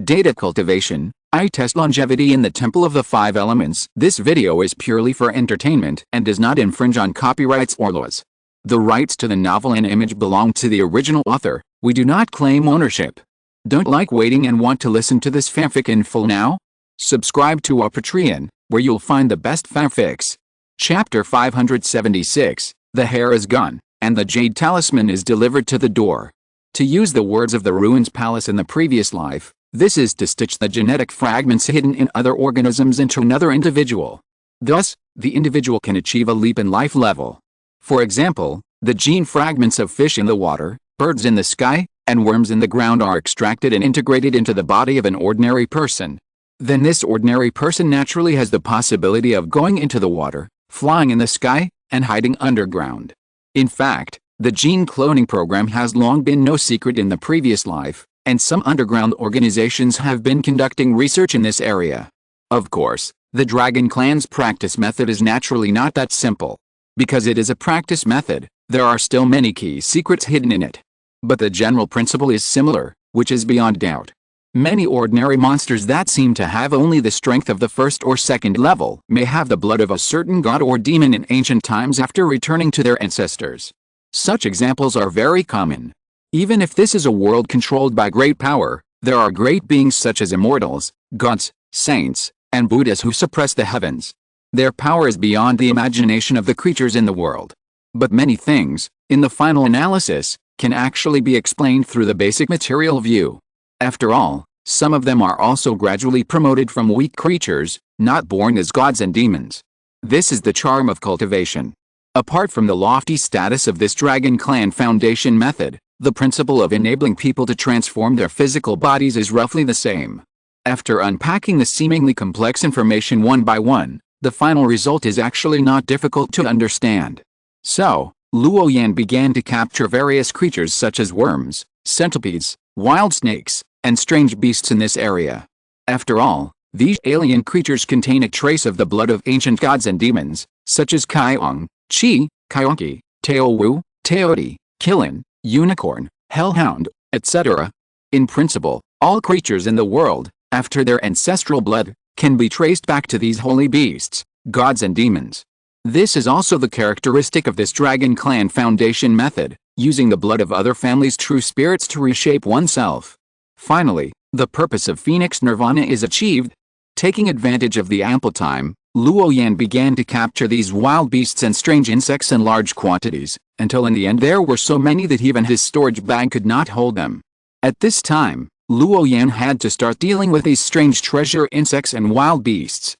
Data cultivation. I test longevity in the Temple of the Five Elements. This video is purely for entertainment and does not infringe on copyrights or laws. The rights to the novel and image belong to the original author. We do not claim ownership. Don't like waiting and want to listen to this fanfic in full now? Subscribe to our Patreon, where you'll find the best fanfics. Chapter 576, The hair is gone, and the jade talisman is delivered to the door. To use the words of the ruins palace in the previous life, this is to stitch the genetic fragments hidden in other organisms into another individual. Thus, the individual can achieve a leap in life level. For example, the gene fragments of fish in the water, birds in the sky, and worms in the ground are extracted and integrated into the body of an ordinary person. Then this ordinary person naturally has the possibility of going into the water, flying in the sky, and hiding underground. In fact, the gene cloning program has long been no secret in the previous life, and some underground organizations have been conducting research in this area. Of course, the Dragon Clan's practice method is naturally not that simple. Because it is a practice method, there are still many key secrets hidden in it. But the general principle is similar, which is beyond doubt. Many ordinary monsters that seem to have only the strength of the first or second level may have the blood of a certain god or demon in ancient times after returning to their ancestors. Such examples are very common. Even if this is a world controlled by great power, there are great beings such as immortals, gods, saints, and Buddhas who suppress the heavens. Their power is beyond the imagination of the creatures in the world. But many things, in the final analysis, can actually be explained through the basic material view. After all, some of them are also gradually promoted from weak creatures, not born as gods and demons. This is the charm of cultivation. Apart from the lofty status of this Dragon Clan Foundation method, the principle of enabling people to transform their physical bodies is roughly the same. After unpacking the seemingly complex information one by one, the final result is actually not difficult to understand. So, Luo Yan began to capture various creatures such as worms, centipedes, wild snakes, and strange beasts in this area. After all, these alien creatures contain a trace of the blood of ancient gods and demons, such as Kyong, Chi, Kyonki, Teowu, Teoti, Kilin, Unicorn, Hellhound, etc. In principle, all creatures in the world, after their ancestral blood, can be traced back to these holy beasts, gods and demons. This is also the characteristic of this Dragon Clan Foundation method, using the blood of other families' true spirits to reshape oneself. Finally, the purpose of Phoenix Nirvana is achieved. Taking advantage of the ample time, Luo Yan began to capture these wild beasts and strange insects in large quantities, until in the end there were so many that even his storage bag could not hold them. At this time, Luo Yan had to start dealing with these strange treasure insects and wild beasts.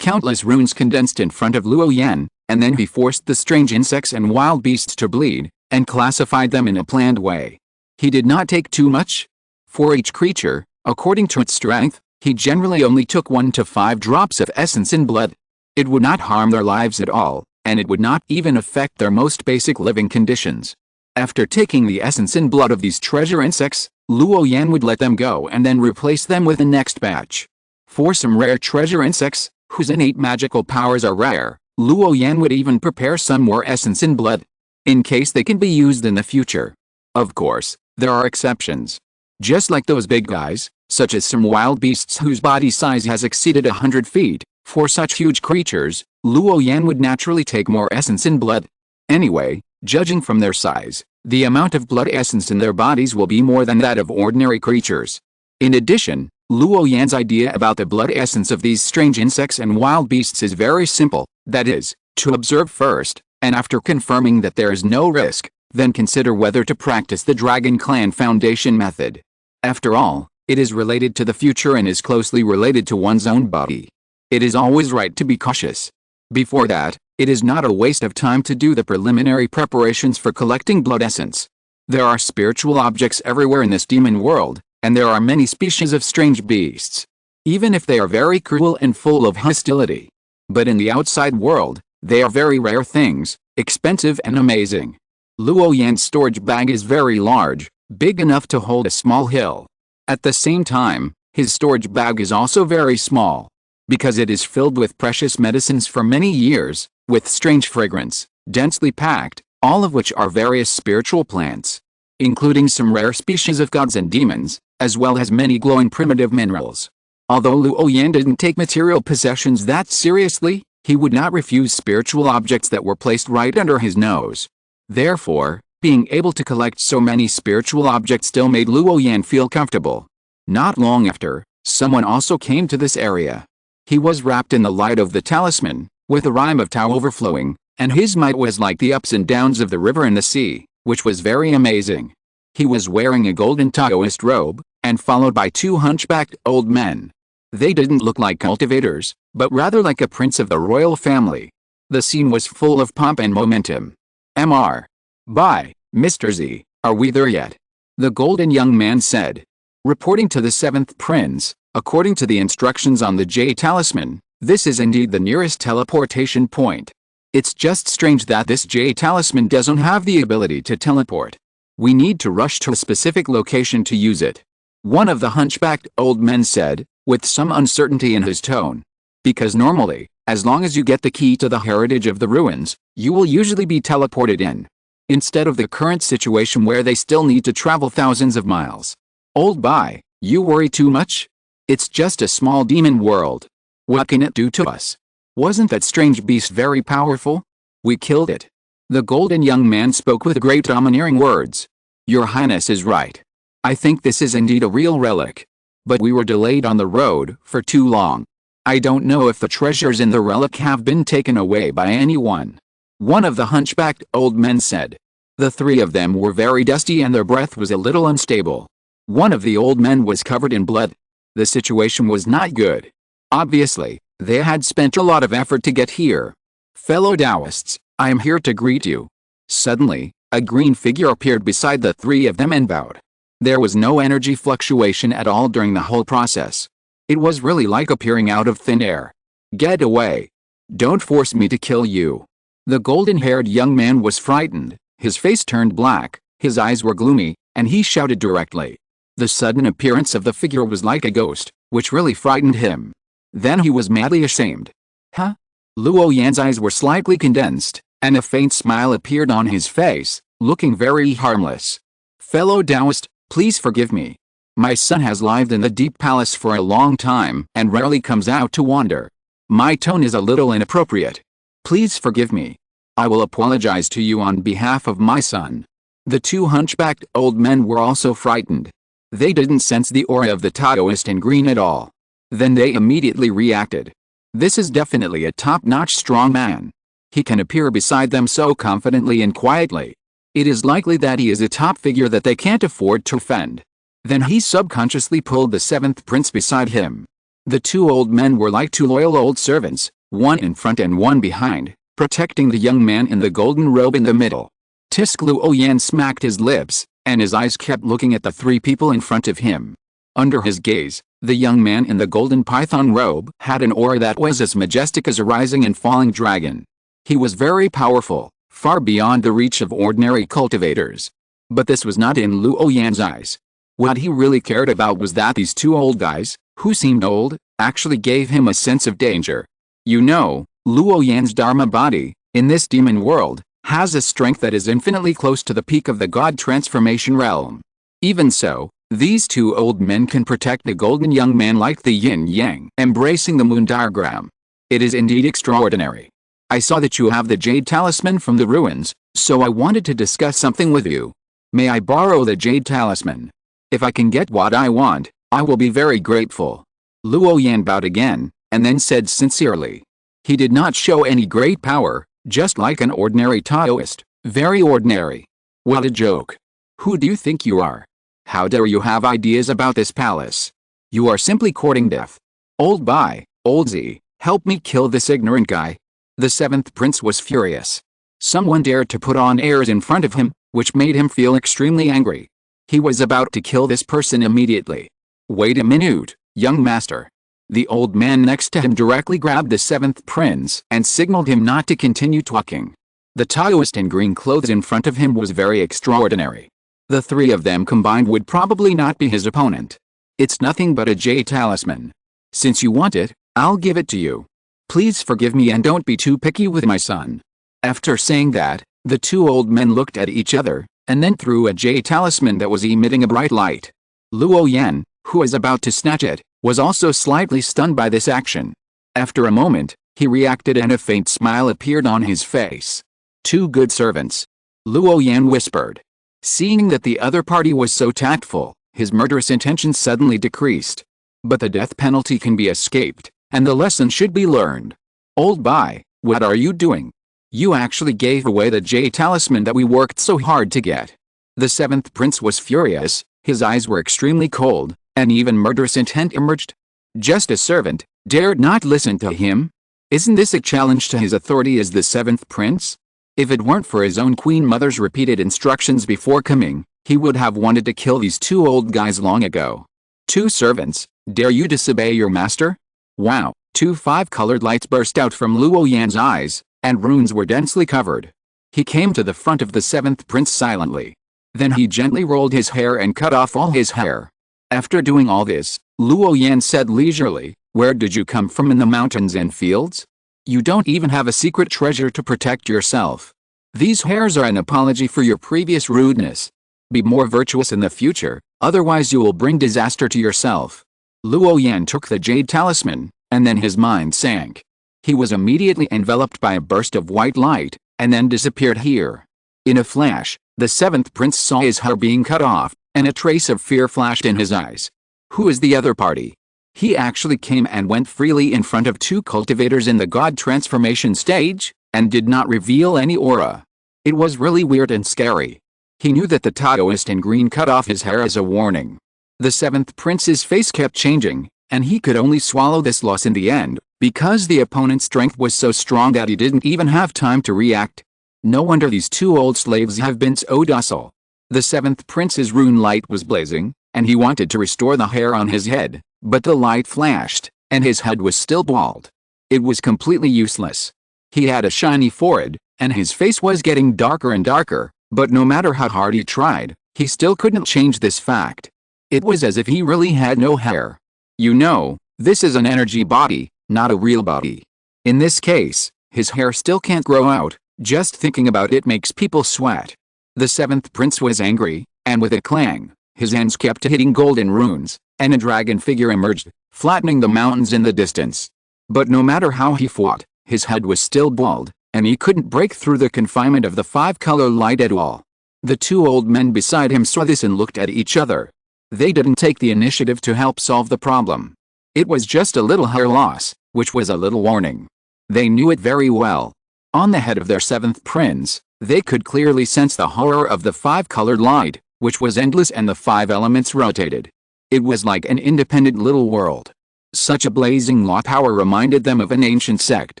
Countless runes condensed in front of Luo Yan, and then he forced the strange insects and wild beasts to bleed, and classified them in a planned way. He did not take too much. For each creature, according to its strength, he generally only took 1 to 5 drops of essence in blood. It would not harm their lives at all, and it would not even affect their most basic living conditions. After taking the essence in blood of these treasure insects, Luo Yan would let them go and then replace them with the next batch. For some rare treasure insects, whose innate magical powers are rare, Luo Yan would even prepare some more essence in blood, in case they can be used in the future. Of course, there are exceptions. Just like those big guys, such as some wild beasts whose body size has exceeded 100 feet, for such huge creatures, Luo Yan would naturally take more essence in blood. Anyway, judging from their size, the amount of blood essence in their bodies will be more than that of ordinary creatures. In addition, Luo Yan's idea about the blood essence of these strange insects and wild beasts is very simple, that is, to observe first, and after confirming that there is no risk, then consider whether to practice the Dragon Clan Foundation method. After all, it is related to the future and is closely related to one's own body. It is always right to be cautious. Before that, it is not a waste of time to do the preliminary preparations for collecting blood essence. There are spiritual objects everywhere in this demon world, and there are many species of strange beasts. Even if they are very cruel and full of hostility. But in the outside world, they are very rare things, expensive and amazing. Luo Yan's storage bag is very large, big enough to hold a small hill. At the same time, his storage bag is also very small, because it is filled with precious medicines for many years, with strange fragrance, densely packed, all of which are various spiritual plants. including some rare species of gods and demons, as well as many glowing primitive minerals. Although Luo Yan didn't take material possessions that seriously, he would not refuse spiritual objects that were placed right under his nose. Therefore, being able to collect so many spiritual objects still made Luo Yan feel comfortable. Not long after, someone also came to this area. He was wrapped in the light of the talisman, with the rime of Tao overflowing, and his might was like the ups and downs of the river and the sea, which was very amazing. He was wearing a golden Taoist robe, and followed by 2 hunchbacked old men. They didn't look like cultivators, but rather like a prince of the royal family. The scene was full of pomp and momentum. Mr. Bye, Mr. Z, are we there yet? The golden young man said. Reporting to the 7th prince, according to the instructions on the Jade Talisman, this is indeed the nearest teleportation point. It's just strange that this Jade Talisman doesn't have the ability to teleport. We need to rush to a specific location to use it. One of the hunchbacked old men said, with some uncertainty in his tone. Because normally, as long as you get the key to the heritage of the ruins, you will usually be teleported in. Instead of the current situation where they still need to travel thousands of miles. Old Bye, you worry too much? It's just a small demon world. What can it do to us? Wasn't that strange beast very powerful? We killed it. The golden young man spoke with great domineering words. Your Highness is right. I think this is indeed a real relic. But we were delayed on the road for too long. I don't know if the treasures in the relic have been taken away by anyone. One of the hunchbacked old men said. The 3 of them were very dusty and their breath was a little unstable. One of the old men was covered in blood. The situation was not good. Obviously, they had spent a lot of effort to get here. Fellow Taoists, I am here to greet you. Suddenly, a green figure appeared beside the 3 of them and bowed. There was no energy fluctuation at all during the whole process. It was really like appearing out of thin air. Get away. Don't force me to kill you. The golden-haired young man was frightened, his face turned black, his eyes were gloomy, and he shouted directly. The sudden appearance of the figure was like a ghost, which really frightened him. Then he was madly ashamed. Huh? Luo Yan's eyes were slightly condensed, and a faint smile appeared on his face, looking very harmless. Fellow Taoist, please forgive me. My son has lived in the deep palace for a long time and rarely comes out to wander. My tone is a little inappropriate. Please forgive me. I will apologize to you on behalf of my son. The 2 hunchbacked old men were also frightened. They didn't sense the aura of the Taoist in green at all. Then they immediately reacted. This is definitely a top-notch strong man. He can appear beside them so confidently and quietly. It is likely that he is a top figure that they can't afford to offend. Then he subconsciously pulled the 7th prince beside him. The 2 old men were like 2 loyal old servants, one in front and one behind, protecting the young man in the golden robe in the middle. Luo Yan smacked his lips, and his eyes kept looking at the 3 people in front of him. Under his gaze, the young man in the golden python robe had an aura that was as majestic as a rising and falling dragon. He was very powerful, far beyond the reach of ordinary cultivators. But this was not in Luo Yan's eyes. What he really cared about was that these 2 old guys, who seemed old, actually gave him a sense of danger. You know, Luo Yan's Dharma body, in this demon world, has a strength that is infinitely close to the peak of the God transformation realm. Even so, these 2 old men can protect the golden young man like the yin-yang, embracing the moon diagram. It is indeed extraordinary. I saw that you have the Jade Talisman from the ruins, so I wanted to discuss something with you. May I borrow the Jade Talisman? If I can get what I want, I will be very grateful. Luo Yan bowed again, and then said sincerely. He did not show any great power, just like an ordinary Taoist, very ordinary. What a joke. Who do you think you are? How dare you have ideas about this palace? You are simply courting death. Old Bye, Old Z, help me kill this ignorant guy. The 7th prince was furious. Someone dared to put on airs in front of him, which made him feel extremely angry. He was about to kill this person immediately. Wait a minute, young master. The old man next to him directly grabbed the 7th prince and signaled him not to continue talking. The Taoist in green clothes in front of him was very extraordinary. The 3 of them combined would probably not be his opponent. It's nothing but a Jade Talisman. Since you want it, I'll give it to you. Please forgive me and don't be too picky with my son. After saying that, the 2 old men looked at each other, and then threw a jade talisman that was emitting a bright light. Luo Yan, who was about to snatch it, was also slightly stunned by this action. After a moment, he reacted and a faint smile appeared on his face. "Two good servants," Luo Yan whispered. Seeing that the other party was so tactful, his murderous intentions suddenly decreased. But the death penalty can be escaped, and the lesson should be learned. "Old Bai, what are you doing? You actually gave away the jade talisman that we worked so hard to get." The seventh prince was furious, his eyes were extremely cold, and even murderous intent emerged. Just a servant, dared not listen to him? Isn't this a challenge to his authority as the seventh prince? If it weren't for his own queen mother's repeated instructions before coming, he would have wanted to kill these two old guys long ago. "Two servants, dare you disobey your master?" Wow, two five-colored lights burst out from Luo Yan's eyes, and runes were densely covered. He came to the front of the seventh prince silently. Then he gently rolled his hair and cut off all his hair. After doing all this, Luo Yan said leisurely, "Where did you come from in the mountains and fields? You don't even have a secret treasure to protect yourself. These hairs are an apology for your previous rudeness. Be more virtuous in the future, otherwise you will bring disaster to yourself." Luo Yan took the jade talisman, and then his mind sank. He was immediately enveloped by a burst of white light, and then disappeared here. In a flash, the seventh prince saw his hair being cut off, and a trace of fear flashed in his eyes. Who is the other party? He actually came and went freely in front of two cultivators in the god transformation stage, and did not reveal any aura. It was really weird and scary. He knew that the Taoist in green cut off his hair as a warning. The seventh prince's face kept changing, and he could only swallow this loss in the end, because the opponent's strength was so strong that he didn't even have time to react. No wonder these two old slaves have been so docile. The seventh prince's rune light was blazing, and he wanted to restore the hair on his head, but the light flashed, and his head was still bald. It was completely useless. He had a shiny forehead, and his face was getting darker and darker, but no matter how hard he tried, he still couldn't change this fact. It was as if he really had no hair. You know, this is an energy body, not a real body. In this case, his hair still can't grow out, just thinking about it makes people sweat. The seventh prince was angry, and with a clang, his hands kept hitting golden runes, and a dragon figure emerged, flattening the mountains in the distance. But no matter how he fought, his head was still bald, and he couldn't break through the confinement of the five-color light at all. The two old men beside him saw this and looked at each other. They didn't take the initiative to help solve the problem. It was just a little hair loss, which was a little warning. They knew it very well. On the head of their seventh prince, they could clearly sense the horror of the five-colored light, which was endless, and the five elements rotated. It was like an independent little world. Such a blazing law power reminded them of an ancient sect.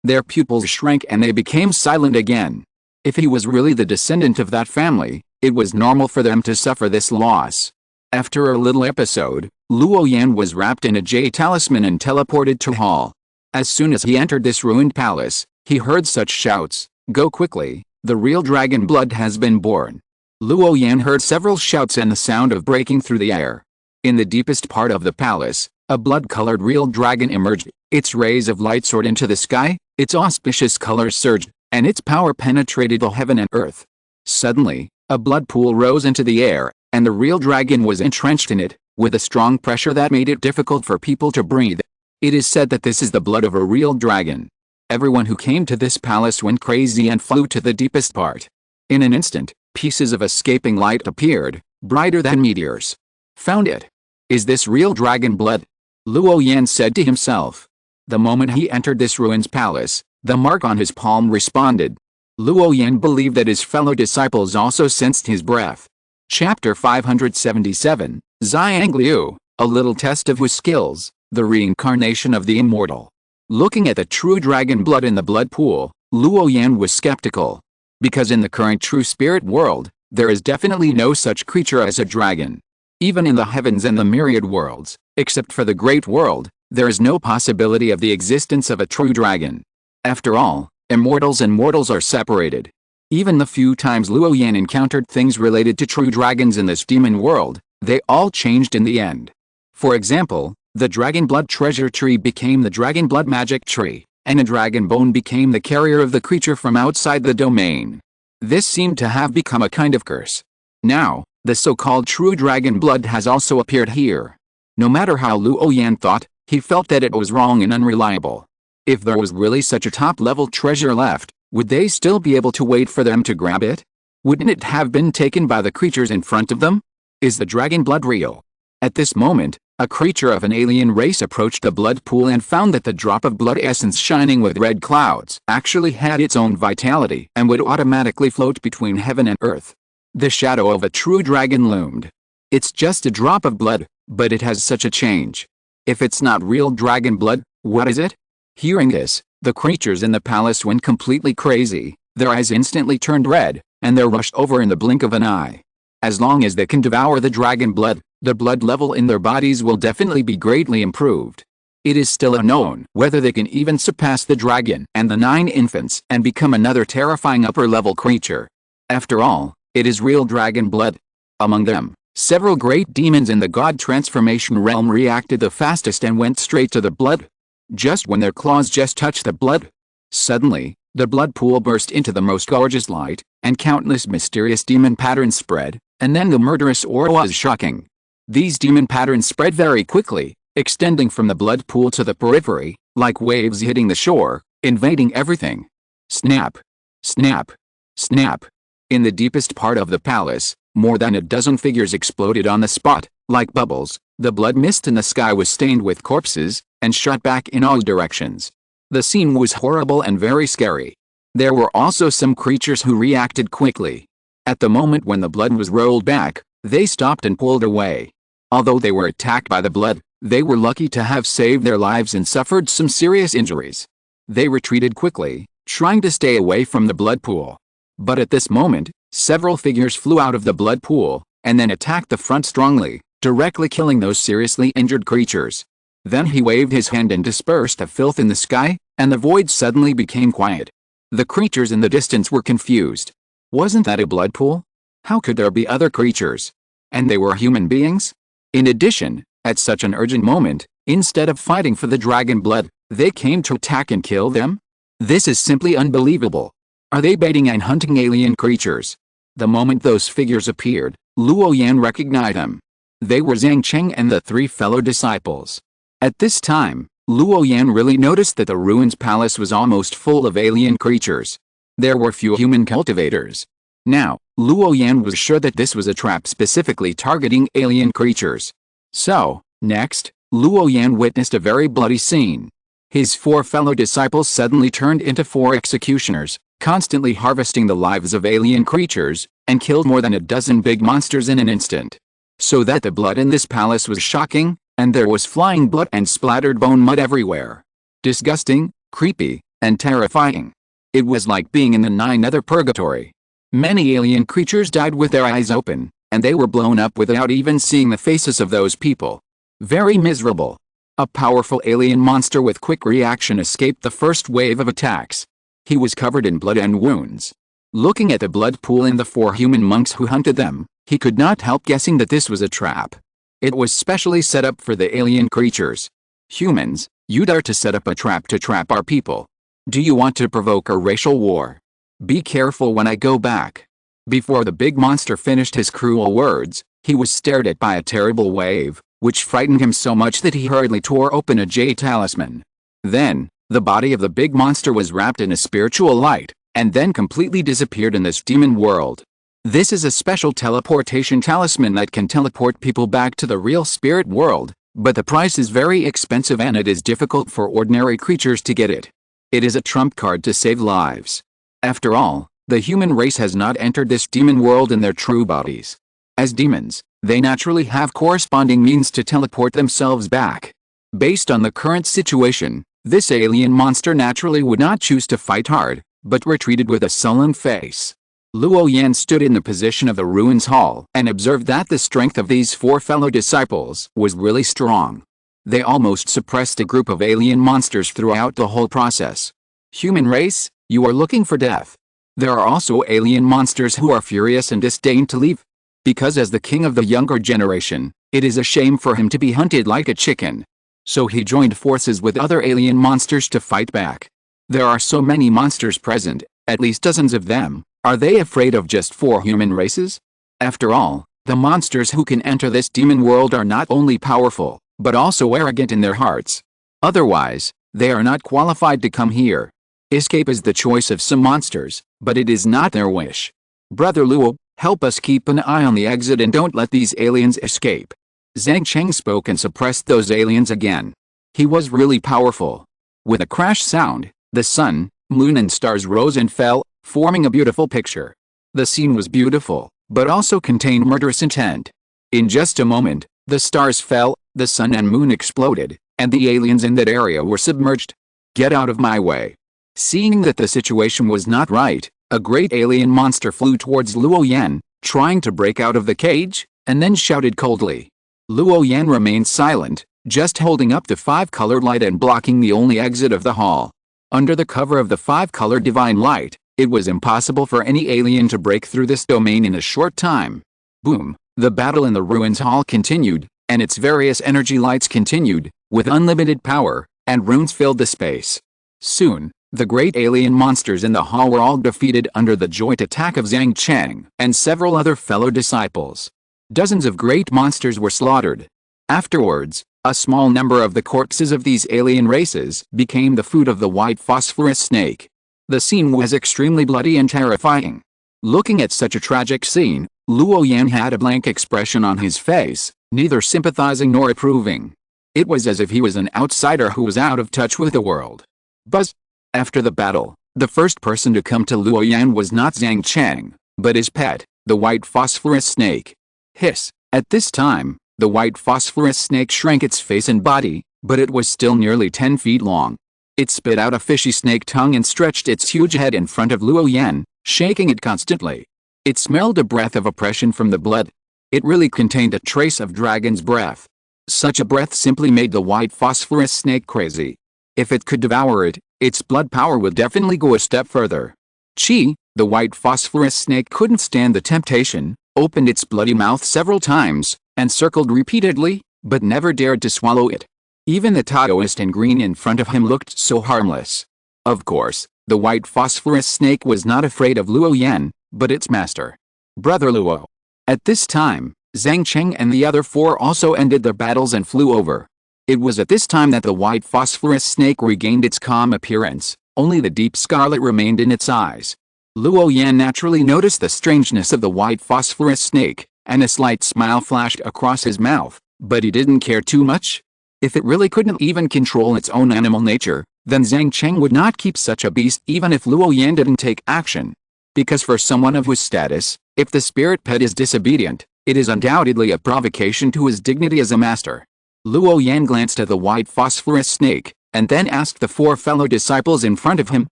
Their pupils shrank and they became silent again. If he was really the descendant of that family, it was normal for them to suffer this loss. After a little episode, Luo Yan was wrapped in a jade talisman and teleported to Hall. As soon as he entered this ruined palace, he heard such shouts, "Go quickly, the real dragon blood has been born." Luo Yan heard several shouts and the sound of breaking through the air. In the deepest part of the palace, a blood-colored real dragon emerged. Its rays of light soared into the sky, its auspicious colors surged, and its power penetrated the heaven and earth. Suddenly, a blood pool rose into the air, and the real dragon was entrenched in it, with a strong pressure that made it difficult for people to breathe. It is said that this is the blood of a real dragon. Everyone who came to this palace went crazy and flew to the deepest part. In an instant, pieces of escaping light appeared, brighter than meteors. "Found it. Is this real dragon blood?" Luo Yan said to himself. The moment he entered this ruined palace, the mark on his palm responded. Luo Yan believed that his fellow disciples also sensed his breath. Chapter 577, Zhang Liu, a little test of his skills, the reincarnation of the immortal. Looking at the true dragon blood in the blood pool, Luo Yan was skeptical. Because in the current true spirit world, there is definitely no such creature as a dragon. Even in the heavens and the myriad worlds, except for the great world, there is no possibility of the existence of a true dragon. After all, immortals and mortals are separated. Even the few times Luo Yan encountered things related to true dragons in this demon world, they all changed in the end. For example, the dragon blood treasure tree became the dragon blood magic tree, and a dragon bone became the carrier of the creature from outside the domain. This seemed to have become a kind of curse. Now, the so-called true dragon blood has also appeared here. No matter how Luo Yan thought, he felt that it was wrong and unreliable. If there was really such a top-level treasure left, would they still be able to wait for them to grab it? Wouldn't it have been taken by the creatures in front of them? Is the dragon blood real? At this moment, a creature of an alien race approached the blood pool and found that the drop of blood essence shining with red clouds actually had its own vitality and would automatically float between heaven and earth. The shadow of a true dragon loomed. It's just a drop of blood, but it has such a change. If it's not real dragon blood, what is it? Hearing this, the creatures in the palace went completely crazy. Their eyes instantly turned red, and they rushed over in the blink of an eye. As long as they can devour the dragon blood, the blood level in their bodies will definitely be greatly improved. It is still unknown whether they can even surpass the dragon and the 9 infants and become another terrifying upper-level creature. After all, it is real dragon blood. Among them, several great demons in the god transformation realm reacted the fastest and went straight to the blood. Just when their claws just touched the blood, suddenly, the blood pool burst into the most gorgeous light, and countless mysterious demon patterns spread, and then the murderous aura was shocking. These demon patterns spread very quickly, extending from the blood pool to the periphery, like waves hitting the shore, invading everything. Snap! Snap! Snap! In the deepest part of the palace, more than a dozen figures exploded on the spot, like bubbles. The blood mist in the sky was stained with corpses, and shot back in all directions. The scene was horrible and very scary. There were also some creatures who reacted quickly. At the moment when the blood was rolled back, they stopped and pulled away. Although they were attacked by the blood, they were lucky to have saved their lives and suffered some serious injuries. They retreated quickly, trying to stay away from the blood pool. But at this moment, several figures flew out of the blood pool, and then attacked the front strongly, directly killing those seriously injured creatures. Then he waved his hand and dispersed the filth in the sky, and the void suddenly became quiet. The creatures in the distance were confused. Wasn't that a blood pool? How could there be other creatures? And they were human beings? In addition, at such an urgent moment, instead of fighting for the dragon blood, they came to attack and kill them? This is simply unbelievable. Are they baiting and hunting alien creatures? The moment those figures appeared, Luo Yan recognized them. They were Zhang Cheng and the 3 fellow disciples. At this time, Luo Yan really noticed that the ruins palace was almost full of alien creatures. There were few human cultivators. Now, Luo Yan was sure that this was a trap specifically targeting alien creatures. So, next, Luo Yan witnessed a very bloody scene. His 4 fellow disciples suddenly turned into 4 executioners, constantly harvesting the lives of alien creatures, and killed more than a dozen big monsters in an instant. So that the blood in this palace was shocking, and there was flying blood and splattered bone mud everywhere. Disgusting, creepy, and terrifying. It was like being in the 9th purgatory. Many alien creatures died with their eyes open, and they were blown up without even seeing the faces of those people. Very miserable. A powerful alien monster with quick reaction escaped the first wave of attacks. He was covered in blood and wounds. Looking at the blood pool and the 4 human monks who hunted them, he could not help guessing that this was a trap. It was specially set up for the alien creatures. Humans, you dare to set up a trap to trap our people. Do you want to provoke a racial war? Be careful when I go back. Before the big monster finished his cruel words, he was stared at by a terrible wave, which frightened him so much that he hurriedly tore open a jade talisman. Then, the body of the big monster was wrapped in a spiritual light, and then completely disappeared in this demon world. This is a special teleportation talisman that can teleport people back to the real spirit world, but the price is very expensive and it is difficult for ordinary creatures to get it. It is a trump card to save lives. After all, the human race has not entered this demon world in their true bodies. As demons, they naturally have corresponding means to teleport themselves back. Based on the current situation, this alien monster naturally would not choose to fight hard, but retreated with a sullen face. Luo Yan stood in the position of the ruins hall and observed that the strength of these 4 fellow disciples was really strong. They almost suppressed a group of alien monsters throughout the whole process. Human race, you are looking for death. There are also alien monsters who are furious and disdain to leave. Because as the king of the younger generation, it is a shame for him to be hunted like a chicken. So he joined forces with other alien monsters to fight back. There are so many monsters present, at least dozens of them, Are they afraid of just 4 human races? After all, the monsters who can enter this demon world are not only powerful, but also arrogant in their hearts. Otherwise, they are not qualified to come here. Escape is the choice of some monsters, but it is not their wish. Brother Luo, help us keep an eye on the exit and don't let these aliens escape. Zhang Cheng spoke and suppressed those aliens again. He was really powerful. With a crash sound, the sun, moon and stars rose and fell, forming a beautiful picture. The scene was beautiful, but also contained murderous intent. In just a moment, the stars fell, the sun and moon exploded, and the aliens in that area were submerged. Get out of my way. Seeing that the situation was not right, a great alien monster flew towards Luo Yan, trying to break out of the cage, and then shouted coldly. Luo Yan remained silent, just holding up the 5-colored light and blocking the only exit of the hall. Under the cover of the 5-colored divine light, it was impossible for any alien to break through this domain in a short time. Boom! The battle in the ruins hall continued, and its various energy lights continued, with unlimited power, and runes filled the space. Soon, the great alien monsters in the hall were all defeated under the joint attack of Zhang Cheng and several other fellow disciples. Dozens of great monsters were slaughtered. Afterwards, a small number of the corpses of these alien races became the food of the white phosphorus snake. The scene was extremely bloody and terrifying. Looking at such a tragic scene, Luo Yan had a blank expression on his face, neither sympathizing nor approving. It was as if he was an outsider who was out of touch with the world. Buzz! After the battle, the first person to come to Luo Yan was not Zhang Cheng, but his pet, the white phosphorus snake. Hiss! At this time, the white phosphorus snake shrank its face and body, but it was still nearly 10 feet long. It spit out a fishy snake tongue and stretched its huge head in front of Luo Yan, shaking it constantly. It smelled a breath of oppression from the blood. It really contained a trace of dragon's breath. Such a breath simply made the white phosphorus snake crazy. If it could devour it, its blood power would definitely go a step further. Chi, the white phosphorus snake couldn't stand the temptation, opened its bloody mouth several times, and circled repeatedly, but never dared to swallow it. Even the Taoist in green in front of him looked so harmless. Of course, the white phosphorus snake was not afraid of Luo Yan, but its master. Brother Luo. At this time, Zhang Cheng and the other 4 also ended their battles and flew over. It was at this time that the white phosphorus snake regained its calm appearance, only the deep scarlet remained in its eyes. Luo Yan naturally noticed the strangeness of the white phosphorus snake, and a slight smile flashed across his mouth, but he didn't care too much. If it really couldn't even control its own animal nature, then Zhang Cheng would not keep such a beast even if Luo Yan didn't take action. Because for someone of his status, if the spirit pet is disobedient, it is undoubtedly a provocation to his dignity as a master. Luo Yan glanced at the white phosphorus snake, and then asked the 4 fellow disciples in front of him,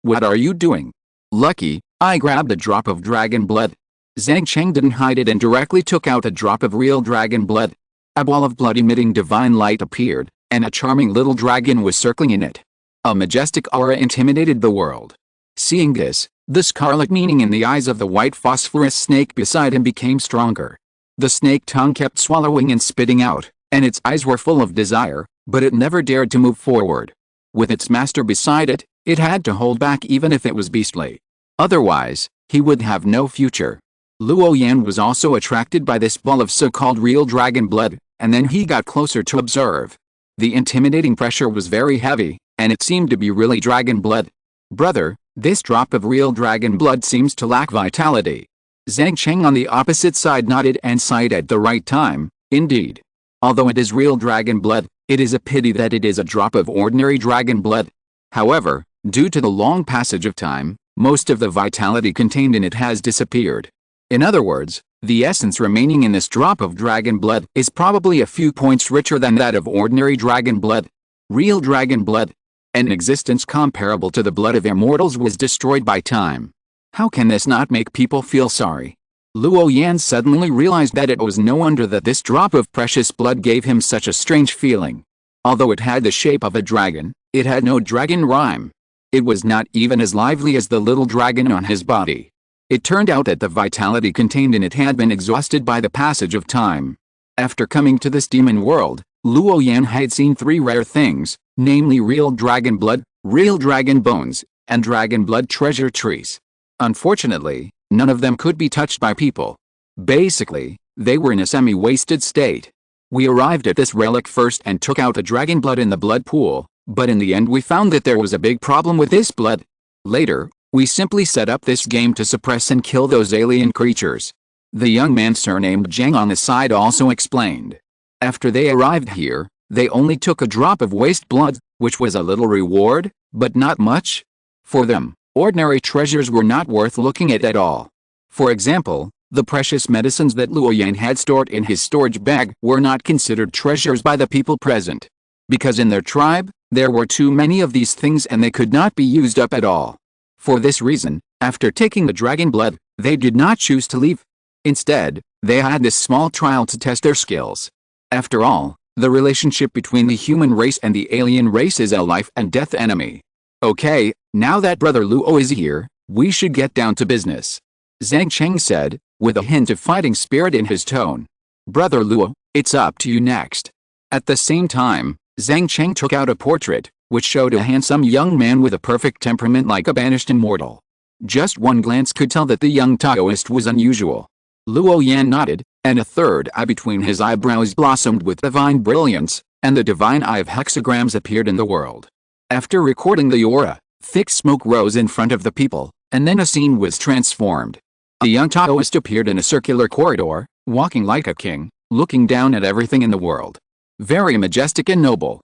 "What are you doing?" "Lucky, I grabbed a drop of dragon blood." Zhang Cheng didn't hide it and directly took out a drop of real dragon blood. A ball of blood emitting divine light appeared, and a charming little dragon was circling in it. A majestic aura intimidated the world. Seeing this, the scarlet meaning in the eyes of the white phosphorus snake beside him became stronger. The snake tongue kept swallowing and spitting out, and its eyes were full of desire, but it never dared to move forward. With its master beside it, it had to hold back even if it was beastly. Otherwise, he would have no future. Luo Yan was also attracted by this ball of so-called real dragon blood, and then he got closer to observe. The intimidating pressure was very heavy, and it seemed to be really dragon blood. "Brother, this drop of real dragon blood seems to lack vitality." Zhang Cheng on the opposite side nodded and sighed at the right time. Indeed. Although it is real dragon blood, it is a pity that it is a drop of ordinary dragon blood. However, due to the long passage of time, most of the vitality contained in it has disappeared. In other words, the essence remaining in this drop of dragon blood is probably a few points richer than that of ordinary dragon blood. Real dragon blood, an existence comparable to the blood of immortals, was destroyed by time. How can this not make people feel sorry? Luo Yan suddenly realized that it was no wonder that this drop of precious blood gave him such a strange feeling. Although it had the shape of a dragon, it had no dragon rhyme. It was not even as lively as the little dragon on his body. It turned out that the vitality contained in it had been exhausted by the passage of time. After coming to this demon world, Luo Yan had seen 3 rare things, namely real dragon blood, real dragon bones, and dragon blood treasure trees. Unfortunately, None of them could be touched by people. Basically, they were in a semi-wasted state. We arrived at this relic first and took out the dragon blood in the blood pool, but in the end we found that there was a big problem with this blood. Later, we simply set up this game to suppress and kill those alien creatures. The young man surnamed Zhang on the side also explained. After they arrived here, they only took a drop of waste blood, which was a little reward, but not much. For them, ordinary treasures were not worth looking at all. For example, the precious medicines that Luo Yan had stored in his storage bag were not considered treasures by the people present. Because in their tribe, there were too many of these things and they could not be used up at all. For this reason, after taking the dragon blood, they did not choose to leave. Instead, they had this small trial to test their skills. After all, the relationship between the human race and the alien race is a life and death enemy. Okay, now that Brother Luo is here, we should get down to business, Zhang Cheng said, with a hint of fighting spirit in his tone. Brother Luo, it's up to you next. At the same time, Zhang Cheng took out a portrait, which showed a handsome young man with a perfect temperament like a banished immortal. Just one glance could tell that the young Taoist was unusual. Luo Yan nodded, and a third eye between his eyebrows blossomed with divine brilliance, and the divine eye of hexagrams appeared in the world. After recording the aura, thick smoke rose in front of the people, and then a scene was transformed. A young Taoist appeared in a circular corridor, walking like a king, looking down at everything in the world. Very majestic and noble.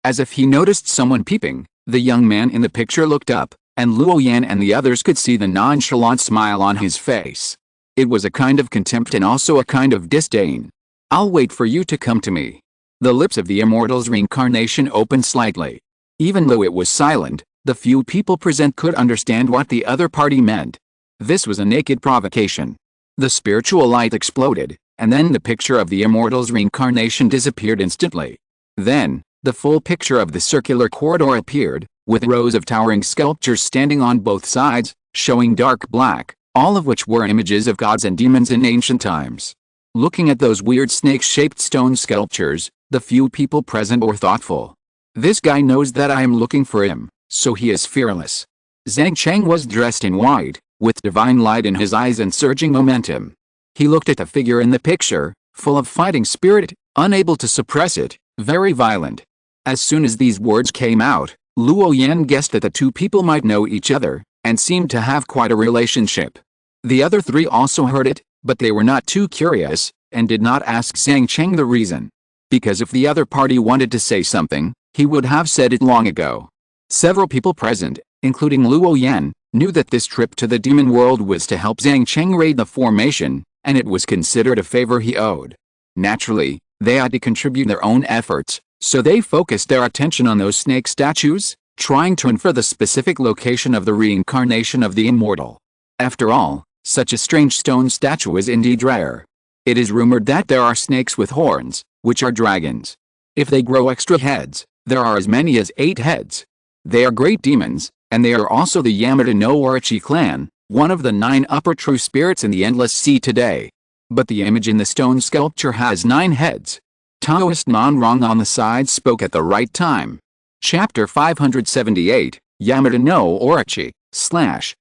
As if he noticed someone peeping, the young man in the picture looked up, and Luo Yan and the others could see the nonchalant smile on his face. It was a kind of contempt and also a kind of disdain. I'll wait for you to come to me. The lips of the immortal's reincarnation opened slightly. Even though it was silent, the few people present could understand what the other party meant. This was a naked provocation. The spiritual light exploded, and then the picture of the immortal's reincarnation disappeared instantly. Then, the full picture of the circular corridor appeared, with rows of towering sculptures standing on both sides, showing dark black, all of which were images of gods and demons in ancient times. Looking at those weird snake-shaped stone sculptures, the few people present were thoughtful. This guy knows that I am looking for him, so he is fearless. Zhang Cheng was dressed in white, with divine light in his eyes and surging momentum. He looked at the figure in the picture, full of fighting spirit, unable to suppress it, very violent. As soon as these words came out, Luo Yan guessed that the two people might know each other, and seemed to have quite a relationship. The other three also heard it, but they were not too curious, and did not ask Zhang Cheng the reason. Because if the other party wanted to say something, he would have said it long ago. Several people present, including Luo Yan, knew that this trip to the demon world was to help Zhang Cheng raid the formation, and it was considered a favor he owed. Naturally, they had to contribute their own efforts, so they focused their attention on those snake statues, trying to infer the specific location of the reincarnation of the immortal. After all, such a strange stone statue is indeed rare. It is rumored that there are snakes with horns, which are dragons. If they grow extra heads, there are as many as 8 heads. They are great demons, and they are also the Yamada no Orochi clan, one of the 9 upper true spirits in the endless sea today. But the image in the stone sculpture has 9 heads. Taoist Non Rong on the side spoke at the right time. Chapter 578, Yamada no Orochi,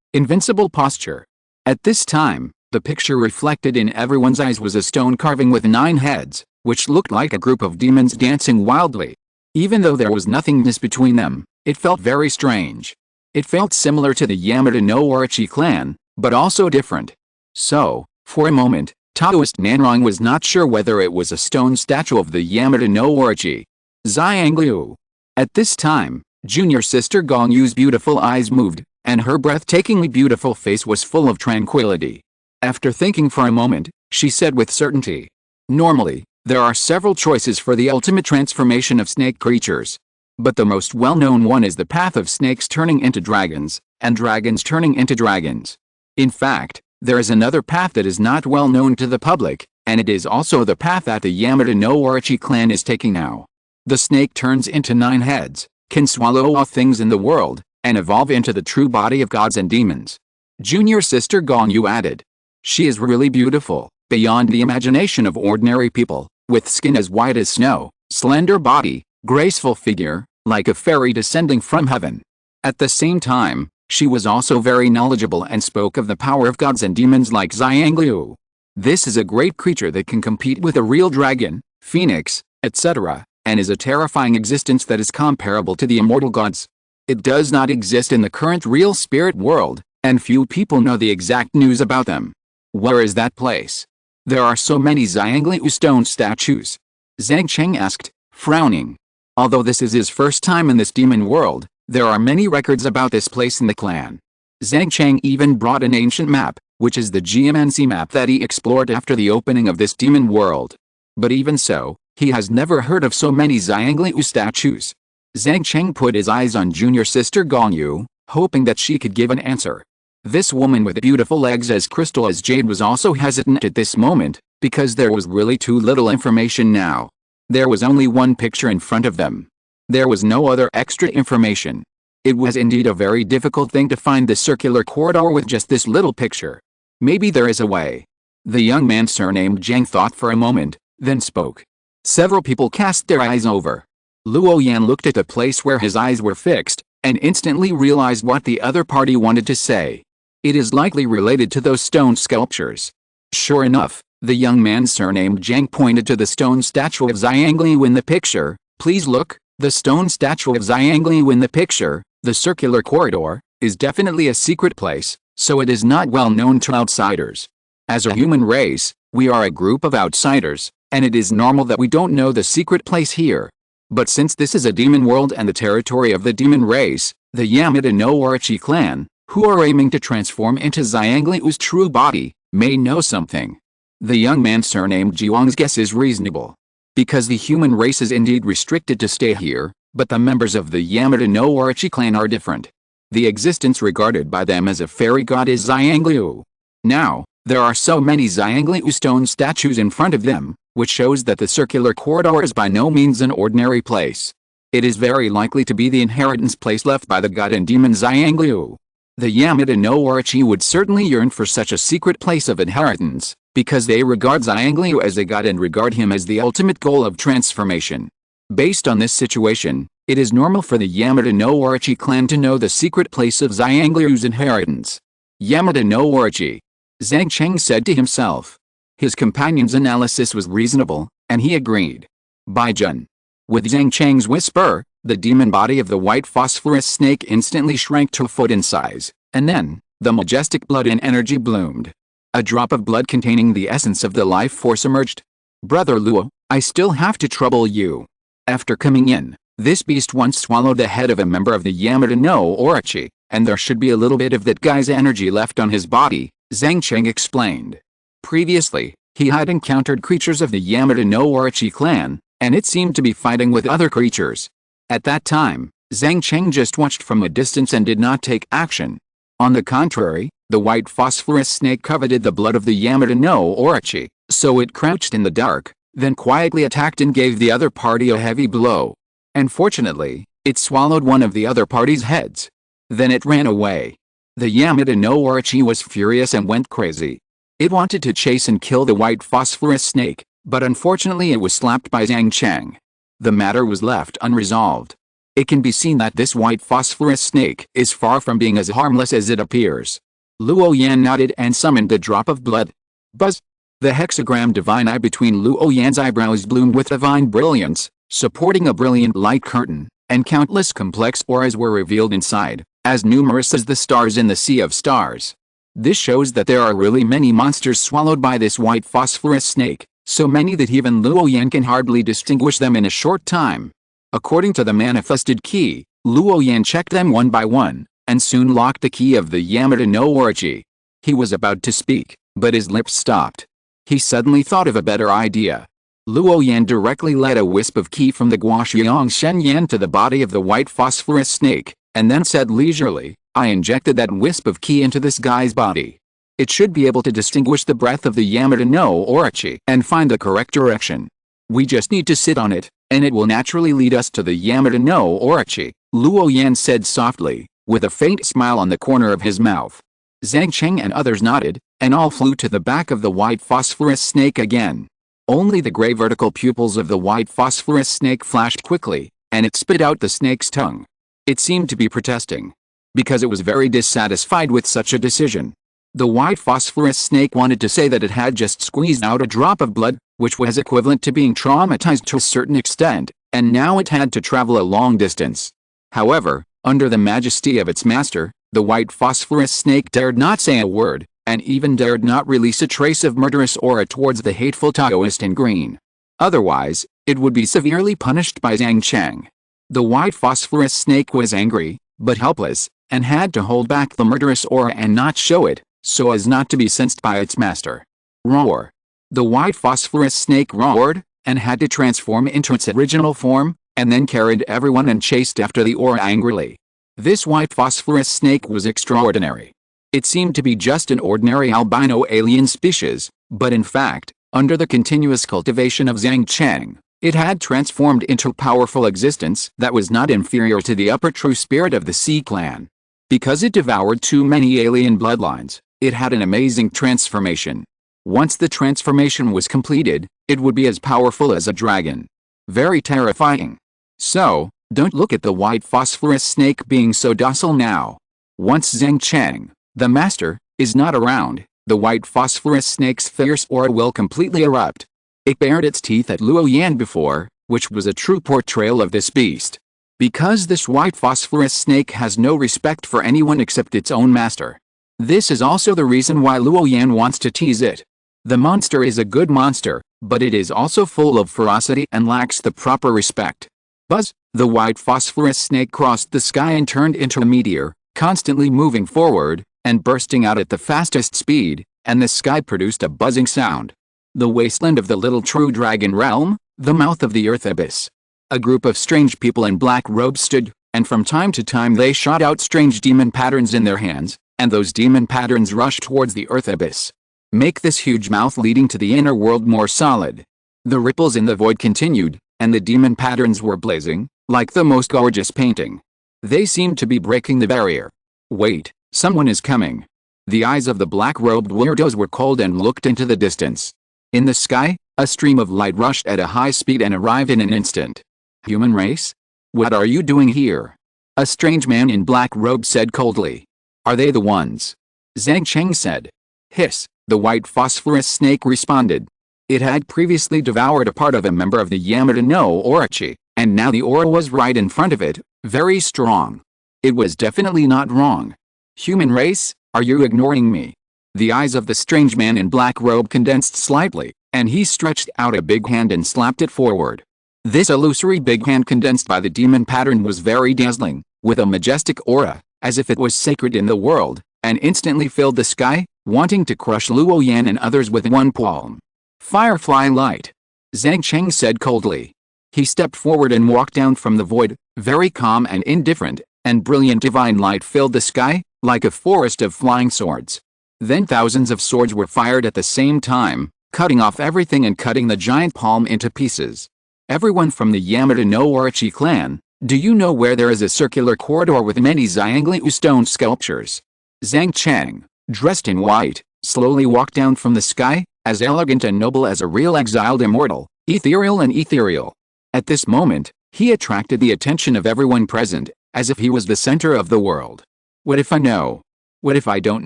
/ Invincible Posture. At this time, the picture reflected in everyone's eyes was a stone carving with 9 heads, which looked like a group of demons dancing wildly. Even though there was nothingness between them, it felt very strange. It felt similar to the Yamada no Orochi clan, but also different. So, for a moment, Taoist Nanrong was not sure whether it was a stone statue of the Yamada no Orochi. Xiang Liu. At this time, junior sister Gong Yu's beautiful eyes moved, and her breathtakingly beautiful face was full of tranquility. After thinking for a moment, she said with certainty, "Normally, there are several choices for the ultimate transformation of snake creatures. But the most well-known one is the path of snakes turning into dragons, and dragons turning into dragons. In fact, there is another path that is not well known to the public, and it is also the path that the Yamada no Orochi clan is taking now. The snake turns into 9 heads, can swallow all things in the world, and evolve into the true body of gods and demons." Junior sister Gong Yu added. "She is really beautiful, beyond the imagination of ordinary people, with skin as white as snow, slender body, graceful figure, like a fairy descending from heaven." At the same time, She was also very knowledgeable and spoke of the power of gods and demons like Xiangliu. This is a great creature that can compete with a real dragon, phoenix, etc., and is a terrifying existence that is comparable to the immortal gods. It does not exist in the current real spirit world, and few people know the exact news about them. Where is that place? There are so many Xiangliu stone statues. Zhang Cheng asked, frowning. Although this is his first time in this demon world, there are many records about this place in the clan. Zhang Cheng even brought an ancient map, which is the GMNC map that he explored after the opening of this demon world. But even so, he has never heard of so many Xiangliu statues. Zhang Cheng put his eyes on junior sister Gongyu, hoping that she could give an answer. This woman with beautiful legs as crystal as jade was also hesitant at this moment, because there was really too little information now. There was only one picture in front of them. There was no other extra information. It was indeed a very difficult thing to find the circular corridor with just this little picture. Maybe there is a way. The young man surnamed Zhang thought for a moment, then spoke. Several people cast their eyes over. Luo Yan looked at the place where his eyes were fixed, and instantly realized what the other party wanted to say. It is likely related to those stone sculptures. Sure enough, the young man surnamed Zhang pointed to the stone statue of Xiangliu in the picture. Please look, the stone statue of Xiangliu in the picture, the circular corridor, is definitely a secret place, so it is not well known to outsiders. As a human race, we are a group of outsiders, and it is normal that we don't know the secret place here. But since this is a demon world and the territory of the demon race, the Yamada no Orochi clan, who are aiming to transform into Xiangliu's true body, may know something. The young man surnamed Jiwang's guess is reasonable. Because the human race is indeed restricted to stay here, but the members of the Yamada no Orochi clan are different. The existence regarded by them as a fairy god is Xiangliu. Now, there are so many Xiangliu stone statues in front of them, which shows that the circular corridor is by no means an ordinary place. It is very likely to be the inheritance place left by the god and demon Xiangliu. The Yamada no Orochi would certainly yearn for such a secret place of inheritance, because they regard Xiangliu as a god and regard him as the ultimate goal of transformation. Based on this situation, it is normal for the Yamada no Orochi clan to know the secret place of Xiangliu's inheritance. Yamada no Orochi, Zhang Cheng said to himself. His companion's analysis was reasonable, and he agreed. Baijun. With Zhang Cheng's whisper, the demon body of the white phosphorus snake instantly shrank to a foot in size, and then, the majestic blood and energy bloomed. A drop of blood containing the essence of the life force emerged. Brother Luo, I still have to trouble you. After coming in, this beast once swallowed the head of a member of the Yamada no Orochi, and there should be a little bit of that guy's energy left on his body, Zhang Cheng explained. Previously, he had encountered creatures of the Yamada no Orochi clan, and it seemed to be fighting with other creatures. At that time, Zhang Cheng just watched from a distance and did not take action. On the contrary, the white phosphorus snake coveted the blood of the Yamada no Orochi, so it crouched in the dark, then quietly attacked and gave the other party a heavy blow. Unfortunately, it swallowed one of the other party's heads. Then it ran away. The Yamada no Orochi was furious and went crazy. It wanted to chase and kill the white phosphorus snake, but unfortunately it was slapped by Zhang Cheng. The matter was left unresolved. It can be seen that this white phosphorus snake is far from being as harmless as it appears. Luo Yan nodded and summoned the drop of blood. Buzz! The hexagram divine eye between Luo Yan's eyebrows bloomed with divine brilliance, supporting a brilliant light curtain, and countless complex auras were revealed inside, as numerous as the stars in the sea of stars. This shows that there are really many monsters swallowed by this white phosphorus snake, so many that even Luo Yan can hardly distinguish them in a short time. According to the manifested key, Luo Yan checked them one by one, and soon locked the key of the Yamada no Orochi. He was about to speak, but his lips stopped. He suddenly thought of a better idea. Luo Yan directly led a wisp of qi from the Guoxiang Shen Yan to the body of the white phosphorus snake, and then said leisurely, I injected that wisp of qi into this guy's body. It should be able to distinguish the breath of the Yamada no Orochi and find the correct direction. We just need to sit on it, and it will naturally lead us to the Yamada no Orochi, Luo Yan said softly, with a faint smile on the corner of his mouth. Zhang Cheng and others nodded, and all flew to the back of the white phosphorus snake again. Only the gray vertical pupils of the white phosphorus snake flashed quickly, and it spit out the snake's tongue. It seemed to be protesting. because it was very dissatisfied with such a decision. The white phosphorus snake wanted to say that it had just squeezed out a drop of blood, which was equivalent to being traumatized to a certain extent, and now it had to travel a long distance. However, under the majesty of its master, the white phosphorus snake dared not say a word, and even dared not release a trace of murderous aura towards the hateful Taoist in green. Otherwise, it would be severely punished by Zhang Cheng. The white phosphorus snake was angry, but helpless, and had to hold back the murderous aura and not show it, so as not to be sensed by its master. Roar! The white phosphorus snake roared, and had to transform into its original form, and then carried everyone and chased after the aura angrily. This white phosphorus snake was extraordinary. It seemed to be just an ordinary albino alien species, but in fact, under the continuous cultivation of Zhang Cheng, it had transformed into a powerful existence that was not inferior to the upper true spirit of the Sea clan. Because it devoured too many alien bloodlines, it had an amazing transformation. Once the transformation was completed, it would be as powerful as a dragon. Very terrifying. So, don't look at the white phosphorus snake being so docile now. Once Zhang Cheng, the master, is not around, the white phosphorus snake's fierce aura will completely erupt. It bared its teeth at Luo Yan before, which was a true portrayal of this beast. Because this white phosphorus snake has no respect for anyone except its own master. This is also the reason why Luo Yan wants to tease it. The monster is a good monster, but it is also full of ferocity and lacks the proper respect. Buzz! The white phosphorus snake crossed the sky and turned into a meteor, constantly moving forward, and bursting out at the fastest speed, and the sky produced a buzzing sound. The wasteland of the little true dragon realm, the mouth of the earth abyss. A group of strange people in black robes stood, and from time to time they shot out strange demon patterns in their hands, and those demon patterns rushed towards the earth abyss. Make this huge mouth leading to the inner world more solid. The ripples in the void continued, and the demon patterns were blazing, like the most gorgeous painting. They seemed to be breaking the barrier. Wait, someone is coming. The eyes of the black-robed weirdos were cold and looked into the distance. In the sky, a stream of light rushed at a high speed and arrived in an instant. Human race? What are you doing here? A strange man in black robe said coldly. Are they the ones? Zhang Cheng said. Hiss, the white phosphorus snake responded. It had previously devoured a part of a member of the Yamada no Orochi, and now the aura was right in front of it, very strong. It was definitely not wrong. Human race, are you ignoring me? The eyes of the strange man in black robe condensed slightly, and he stretched out a big hand and slapped it forward. This illusory big hand condensed by the demon pattern was very dazzling, with a majestic aura, as if it was sacred in the world, and instantly filled the sky, wanting to crush Luo Yan and others with one palm. Firefly light. Zhang Cheng said coldly. He stepped forward and walked down from the void, very calm and indifferent, and brilliant divine light filled the sky, like a forest of flying swords. Then thousands of swords were fired at the same time, cutting off everything and cutting the giant palm into pieces. Everyone from the Yamada no Orochi clan, do you know where there is a circular corridor with many Xiangliu stone sculptures? Zhang Cheng, dressed in white, slowly walked down from the sky, as elegant and noble as a real exiled immortal, ethereal and ethereal. At this moment, he attracted the attention of everyone present, as if he was the center of the world. What if I know? What if I don't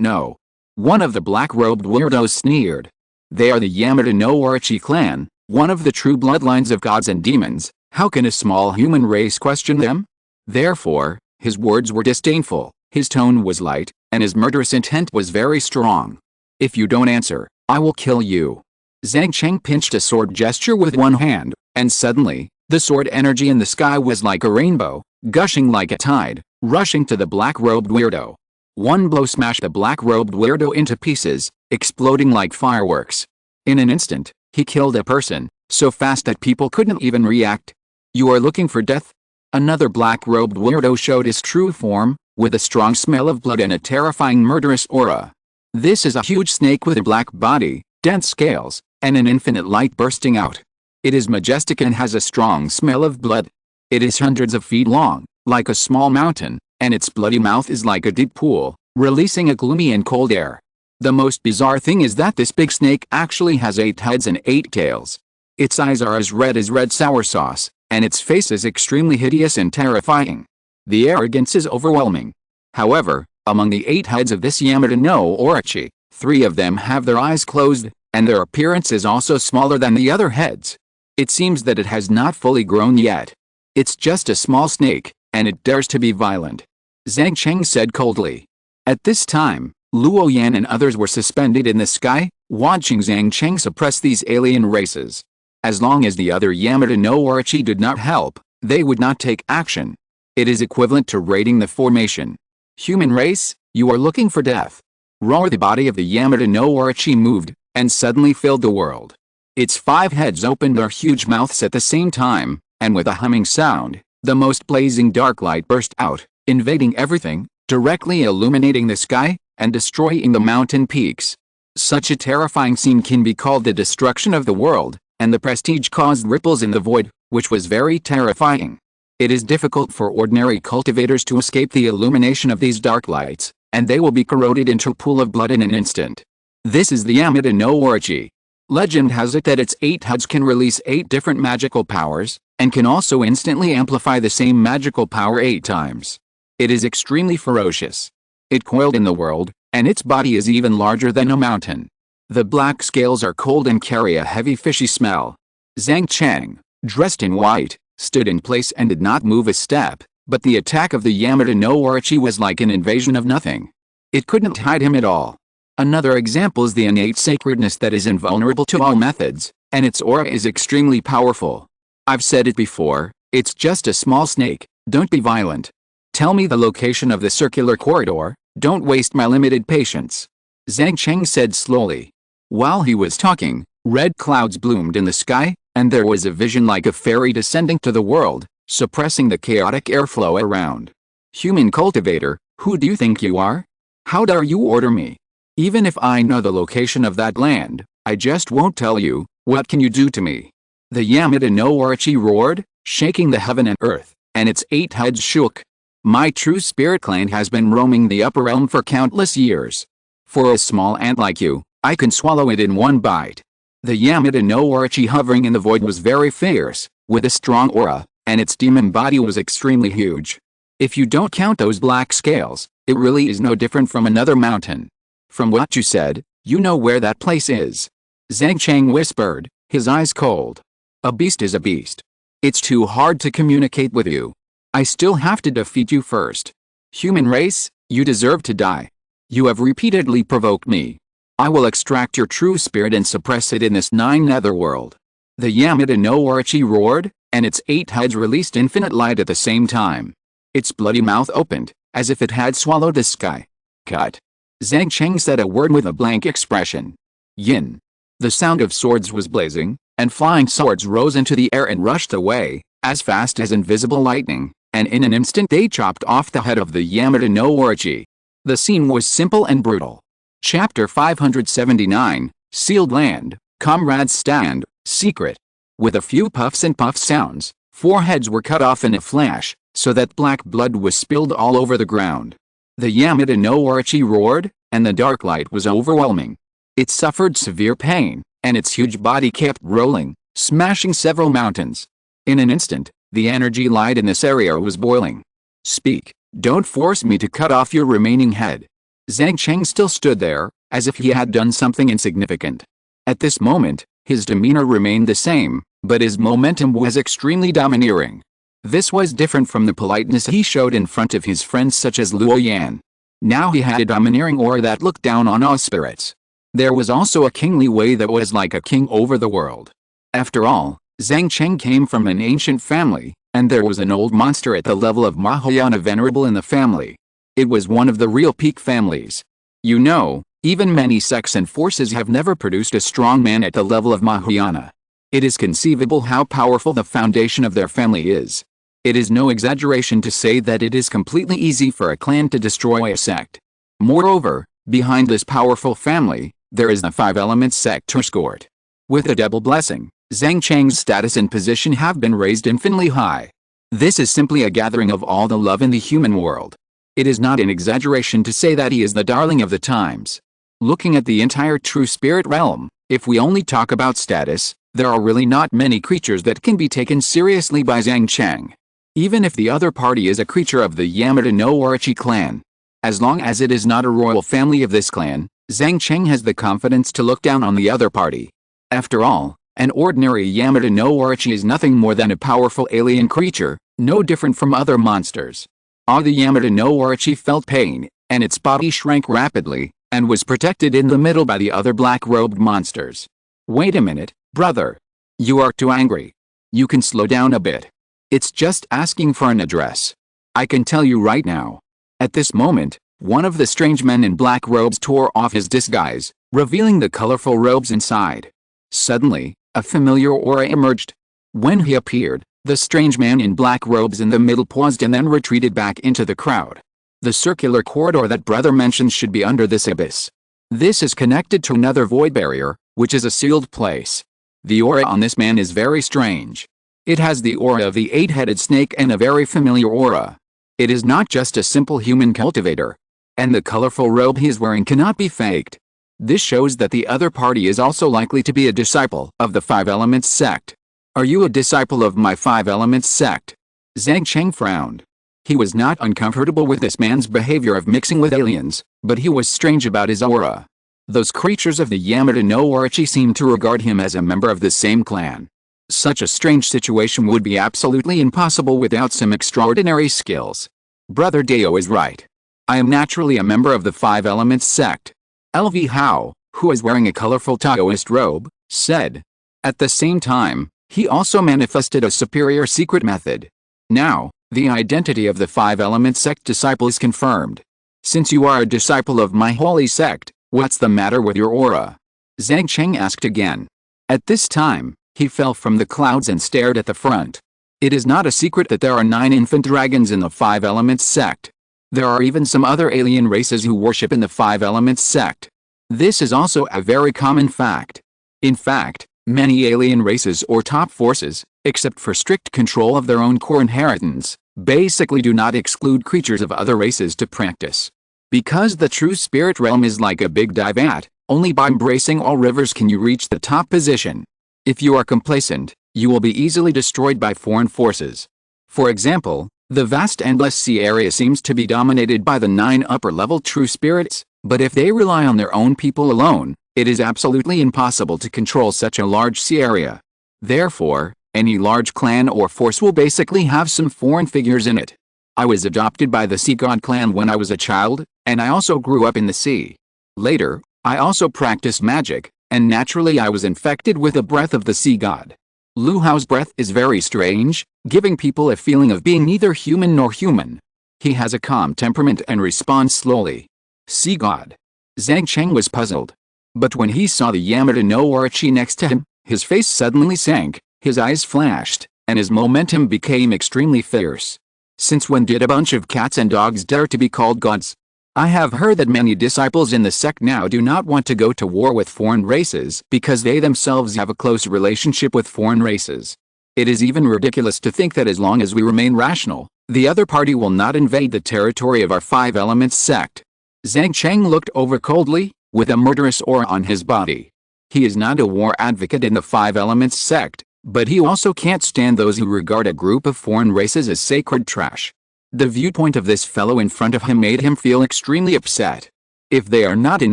know? One of the black-robed weirdos sneered. They are the Yamada no Orochi clan, one of the true bloodlines of gods and demons. How can a small human race question them? Therefore, his words were disdainful, his tone was light, and his murderous intent was very strong. If you don't answer, I will kill you. Zhang Cheng pinched a sword gesture with one hand, and suddenly, the sword energy in the sky was like a rainbow, gushing like a tide, rushing to the black-robed weirdo. One blow smashed the black-robed weirdo into pieces, exploding like fireworks. In an instant, he killed a person, so fast that people couldn't even react. You are looking for death? Another black-robed weirdo showed his true form, with a strong smell of blood and a terrifying murderous aura. This is a huge snake with a black body, dense scales, and an infinite light bursting out. It is majestic and has a strong smell of blood. It is hundreds of feet long, like a small mountain, and its bloody mouth is like a deep pool, releasing a gloomy and cold air. The most bizarre thing is that this big snake actually has 8 heads and 8 tails. Its eyes are as red sour sauce, and its face is extremely hideous and terrifying. The arrogance is overwhelming. However, among the 8 heads of this Yamada no Orochi, 3 of them have their eyes closed, and their appearance is also smaller than the other heads. It seems that it has not fully grown yet. It's just a small snake, and it dares to be violent. Zhang Cheng said coldly. At this time, Luo Yan and others were suspended in the sky, watching Zhang Cheng suppress these alien races. As long as the other Yamada no Orochi did not help, they would not take action. It is equivalent to raiding the formation. Human race, you are looking for death. Roar! The body of the Yamada no Orochi moved, and suddenly filled the world. Its 5 heads opened their huge mouths at the same time, and with a humming sound, the most blazing dark light burst out, invading everything, directly illuminating the sky, and destroying the mountain peaks. Such a terrifying scene can be called the destruction of the world, and the prestige caused ripples in the void, which was very terrifying. It is difficult for ordinary cultivators to escape the illumination of these dark lights, and they will be corroded into a pool of blood in an instant. This is the Yamada no Orochi. Legend has it that its 8 heads can release 8 different magical powers, and can also instantly amplify the same magical power 8 times. It is extremely ferocious. It coiled in the world, and its body is even larger than a mountain. The black scales are cold and carry a heavy fishy smell. Zhang Cheng, dressed in white, stood in place and did not move a step, but the attack of the Yamada no Orochi was like an invasion of nothing. It couldn't hide him at all. Another example is the innate sacredness that is invulnerable to all methods, and its aura is extremely powerful. I've said it before, it's just a small snake, don't be violent. Tell me the location of the circular corridor, don't waste my limited patience. Zhang Cheng said slowly. While he was talking, red clouds bloomed in the sky, and there was a vision like a fairy descending to the world, suppressing the chaotic airflow around. Human cultivator, who do you think you are? How dare you order me? Even if I know the location of that land, I just won't tell you. What can you do to me? The Yamada no Orochi roared, shaking the heaven and earth, and its 8 heads shook. My true spirit clan has been roaming the upper realm for countless years. For a small ant like you, I can swallow it in one bite. The Yamada no Orochi hovering in the void was very fierce, with a strong aura, and its demon body was extremely huge. If you don't count those black scales, it really is no different from another mountain. From what you said, you know where that place is. Zhang Cheng whispered, his eyes cold. A beast is a beast. It's too hard to communicate with you. I still have to defeat you first. Human race, you deserve to die. You have repeatedly provoked me. I will extract your true spirit and suppress it in this 9 netherworld. The Yamada no Orochi roared, and its 8 heads released infinite light at the same time. Its bloody mouth opened, as if it had swallowed the sky. Cut. Zhang Cheng said a word with a blank expression. Yin. The sound of swords was blazing, and flying swords rose into the air and rushed away, as fast as invisible lightning, and in an instant they chopped off the head of the Yamada no Orochi. The scene was simple and brutal. Chapter 579, Sealed Land, Comrades Stand, Secret. With a few puffs and puff sounds, 4 heads were cut off in a flash, so that black blood was spilled all over the ground. The Yamada no Orochi roared, and the dark light was overwhelming. It suffered severe pain, and its huge body kept rolling, smashing several mountains. In an instant, the energy light in this area was boiling. Speak, don't force me to cut off your remaining head. Zhang Cheng still stood there, as if he had done something insignificant. At this moment, his demeanor remained the same, but his momentum was extremely domineering. This was different from the politeness he showed in front of his friends such as Luo Yan. Now he had a domineering aura that looked down on all spirits. There was also a kingly way that was like a king over the world. After all, Zhang Cheng came from an ancient family, and there was an old monster at the level of Mahayana venerable in the family. It was one of the real peak families. You know, even many sects and forces have never produced a strong man at the level of Mahayana. It is conceivable how powerful the foundation of their family is. It is no exaggeration to say that it is completely easy for a clan to destroy a sect. Moreover, behind this powerful family, there is the 5-element sect Turskort. With a double blessing, Zhang Cheng's status and position have been raised infinitely high. This is simply a gathering of all the love in the human world. It is not an exaggeration to say that he is the darling of the times. Looking at the entire true spirit realm, if we only talk about status, there are really not many creatures that can be taken seriously by Zhang Cheng. Even if the other party is a creature of the Yamada no Orochi clan. As long as it is not a royal family of this clan, Zhang Cheng has the confidence to look down on the other party. After all, an ordinary Yamada no Orochi is nothing more than a powerful alien creature, no different from other monsters. The Yamada no Orochi felt pain, and its body shrank rapidly, and was protected in the middle by the other black-robed monsters. Wait a minute, brother. You are too angry. You can slow down a bit. It's just asking for an address. I can tell you right now. At this moment, one of the strange men in black robes tore off his disguise, revealing the colorful robes inside. Suddenly, a familiar aura emerged. When he appeared, the strange man in black robes in the middle paused and then retreated back into the crowd. The circular corridor that brother mentioned should be under this abyss. This is connected to another void barrier, which is a sealed place. The aura on this man is very strange. It has the aura of the eight-headed snake and a very familiar aura. It is not just a simple human cultivator. And the colorful robe he is wearing cannot be faked. This shows that the other party is also likely to be a disciple of the Five Elements sect. Are you a disciple of my Five Elements sect? Zhang Cheng frowned. He was not uncomfortable with this man's behavior of mixing with aliens, but he was strange about his aura. Those creatures of the Yamada no Orochi seemed to regard him as a member of the same clan. Such a strange situation would be absolutely impossible without some extraordinary skills. Brother Deo is right. I am naturally a member of the Five Elements sect. LV Hao, who is wearing a colorful Taoist robe, said. At the same time, he also manifested a superior secret method. Now, the identity of the Five Elements sect disciple is confirmed. Since you are a disciple of my holy sect, what's the matter with your aura? Zhang Cheng asked again. At this time, he fell from the clouds and stared at the front. It is not a secret that there are 9 infant dragons in the Five Elements sect. There are even some other alien races who worship in the Five Elements sect. This is also a very common fact. In fact, many alien races or top forces, except for strict control of their own core inheritance, basically do not exclude creatures of other races to practice. Because the true spirit realm is like a big dive at, only by embracing all rivers can you reach the top position. If you are complacent, you will be easily destroyed by foreign forces. For example, the vast endless sea area seems to be dominated by the 9 upper-level true spirits, but if they rely on their own people alone, it is absolutely impossible to control such a large sea area. Therefore, any large clan or force will basically have some foreign figures in it. I was adopted by the Sea God clan when I was a child, and I also grew up in the sea. Later, I also practiced magic, and naturally I was infected with the breath of the Sea God. Lu Hao's breath is very strange, giving people a feeling of being neither human nor human. He has a calm temperament and responds slowly. Sea God. Zhang Cheng was puzzled. But when he saw the Yamada no Orochi next to him, his face suddenly sank, his eyes flashed, and his momentum became extremely fierce. Since when did a bunch of cats and dogs dare to be called gods? I have heard that many disciples in the sect now do not want to go to war with foreign races because they themselves have a close relationship with foreign races. It is even ridiculous to think that as long as we remain rational, the other party will not invade the territory of our Five Elements sect. Zhang Cheng looked over coldly, with a murderous aura on his body. He is not a war advocate in the Five Elements sect, but he also can't stand those who regard a group of foreign races as sacred trash. The viewpoint of this fellow in front of him made him feel extremely upset. If they are not in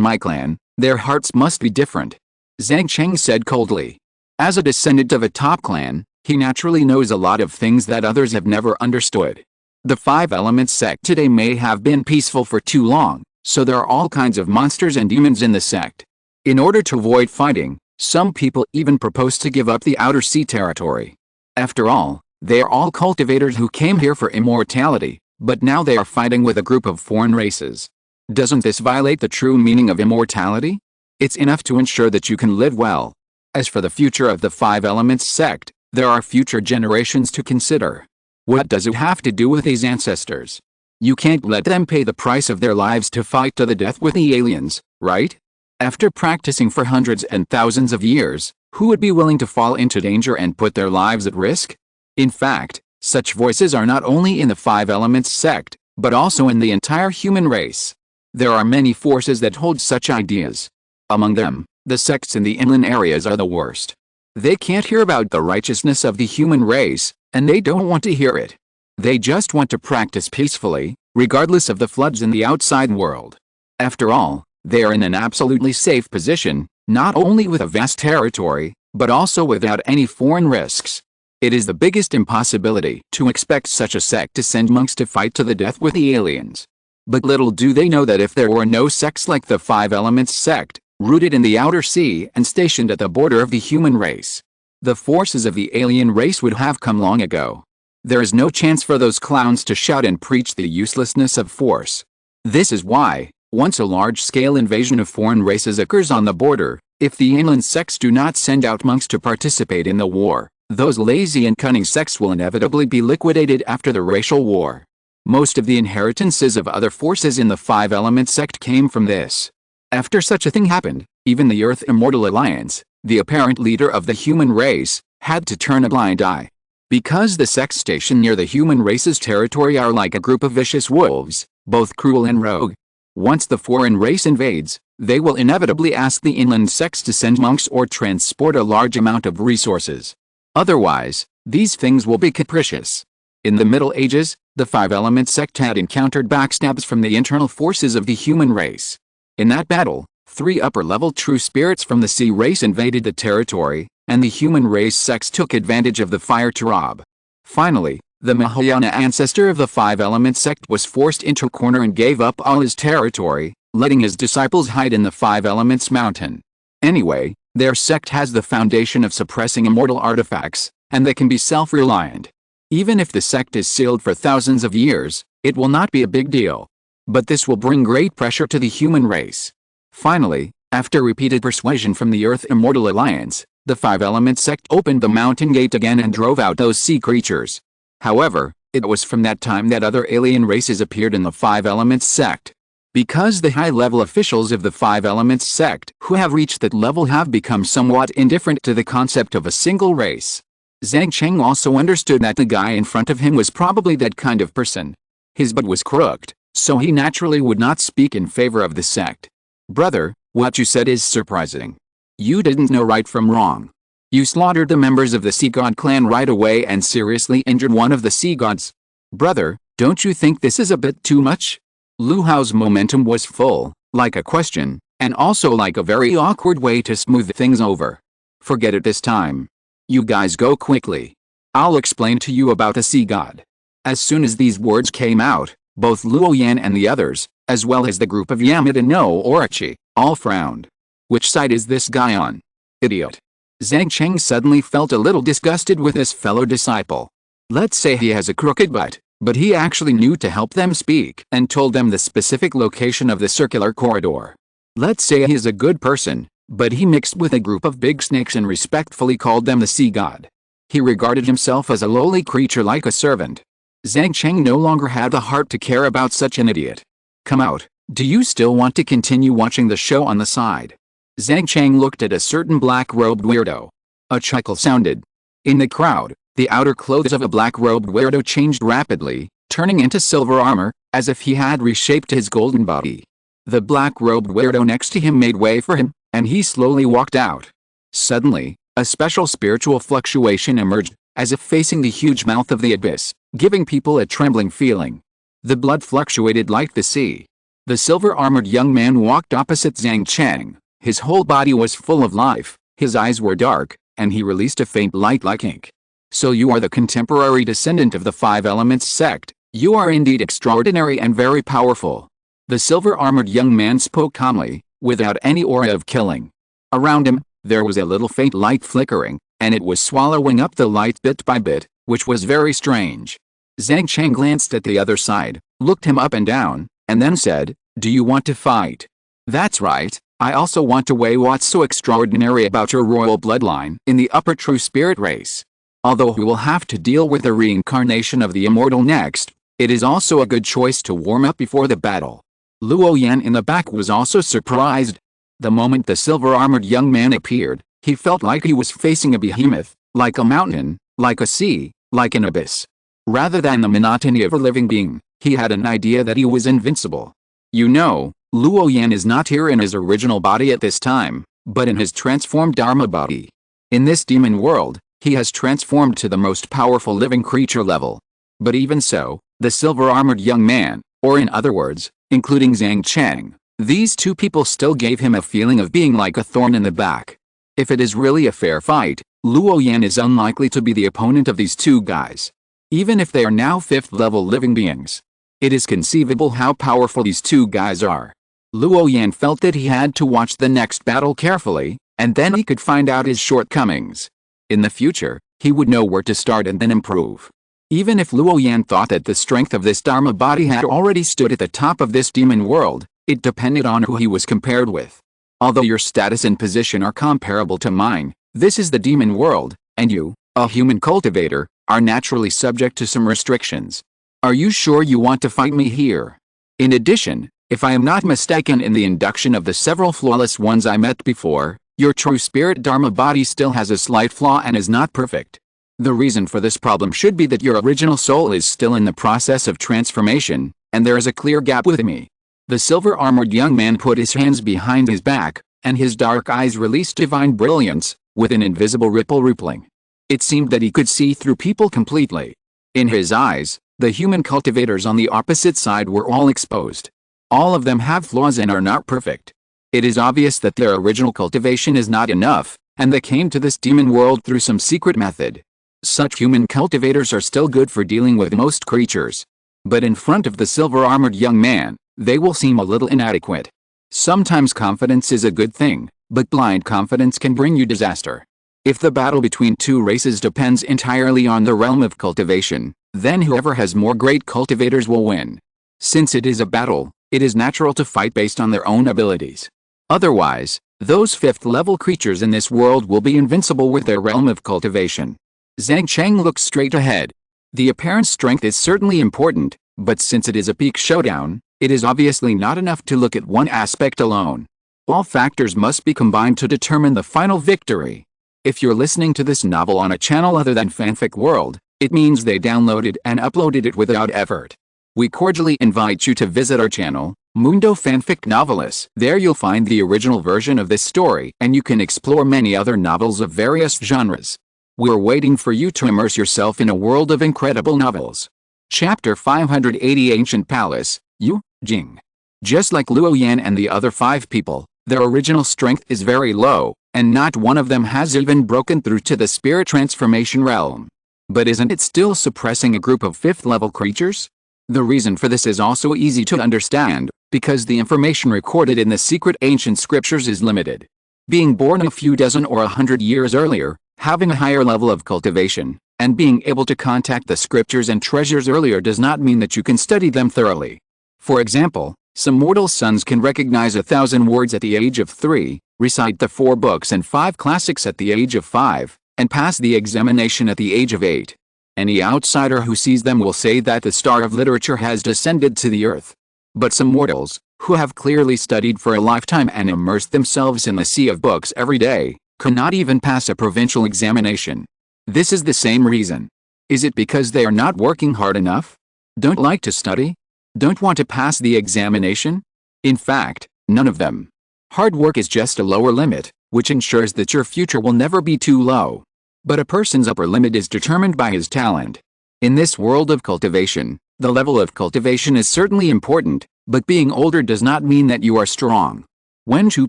my clan, their hearts must be different. Zhang Cheng said coldly. As a descendant of a top clan, he naturally knows a lot of things that others have never understood. The Five Elements sect today may have been peaceful for too long, so there are all kinds of monsters and demons in the sect. In order to avoid fighting, some people even propose to give up the outer sea territory. After all, they are all cultivators who came here for immortality, but now they are fighting with a group of foreign races. Doesn't this violate the true meaning of immortality? It's enough to ensure that you can live well. As for the future of the Five Elements sect, there are future generations to consider. What does it have to do with these ancestors? You can't let them pay the price of their lives to fight to the death with the aliens, right? After practicing for hundreds and thousands of years, who would be willing to fall into danger and put their lives at risk? In fact, such voices are not only in the Five Elements sect, but also in the entire human race. There are many forces that hold such ideas. Among them, the sects in the inland areas are the worst. They can't hear about the righteousness of the human race, and they don't want to hear it. They just want to practice peacefully, regardless of the floods in the outside world. After all, they are in an absolutely safe position, not only with a vast territory, but also without any foreign risks. It is the biggest impossibility to expect such a sect to send monks to fight to the death with the aliens. But little do they know that if there were no sects like the Five Elements sect, rooted in the outer sea and stationed at the border of the human race, the forces of the alien race would have come long ago. There is no chance for those clowns to shout and preach the uselessness of force. This is why, once a large-scale invasion of foreign races occurs on the border, if the inland sects do not send out monks to participate in the war, those lazy and cunning sects will inevitably be liquidated after the racial war. Most of the inheritances of other forces in the Five Elements sect came from this. After such a thing happened, even the Earth Immortal Alliance, the apparent leader of the human race, had to turn a blind eye. Because the sects stationed near the human race's territory are like a group of vicious wolves, both cruel and rogue. Once the foreign race invades, they will inevitably ask the inland sects to send monks or transport a large amount of resources. Otherwise, these things will be capricious. In the Middle Ages, the Five Elements sect had encountered backstabs from the internal forces of the human race. In that battle, 3 upper-level true spirits from the sea race invaded the territory, and the human race sects took advantage of the fire to rob. Finally, the Mahayana ancestor of the Five Elements sect was forced into a corner and gave up all his territory, letting his disciples hide in the Five Elements mountain. Anyway, their sect has the foundation of suppressing immortal artifacts, and they can be self-reliant. Even if the sect is sealed for thousands of years, it will not be a big deal. But this will bring great pressure to the human race. Finally, after repeated persuasion from the Earth Immortal Alliance, the Five Elements sect opened the mountain gate again and drove out those sea creatures. However, it was from that time that other alien races appeared in the Five Elements sect. Because the high-level officials of the Five Elements sect who have reached that level have become somewhat indifferent to the concept of a single race. Zhang Cheng also understood that the guy in front of him was probably that kind of person. His butt was crooked, so he naturally would not speak in favor of the sect. Brother, what you said is surprising. You didn't know right from wrong. You slaughtered the members of the Sea God clan right away and seriously injured one of the Sea Gods. Brother, don't you think this is a bit too much? Lu Hao's momentum was full, like a question, and also like a very awkward way to smooth things over. Forget it this time. You guys go quickly. I'll explain to you about the Sea God. As soon as these words came out, both Luo Yan and the others, as well as the group of Yamada no Orochi, all frowned. Which side is this guy on? Idiot. Zhang Cheng suddenly felt a little disgusted with his fellow disciple. Let's say he has a crooked butt, but he actually knew to help them speak and told them the specific location of the circular corridor. Let's say he is a good person, but he mixed with a group of big snakes and respectfully called them the Sea God. He regarded himself as a lowly creature like a servant. Zhang Cheng no longer had the heart to care about such an idiot. Come out, do you still want to continue watching the show on the side? Zhang Cheng looked at a certain black-robed weirdo. A chuckle sounded. In the crowd, the outer clothes of a black-robed weirdo changed rapidly, turning into silver armor, as if he had reshaped his golden body. The black-robed weirdo next to him made way for him, and he slowly walked out. Suddenly, a special spiritual fluctuation emerged, as if facing the huge mouth of the abyss, giving people a trembling feeling. The blood fluctuated like the sea. The silver-armored young man walked opposite Zhang Cheng. His whole body was full of life, his eyes were dark, and he released a faint light like ink. So you are the contemporary descendant of the Five Elements sect. You are indeed extraordinary and very powerful. The silver-armored young man spoke calmly, without any aura of killing. Around him, there was a little faint light flickering, and it was swallowing up the light bit by bit, which was very strange. Zhang Cheng glanced at the other side, looked him up and down, and then said, "Do you want to fight?" "That's right. I also want to weigh what's so extraordinary about your royal bloodline in the upper true spirit race. Although we will have to deal with the reincarnation of the immortal next, it is also a good choice to warm up before the battle." Luo Yan in the back was also surprised. The moment the silver-armored young man appeared, he felt like he was facing a behemoth, like a mountain, like a sea, like an abyss. Rather than the monotony of a living being, he had an idea that he was invincible. You know, Luo Yan is not here in his original body at this time, but in his transformed Dharma body. In this demon world, he has transformed to the most powerful living creature level. But even so, the silver-armored young man, Or in other words, including Zhang Cheng, these two people still gave him a feeling of being like a thorn in the back. If it is really a fair fight, Luo Yan is unlikely to be the opponent of these two guys. Even if they are now 5th level living beings. It is conceivable how powerful these two guys are. Luo Yan felt that he had to watch the next battle carefully, and then he could find out his shortcomings. In the future, he would know where to start and then improve. Even if Luo Yan thought that the strength of this Dharma body had already stood at the top of this demon world, it depended on who he was compared with. Although your status and position are comparable to mine, this is the demon world, and you, a human cultivator, are naturally subject to some restrictions. Are you sure you want to fight me here? In addition, if I am not mistaken in the induction of the several flawless ones I met before, your true spirit Dharma body still has a slight flaw and is not perfect. The reason for this problem should be that your original soul is still in the process of transformation, and there is a clear gap with me. The silver-armored young man put his hands behind his back, and his dark eyes released divine brilliance, with an invisible ripple rippling. It seemed that he could see through people completely. In his eyes, the human cultivators on the opposite side were all exposed. All of them have flaws and are not perfect. It is obvious that their original cultivation is not enough, and they came to this demon world through some secret method. Such human cultivators are still good for dealing with most creatures. But in front of the silver-armored young man, they will seem a little inadequate. Sometimes confidence is a good thing, but blind confidence can bring you disaster. If the battle between two races depends entirely on the realm of cultivation, then whoever has more great cultivators will win. Since it is a battle, it is natural to fight based on their own abilities. Otherwise, those 5th level creatures in this world will be invincible with their realm of cultivation. Zhang Cheng looked straight ahead. The apparent strength is certainly important, but since it is a peak showdown, it is obviously not enough to look at one aspect alone. All factors must be combined to determine the final victory. If you're listening to this novel on a channel other than Fanfic World, it means they downloaded and uploaded it without effort. We cordially invite you to visit our channel, Mundo Fanfic Novelis. There you'll find the original version of this story, and you can explore many other novels of various genres. We're waiting for you to immerse yourself in a world of incredible novels. Chapter 580 Ancient Palace, Yu, Jing. Just like Luo Yan and the other 5 people, their original strength is very low, and not one of them has even broken through to the spirit transformation realm. But isn't it still suppressing a group of 5th level creatures? The reason for this is also easy to understand, because the information recorded in the secret ancient scriptures is limited. Being born a few dozen or 100 years earlier, having a higher level of cultivation, and being able to contact the scriptures and treasures earlier does not mean that you can study them thoroughly. For example, some mortal sons can recognize 1,000 words at the age of 3, recite the 4 books and 5 classics at the age of 5, and pass the examination at the age of 8. Any outsider who sees them will say that the star of literature has descended to the earth. But some mortals, who have clearly studied for a lifetime and immersed themselves in the sea of books every day, cannot even pass a provincial examination. This is the same reason. Is it because they are not working hard enough? Don't like to study? Don't want to pass the examination? In fact, none of them. Hard work is just a lower limit, which ensures that your future will never be too low. But a person's upper limit is determined by his talent. In this world of cultivation, the level of cultivation is certainly important, but being older does not mean that you are strong. When 2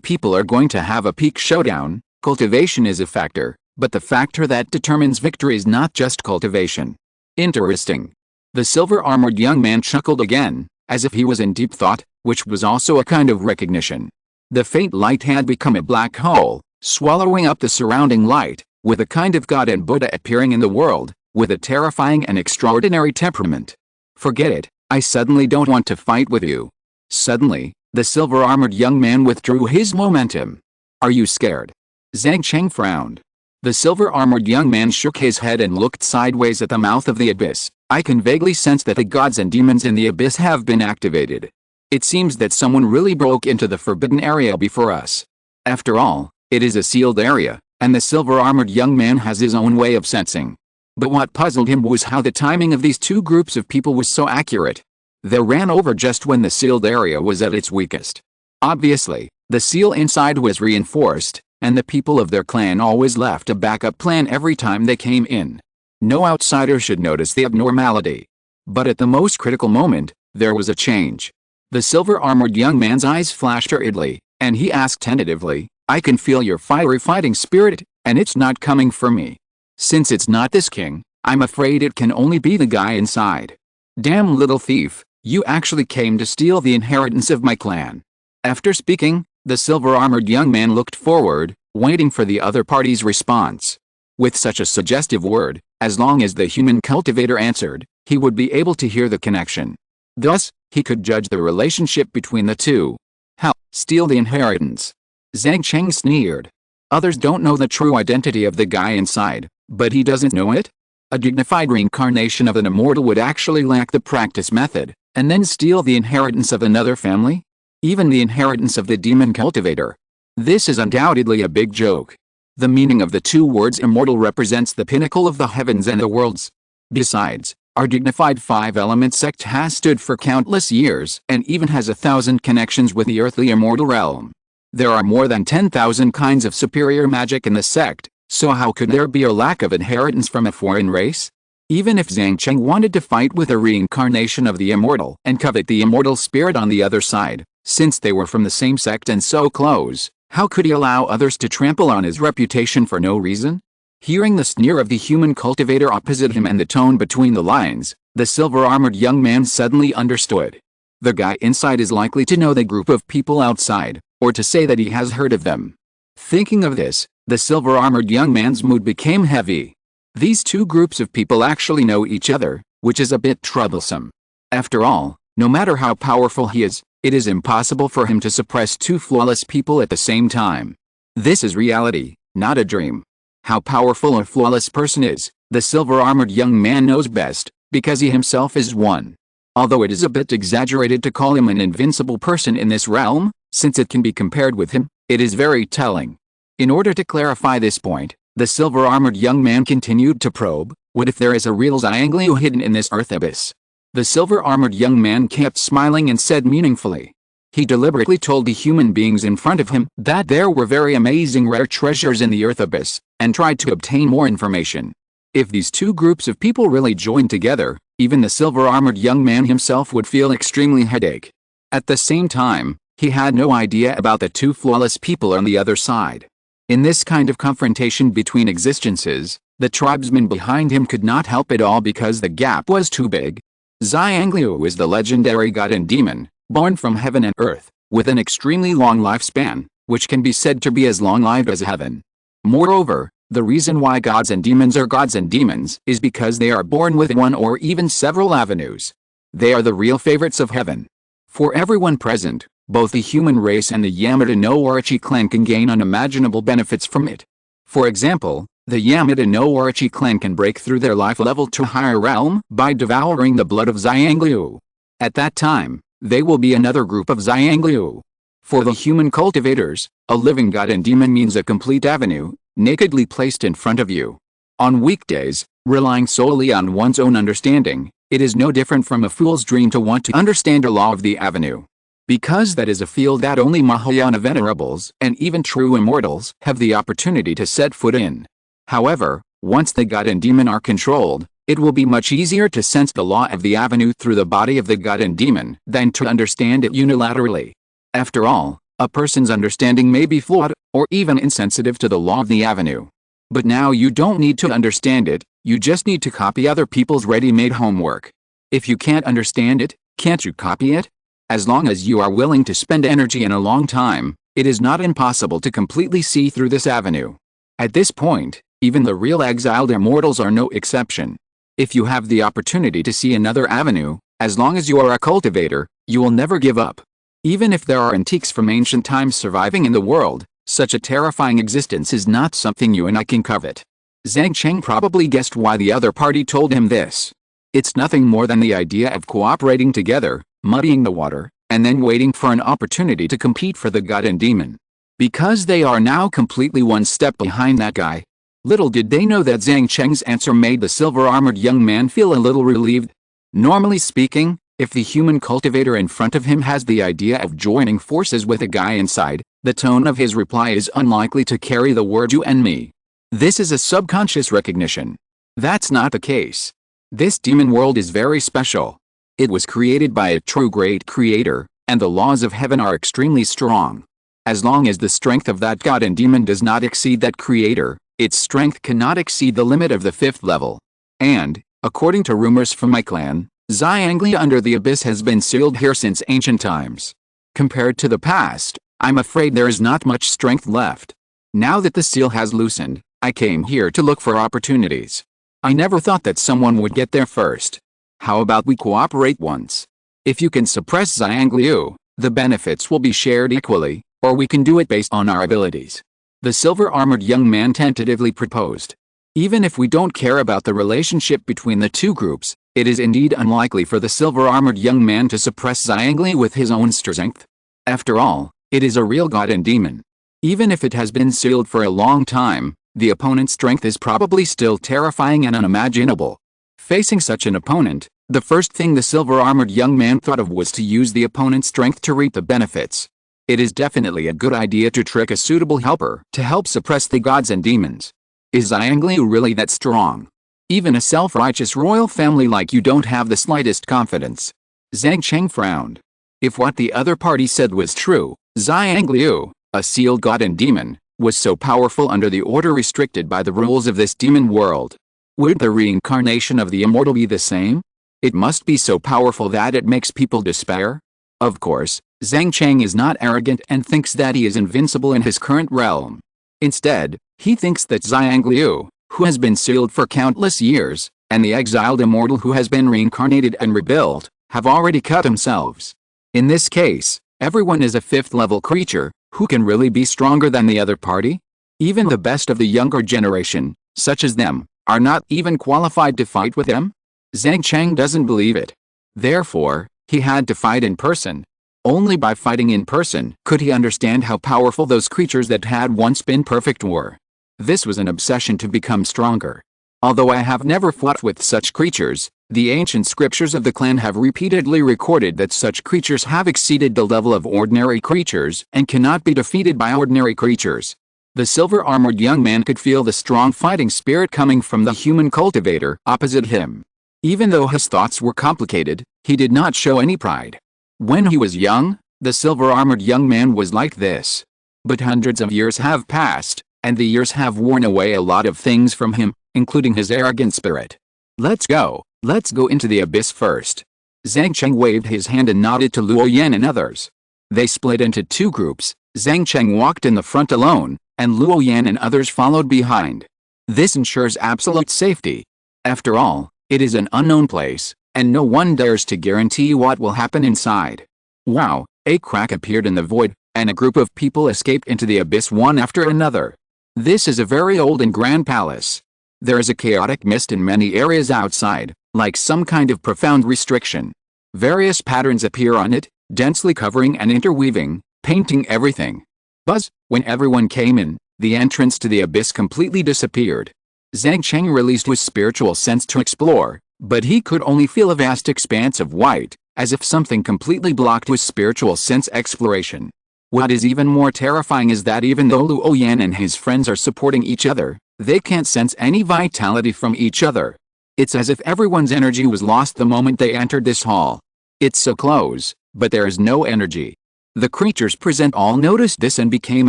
people are going to have a peak showdown, cultivation is a factor, but the factor that determines victory is not just cultivation. Interesting. The silver-armored young man chuckled again, as if he was in deep thought, which was also a kind of recognition. The faint light had become a black hole, swallowing up the surrounding light, with a kind of God and Buddha appearing in the world, with a terrifying and extraordinary temperament. Forget it, I suddenly don't want to fight with you. Suddenly, the silver-armored young man withdrew his momentum. Are you scared? Zhang Cheng frowned. The silver-armored young man shook his head and looked sideways at the mouth of the abyss. I can vaguely sense that the gods and demons in the abyss have been activated. It seems that someone really broke into the forbidden area before us. After all, it is a sealed area, and the silver-armored young man has his own way of sensing. But what puzzled him was how the timing of these 2 groups of people was so accurate. They ran over just when the sealed area was at its weakest. Obviously, the seal inside was reinforced, and the people of their clan always left a backup plan every time they came in. No outsider should notice the abnormality. But at the most critical moment, There was a change. The silver-armored young man's eyes flashed hurriedly, and he asked tentatively, "I can feel your fiery fighting spirit, and it's not coming from me. Since it's not this king, I'm afraid it can only be the guy inside. Damn little thief, you actually came to steal the inheritance of my clan." After speaking, the silver-armored young man looked forward, waiting for the other party's response. With such a suggestive word, as long as the human cultivator answered, he would be able to hear the connection. Thus, he could judge the relationship between the two. How? Steal the inheritance? Zhang Cheng sneered. Others don't know the true identity of the guy inside, but he doesn't know it? A dignified reincarnation of an immortal would actually lack the practice method, and then steal the inheritance of another family? Even the inheritance of the demon cultivator. This is undoubtedly a big joke. The meaning of the two words immortal represents the pinnacle of the heavens and the worlds. Besides, our dignified five-element sect has stood for countless years and even has 1,000 connections with the earthly immortal realm. There are more than 10,000 kinds of superior magic in the sect, so how could there be a lack of inheritance from a foreign race? Even if Zhang Cheng wanted to fight with a reincarnation of the immortal and covet the immortal spirit on the other side, since they were from the same sect and so close, how could he allow others to trample on his reputation for no reason? Hearing the sneer of the human cultivator opposite him and the tone between the lines, the silver-armored young man suddenly understood. The guy inside is likely to know the group of people outside, or to say that he has heard of them. Thinking of this, the silver-armored young man's mood became heavy. These two groups of people actually know each other, which is a bit troublesome. After all, no matter how powerful he is, it is impossible for him to suppress two flawless people at the same time. This is reality, not a dream. How powerful a flawless person is, the silver-armored young man knows best, because he himself is one. Although it is a bit exaggerated to call him an invincible person in this realm, since it can be compared with him, it is very telling. In order to clarify this point, the silver-armored young man continued to probe, what if there is a real Xiangliu hidden in this earth abyss? The silver-armored young man kept smiling and said meaningfully. He deliberately told the human beings in front of him that there were very amazing rare treasures in the earth abyss, and tried to obtain more information. If these two groups of people really joined together, even the silver-armored young man himself would feel extremely headache. At the same time, he had no idea about the two flawless people on the other side. In this kind of confrontation between existences, the tribesmen behind him could not help at all because the gap was too big. Xiangliu is the legendary god and demon, born from heaven and earth, with an extremely long lifespan, which can be said to be as long-lived as heaven. Moreover, the reason why gods and demons are gods and demons is because they are born with one or even several avenues. They are the real favorites of heaven. For everyone present, both the human race and the Yamada no Orochi clan can gain unimaginable benefits from it. For example, the Yamada no Orochi clan can break through their life level to higher realm by devouring the blood of Xiangliu. At that time, they will be another group of Xiangliu. For the human cultivators, a living god and demon means a complete avenue, nakedly placed in front of you. On weekdays, relying solely on one's own understanding, it is no different from a fool's dream to want to understand a law of the avenue. Because that is a field that only Mahayana venerables and even true immortals have the opportunity to set foot in. However, once the god and demon are controlled, it will be much easier to sense the law of the avenue through the body of the god and demon than to understand it unilaterally. After all, a person's understanding may be flawed, or even insensitive to the law of the avenue. But now you don't need to understand it, you just need to copy other people's ready-made homework. If you can't understand it, can't you copy it? As long as you are willing to spend energy and a long time, it is not impossible to completely see through this avenue. At this point, even the real exiled immortals are no exception. If you have the opportunity to see another avenue, as long as you are a cultivator, you will never give up. Even if there are antiques from ancient times surviving in the world, such a terrifying existence is not something you and I can covet. Zhang Cheng probably guessed why the other party told him this. It's nothing more than the idea of cooperating together, muddying the water, and then waiting for an opportunity to compete for the god and demon. Because they are now completely one step behind that guy. Little did they know that Zhang Cheng's answer made the silver-armored young man feel a little relieved. Normally speaking, if the human cultivator in front of him has the idea of joining forces with a guy inside, the tone of his reply is unlikely to carry the word you and me. This is a subconscious recognition. That's not the case. This demon world is very special. It was created by a true great creator, and the laws of heaven are extremely strong. As long as the strength of that god and demon does not exceed that creator, its strength cannot exceed the limit of the 5th level. And, according to rumors from my clan, Xiangli under the abyss has been sealed here since ancient times. Compared to the past, I'm afraid there is not much strength left. Now that the seal has loosened, I came here to look for opportunities. I never thought that someone would get there first. How about we cooperate once? If you can suppress Xiangliu, the benefits will be shared equally, or we can do it based on our abilities. The silver-armored young man tentatively proposed. Even if we don't care about the relationship between the two groups, it is indeed unlikely for the silver-armored young man to suppress Xiangli with his own strength. After all, it is a real god and demon. Even if it has been sealed for a long time, the opponent's strength is probably still terrifying and unimaginable. Facing such an opponent, the first thing the silver-armored young man thought of was to use the opponent's strength to reap the benefits. It is definitely a good idea to trick a suitable helper to help suppress the gods and demons. Is Xiangliu really that strong? Even a self-righteous royal family like you don't have the slightest confidence. Zhang Cheng frowned. If what the other party said was true, Xiangliu, a sealed god and demon, was so powerful under the order restricted by the rules of this demon world. Would the reincarnation of the immortal be the same? It must be so powerful that it makes people despair? Of course, Zhang Cheng is not arrogant and thinks that he is invincible in his current realm. Instead, he thinks that Xiangliu, who has been sealed for countless years, and the exiled immortal who has been reincarnated and rebuilt, have already cut themselves. In this case, everyone is a 5th-level creature, who can really be stronger than the other party? Even the best of the younger generation, such as them, are not even qualified to fight with them? Zhang Cheng doesn't believe it. Therefore, he had to fight in person. Only by fighting in person could he understand how powerful those creatures that had once been perfect were. This was an obsession to become stronger. Although I have never fought with such creatures, the ancient scriptures of the clan have repeatedly recorded that such creatures have exceeded the level of ordinary creatures and cannot be defeated by ordinary creatures. The silver-armored young man could feel the strong fighting spirit coming from the human cultivator opposite him. Even though his thoughts were complicated, he did not show any pride. When he was young, the silver-armored young man was like this. But hundreds of years have passed, and the years have worn away a lot of things from him, including his arrogant spirit. Let's go into the abyss first. Zhang Cheng waved his hand and nodded to Luo Yan and others. They split into 2 groups. Zhang Cheng walked in the front alone, and Luo Yan and others followed behind. This ensures absolute safety. After all, it is an unknown place, and no one dares to guarantee what will happen inside. Wow, a crack appeared in the void, and a group of people escaped into the abyss one after another. This is a very old and grand palace. There is a chaotic mist in many areas outside, like some kind of profound restriction. Various patterns appear on it, densely covering and interweaving, painting everything. Buzz, when everyone came in, the entrance to the abyss completely disappeared. Zhang Cheng released his spiritual sense to explore, but he could only feel a vast expanse of white, as if something completely blocked his spiritual sense exploration. What is even more terrifying is that even though Luo Yan and his friends are supporting each other, they can't sense any vitality from each other. It's as if everyone's energy was lost the moment they entered this hall. It's so close, but there is no energy. The creatures present all noticed this and became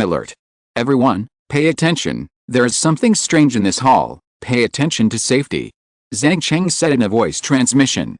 alert. Everyone, pay attention, there is something strange in this hall, pay attention to safety. Zhang Cheng said in a voice transmission.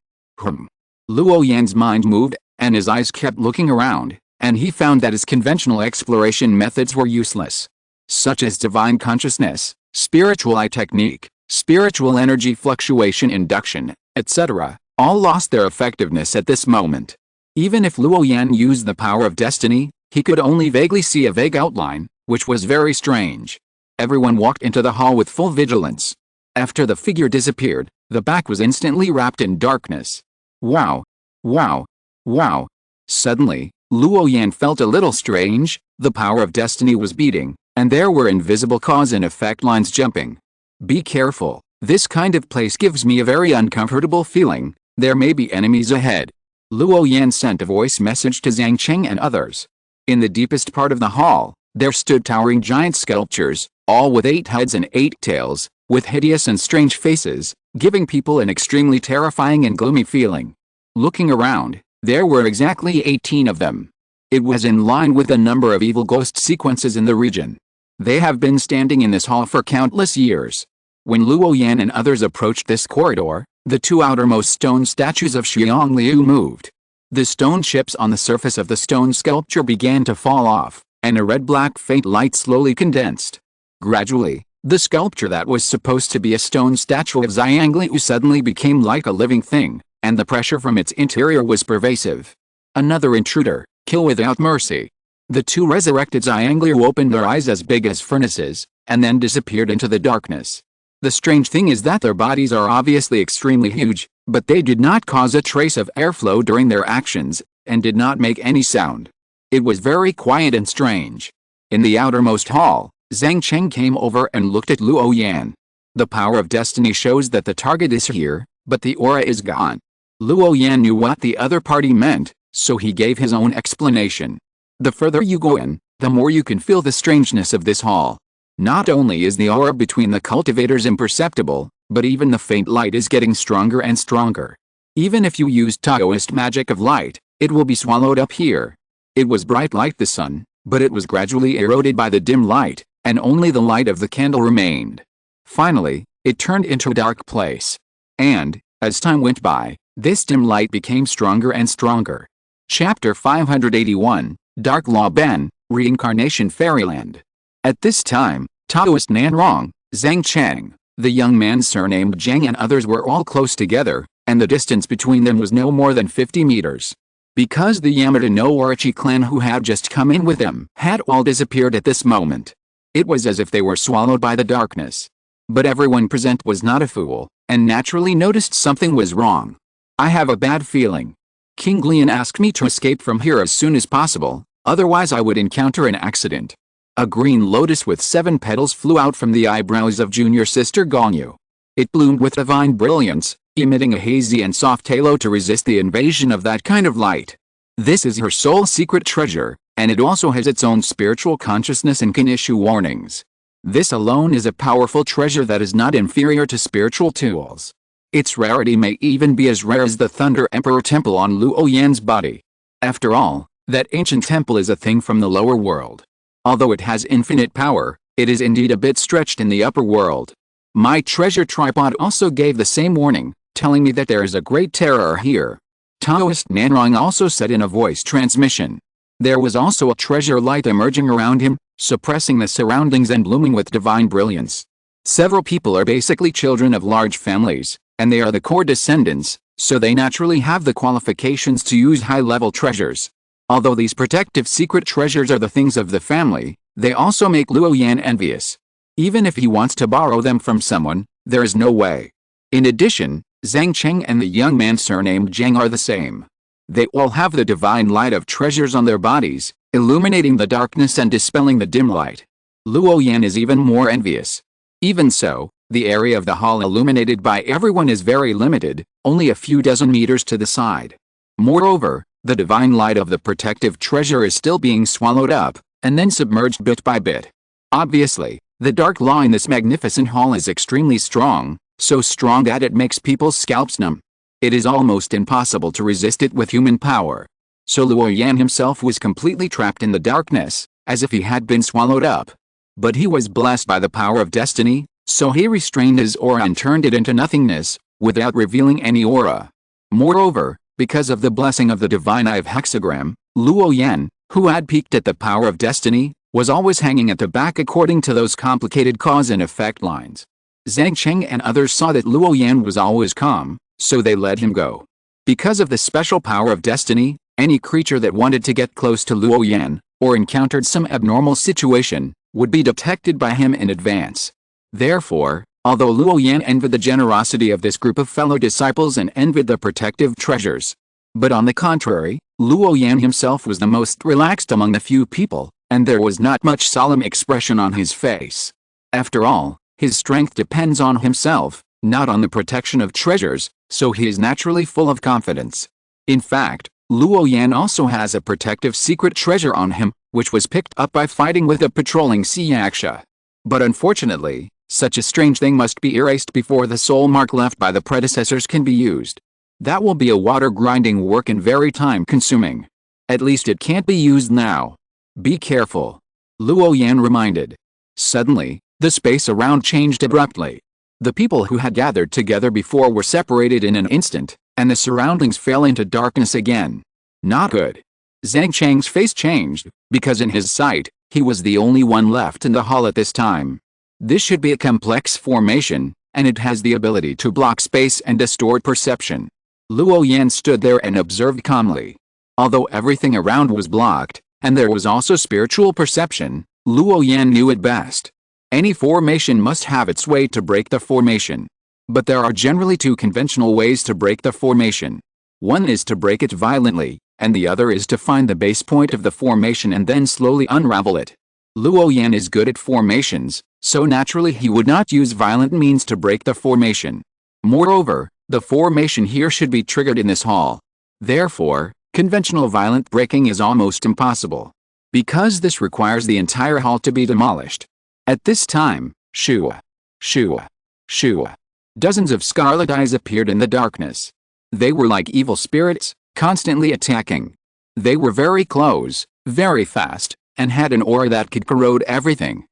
Luo Yan's mind moved, and his eyes kept looking around, and he found that his conventional exploration methods were useless. Such as divine consciousness, spiritual eye technique, spiritual energy fluctuation induction, etc., all lost their effectiveness at this moment. Even if Luo Yan used the power of destiny, he could only vaguely see a vague outline, which was very strange. Everyone walked into the hall with full vigilance. After the figure disappeared, the back was instantly wrapped in darkness. Wow! Wow! Wow! Suddenly, Luo Yan felt a little strange. The power of destiny was beating, and there were invisible cause and effect lines jumping. Be careful, this kind of place gives me a very uncomfortable feeling, there may be enemies ahead. Luo Yan sent a voice message to Zhang Cheng and others. In the deepest part of the hall, there stood towering giant sculptures, all with 8 heads and 8 tails, with hideous and strange faces, giving people an extremely terrifying and gloomy feeling. Looking around, there were exactly 18 of them. It was in line with the number of evil ghost sequences in the region. They have been standing in this hall for countless years. When Luo Yan and others approached this corridor, the two outermost stone statues of Xiang Liu moved. The stone chips on the surface of the stone sculpture began to fall off, and a red-black faint light slowly condensed. Gradually, the sculpture that was supposed to be a stone statue of Xiang Liu suddenly became like a living thing, and the pressure from its interior was pervasive. Another intruder, kill without mercy. The two resurrected Xiang Liu opened their eyes as big as furnaces, and then disappeared into the darkness. The strange thing is that their bodies are obviously extremely huge, but they did not cause a trace of airflow during their actions, and did not make any sound. It was very quiet and strange. In the outermost hall, Zhang Cheng came over and looked at Luo Yan. The power of destiny shows that the target is here, but the aura is gone. Luo Yan knew what the other party meant, so he gave his own explanation. The further you go in, the more you can feel the strangeness of this hall. Not only is the aura between the cultivators imperceptible, but even the faint light is getting stronger and stronger. Even if you use Taoist magic of light, it will be swallowed up here. It was bright like the sun, but it was gradually eroded by the dim light, and only the light of the candle remained. Finally, it turned into a dark place. And, as time went by, this dim light became stronger and stronger. Chapter 581, Dark Law Ben, Reincarnation Fairyland. At this time, Taoist Nanrong, Zhang Cheng, the young man surnamed Zhang and others were all close together, and the distance between them was no more than 50 meters. Because the Yamada no Orochi clan who had just come in with them had all disappeared at this moment. It was as if they were swallowed by the darkness. But everyone present was not a fool, and naturally noticed something was wrong. I have a bad feeling. King Lian asked me to escape from here as soon as possible, otherwise I would encounter an accident. A green lotus with 7 petals flew out from the eyebrows of junior sister Gongyu. It bloomed with divine brilliance, emitting a hazy and soft halo to resist the invasion of that kind of light. This is her sole secret treasure, and it also has its own spiritual consciousness and can issue warnings. This alone is a powerful treasure that is not inferior to spiritual tools. Its rarity may even be as rare as the Thunder Emperor Temple on Luo Yan's body. After all, that ancient temple is a thing from the lower world. Although it has infinite power, it is indeed a bit stretched in the upper world. My treasure tripod also gave the same warning, telling me that there is a great terror here. Taoist Nanrong also said in a voice transmission. There was also a treasure light emerging around him, suppressing the surroundings and blooming with divine brilliance. Several people are basically children of large families, and they are the core descendants, so they naturally have the qualifications to use high-level treasures. Although these protective secret treasures are the things of the family, they also make Luo Yan envious. Even if he wants to borrow them from someone, there is no way. In addition, Zhang Cheng and the young man surnamed Zhang are the same. They all have the divine light of treasures on their bodies, illuminating the darkness and dispelling the dim light. Luo Yan is even more envious. Even so, the area of the hall illuminated by everyone is very limited, only a few dozen meters to the side. Moreover, the divine light of the protective treasure is still being swallowed up, and then submerged bit by bit. Obviously, the dark law in this magnificent hall is extremely strong, so strong that it makes people's scalps numb. It is almost impossible to resist it with human power. So Luo Yan himself was completely trapped in the darkness, as if he had been swallowed up. But he was blessed by the power of destiny, so he restrained his aura and turned it into nothingness, without revealing any aura. Moreover, because of the blessing of the divine eye of hexagram, Luo Yan, who had peeked at the power of destiny, was always hanging at the back according to those complicated cause and effect lines. Zhang Cheng and others saw that Luo Yan was always calm, so they let him go. Because of the special power of destiny, any creature that wanted to get close to Luo Yan, or encountered some abnormal situation, would be detected by him in advance. Therefore, although Luo Yan envied the generosity of this group of fellow disciples and envied the protective treasures, but on the contrary, Luo Yan himself was the most relaxed among the few people, and there was not much solemn expression on his face. After all, his strength depends on himself, not on the protection of treasures, so he is naturally full of confidence. In fact, Luo Yan also has a protective secret treasure on him, which was picked up by fighting with a patrolling sea yaksha. But unfortunately, such a strange thing must be erased before the soul mark left by the predecessors can be used. That will be a water-grinding work and very time-consuming. At least it can't be used now. Be careful. Luo Yan reminded. Suddenly, the space around changed abruptly. The people who had gathered together before were separated in an instant, and the surroundings fell into darkness again. Not good. Zhang Cheng's face changed, because in his sight, he was the only one left in the hall at this time. This should be a complex formation, and it has the ability to block space and distort perception. Luo Yan stood there and observed calmly. Although everything around was blocked, and there was also spiritual perception, Luo Yan knew it best. Any formation must have its way to break the formation. But there are generally two conventional ways to break the formation. One is to break it violently, and the other is to find the base point of the formation and then slowly unravel it. Luo Yan is good at formations, so naturally he would not use violent means to break the formation. Moreover, the formation here should be triggered in this hall. Therefore, conventional violent breaking is almost impossible. Because this requires the entire hall to be demolished. At this time, shua, shua, shua. Dozens of scarlet eyes appeared in the darkness. They were like evil spirits, constantly attacking. They were very close, very fast, and had an aura that could corrode everything.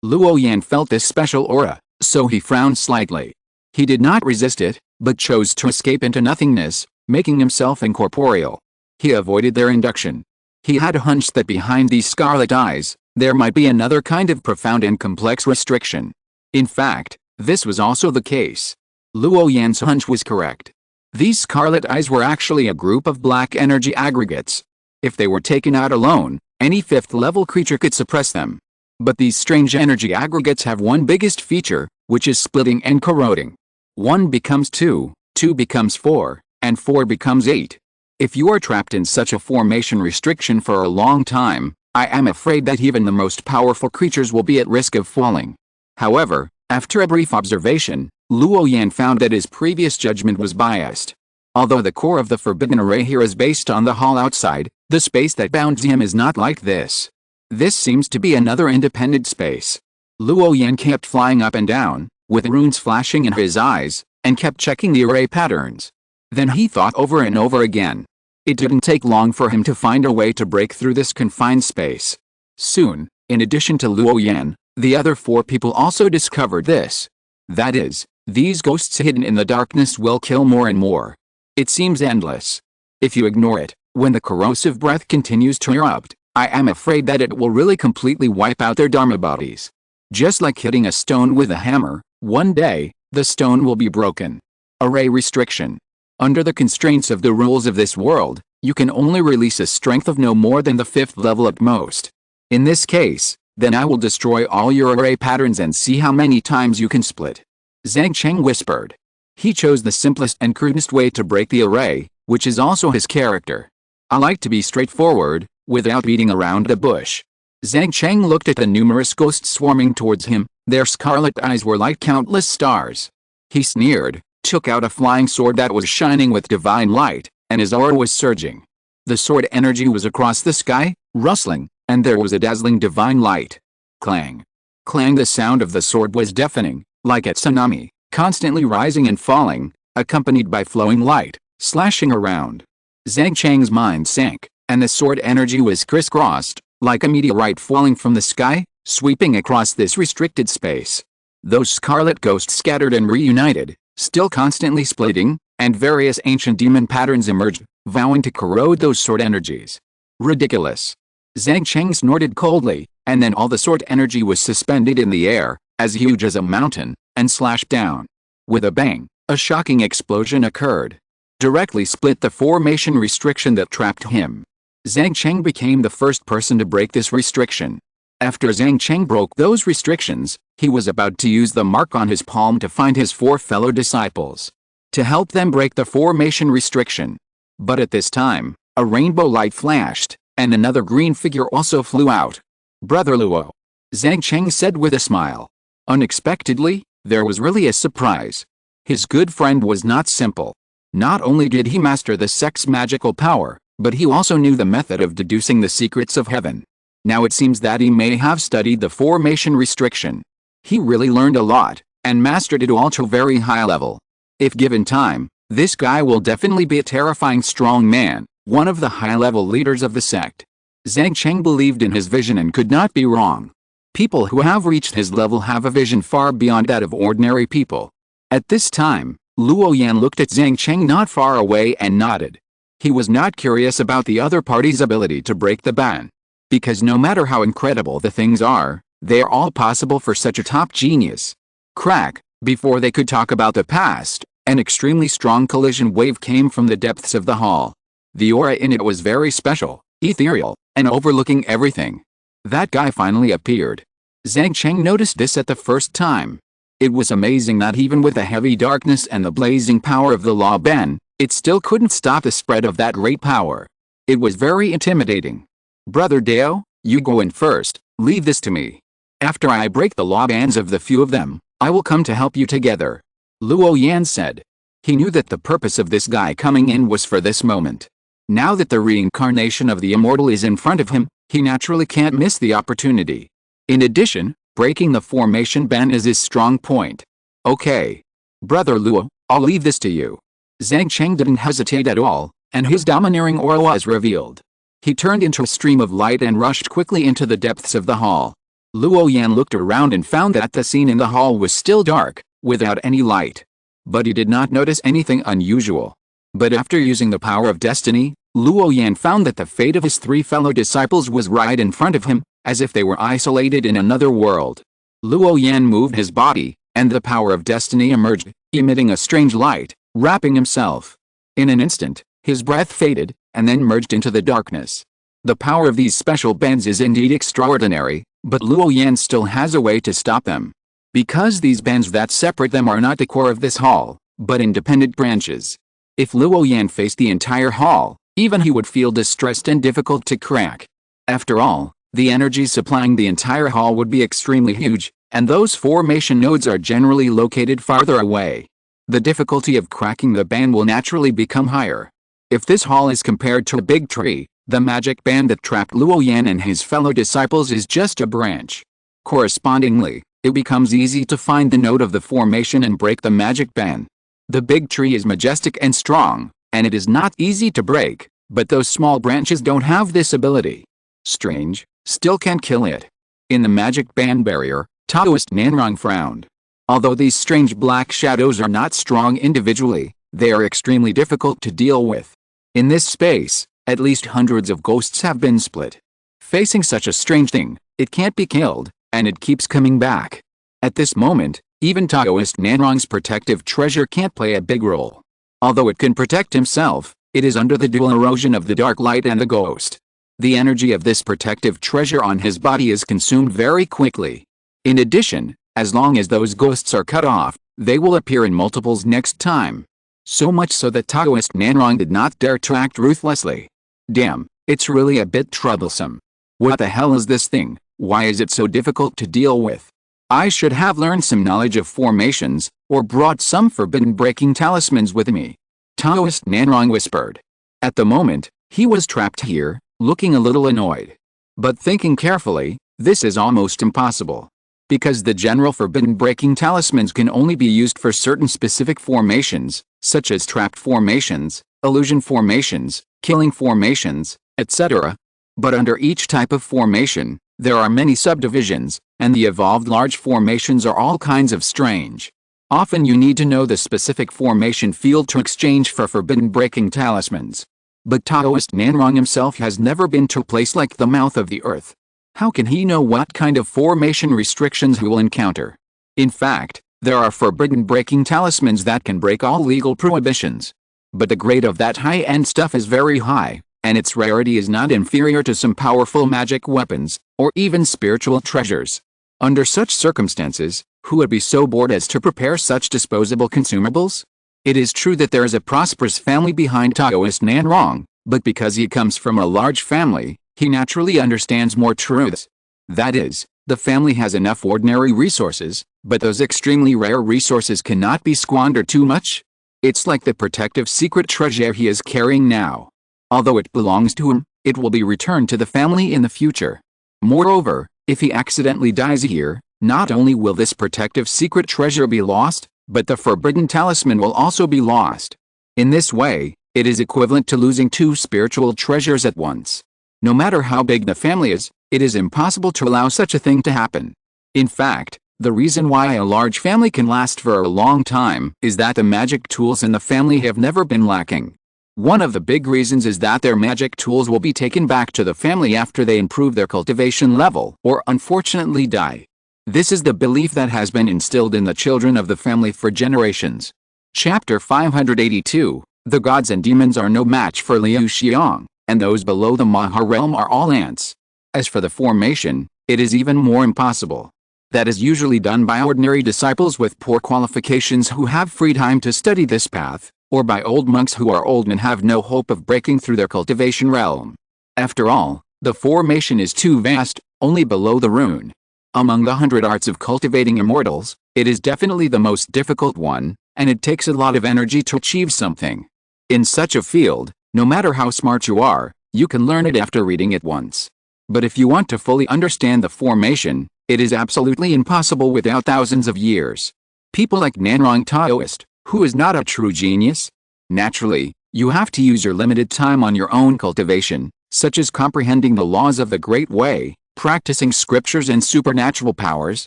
Luo Yan felt this special aura, so he frowned slightly. He did not resist it, but chose to escape into nothingness, making himself incorporeal. He avoided their induction. He had a hunch that behind these scarlet eyes, there might be another kind of profound and complex restriction. In fact, this was also the case. Luo Yan's hunch was correct. These scarlet eyes were actually a group of black energy aggregates. If they were taken out alone, any fifth-level creature could suppress them. But these strange energy aggregates have one biggest feature, which is splitting and corroding. 1 becomes 2, 2 becomes 4, and 4 becomes 8. If you are trapped in such a formation restriction for a long time, I am afraid that even the most powerful creatures will be at risk of falling. However, after a brief observation, Luo Yan found that his previous judgment was biased. Although the core of the forbidden array here is based on the hall outside, the space that bounds him is not like this. This seems to be another independent space. Luo Yan kept flying up and down, with runes flashing in his eyes, and kept checking the array patterns. Then he thought over and over again. It didn't take long for him to find a way to break through this confined space. Soon, in addition to Luo Yan, the other 4 people also discovered this. That is, these ghosts hidden in the darkness will kill more and more. It seems endless. If you ignore it, when the corrosive breath continues to erupt, I am afraid that it will really completely wipe out their dharma bodies. Just like hitting a stone with a hammer, one day, the stone will be broken. Array restriction. Under the constraints of the rules of this world, you can only release a strength of no more than the 5th level at most. In this case, then I will destroy all your array patterns and see how many times you can split. Zhang Cheng whispered. He chose the simplest and crudest way to break the array, which is also his character. I like to be straightforward, without beating around the bush. Zhang Cheng looked at the numerous ghosts swarming towards him. Their scarlet eyes were like countless stars. He sneered, took out a flying sword that was shining with divine light, and his aura was surging. The sword energy was across the sky, rustling, and there was a dazzling divine light. Clang. Clang. The sound of the sword was deafening, like a tsunami, constantly rising and falling, accompanied by flowing light, slashing around. Zhang Cheng's mind sank, and the sword energy was crisscrossed, like a meteorite falling from the sky, sweeping across this restricted space. Those scarlet ghosts scattered and reunited, still constantly splitting, and various ancient demon patterns emerged, vowing to corrode those sword energies. Ridiculous. Zhang Cheng snorted coldly, and then all the sword energy was suspended in the air, as huge as a mountain, and slashed down. With a bang, a shocking explosion occurred. Directly split the formation restriction that trapped him. Zhang Cheng became the first person to break this restriction. After Zhang Cheng broke those restrictions, he was about to use the mark on his palm to find his 4 fellow disciples, to help them break the formation restriction. But at this time, a rainbow light flashed, and another green figure also flew out. Brother Luo, Zhang Cheng said with a smile. Unexpectedly, there was really a surprise. His good friend was not simple. Not only did he master the sect's magical power, but he also knew the method of deducing the secrets of heaven. Now it seems that he may have studied the formation restriction. He really learned a lot, and mastered it all to a very high level. If given time, This guy will definitely be a terrifying strong man, one of the high-level leaders of the sect. Zhang Cheng believed in his vision and could not be wrong. People who have reached his level have a vision far beyond that of ordinary people. At this time, Luo Yan looked at Zhang Cheng not far away and nodded. He was not curious about the other party's ability to break the ban. Because no matter how incredible the things are, they are all possible for such a top genius. Crack, before they could talk about the past, an extremely strong collision wave came from the depths of the hall. The aura in it was very special, ethereal, and overlooking everything. That guy finally appeared. Zhang Cheng noticed this at the first time. It was amazing that even with the heavy darkness and the blazing power of the law ban, it still couldn't stop the spread of that great power. It was very intimidating. Brother Dao, you go in first, leave this to me. After I break the law bans of the few of them, I will come to help you together. Luo Yan said. He knew that the purpose of this guy coming in was for this moment. Now that the reincarnation of the immortal is in front of him, he naturally can't miss the opportunity. In addition, breaking the formation ban is his strong point. Okay. Brother Luo, I'll leave this to you. Zhang Cheng didn't hesitate at all, and his domineering aura was revealed. He turned into a stream of light and rushed quickly into the depths of the hall. Luo Yan looked around and found that the scene in the hall was still dark, without any light. But he did not notice anything unusual. But after using the power of destiny, Luo Yan found that the fate of his 3 fellow disciples was right in front of him, as if they were isolated in another world. Luo Yan moved his body, and the power of destiny emerged, emitting a strange light, wrapping himself. In an instant, his breath faded, and then merged into the darkness. The power of these special bands is indeed extraordinary, but Luo Yan still has a way to stop them. Because these bands that separate them are not the core of this hall, but independent branches. If Luo Yan faced the entire hall, even he would feel distressed and difficult to crack. After all, the energy supplying the entire hall would be extremely huge, and those formation nodes are generally located farther away. The difficulty of cracking the band will naturally become higher. If this hall is compared to a big tree, the magic band that trapped Luo Yan and his fellow disciples is just a branch. Correspondingly, it becomes easy to find the node of the formation and break the magic band. The big tree is majestic and strong, and it is not easy to break, but those small branches don't have this ability. Strange, still can't kill it. In the magic band barrier, Taoist Nanrong frowned. Although these strange black shadows are not strong individually, they are extremely difficult to deal with. In this space, at least hundreds of ghosts have been split. Facing such a strange thing, it can't be killed, and it keeps coming back. At this moment, even Taoist Nanrong's protective treasure can't play a big role. Although it can protect himself, it is under the dual erosion of the dark light and the ghost. The energy of this protective treasure on his body is consumed very quickly. In addition, as long as those ghosts are cut off, they will appear in multiples next time. So much so that Taoist Nanrong did not dare to act ruthlessly. Damn, it's really a bit troublesome. What the hell is this thing? Why is it so difficult to deal with? I should have learned some knowledge of formations, or brought some forbidden breaking talismans with me. Taoist Nanrong whispered. At the moment, he was trapped here, looking a little annoyed. But thinking carefully, this is almost impossible. Because the general forbidden breaking talismans can only be used for certain specific formations, such as trapped formations, illusion formations, killing formations, etc. But under each type of formation, there are many subdivisions, and the evolved large formations are all kinds of strange. Often you need to know the specific formation field to exchange for forbidden breaking talismans. But Taoist Nanrong himself has never been to a place like the mouth of the earth. How can he know what kind of formation restrictions he will encounter? In fact, there are forbidden breaking talismans that can break all legal prohibitions. But the grade of that high-end stuff is very high, and its rarity is not inferior to some powerful magic weapons, or even spiritual treasures. Under such circumstances, who would be so bored as to prepare such disposable consumables? It is true that there is a prosperous family behind Taoist Nanrong, but because he comes from a large family, he naturally understands more truths. That is, the family has enough ordinary resources, but those extremely rare resources cannot be squandered too much. It's like the protective secret treasure he is carrying now. Although it belongs to him, it will be returned to the family in the future. Moreover, if he accidentally dies here, not only will this protective secret treasure be lost, but the forbidden talisman will also be lost. In this way, it is equivalent to losing two spiritual treasures at once. No matter how big the family is, it is impossible to allow such a thing to happen. In fact, the reason why a large family can last for a long time is that the magic tools in the family have never been lacking. One of the big reasons is that their magic tools will be taken back to the family after they improve their cultivation level or unfortunately die. This is the belief that has been instilled in the children of the family for generations. Chapter 582. The gods and demons are no match for Liu Xiang, and those below the Maha realm are all ants. As for the formation, it is even more impossible. That is usually done by ordinary disciples with poor qualifications who have free time to study this path, or by old monks who are old and have no hope of breaking through their cultivation realm. After all, the formation is too vast, only below the rune. Among the 100 arts of cultivating immortals, it is definitely the most difficult one, and it takes a lot of energy to achieve something. In such a field, no matter how smart you are, you can learn it after reading it once. But if you want to fully understand the formation, it is absolutely impossible without thousands of years. People like Nanrong Taoist, who is not a true genius? Naturally, you have to use your limited time on your own cultivation, such as comprehending the laws of the Great Way, practicing scriptures and supernatural powers,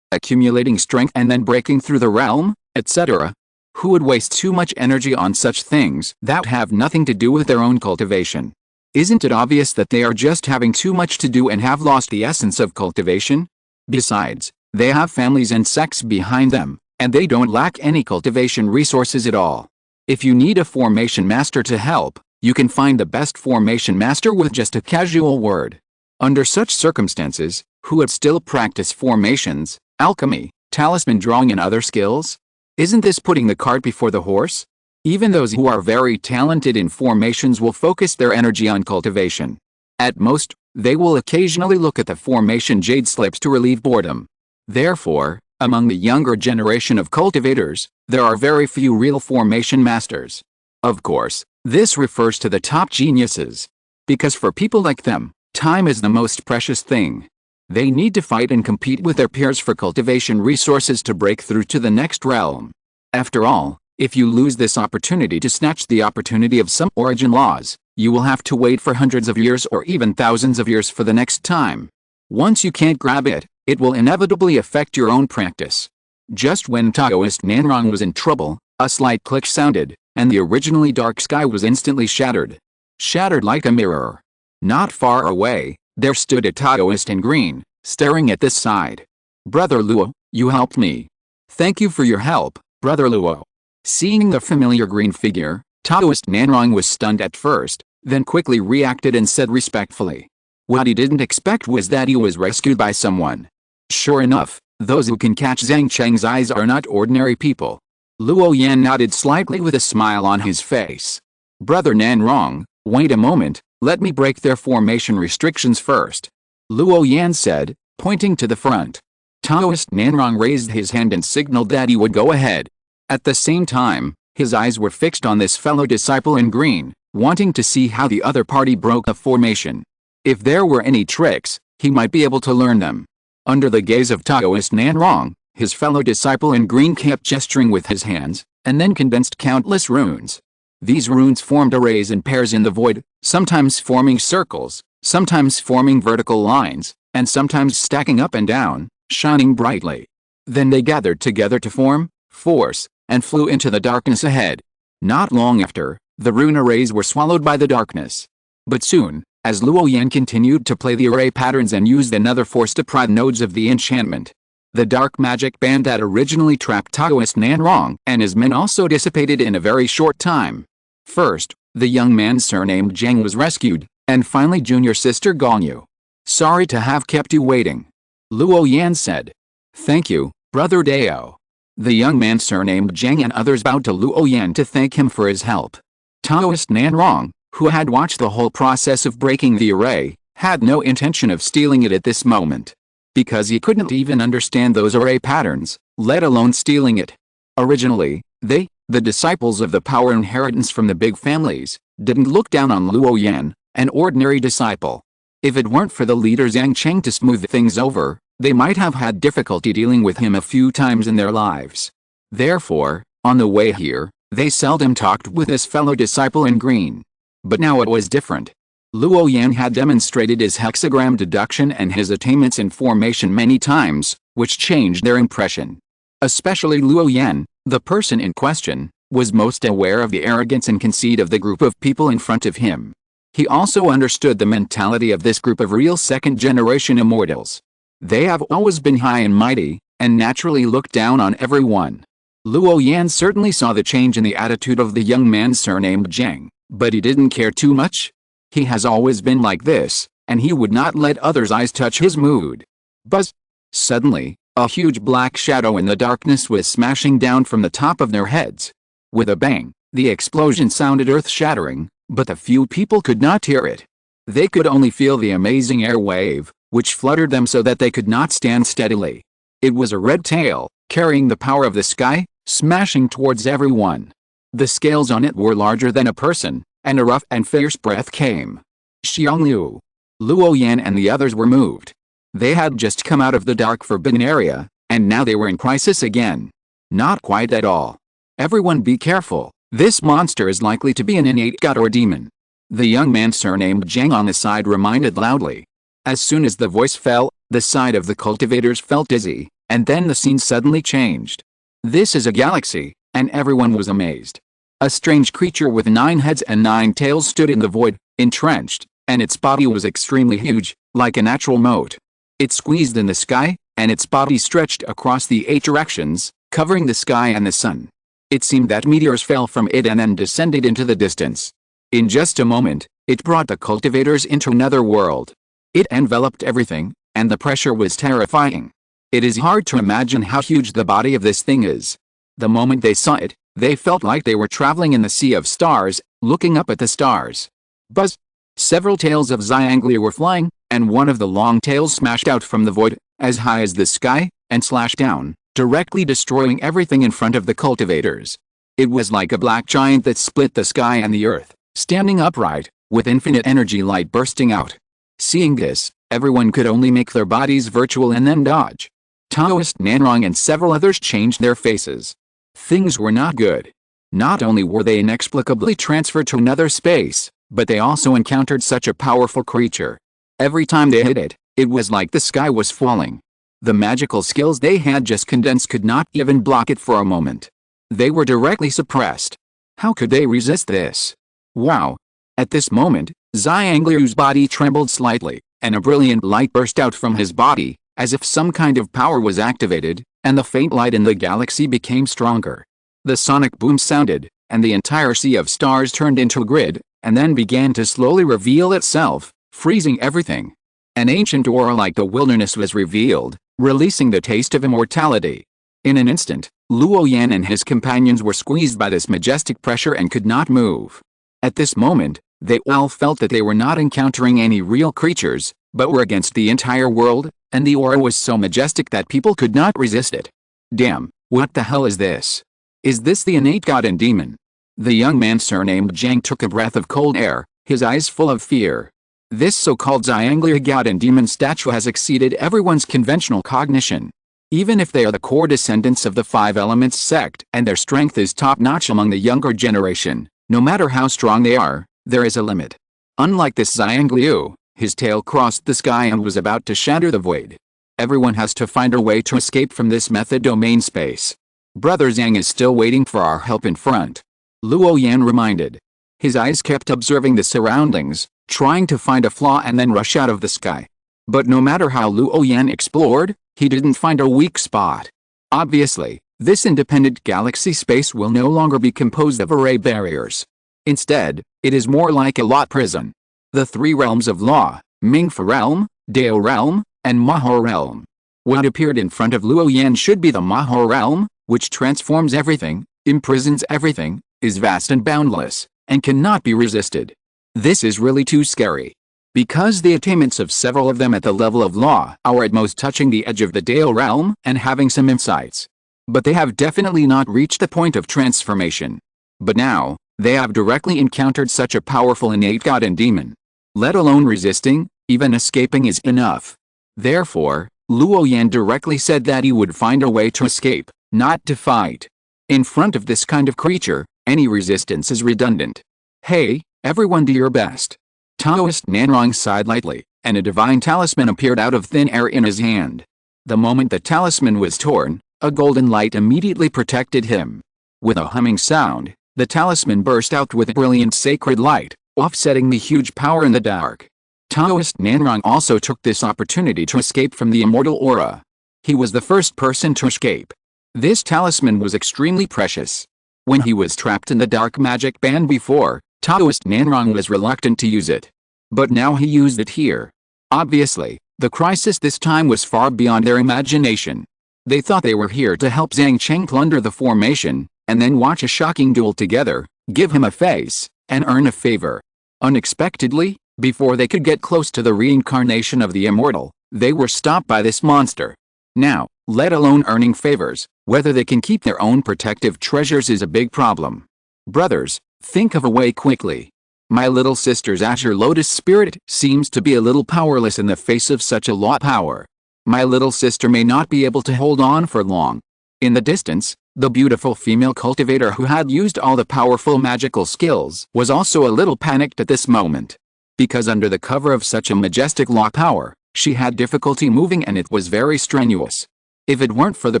accumulating strength and then breaking through the realm, etc. Who would waste too much energy on such things that have nothing to do with their own cultivation? Isn't it obvious that they are just having too much to do and have lost the essence of cultivation? Besides, they have families and sects behind them, and they don't lack any cultivation resources at all. If you need a formation master to help, you can find the best formation master with just a casual word. Under such circumstances, who would still practice formations, alchemy, talisman drawing and other skills? Isn't this putting the cart before the horse? Even those who are very talented in formations will focus their energy on cultivation. At most, they will occasionally look at the formation jade slips to relieve boredom. Therefore, among the younger generation of cultivators, there are very few real formation masters. Of course, this refers to the top geniuses. Because for people like them, time is the most precious thing. They need to fight and compete with their peers for cultivation resources to break through to the next realm. After all, if you lose this opportunity to snatch the opportunity of some origin laws, you will have to wait for hundreds of years or even thousands of years for the next time. Once you can't grab it, it will inevitably affect your own practice. Just when Taoist Nanrong was in trouble, a slight click sounded, and the originally dark sky was instantly shattered. Shattered like a mirror. Not far away, there stood a Taoist in green, staring at this side. "Brother Luo, you helped me. Thank you for your help, Brother Luo." Seeing the familiar green figure, Taoist Nanrong was stunned at first, then quickly reacted and said respectfully. What he didn't expect was that he was rescued by someone. Sure enough, those who can catch Zhang Cheng's eyes are not ordinary people. Luo Yan nodded slightly with a smile on his face. "Brother Nanrong, wait a moment, let me break their formation restrictions first," Luo Yan said, pointing to the front. Taoist Nanrong raised his hand and signaled that he would go ahead. At the same time, his eyes were fixed on this fellow disciple in green, wanting to see how the other party broke the formation. If there were any tricks, he might be able to learn them. Under the gaze of Taoist Nanrong, his fellow disciple in green kept gesturing with his hands, and then condensed countless runes. These runes formed arrays and pairs in the void, sometimes forming circles, sometimes forming vertical lines, and sometimes stacking up and down, shining brightly. Then they gathered together to form force, and flew into the darkness ahead. Not long after, the rune arrays were swallowed by the darkness. But soon, as Luo Yan continued to play the array patterns and used another force to pry the nodes of the enchantment, the dark magic band that originally trapped Taoist Nanrong and his men also dissipated in a very short time. First, the young man surnamed Zhang was rescued, and finally junior sister Gongyu. "Sorry to have kept you waiting," Luo Yan said. "Thank you, Brother Dao." The young man surnamed Zhang and others bowed to Luo Yan to thank him for his help. Taoist Nanrong, who had watched the whole process of breaking the array, had no intention of stealing it at this moment. Because he couldn't even understand those array patterns, let alone stealing it. Originally, they, the disciples of the power inheritance from the big families, didn't look down on Luo Yan, an ordinary disciple. If it weren't for the leader Zhang Cheng to smooth things over, they might have had difficulty dealing with him a few times in their lives. Therefore, on the way here, They seldom talked with his fellow disciple in green. But now it was different. Luo Yan had demonstrated his hexagram deduction and his attainments in formation many times, which changed their impression. Especially Luo Yan, the person in question, was most aware of the arrogance and conceit of the group of people in front of him. He also understood the mentality of this group of real second-generation immortals. They have always been high and mighty, and naturally looked down on everyone. Luo Yan certainly saw the change in the attitude of the young man surnamed Zhang, but he didn't care too much. He has always been like this, and he would not let others' eyes touch his mood. Buzz! Suddenly, a huge black shadow in the darkness was smashing down from the top of their heads. With a bang, the explosion sounded earth-shattering, but the few people could not hear it. They could only feel the amazing air wave, which fluttered them so that they could not stand steadily. It was a red tail, carrying the power of the sky, smashing towards everyone. The scales on it were larger than a person, and a rough and fierce breath came. Xianglu, Luo Yan and the others were moved. They had just come out of the dark forbidden area, and now they were in crisis again. Not quite at all. Everyone be careful, this monster is likely to be an innate god or demon. The young man surnamed Zhang on the side reminded loudly. As soon as the voice fell, the side of the cultivators felt dizzy, and then the scene suddenly changed. This is a galaxy, and everyone was amazed. A strange creature with 9 heads and 9 tails stood in the void, entrenched, and its body was extremely huge, like a natural moat. It squeezed in the sky, and its body stretched across the 8 directions, covering the sky and the sun. It seemed that meteors fell from it and then descended into the distance. In just a moment, it brought the cultivators into another world. It enveloped everything, and the pressure was terrifying. It is hard to imagine how huge the body of this thing is. The moment they saw it, they felt like they were traveling in the sea of stars, looking up at the stars. Buzz! Several tails of Xiangli were flying, and one of the long tails smashed out from the void, as high as the sky, and slashed down, directly destroying everything in front of the cultivators. It was like a black giant that split the sky and the earth, standing upright, with infinite energy light bursting out. Seeing this, everyone could only make their bodies virtual and then dodge. Taoist Nanrong and several others changed their faces. Things were not good. Not only were they inexplicably transferred to another space, but they also encountered such a powerful creature. Every time they hit it, it was like the sky was falling. The magical skills they had just condensed could not even block it for a moment. They were directly suppressed. How could they resist this? Wow! At this moment, Xiangliu's body trembled slightly, and a brilliant light burst out from his body, as if some kind of power was activated, and the faint light in the galaxy became stronger. The sonic boom sounded, and the entire sea of stars turned into a grid, and then began to slowly reveal itself, freezing everything. An ancient aura like the wilderness was revealed, releasing the taste of immortality. In an instant, Luo Yan and his companions were squeezed by this majestic pressure and could not move. At this moment, they all felt that they were not encountering any real creatures, but were against the entire world, and the aura was so majestic that people could not resist it. Damn, what the hell is this? Is this the innate god and demon? The young man surnamed Zhang took a breath of cold air, his eyes full of fear. This so-called Xiangli god and demon statue has exceeded everyone's conventional cognition. Even if they are the core descendants of the 5 Elements sect and their strength is top-notch among the younger generation, no matter how strong they are, there is a limit. Unlike this Xiangliu, his tail crossed the sky and was about to shatter the void. Everyone has to find a way to escape from this method domain space. Brother Zhang is still waiting for our help in front. Luo Yan reminded. His eyes kept observing the surroundings, trying to find a flaw and then rush out of the sky. But no matter how Luo Yan explored, he didn't find a weak spot. Obviously, this independent galaxy space will no longer be composed of array barriers. Instead, it is more like a lot prison. The 3 realms of law, Mingfa realm, Dao realm, and Maho realm. What appeared in front of Luo Yan should be the Maho realm, which transforms everything, imprisons everything, is vast and boundless, and cannot be resisted. This is really too scary. Because the attainments of several of them at the level of law are at most touching the edge of the Dao realm and having some insights. But they have definitely not reached the point of transformation. But now, they have directly encountered such a powerful innate god and demon. Let alone resisting, even escaping is enough. Therefore, Luo Yan directly said that he would find a way to escape, not to fight. In front of this kind of creature, Any resistance is redundant. Hey, everyone, do your best. Taoist Nanrong sighed lightly, and a divine talisman appeared out of thin air in his hand. The moment the talisman was torn, a golden light immediately protected him. With a humming sound, the talisman burst out with a brilliant sacred light, offsetting the huge power in the dark. Taoist Nanrong also took this opportunity to escape from the immortal aura. He was the first person to escape. This talisman was extremely precious. When he was trapped in the dark magic band before, Taoist Nanrong was reluctant to use it. But now he used it here. Obviously, the crisis this time was far beyond their imagination. They thought they were here to help Zhang Cheng plunder the formation, and then watch a shocking duel together, give him a face, and earn a favor. Unexpectedly, before they could get close to the reincarnation of the immortal, they were stopped by this monster. Now, let alone earning favors, whether they can keep their own protective treasures is a big problem. Brothers, think of a way quickly. My little sister's Azure Lotus spirit seems to be a little powerless in the face of such a lot power. My little sister may not be able to hold on for long. In the distance, the beautiful female cultivator who had used all the powerful magical skills was also a little panicked at this moment. Because under the cover of such a majestic law power, she had difficulty moving and it was very strenuous. If it weren't for the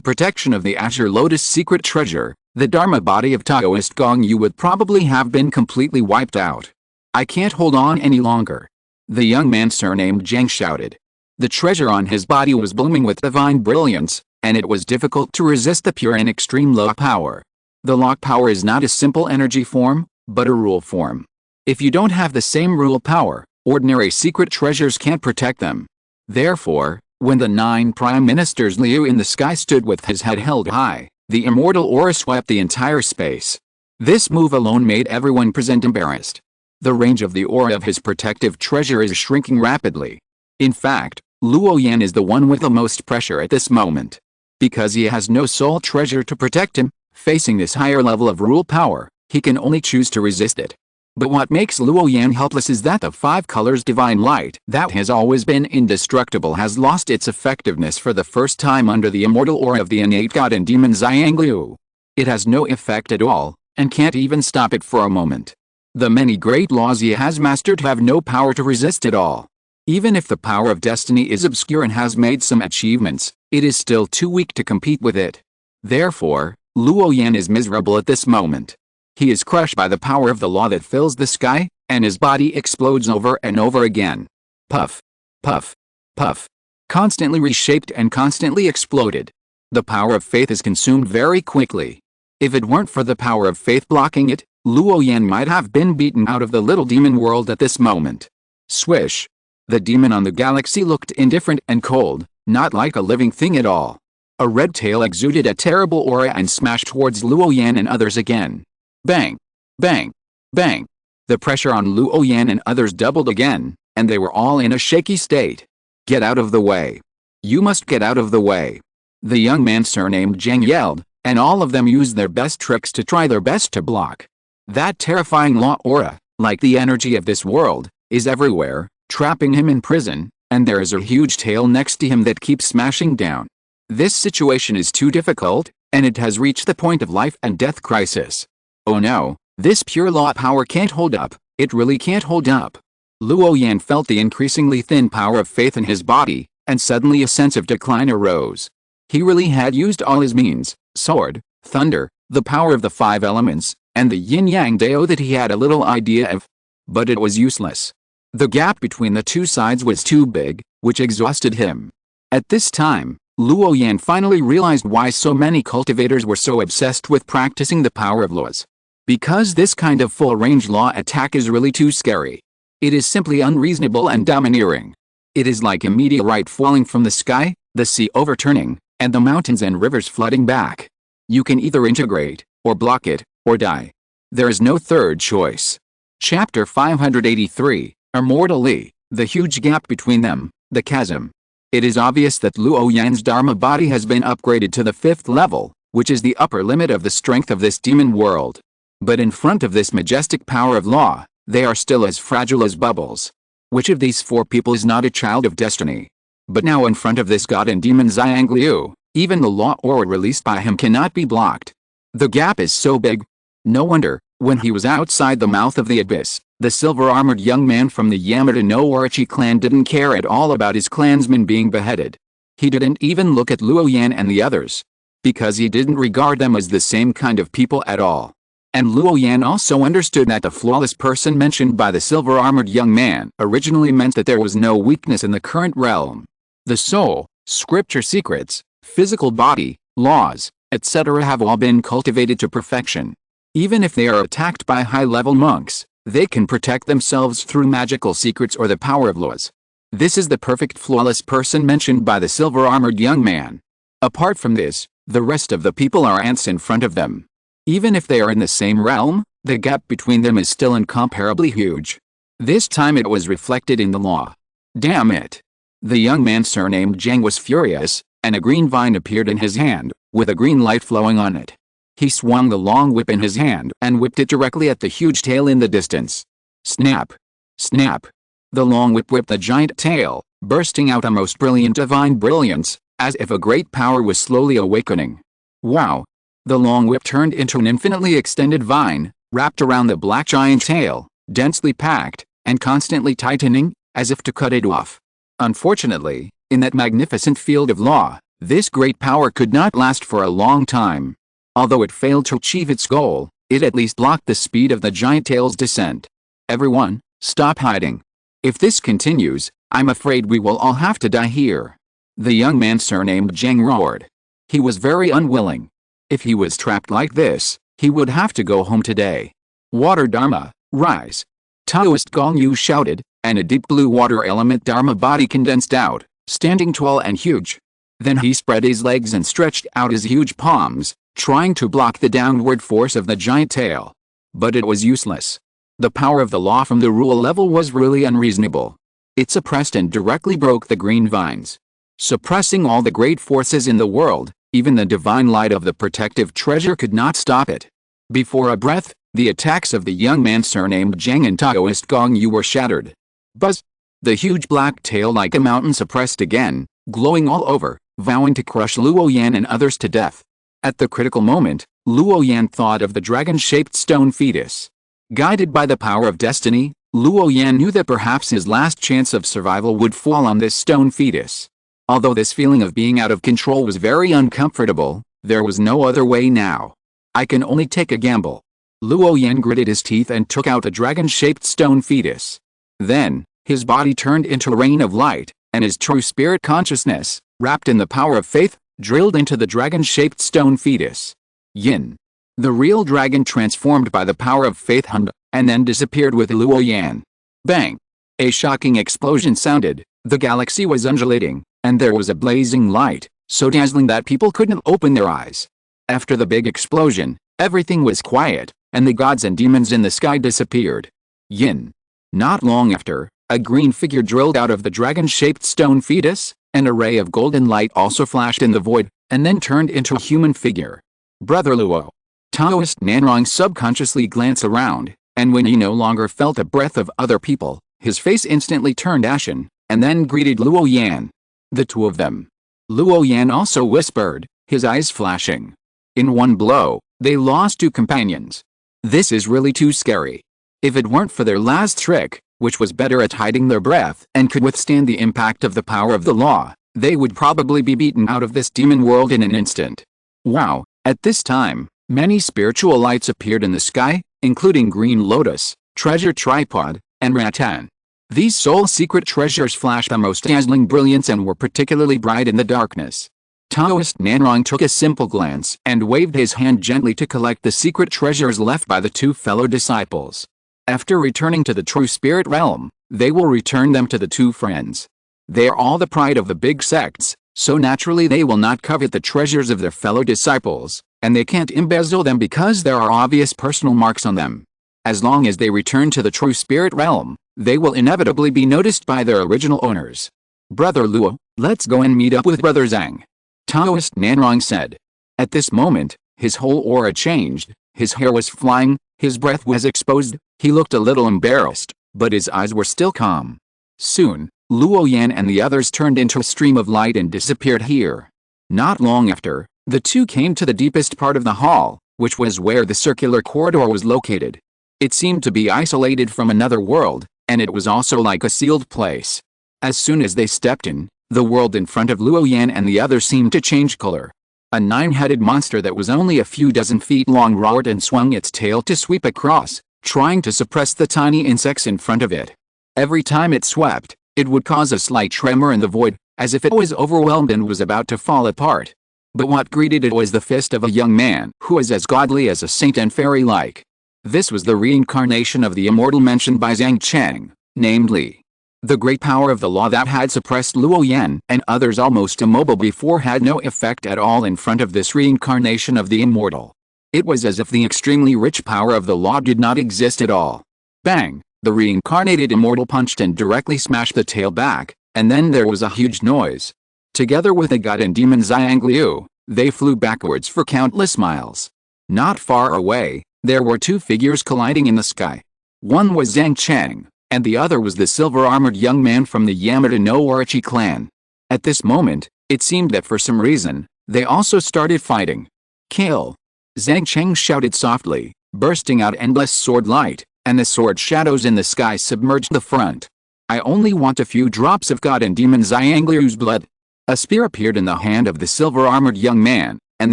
protection of the Azure Lotus secret treasure, the Dharma body of Taoist Gong Yu would probably have been completely wiped out. I can't hold on any longer. The young man surnamed Zhang shouted. The treasure on his body was blooming with divine brilliance, and it was difficult to resist the pure and extreme law power. The law power is not a simple energy form, but a rule form. If you don't have the same rule power, ordinary secret treasures can't protect them. Therefore, when the 9 prime ministers Liu in the sky stood with his head held high, the immortal aura swept the entire space. This move alone made everyone present embarrassed. The range of the aura of his protective treasure is shrinking rapidly. In fact, Luo Yan is the one with the most pressure at this moment. Because he has no soul treasure to protect him, facing this higher level of rule power, he can only choose to resist it. But what makes Luo Yan helpless is that the 5 colors divine light that has always been indestructible has lost its effectiveness for the first time under the immortal aura of the innate god and demon Zhang Liu. It has no effect at all, and can't even stop it for a moment. The many great laws he has mastered have no power to resist it all. Even if the power of destiny is obscure and has made some achievements, it is still too weak to compete with it. Therefore, Luo Yan is miserable at this moment. He is crushed by the power of the law that fills the sky, and his body explodes over and over again. Puff, puff, puff. Constantly reshaped and constantly exploded. The power of faith is consumed very quickly. If it weren't for the power of faith blocking it, Luo Yan might have been beaten out of the little demon world at this moment. Swish. The demon on the galaxy looked indifferent and cold, not like a living thing at all. A red tail exuded a terrible aura and smashed towards Luo Yan and others again. Bang! Bang! Bang! The pressure on Luo Yan and others doubled again, and they were all in a shaky state. Get out of the way. You must get out of the way. The young man surnamed Zhang yelled, and all of them used their best tricks to try their best to block. That terrifying law aura, like the energy of this world, is everywhere, trapping him in prison, and there is a huge tail next to him that keeps smashing down. This situation is too difficult, and it has reached the point of life and death crisis. Oh no, this pure law power can't hold up, it really can't hold up. Luo Yan felt the increasingly thin power of faith in his body, and suddenly a sense of decline arose. He really had used all his means, sword, thunder, the power of the 5 elements, and the yin-yang dao that he had a little idea of. But it was useless. The gap between the two sides was too big, which exhausted him. At this time, Luo Yan finally realized why so many cultivators were so obsessed with practicing the power of laws. Because this kind of full-range law attack is really too scary. It is simply unreasonable and domineering. It is like a meteorite falling from the sky, the sea overturning, and the mountains and rivers flooding back. You can either integrate, or block it, or die. There is no third choice. Chapter 583, Immortal Li, the huge gap between them, the chasm. It is obvious that Luo Yan's Dharma body has been upgraded to the 5th level, which is the upper limit of the strength of this demon world. But in front of this majestic power of law, they are still as fragile as bubbles. Which of these 4 people is not a child of destiny? But now in front of this god and demon Zhang Liu, even the law aura released by him cannot be blocked. The gap is so big. No wonder, when he was outside the mouth of the abyss, the silver-armored young man from the Yamada no Orochi clan didn't care at all about his clansmen being beheaded. He didn't even look at Luo Yan and the others, because he didn't regard them as the same kind of people at all. And Luo Yan also understood that the flawless person mentioned by the silver-armored young man originally meant that there was no weakness in the current realm. The soul, scripture secrets, physical body, laws, etc. have all been cultivated to perfection. Even if they are attacked by high-level monks, they can protect themselves through magical secrets or the power of laws. This is the perfect flawless person mentioned by the silver-armored young man. Apart from this, the rest of the people are ants in front of them. Even if they are in the same realm, the gap between them is still incomparably huge. This time it was reflected in the law. Damn it! The young man surnamed Zhang was furious, and a green vine appeared in his hand, with a green light flowing on it. He swung the long whip in his hand and whipped it directly at the huge tail in the distance. Snap! Snap! The long whip whipped the giant tail, bursting out a most brilliant divine brilliance, as if a great power was slowly awakening. Wow! The long whip turned into an infinitely extended vine, wrapped around the black giant tail, densely packed, and constantly tightening, as if to cut it off. Unfortunately, in that magnificent field of law, this great power could not last for a long time. Although it failed to achieve its goal, it at least blocked the speed of the giant tail's descent. Everyone, stop hiding. If this continues, I'm afraid we will all have to die here. The young man surnamed Zhang roared. He was very unwilling. If he was trapped like this, he would have to go home today. Water Dharma, rise! Taoist Gong Yu shouted, and a deep blue water element Dharma body condensed out, standing tall and huge. Then he spread his legs and stretched out his huge palms, trying to block the downward force of the giant tail. But it was useless. The power of the law from the rule level was really unreasonable. It suppressed and directly broke the green vines, suppressing all the great forces in the world. Even the divine light of the protective treasure could not stop it. Before a breath, the attacks of the young man surnamed Zhang and Taoist Gong Yu were shattered. Buzz! The huge black tail like a mountain suppressed again, glowing all over, vowing to crush Luo Yan and others to death. At the critical moment, Luo Yan thought of the dragon-shaped stone fetus. Guided by the power of destiny, Luo Yan knew that perhaps his last chance of survival would fall on this stone fetus. Although this feeling of being out of control was very uncomfortable, there was no other way now. I can only take a gamble. Luo Yan gritted his teeth and took out the dragon-shaped stone fetus. Then, his body turned into a rain of light, and his true spirit consciousness, wrapped in the power of faith, drilled into the dragon-shaped stone fetus. Yin. The real dragon transformed by the power of faith hummed, and then disappeared with Luo Yan. Bang! A shocking explosion sounded, the galaxy was undulating, and there was a blazing light, so dazzling that people couldn't open their eyes. After the big explosion, everything was quiet, and the gods and demons in the sky disappeared. Yin. Not long after, a green figure drilled out of the dragon-shaped stone fetus, and a ray of golden light also flashed in the void, and then turned into a human figure. Brother Luo. Taoist Nanrong subconsciously glanced around, and when he no longer felt the breath of other people, his face instantly turned ashen, and then greeted Luo Yan. The two of them. Luo Yan also whispered, his eyes flashing. In one blow, they lost two companions. This is really too scary. If it weren't for their last trick, which was better at hiding their breath and could withstand the impact of the power of the law, they would probably be beaten out of this demon world in an instant. Wow! At this time, many spiritual lights appeared in the sky, including Green Lotus, Treasure Tripod, and Rattan. These soul secret treasures flashed the most dazzling brilliance and were particularly bright in the darkness. Taoist Nanrong took a simple glance and waved his hand gently to collect the secret treasures left by the two fellow disciples. After returning to the true spirit realm, they will return them to the two friends. They are all the pride of the big sects, so naturally they will not covet the treasures of their fellow disciples, and they can't embezzle them because there are obvious personal marks on them. As long as they return to the true spirit realm, they will inevitably be noticed by their original owners. Brother Luo, let's go and meet up with Brother Zhang. Taoist Nanrong said. At this moment, his whole aura changed, his hair was flying, his breath was exposed, he looked a little embarrassed, but his eyes were still calm. Soon, Luo Yan and the others turned into a stream of light and disappeared here. Not long after, the two came to the deepest part of the hall, which was where the circular corridor was located. It seemed to be isolated from another world, and it was also like a sealed place. As soon as they stepped in, the world in front of Luo Yan and the others seemed to change color. A 9-headed monster that was only a few dozen feet long roared and swung its tail to sweep across, trying to suppress the tiny insects in front of it. Every time it swept, it would cause a slight tremor in the void, as if it was overwhelmed and was about to fall apart. But what greeted it was the fist of a young man who was as godly as a saint and fairy-like. This was the reincarnation of the immortal mentioned by Zhang Cheng, namely, the great power of the law that had suppressed Luo Yan and others almost immobile before had no effect at all in front of this reincarnation of the immortal. It was as if the extremely rich power of the law did not exist at all. Bang! The reincarnated immortal punched and directly smashed the tail back, and then there was a huge noise. Together with the god and demon Xiang Liu, they flew backwards for countless miles. Not far away, there were two figures colliding in the sky. One was Zhang Cheng, and the other was the silver-armored young man from the Yamada no Orochi clan. At this moment, it seemed that for some reason, they also started fighting. Kill! Zhang Cheng shouted softly, bursting out endless sword light, and the sword shadows in the sky submerged the front. I only want a few drops of god and demon Xiang Liu's blood. A spear appeared in the hand of the silver-armored young man, and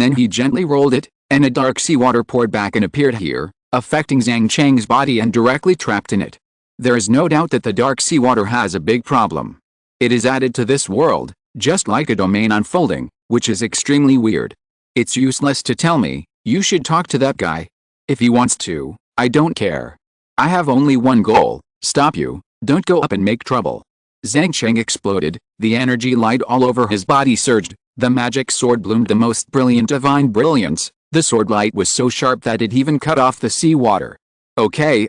then he gently rolled it, and a dark seawater poured back and appeared here, affecting Zhang Cheng's body and directly trapped in it. There is no doubt that the dark seawater has a big problem. It is added to this world, just like a domain unfolding, which is extremely weird. It's useless to tell me, you should talk to that guy. If he wants to, I don't care. I have only one goal, stop you, don't go up and make trouble. Zhang Cheng exploded, the energy light all over his body surged, the magic sword bloomed the most brilliant divine brilliance. The sword light was so sharp that it even cut off the seawater. Okay,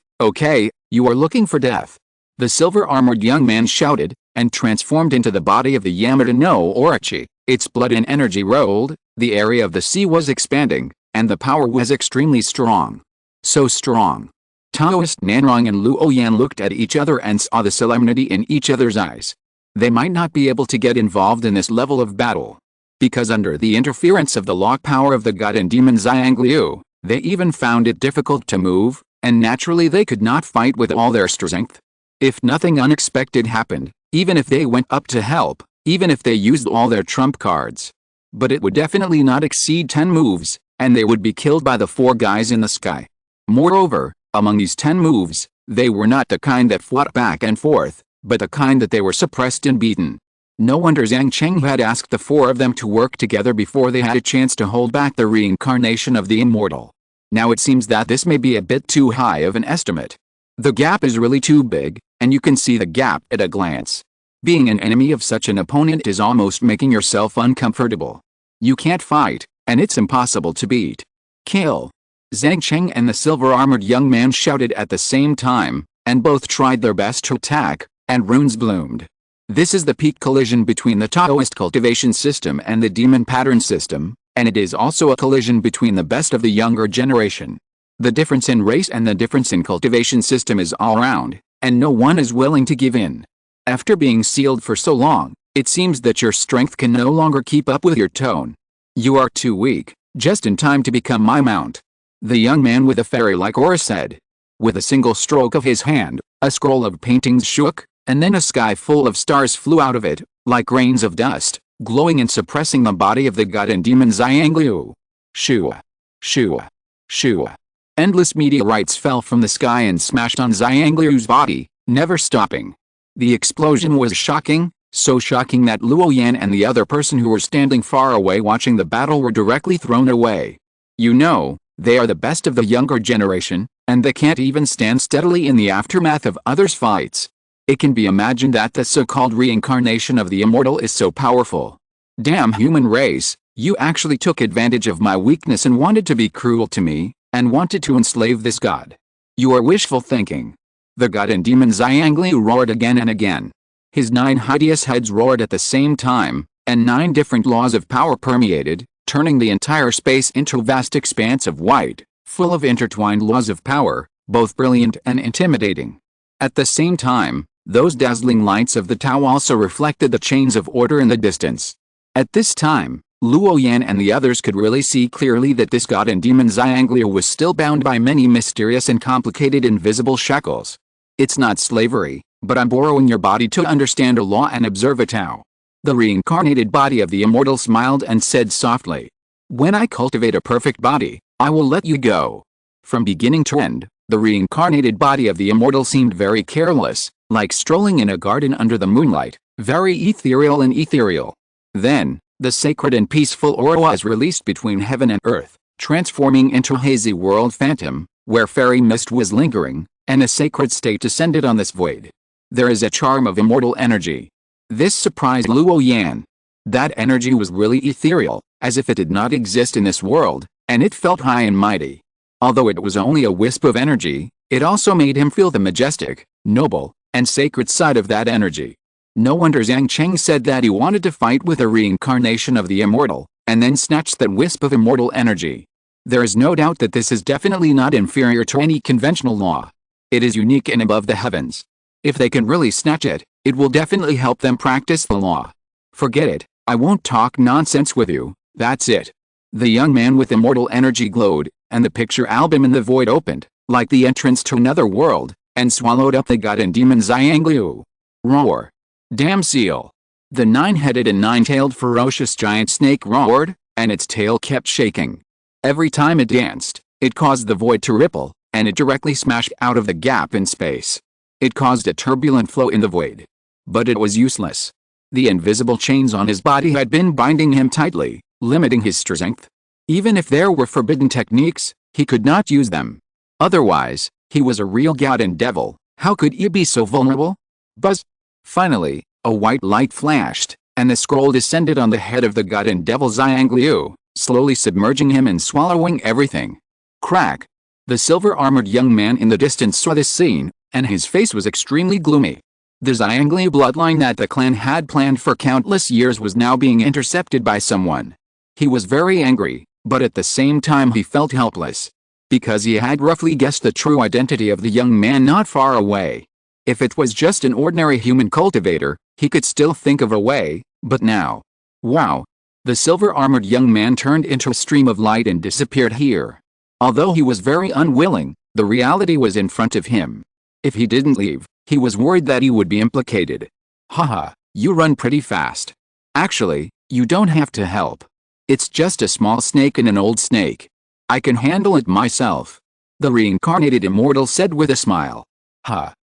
you are looking for death. The silver-armored young man shouted, and transformed into the body of the Yamada no Orochi. Its blood and energy rolled, the area of the sea was expanding, and the power was extremely strong. So strong. Taoist Nanrong and Luo Yan looked at each other and saw the solemnity in each other's eyes. They might not be able to get involved in this level of battle, because under the interference of the lock power of the god and demon Xiang Liu, they even found it difficult to move, and naturally they could not fight with all their strength. If nothing unexpected happened, even if they went up to help, even if they used all their trump cards, but it would definitely not exceed 10 moves, and they would be killed by the 4 guys in the sky. Moreover, among these 10 moves, they were not the kind that fought back and forth, but the kind that they were suppressed and beaten. No wonder Zhang Cheng had asked the 4 of them to work together before they had a chance to hold back the reincarnation of the immortal. Now it seems that this may be a bit too high of an estimate. The gap is really too big, and you can see the gap at a glance. Being an enemy of such an opponent is almost making yourself uncomfortable. You can't fight, and it's impossible to beat. Kill! Zhang Cheng and the silver-armored young man shouted at the same time, and both tried their best to attack, and runes bloomed. This is the peak collision between the Taoist cultivation system and the demon pattern system, and it is also a collision between the best of the younger generation. The difference in race and the difference in cultivation system is all around, and no one is willing to give in. After being sealed for so long, it seems that your strength can no longer keep up with your tone. You are too weak, just in time to become my mount. The young man with a fairy-like aura said. With a single stroke of his hand, a scroll of paintings shook, and then a sky full of stars flew out of it, like grains of dust, glowing and suppressing the body of the god and demon Xiang Liu. Shua! Shua! Shua! Endless meteorites fell from the sky and smashed on Xiang Liu's body, never stopping. The explosion was shocking, so shocking that Luo Yan and the other person who were standing far away watching the battle were directly thrown away. You know, they are the best of the younger generation, and they can't even stand steadily in the aftermath of others' fights. It can be imagined that the so-called reincarnation of the immortal is so powerful. Damn human race, you actually took advantage of my weakness and wanted to be cruel to me, and wanted to enslave this god. You are wishful thinking. The god and demon Xiang Liu roared again and again. His 9 hideous heads roared at the same time, and 9 different laws of power permeated, turning the entire space into a vast expanse of white, full of intertwined laws of power, both brilliant and intimidating. At the same time, those dazzling lights of the Tao also reflected the chains of order in the distance. At this time, Luo Yan and the others could really see clearly that this god and demon Xiangliu was still bound by many mysterious and complicated invisible shackles. It's not slavery, but I'm borrowing your body to understand a law and observe a Tao. The reincarnated body of the immortal smiled and said softly, "When I cultivate a perfect body, I will let you go." From beginning to end, the reincarnated body of the immortal seemed very careless, like strolling in a garden under the moonlight, very ethereal and ethereal. Then, the sacred and peaceful aura was released between heaven and earth, transforming into a hazy world phantom, where fairy mist was lingering, and a sacred state descended on this void. There is a charm of immortal energy. This surprised Luo Yan. That energy was really ethereal, as if it did not exist in this world, and it felt high and mighty. Although it was only a wisp of energy, it also made him feel the majestic, noble, and sacred side of that energy. No wonder Zhang Cheng said that he wanted to fight with a reincarnation of the immortal, and then snatch that wisp of immortal energy. There is no doubt that this is definitely not inferior to any conventional law. It is unique and above the heavens. If they can really snatch it, it will definitely help them practice the law. Forget it, I won't talk nonsense with you, that's it. The young man with immortal energy glowed, and the picture album in the void opened, like the entrance to another world, and swallowed up the god and demon Xiangliu. Roar. Damn seal. The nine-headed and nine-tailed ferocious giant snake roared, and its tail kept shaking. Every time it danced, it caused the void to ripple, and it directly smashed out of the gap in space. It caused a turbulent flow in the void. But it was useless. The invisible chains on his body had been binding him tightly, limiting his strength. Even if there were forbidden techniques, he could not use them. Otherwise, he was a real god and devil. How could he be so vulnerable? Buzz! Finally, a white light flashed, and the scroll descended on the head of the god and devil Xiangliu, slowly submerging him and swallowing everything. Crack! The silver-armored young man in the distance saw this scene, and his face was extremely gloomy. The Xiangliu bloodline that the clan had planned for countless years was now being intercepted by someone. He was very angry, but at the same time he felt helpless. Because he had roughly guessed the true identity of the young man not far away. If it was just an ordinary human cultivator, he could still think of a way, but now. Wow! The silver-armored young man turned into a stream of light and disappeared here. Although he was very unwilling, the reality was in front of him. If he didn't leave, he was worried that he would be implicated. Haha, you run pretty fast. Actually, you don't have to help. It's just a small snake and an old snake. I can handle it myself. The reincarnated immortal said with a smile.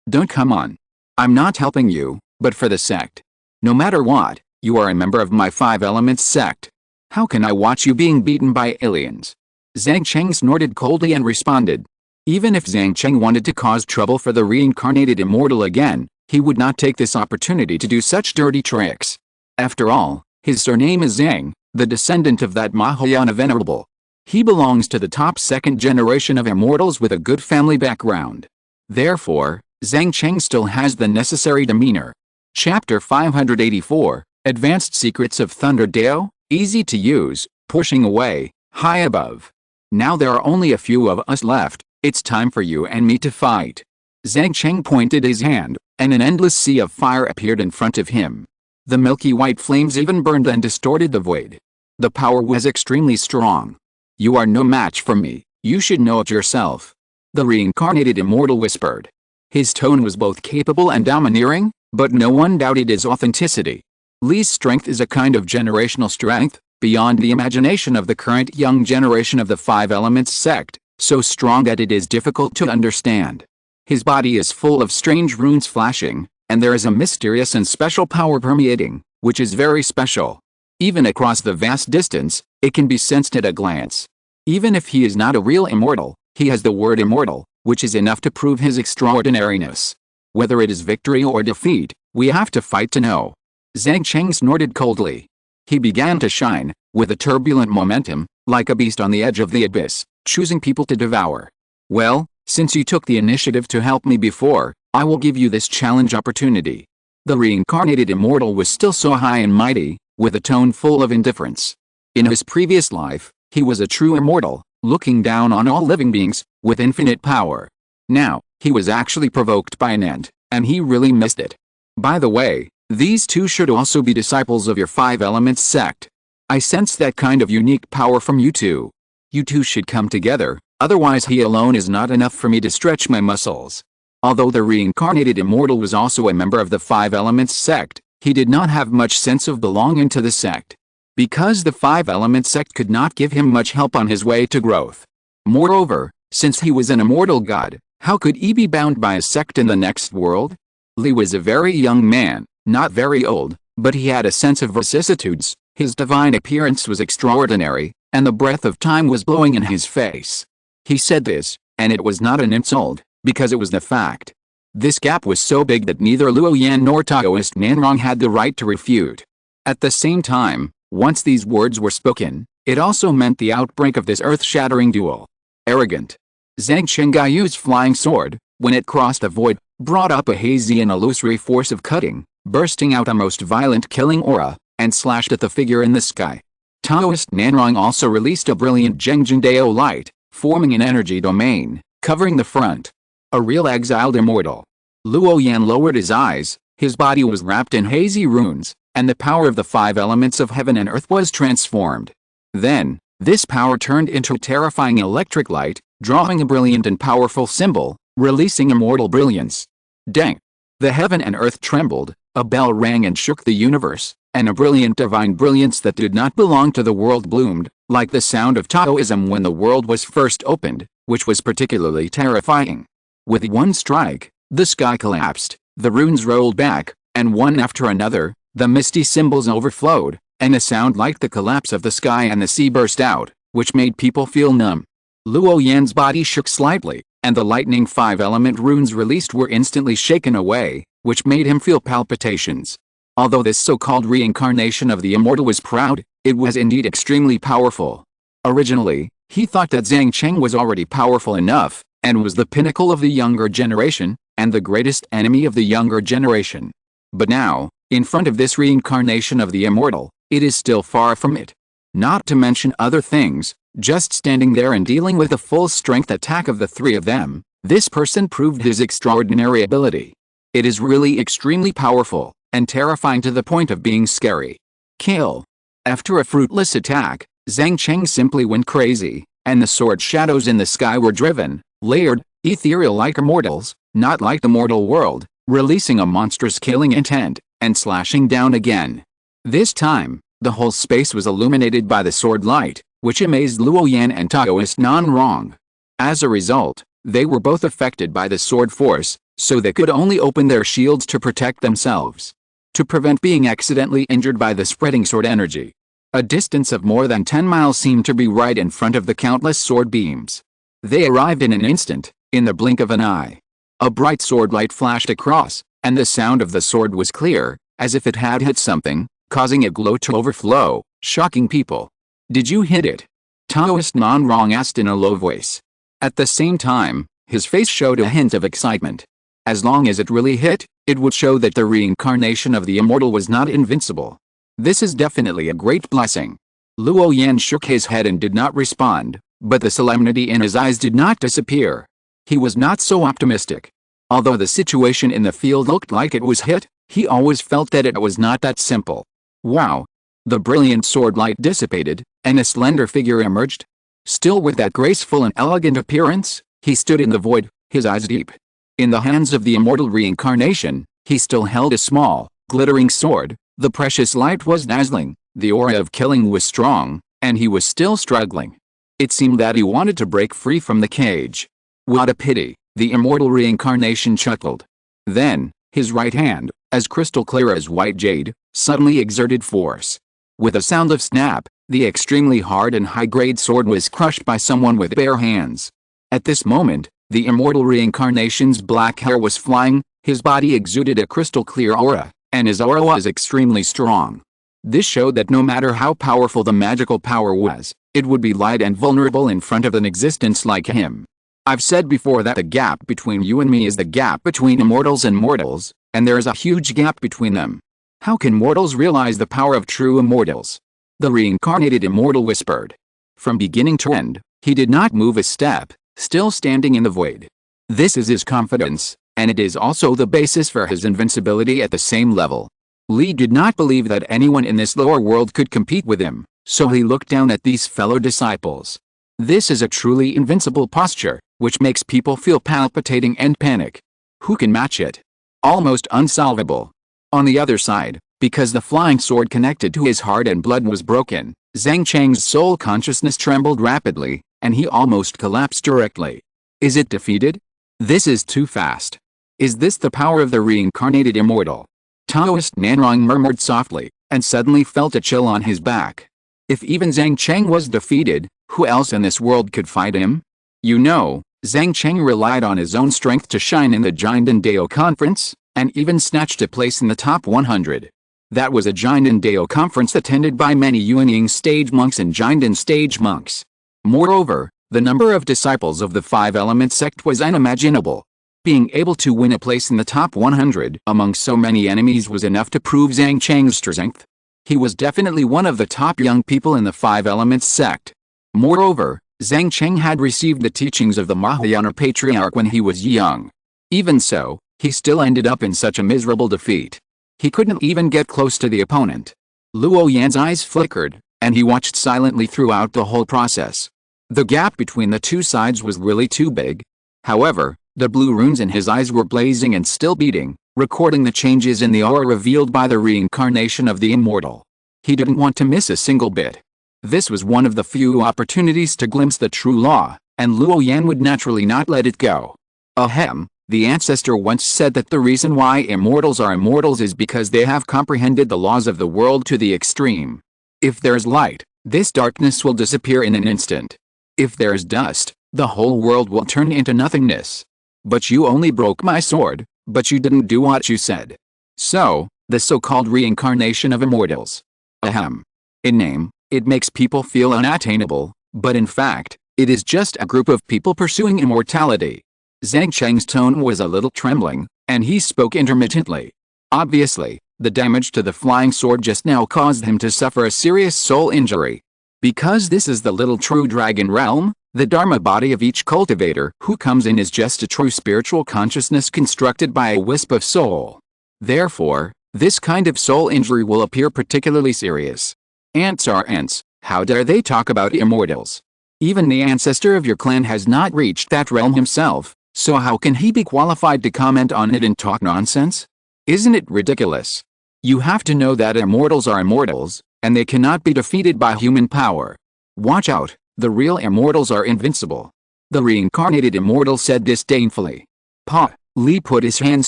Don't come on. I'm not helping you, but for the sect. No matter what, you are a member of my 5 elements sect. How can I watch you being beaten by aliens? Zhang Cheng snorted coldly and responded. Even if Zhang Cheng wanted to cause trouble for the reincarnated immortal again, he would not take this opportunity to do such dirty tricks. After all, his surname is Zhang, the descendant of that Mahayana venerable. He belongs to the top 2nd generation of immortals with a good family background. Therefore, Zhang Cheng still has the necessary demeanor. Chapter 584, Advanced Secrets of Thunder Dao, easy to use, pushing away, high above. Now there are only a few of us left, it's time for you and me to fight. Zhang Cheng pointed his hand, and an endless sea of fire appeared in front of him. The milky white flames even burned and distorted the void. The power was extremely strong. You are no match for me, you should know it yourself. The reincarnated immortal whispered. His tone was both capable and domineering, but no one doubted his authenticity. Li's strength is a kind of generational strength, beyond the imagination of the current young generation of the 5 elements sect, so strong that it is difficult to understand. His body is full of strange runes flashing, and there is a mysterious and special power permeating, which is very special. Even across the vast distance, it can be sensed at a glance. Even if he is not a real immortal, he has the word immortal, which is enough to prove his extraordinariness. Whether it is victory or defeat, we have to fight to know. Zhang Cheng snorted coldly. He began to shine, with a turbulent momentum, like a beast on the edge of the abyss, choosing people to devour. Well, since you took the initiative to help me before, I will give you this challenge opportunity. The reincarnated immortal was still so high and mighty, with a tone full of indifference. In his previous life, he was a true immortal, looking down on all living beings, with infinite power. Now, he was actually provoked by an ant, and he really missed it. By the way, these two should also be disciples of your 5 elements sect. I sense that kind of unique power from you two. You two should come together, otherwise he alone is not enough for me to stretch my muscles." Although the reincarnated immortal was also a member of the Five Elements sect, he did not have much sense of belonging to the sect. Because the Five Elements sect could not give him much help on his way to growth. Moreover, since he was an immortal god, how could he be bound by a sect in the next world? Li was a very young man, not very old, but he had a sense of vicissitudes. His divine appearance was extraordinary, and the breath of time was blowing in his face. He said this, and it was not an insult, because it was the fact. This gap was so big that neither Luo Yan nor Taoist Nanrong had the right to refute. At the same time, once these words were spoken, it also meant the outbreak of this earth-shattering duel. Arrogant. Zhang Chenggai's flying sword, when it crossed the void, brought up a hazy and illusory force of cutting, bursting out a most violent killing aura, and slashed at the figure in the sky. Taoist Nanrong also released a brilliant Zhengjindao light, forming an energy domain, covering the front. A real exiled immortal. Luo Yan lowered his eyes, his body was wrapped in hazy runes, and the power of the five elements of heaven and earth was transformed. Then, this power turned into terrifying electric light, drawing a brilliant and powerful symbol, releasing immortal brilliance. Deng! The heaven and earth trembled, a bell rang and shook the universe, and a brilliant divine brilliance that did not belong to the world bloomed, like the sound of Taoism when the world was first opened, which was particularly terrifying. With one strike, the sky collapsed, the runes rolled back, and one after another, the misty symbols overflowed, and a sound like the collapse of the sky and the sea burst out, which made people feel numb. Luo Yan's body shook slightly, and the lightning five-element runes released were instantly shaken away, which made him feel palpitations. Although this so-called reincarnation of the immortal was proud, it was indeed extremely powerful. Originally, he thought that Zhang Cheng was already powerful enough, and was the pinnacle of the younger generation, and the greatest enemy of the younger generation. But now, in front of this reincarnation of the immortal, it is still far from it. Not to mention other things, just standing there and dealing with the full strength attack of the three of them, this person proved his extraordinary ability. It is really extremely powerful, and terrifying to the point of being scary. Kill. After a fruitless attack, Zhang Cheng simply went crazy, and the sword shadows in the sky were driven, layered, ethereal like immortals, not like the mortal world, releasing a monstrous killing intent, and slashing down again. This time, the whole space was illuminated by the sword light, which amazed Luo Yan and Taoist Nanrong. As a result, they were both affected by the sword force, so they could only open their shields to protect themselves. To prevent being accidentally injured by the spreading sword energy. A distance of more than 10 miles seemed to be right in front of the countless sword beams. They arrived in an instant, in the blink of an eye. A bright sword light flashed across, and the sound of the sword was clear, as if it had hit something, causing a glow to overflow, shocking people. "Did you hit it?" Taoist Nanrong asked in a low voice. At the same time, his face showed a hint of excitement. As long as it really hit, it would show that the reincarnation of the immortal was not invincible. This is definitely a great blessing. Luo Yan shook his head and did not respond, but the solemnity in his eyes did not disappear. He was not so optimistic. Although the situation in the field looked like it was hit, he always felt that it was not that simple. Wow! The brilliant sword light dissipated, and a slender figure emerged. Still with that graceful and elegant appearance, he stood in the void, his eyes deep. In the hands of the immortal reincarnation, he still held a small, glittering sword. The precious light was dazzling, the aura of killing was strong, and he was still struggling. It seemed that he wanted to break free from the cage. What a pity, the immortal reincarnation chuckled. Then, his right hand, as crystal clear as white jade, suddenly exerted force. With a sound of snap, the extremely hard and high-grade sword was crushed by someone with bare hands. At this moment, the immortal reincarnation's black hair was flying, his body exuded a crystal-clear aura, and his aura was extremely strong. This showed that no matter how powerful the magical power was, it would be light and vulnerable in front of an existence like him. I've said before that the gap between you and me is the gap between immortals and mortals, and there is a huge gap between them. How can mortals realize the power of true immortals? The reincarnated immortal whispered. From beginning to end, he did not move a step, still standing in the void. This is his confidence, and it is also the basis for his invincibility at the same level. Li did not believe that anyone in this lower world could compete with him, So he looked down at these fellow disciples. This is a truly invincible posture, which makes people feel palpitating and panic. Who can match it? Almost unsolvable. On the other side, because the flying sword connected to his heart and blood was broken, Zhang Cheng's soul consciousness trembled rapidly, and he almost collapsed directly. Is it defeated? This is too fast. Is this the power of the reincarnated immortal? Taoist Nanrong murmured softly, and suddenly felt a chill on his back. If even Zhang Cheng was defeated, who else in this world could fight him? You know, Zhang Cheng relied on his own strength to shine in the Jinden Dao conference, and even snatched a place in the top 100. That was a Jinden Dao conference attended by many Yuanying stage monks and Jinden stage monks. Moreover, the number of disciples of the Five Elements sect was unimaginable. Being able to win a place in the top 100 among so many enemies was enough to prove Zhang Cheng's strength. He was definitely one of the top young people in the Five Elements sect. Moreover, Zhang Cheng had received the teachings of the Mahayana patriarch when he was young. Even so, he still ended up in such a miserable defeat. He couldn't even get close to the opponent. Luo Yan's eyes flickered, and he watched silently throughout the whole process. The gap between the two sides was really too big. However, the blue runes in his eyes were blazing and still beating, recording the changes in the aura revealed by the reincarnation of the immortal. He didn't want to miss a single bit. This was one of the few opportunities to glimpse the true law, and Luo Yan would naturally not let it go. Ahem, the ancestor once said that the reason why immortals are immortals is because they have comprehended the laws of the world to the extreme. If there's light, this darkness will disappear in an instant. If there's dust, the whole world will turn into nothingness. But you only broke my sword, but you didn't do what you said. So, the so-called reincarnation of immortals. Ahem. In name, it makes people feel unattainable, but in fact, it is just a group of people pursuing immortality. Zhang Cheng's tone was a little trembling, and he spoke intermittently. Obviously, the damage to the flying sword just now caused him to suffer a serious soul injury. Because this is the little true dragon realm, the Dharma body of each cultivator who comes in is just a true spiritual consciousness constructed by a wisp of soul. Therefore, this kind of soul injury will appear particularly serious. Ants are ants, how dare they talk about immortals? Even the ancestor of your clan has not reached that realm himself, so how can he be qualified to comment on it and talk nonsense? Isn't it ridiculous? You have to know that immortals are immortals, and they cannot be defeated by human power. Watch out. The real immortals are invincible. The reincarnated immortal said disdainfully. Pa Li put his hands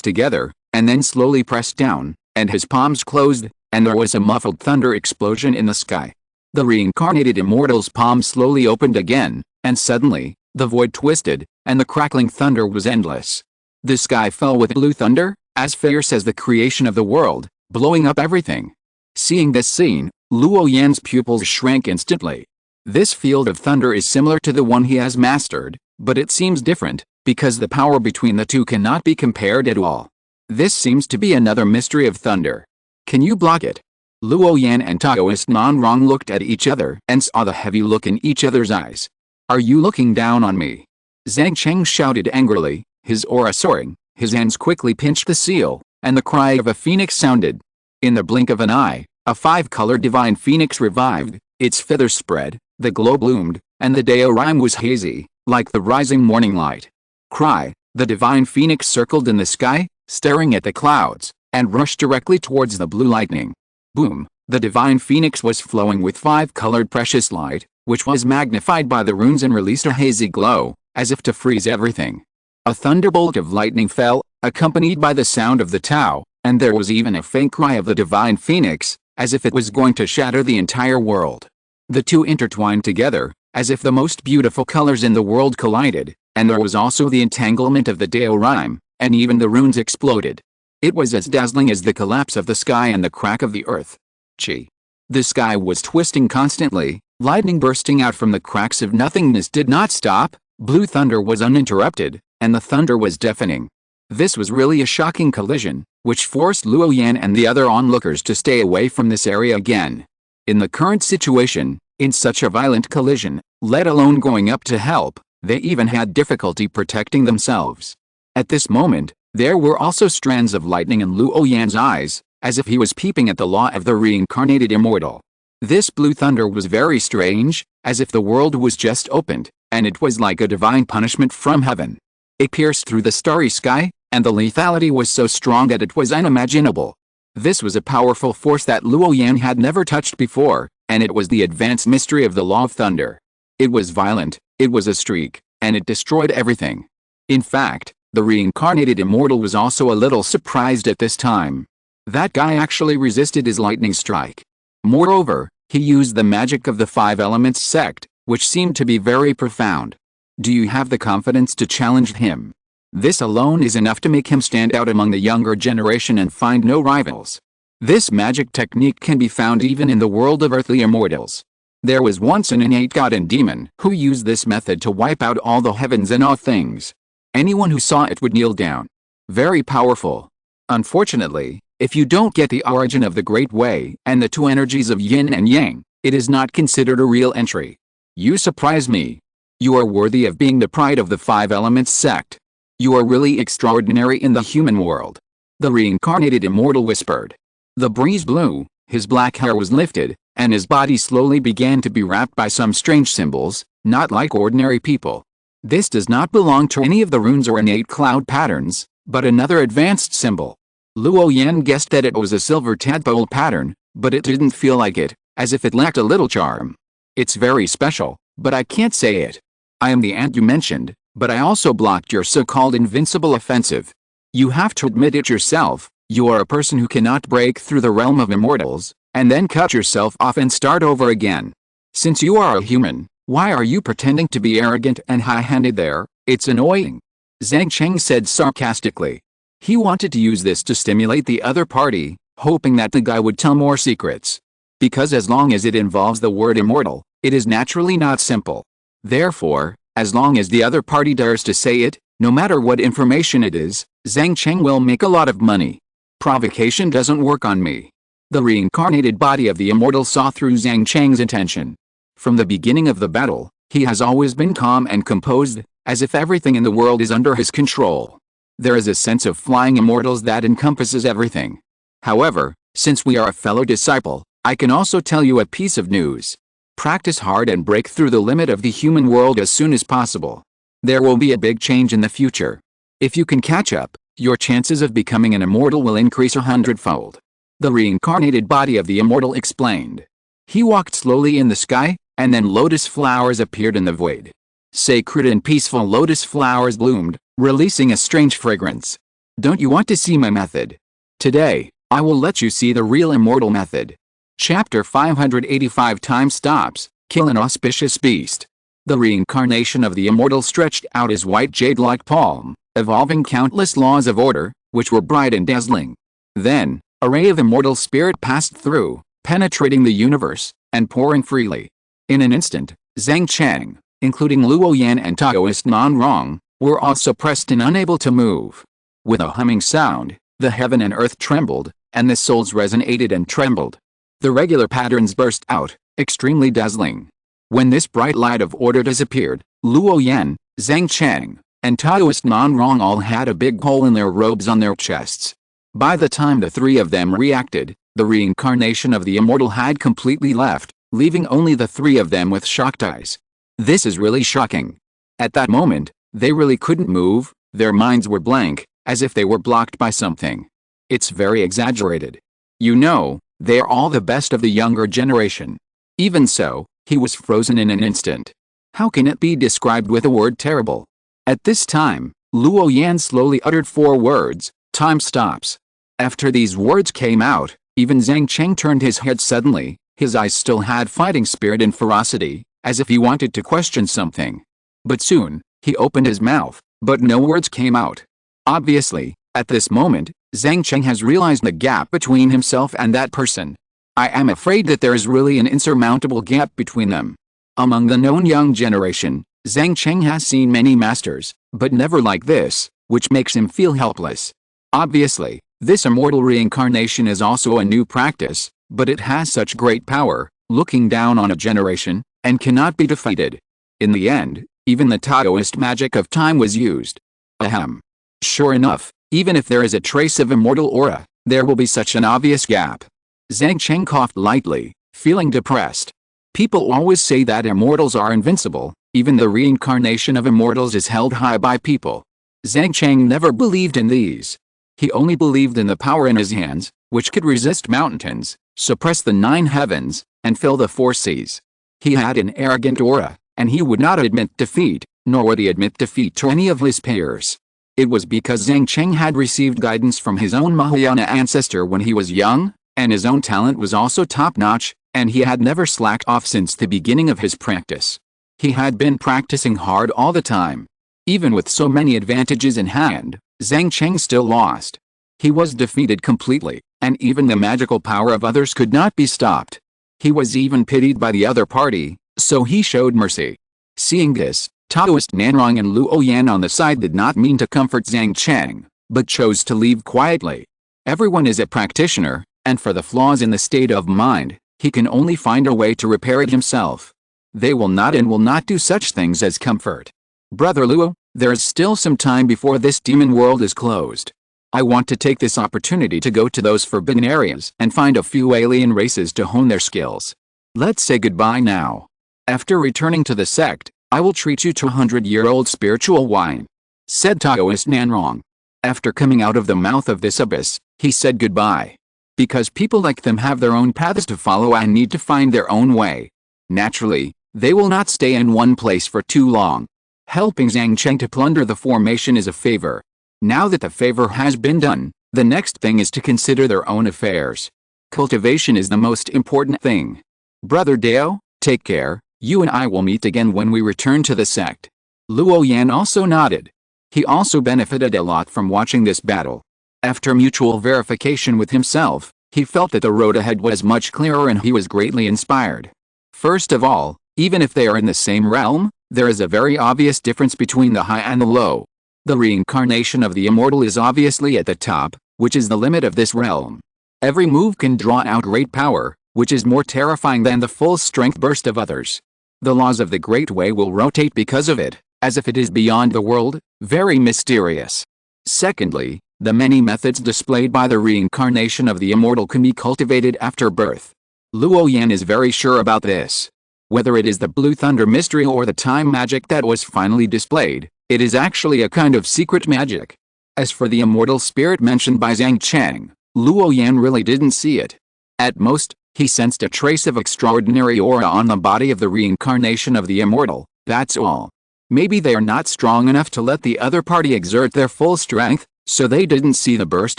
together, and then slowly pressed down, and his palms closed, and there was a muffled thunder explosion in the sky. The reincarnated immortal's palm slowly opened again, and suddenly, the void twisted, and the crackling thunder was endless. The sky fell with blue thunder, as fierce as the creation of the world, blowing up everything. Seeing this scene, Luo Yan's pupils shrank instantly. This field of thunder is similar to the one he has mastered, but it seems different, because the power between the two cannot be compared at all. This seems to be another mystery of thunder. Can you block it? Luo Yan and Taoist Nanrong looked at each other and saw the heavy look in each other's eyes. Are you looking down on me? Zhang Cheng shouted angrily, his aura soaring, his hands quickly pinched the seal, and the cry of a phoenix sounded. In the blink of an eye, a five-colored divine phoenix revived, its feathers spread, the glow bloomed, and the Dao rhyme was hazy, like the rising morning light. Cry, the divine phoenix circled in the sky, staring at the clouds, and rushed directly towards the blue lightning. Boom, the divine phoenix was flowing with five-colored precious light, which was magnified by the runes and released a hazy glow, as if to freeze everything. A thunderbolt of lightning fell, accompanied by the sound of the Tao, and there was even a faint cry of the divine phoenix, as if it was going to shatter the entire world. The two intertwined together, as if the most beautiful colors in the world collided, and there was also the entanglement of the Dao rhyme, and even the runes exploded. It was as dazzling as the collapse of the sky and the crack of the earth. Chi. The sky was twisting constantly, lightning bursting out from the cracks of nothingness did not stop, blue thunder was uninterrupted, and the thunder was deafening. This was really a shocking collision, which forced Luo Yan and the other onlookers to stay away from this area again. In the current situation, in such a violent collision, let alone going up to help, they even had difficulty protecting themselves. At this moment, there were also strands of lightning in Luo Yan's eyes, as if he was peeping at the law of the reincarnated immortal. This blue thunder was very strange, as if the world was just opened, and it was like a divine punishment from heaven. It pierced through the starry sky, and the lethality was so strong that it was unimaginable. This was a powerful force that Luo Yan had never touched before, and it was the advanced mystery of the law of thunder. It was violent, it was a streak, and it destroyed everything. In fact, the reincarnated immortal was also a little surprised at this time. That guy actually resisted his lightning strike. Moreover, he used the magic of the 5 elements sect, which seemed to be very profound. Do you have the confidence to challenge him? This alone is enough to make him stand out among the younger generation and find no rivals. This magic technique can be found even in the world of earthly immortals. There was once an innate god and demon who used this method to wipe out all the heavens and all things. Anyone who saw it would kneel down. Very powerful. Unfortunately, if you don't get the origin of the Great Way and the 2 energies of yin and yang, it is not considered a real entry. You surprise me. You are worthy of being the pride of the 5 elements sect. You are really extraordinary in the human world. The reincarnated immortal whispered. The breeze blew, his black hair was lifted, and his body slowly began to be wrapped by some strange symbols, not like ordinary people. This does not belong to any of the runes or innate cloud patterns, but another advanced symbol. Luo Yan guessed that it was a silver tadpole pattern, but it didn't feel like it, as if it lacked a little charm. It's very special, but I can't say it. I am the ant you mentioned, but I also blocked your so-called invincible offensive. You have to admit it yourself, you are a person who cannot break through the realm of immortals, and then cut yourself off and start over again. Since you are a human, why are you pretending to be arrogant and high-handed there? It's annoying. Zhang Cheng said sarcastically. He wanted to use this to stimulate the other party, hoping that the guy would tell more secrets. Because as long as it involves the word immortal, it is naturally not simple. Therefore, as long as the other party dares to say it, no matter what information it is, Zhang Cheng will make a lot of money. Provocation doesn't work on me. The reincarnated body of the immortal saw through Zhang Cheng's intention. From the beginning of the battle, he has always been calm and composed, as if everything in the world is under his control. There is a sense of flying immortals that encompasses everything. However, since we are a fellow disciple, I can also tell you a piece of news. Practice hard and break through the limit of the human world as soon as possible. There will be a big change in the future. If you can catch up, your chances of becoming an immortal will increase 100-fold. The reincarnated body of the immortal explained. He walked slowly in the sky, and then lotus flowers appeared in the void. Sacred and peaceful lotus flowers bloomed, releasing a strange fragrance. Don't you want to see my method? Today, I will let you see the real immortal method. Chapter 585 Time stops, kill an auspicious beast. The reincarnation of the immortal stretched out his white jade-like palm, evolving countless laws of order, which were bright and dazzling. Then, a ray of immortal spirit passed through, penetrating the universe, and pouring freely. In an instant, Zhang Cheng, including Luo Yan and Taoist Nan Rong, were all suppressed and unable to move. With a humming sound, the heaven and earth trembled, and the souls resonated and trembled. The regular patterns burst out, extremely dazzling. When this bright light of order disappeared, Luo Yan, Zhang Cheng, and Taoist Nan Rong all had a big hole in their robes on their chests. By the time the 3 of them reacted, the reincarnation of the immortal had completely left, leaving only the 3 of them with shocked eyes. This is really shocking. At that moment, they really couldn't move, their minds were blank, as if they were blocked by something. It's very exaggerated. You know, they are all the best of the younger generation. Even so, he was frozen in an instant. How can it be described with the word terrible? At this time, Luo Yan slowly uttered 4 words, time stops. After these words came out, even Zhang Cheng turned his head suddenly, his eyes still had fighting spirit and ferocity, as if he wanted to question something. But soon, he opened his mouth, but no words came out. Obviously, at this moment, Zhang Cheng has realized the gap between himself and that person. I am afraid that there is really an insurmountable gap between them. Among the known young generation, Zhang Cheng has seen many masters, but never like this, which makes him feel helpless. Obviously, this immortal reincarnation is also a new practice, but it has such great power, looking down on a generation, and cannot be defeated. In the end, even the Taoist magic of time was used. Ahem. Sure enough, even if there is a trace of immortal aura, there will be such an obvious gap. Zhang Cheng coughed lightly, feeling depressed. People always say that immortals are invincible, even the reincarnation of immortals is held high by people. Zhang Cheng never believed in these. He only believed in the power in his hands, which could resist mountains, suppress the 9 heavens, and fill the 4 seas. He had an arrogant aura, and he would not admit defeat, nor would he admit defeat to any of his peers. It was because Zhang Cheng had received guidance from his own Mahayana ancestor when he was young, and his own talent was also top-notch, and he had never slacked off since the beginning of his practice. He had been practicing hard all the time. Even with so many advantages in hand, Zhang Cheng still lost. He was defeated completely, and even the magical power of others could not be stopped. He was even pitied by the other party, so he showed mercy. Seeing this, Taoist Nanrong and Luo Yan on the side did not mean to comfort Zhang Cheng, but chose to leave quietly. Everyone is a practitioner, and for the flaws in the state of mind, he can only find a way to repair it himself. They will not do such things as comfort. Brother Luo, there is still some time before this demon world is closed. I want to take this opportunity to go to those forbidden areas and find a few alien races to hone their skills. Let's say goodbye now. After returning to the sect, I will treat you to 100-year-old spiritual wine," said Taoist Nanrong. After coming out of the mouth of this abyss, he said goodbye. Because people like them have their own paths to follow and need to find their own way. Naturally, they will not stay in one place for too long. Helping Zhang Cheng to plunder the formation is a favor. Now that the favor has been done, the next thing is to consider their own affairs. Cultivation is the most important thing. Brother Dao, take care, you and I will meet again when we return to the sect. Luo Yan also nodded. He also benefited a lot from watching this battle. After mutual verification with himself, he felt that the road ahead was much clearer and he was greatly inspired. First of all, even if they are in the same realm, there is a very obvious difference between the high and the low. The reincarnation of the immortal is obviously at the top, which is the limit of this realm. Every move can draw out great power, which is more terrifying than the full strength burst of others. The laws of the Great Way will rotate because of it, as if it is beyond the world, very mysterious. Secondly, the many methods displayed by the reincarnation of the immortal can be cultivated after birth. Luo Yan is very sure about this. Whether it is the Blue Thunder mystery or the time magic that was finally displayed, it is actually a kind of secret magic. As for the immortal spirit mentioned by Zhang Cheng, Luo Yan really didn't see it. At most, he sensed a trace of extraordinary aura on the body of the reincarnation of the immortal, that's all. Maybe they are not strong enough to let the other party exert their full strength, so they didn't see the burst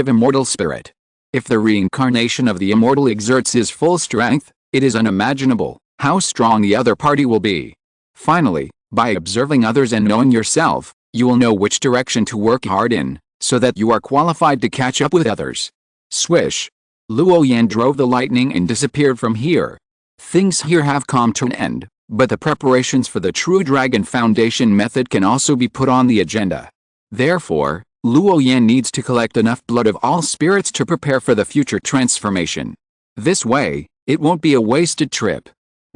of immortal spirit. If the reincarnation of the immortal exerts his full strength, it is unimaginable how strong the other party will be. Finally, by observing others and knowing yourself, you will know which direction to work hard in, so that you are qualified to catch up with others. Swish! Luo Yan drove the lightning and disappeared from here. Things here have come to an end, but the preparations for the True Dragon Foundation method can also be put on the agenda. Therefore, Luo Yan needs to collect enough blood of all spirits to prepare for the future transformation. This way, it won't be a wasted trip.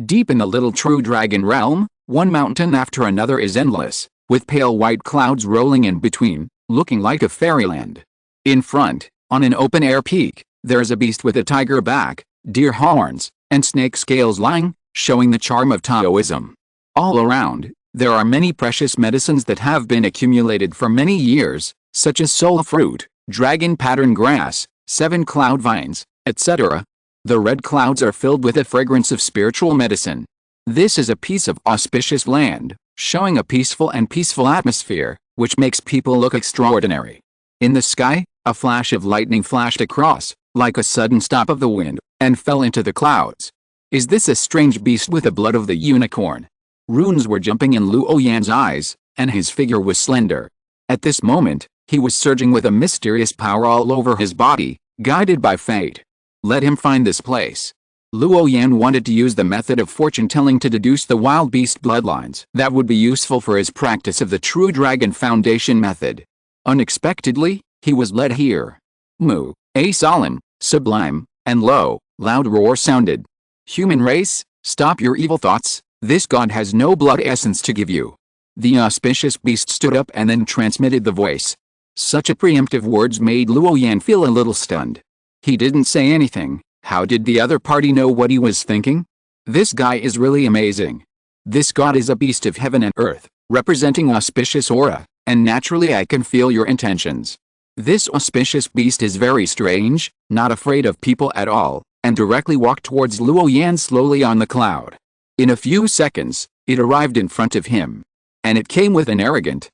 Deep in the little True Dragon realm, one mountain after another is endless, with pale white clouds rolling in between, looking like a fairyland. In front, on an open-air peak, there is a beast with a tiger back, deer horns, and snake scales lying, showing the charm of Taoism. All around, there are many precious medicines that have been accumulated for many years, such as soul fruit, dragon pattern grass, 7 cloud vines, etc. The red clouds are filled with the fragrance of spiritual medicine. This is a piece of auspicious land, showing a peaceful atmosphere, which makes people look extraordinary. In the sky, a flash of lightning flashed across, like a sudden stop of the wind, and fell into the clouds. Is this a strange beast with the blood of the unicorn? Runes were jumping in Luo Yan's eyes, and his figure was slender. At this moment, he was surging with a mysterious power all over his body, guided by fate. Let him find this place. Luo Yan wanted to use the method of fortune-telling to deduce the wild beast bloodlines that would be useful for his practice of the True Dragon Foundation method. Unexpectedly, he was led here. Moo, a solemn, sublime, and loud roar sounded. Human race, stop your evil thoughts, this god has no blood essence to give you. The auspicious beast stood up and then transmitted the voice. Such a preemptive words made Luo Yan feel a little stunned. He didn't say anything, How did the other party know what he was thinking? This guy is really amazing. This god is a beast of heaven and earth, representing auspicious aura, and naturally I can feel your intentions. This auspicious beast is very strange, not afraid of people at all, and directly walked towards Luo Yan slowly on the cloud. In a few seconds, it arrived in front of him. And it came with an arrogant,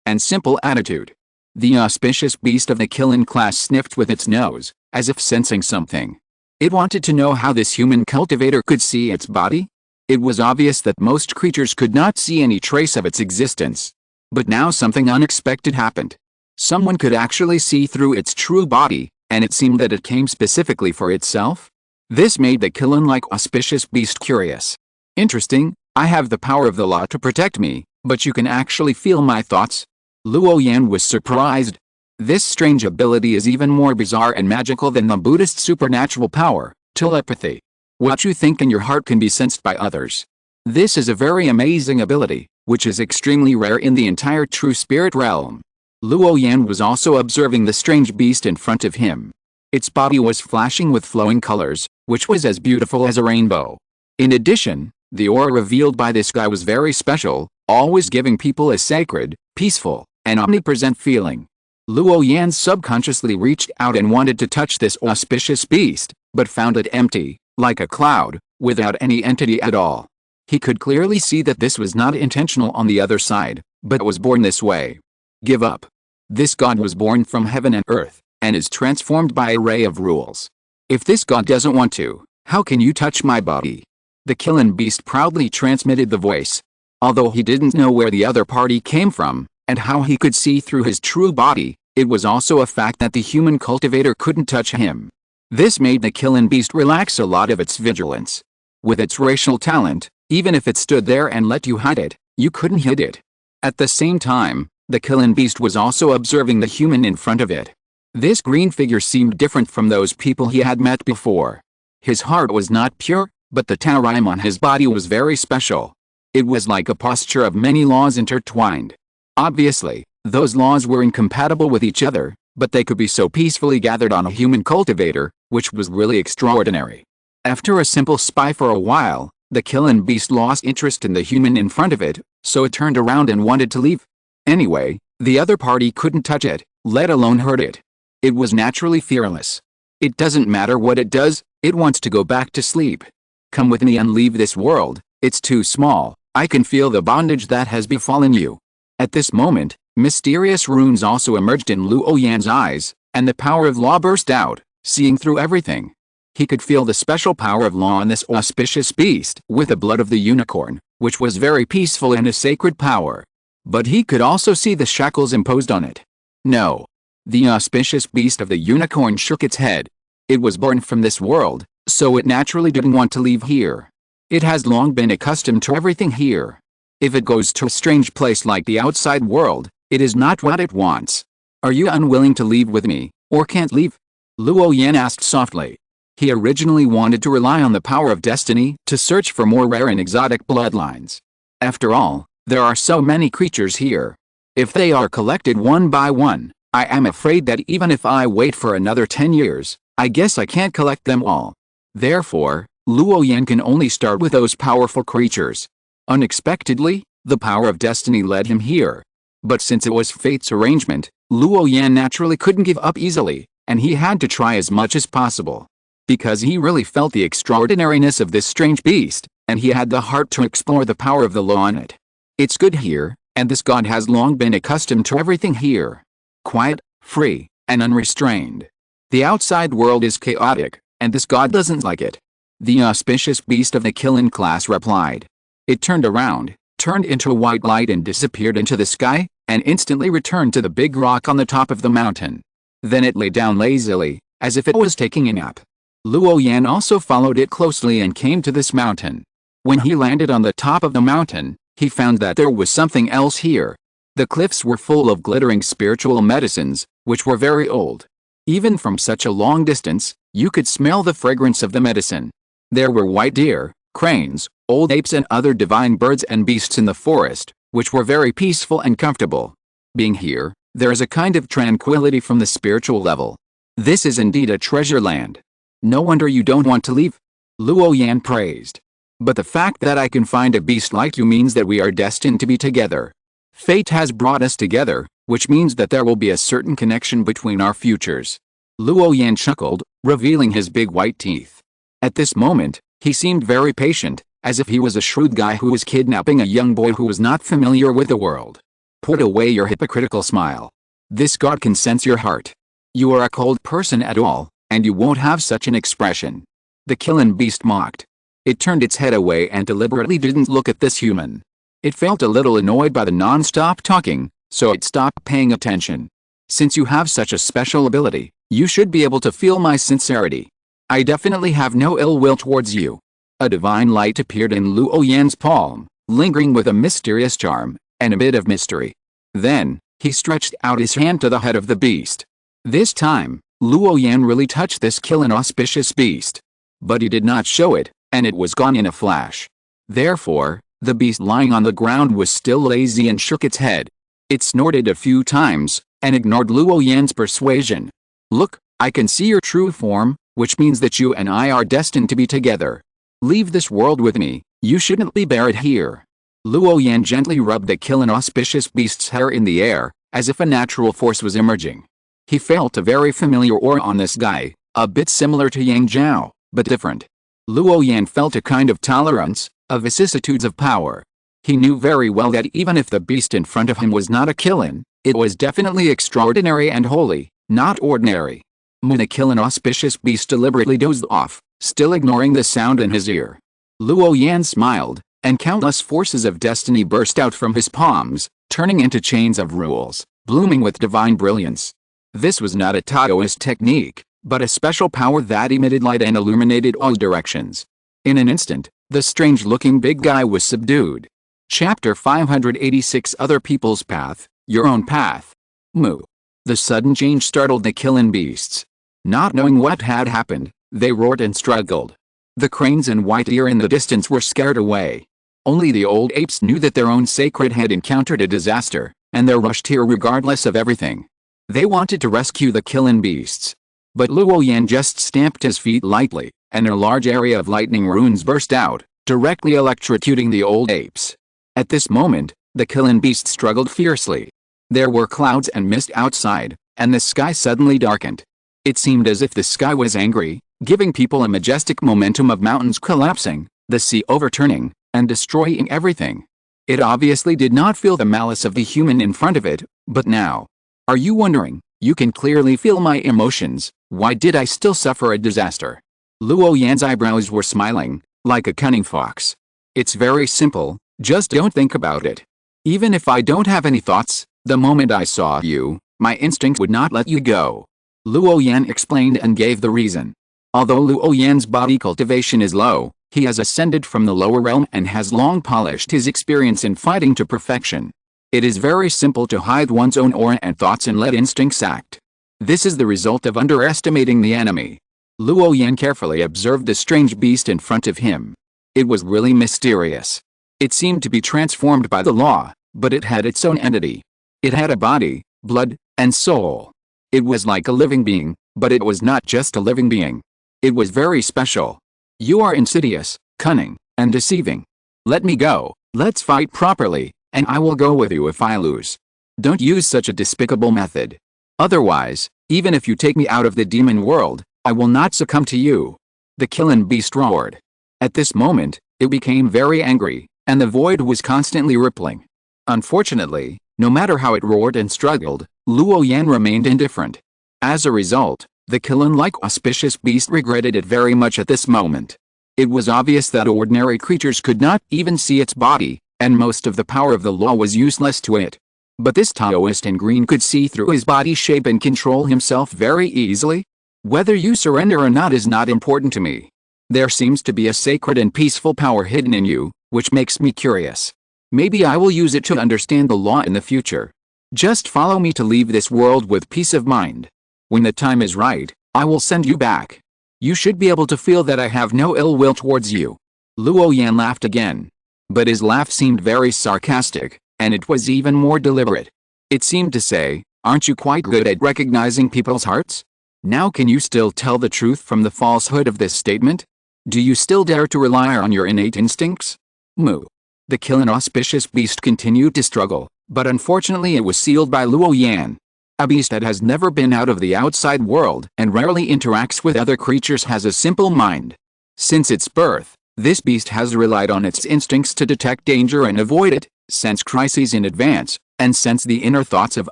and simple attitude. The auspicious beast of the Killing class sniffed with its nose, as if sensing something. It wanted to know how this human cultivator could see its body. It was obvious that most creatures could not see any trace of its existence. But now something unexpected happened. Someone could actually see through its true body, and it seemed that it came specifically for itself. This made the Killing-like auspicious beast curious. Interesting, I have the power of the law to protect me, but you can actually feel my thoughts? Luo Yan was surprised. This strange ability is even more bizarre and magical than the Buddhist supernatural power, telepathy. What you think in your heart can be sensed by others. This is a very amazing ability, which is extremely rare in the entire true spirit realm. Luo Yan was also observing the strange beast in front of him. Its body was flashing with flowing colors, which was as beautiful as a rainbow. In addition, the aura revealed by this guy was very special, always giving people a sacred, peaceful, and omnipresent feeling. Luo Yan subconsciously reached out and wanted to touch this auspicious beast, but found it empty, like a cloud, without any entity at all. He could clearly see that this was not intentional on the other side, but was born this way. Give up. This god was born from heaven and earth, and is transformed by a ray of rules. If this god doesn't want to, how can you touch my body? The Killing beast proudly transmitted the voice. Although he didn't know where the other party came from, and how he could see through his true body, it was also a fact that the human cultivator couldn't touch him. This made the Killing beast relax a lot of its vigilance. With its racial talent, even if it stood there and let you hide it, you couldn't hit it. At the same time, the Killing beast was also observing the human in front of it. This green figure seemed different from those people he had met before. His heart was not pure, but the tarim on his body was very special. It was like a posture of many laws intertwined. Obviously, those laws were incompatible with each other, but they could be so peacefully gathered on a human cultivator, which was really extraordinary. After a simple spy for a while, the Killing beast lost interest in the human in front of it, so it turned around and wanted to leave. Anyway, the other party couldn't touch it, let alone hurt it. It was naturally fearless. It doesn't matter what it does, it wants to go back to sleep. Come with me and leave this world, it's too small, I can feel the bondage that has befallen you. At this moment, mysterious runes also emerged in Luo Yan's eyes, and the power of law burst out, seeing through everything. He could feel the special power of law in this auspicious beast with the blood of the unicorn, which was very peaceful and a sacred power. But he could also see the shackles imposed on it. No. The auspicious beast of the unicorn shook its head. It was born from this world, so it naturally didn't want to leave here. It has long been accustomed to everything here. If it goes to a strange place like the outside world, it is not what it wants. Are you unwilling to leave with me, or can't leave? Luo Yan asked softly. He originally wanted to rely on the power of destiny to search for more rare and exotic bloodlines. After all, there are so many creatures here. If they are collected one by one, I am afraid that even if I wait for another 10 years, I guess I can't collect them all. Therefore, Luo Yan can only start with those powerful creatures. Unexpectedly, the power of destiny led him here. But since it was fate's arrangement, Luo Yan naturally couldn't give up easily, and he had to try as much as possible. Because he really felt the extraordinariness of this strange beast, and he had the heart to explore the power of the law in it. It's good here, and this god has long been accustomed to everything here. Quiet, free, and unrestrained. The outside world is chaotic, and this god doesn't like it. The auspicious beast of the Killing class replied. It turned around, turned into a white light and disappeared into the sky, and instantly returned to the big rock on the top of the mountain. Then it lay down lazily, as if it was taking a nap. Luo Yan also followed it closely and came to this mountain. When he landed on the top of the mountain, he found that there was something else here. The cliffs were full of glittering spiritual medicines, which were very old. Even from such a long distance, you could smell the fragrance of the medicine. There were white deer, cranes, old apes and other divine birds and beasts in the forest, which were very peaceful and comfortable. Being here, there is a kind of tranquility from the spiritual level. This is indeed a treasure land. No wonder you don't want to leave. Luo Yan praised. But the fact that I can find a beast like you means that we are destined to be together. Fate has brought us together, which means that there will be a certain connection between our futures. Luo Yan chuckled, revealing his big white teeth. At this moment, he seemed very patient, as if he was a shrewd guy who was kidnapping a young boy who was not familiar with the world. Put away your hypocritical smile. This god can sense your heart. You are a cold person at all, and you won't have such an expression. The killing beast mocked. It turned its head away and deliberately didn't look at this human. It felt a little annoyed by the non-stop talking, so it stopped paying attention. Since you have such a special ability, you should be able to feel my sincerity. I definitely have no ill will towards you. A divine light appeared in Luo Yan's palm, lingering with a mysterious charm, and a bit of mystery. Then, he stretched out his hand to the head of the beast. This time, Luo Yan really touched this killing auspicious beast. But he did not show it, and it was gone in a flash. Therefore, the beast lying on the ground was still lazy and shook its head. It snorted a few times, and ignored Luo Yan's persuasion. Look, I can see your true form, which means that you and I are destined to be together. Leave this world with me, you shouldn't be buried here. Luo Yan gently rubbed the killing auspicious beast's hair in the air, as if a natural force was emerging. He felt a very familiar aura on this guy, a bit similar to Yang Zhao, but different. Luo Yan felt a kind of tolerance, of vicissitudes of power. He knew very well that even if the beast in front of him was not a killing, it was definitely extraordinary and holy, not ordinary. The killing auspicious beast deliberately dozed off, still ignoring the sound in his ear. Luo Yan smiled, and countless forces of destiny burst out from his palms, turning into chains of rules, blooming with divine brilliance. This was not a Taoist technique, but a special power that emitted light and illuminated all directions. In an instant, the strange-looking big guy was subdued. Chapter 586 Other People's Path, Your Own Path. Moo. The sudden change startled the killing beasts. Not knowing what had happened, they roared and struggled. The cranes and white deer in the distance were scared away. Only the old apes knew that their own sacred had encountered a disaster, and they rushed here regardless of everything. They wanted to rescue the killing beasts. But Luo Yan just stamped his feet lightly, and a large area of lightning runes burst out, directly electrocuting the old apes. At this moment, the killing beast struggled fiercely. There were clouds and mist outside, and the sky suddenly darkened. It seemed as if the sky was angry, giving people a majestic momentum of mountains collapsing, the sea overturning, and destroying everything. It obviously did not feel the malice of the human in front of it, but now. Are you wondering? You can clearly feel my emotions. Why did I still suffer a disaster? Luo Yan's eyebrows were smiling, like a cunning fox. It's very simple, just don't think about it. Even if I don't have any thoughts, the moment I saw you, my instinct would not let you go. Luo Yan explained and gave the reason. Although Luo Yan's body cultivation is low, he has ascended from the lower realm and has long polished his experience in fighting to perfection. It is very simple to hide one's own aura and thoughts and let instincts act. This is the result of underestimating the enemy. Luo Yan carefully observed the strange beast in front of him. It was really mysterious. It seemed to be transformed by the law, but it had its own entity. It had a body, blood, and soul. It was like a living being, but it was not just a living being. It was very special. You are insidious, cunning, and deceiving. Let me go, let's fight properly, and I will go with you if I lose. Don't use such a despicable method. Otherwise, even if you take me out of the demon world, I will not succumb to you. The killing beast roared. At this moment, it became very angry, and the void was constantly rippling. Unfortunately, no matter how it roared and struggled, Luo Yan remained indifferent. As a result, the killing-like auspicious beast regretted it very much at this moment. It was obvious that ordinary creatures could not even see its body, and most of the power of the law was useless to it. But this Taoist in green could see through his body shape and control himself very easily. Whether you surrender or not is not important to me. There seems to be a sacred and peaceful power hidden in you, which makes me curious. Maybe I will use it to understand the law in the future. Just follow me to leave this world with peace of mind. When the time is right, I will send you back. You should be able to feel that I have no ill will towards you. Luo Yan laughed again. But his laugh seemed very sarcastic, and it was even more deliberate. It seemed to say, aren't you quite good at recognizing people's hearts? Now can you still tell the truth from the falsehood of this statement? Do you still dare to rely on your innate instincts? Moo. The kill inauspicious beast continued to struggle, but unfortunately it was sealed by Luo Yan. A beast that has never been out of the outside world and rarely interacts with other creatures has a simple mind. Since its birth, this beast has relied on its instincts to detect danger and avoid it, sense crises in advance, and sense the inner thoughts of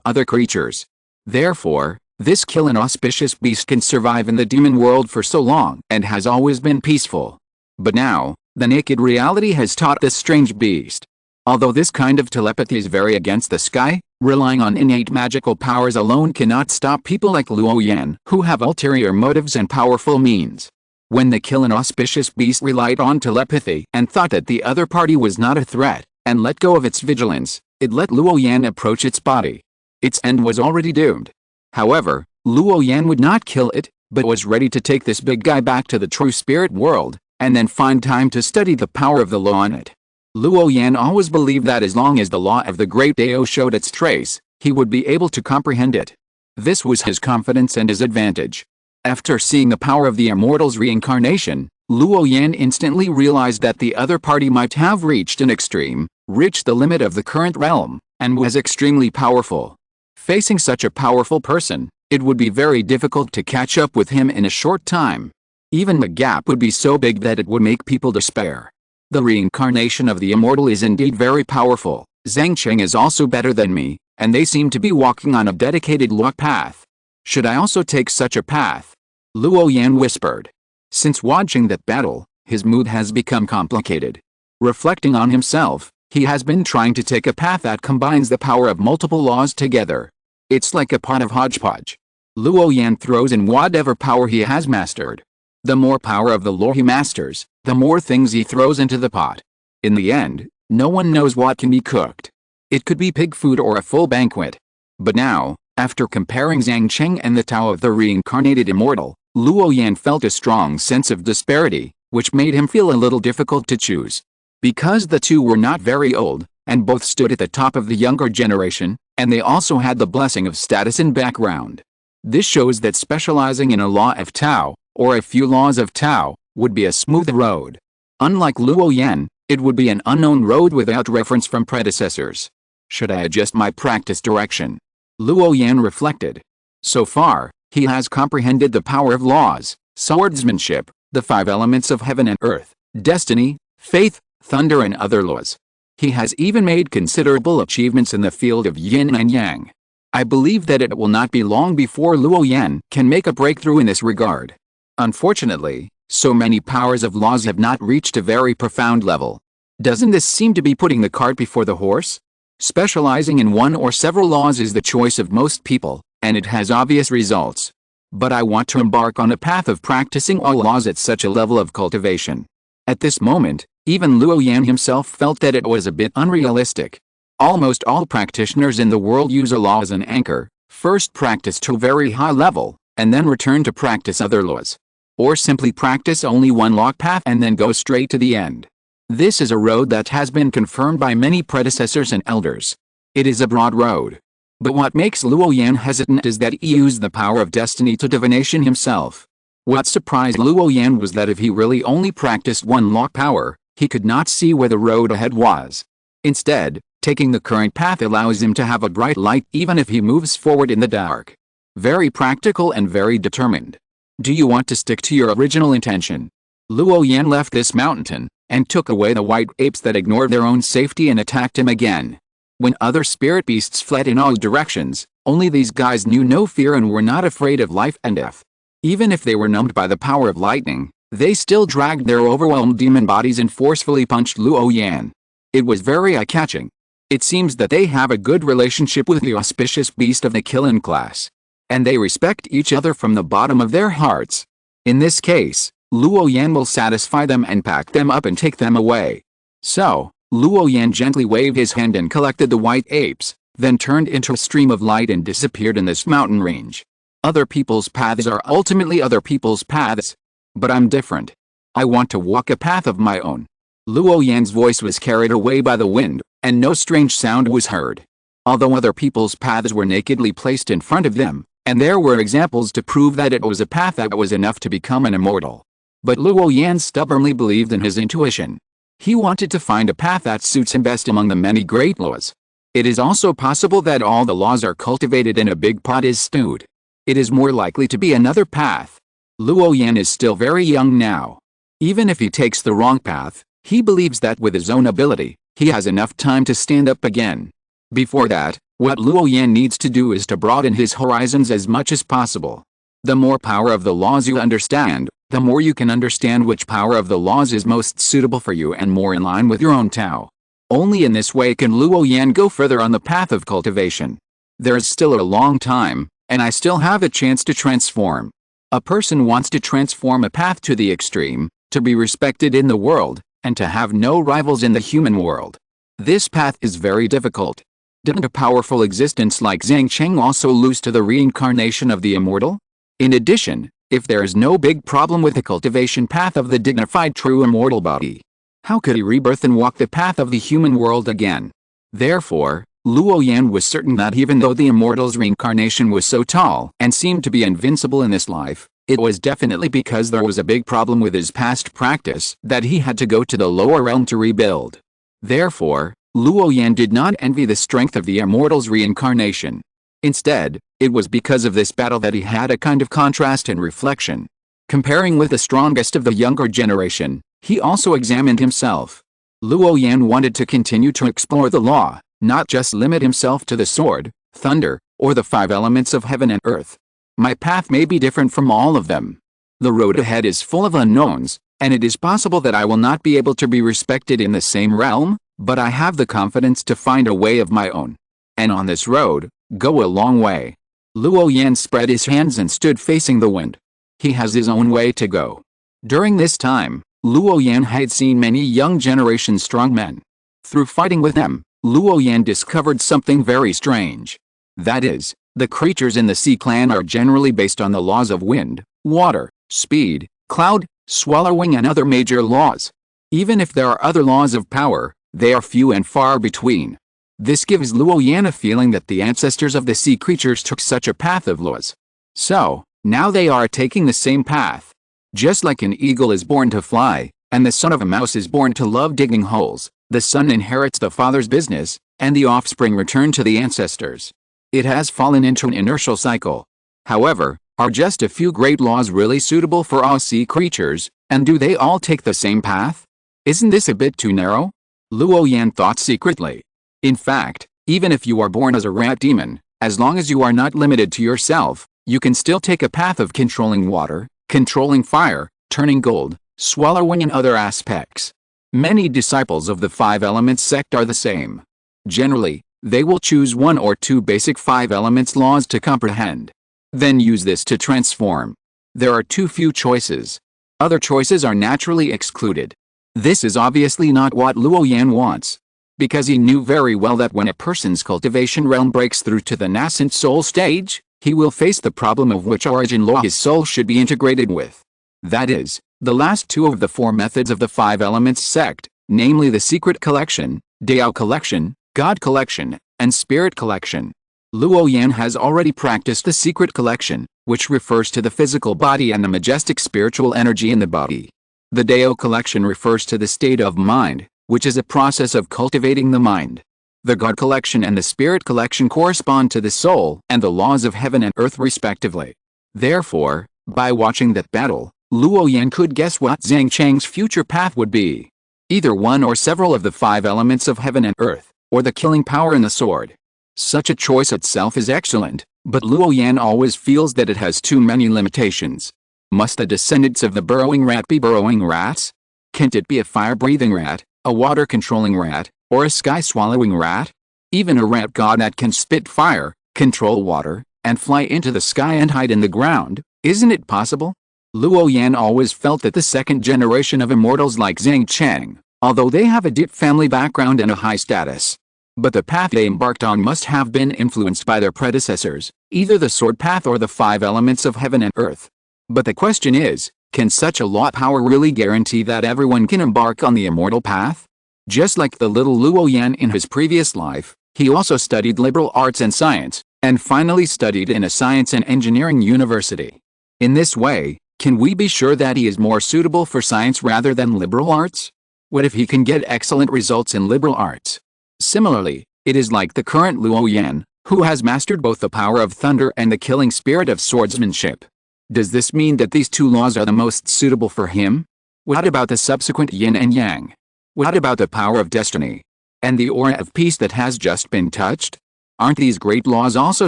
other creatures. Therefore, this kill inauspicious beast can survive in the demon world for so long and has always been peaceful. But now, the naked reality has taught this strange beast. Although this kind of telepathy is very against the sky, relying on innate magical powers alone cannot stop people like Luo Yan who have ulterior motives and powerful means. When the kill inauspicious beast relied on telepathy and thought that the other party was not a threat, and let go of its vigilance, it let Luo Yan approach its body. Its end was already doomed. However, Luo Yan would not kill it, but was ready to take this big guy back to the true spirit world, and then find time to study the power of the law on it. Luo Yan always believed that as long as the law of the Great Dao showed its trace, he would be able to comprehend it. This was his confidence and his advantage. After seeing the power of the immortal's reincarnation, Luo Yan instantly realized that the other party might have reached an extreme, reached the limit of the current realm, and was extremely powerful. Facing such a powerful person, it would be very difficult to catch up with him in a short time. Even the gap would be so big that it would make people despair. The reincarnation of the immortal is indeed very powerful. Zhang Cheng is also better than me, and they seem to be walking on a dedicated law path. Should I also take such a path? Luo Yan whispered. Since watching that battle, his mood has become complicated. Reflecting on himself, he has been trying to take a path that combines the power of multiple laws together. It's like a pot of hodgepodge. Luo Yan throws in whatever power he has mastered. The more power of the law he masters, the more things he throws into the pot. In the end, no one knows what can be cooked. It could be pig food or a full banquet. But now, after comparing Zhang Cheng and the Tao of the reincarnated immortal, Luo Yan felt a strong sense of disparity, which made him feel a little difficult to choose. Because the two were not very old, and both stood at the top of the younger generation, and they also had the blessing of status and background. This shows that specializing in a law of Tao, or a few laws of Tao, would be a smooth road. Unlike Luo Yan, it would be an unknown road without reference from predecessors. Should I adjust my practice direction? Luo Yan reflected. So far, he has comprehended the power of laws, swordsmanship, the 5 elements of heaven and earth, destiny, faith, thunder and other laws. He has even made considerable achievements in the field of yin and yang. I believe that it will not be long before Luo Yan can make a breakthrough in this regard. Unfortunately, so many powers of laws have not reached a very profound level. Doesn't this seem to be putting the cart before the horse? Specializing in one or several laws is the choice of most people, and it has obvious results. But I want to embark on a path of practicing all laws at such a level of cultivation. At this moment, even Luo Yan himself felt that it was a bit unrealistic. Almost all practitioners in the world use a law as an anchor, first practice to a very high level, and then return to practice other laws. Or simply practice only one law path and then go straight to the end. This is a road that has been confirmed by many predecessors and elders. It is a broad road. But what makes Luo Yan hesitant is that he used the power of destiny to divination himself. What surprised Luo Yan was that if he really only practiced one law power, he could not see where the road ahead was. Instead, taking the current path allows him to have a bright light even if he moves forward in the dark. Very practical and very determined. Do you want to stick to your original intention? Luo Yan left this mountain, and took away the white apes that ignored their own safety and attacked him again. When other spirit beasts fled in all directions, only these guys knew no fear and were not afraid of life and death. Even if they were numbed by the power of lightning, they still dragged their overwhelmed demon bodies and forcefully punched Luo Yan. It was very eye-catching. It seems that they have a good relationship with the auspicious beast of the Killing class. And they respect each other from the bottom of their hearts. In this case, Luo Yan will satisfy them and pack them up and take them away. So, Luo Yan gently waved his hand and collected the white apes, then turned into a stream of light and disappeared in this mountain range. Other people's paths are ultimately other people's paths. But I'm different. I want to walk a path of my own. Luo Yan's voice was carried away by the wind, and no strange sound was heard. Although other people's paths were nakedly placed in front of them, And there were examples to prove that it was a path that was enough to become an immortal. But Luo Yan stubbornly believed in his intuition. He wanted to find a path that suits him best among the many great laws. It is also possible that all the laws are cultivated and a big pot is stewed. It is more likely to be another path. Luo Yan is still very young now. Even if he takes the wrong path, he believes that with his own ability, he has enough time to stand up again. Before that, what Luo Yan needs to do is to broaden his horizons as much as possible. The more power of the laws you understand, the more you can understand which power of the laws is most suitable for you and more in line with your own Tao. Only in this way can Luo Yan go further on the path of cultivation. There is still a long time, and I still have a chance to transform. A person wants to transform a path to the extreme, to be respected in the world, and to have no rivals in the human world. This path is very difficult. Didn't a powerful existence like Zhang Cheng also lose to the reincarnation of the immortal? In addition, if there is no big problem with the cultivation path of the dignified true immortal body, how could he rebirth and walk the path of the human world again? Therefore, Luo Yan was certain that even though the immortal's reincarnation was so tall and seemed to be invincible in this life, it was definitely because there was a big problem with his past practice that he had to go to the lower realm to rebuild. Therefore, Luo Yan did not envy the strength of the immortal's reincarnation. Instead, it was because of this battle that he had a kind of contrast and reflection. Comparing with the strongest of the younger generation, he also examined himself. Luo Yan wanted to continue to explore the law, not just limit himself to the sword, thunder, or the 5 elements of heaven and earth. My path may be different from all of them. The road ahead is full of unknowns, and it is possible that I will not be able to be respected in the same realm, but I have the confidence to find a way of my own. And on this road, go a long way. Luo Yan spread his hands and stood facing the wind. He has his own way to go. During this time, Luo Yan had seen many young generation strong men. Through fighting with them, Luo Yan discovered something very strange. That is, the creatures in the Sea clan are generally based on the laws of wind, water, speed, cloud, swallowing and other major laws. Even if there are other laws of power, they are few and far between. This gives Luo Yan a feeling that the ancestors of the sea creatures took such a path of laws. So, now they are taking the same path. Just like an eagle is born to fly, and the son of a mouse is born to love digging holes, the son inherits the father's business, and the offspring return to the ancestors. It has fallen into an inertial cycle. However, are just a few great laws really suitable for all sea creatures, and do they all take the same path? Isn't this a bit too narrow? Luo Yan thought secretly. In fact, even if you are born as a rat demon, as long as you are not limited to yourself, you can still take a path of controlling water, controlling fire, turning gold, swallowing and other aspects. Many disciples of the 5 elements sect are the same. Generally, they will choose 1 or 2 basic 5 elements laws to comprehend. Then use this to transform. There are too few choices. Other choices are naturally excluded. This is obviously not what Luo Yan wants. Because he knew very well that when a person's cultivation realm breaks through to the nascent soul stage, he will face the problem of which origin law his soul should be integrated with. That is, the last 2 of the 4 methods of the 5 elements sect, namely the secret collection, Dao collection, God collection, and spirit collection. Luo Yan has already practiced the secret collection, which refers to the physical body and the majestic spiritual energy in the body. The Dao collection refers to the state of mind, which is a process of cultivating the mind. The God collection and the spirit collection correspond to the soul and the laws of heaven and earth respectively. Therefore, by watching that battle, Luo Yan could guess what Zhang Cheng's future path would be. Either one or several of the 5 elements of heaven and earth, or the killing power in the sword. Such a choice itself is excellent, but Luo Yan always feels that it has too many limitations. Must the descendants of the burrowing rat be burrowing rats? Can't it be a fire-breathing rat, a water-controlling rat, or a sky-swallowing rat? Even a rat god that can spit fire, control water, and fly into the sky and hide in the ground, isn't it possible? Luo Yan always felt that the second generation of immortals like Zhang Cheng, although they have a deep family background and a high status, but the path they embarked on must have been influenced by their predecessors, either the sword path or the 5 elements of heaven and earth. But the question is, can such a law power really guarantee that everyone can embark on the immortal path? Just like the little Luo Yan in his previous life, he also studied liberal arts and science, and finally studied in a science and engineering university. In this way, can we be sure that he is more suitable for science rather than liberal arts? What if he can get excellent results in liberal arts? Similarly, it is like the current Luo Yan, who has mastered both the power of thunder and the killing spirit of swordsmanship. Does this mean that these two laws are the most suitable for him? What about the subsequent yin and yang? What about the power of destiny? And the aura of peace that has just been touched? Aren't these great laws also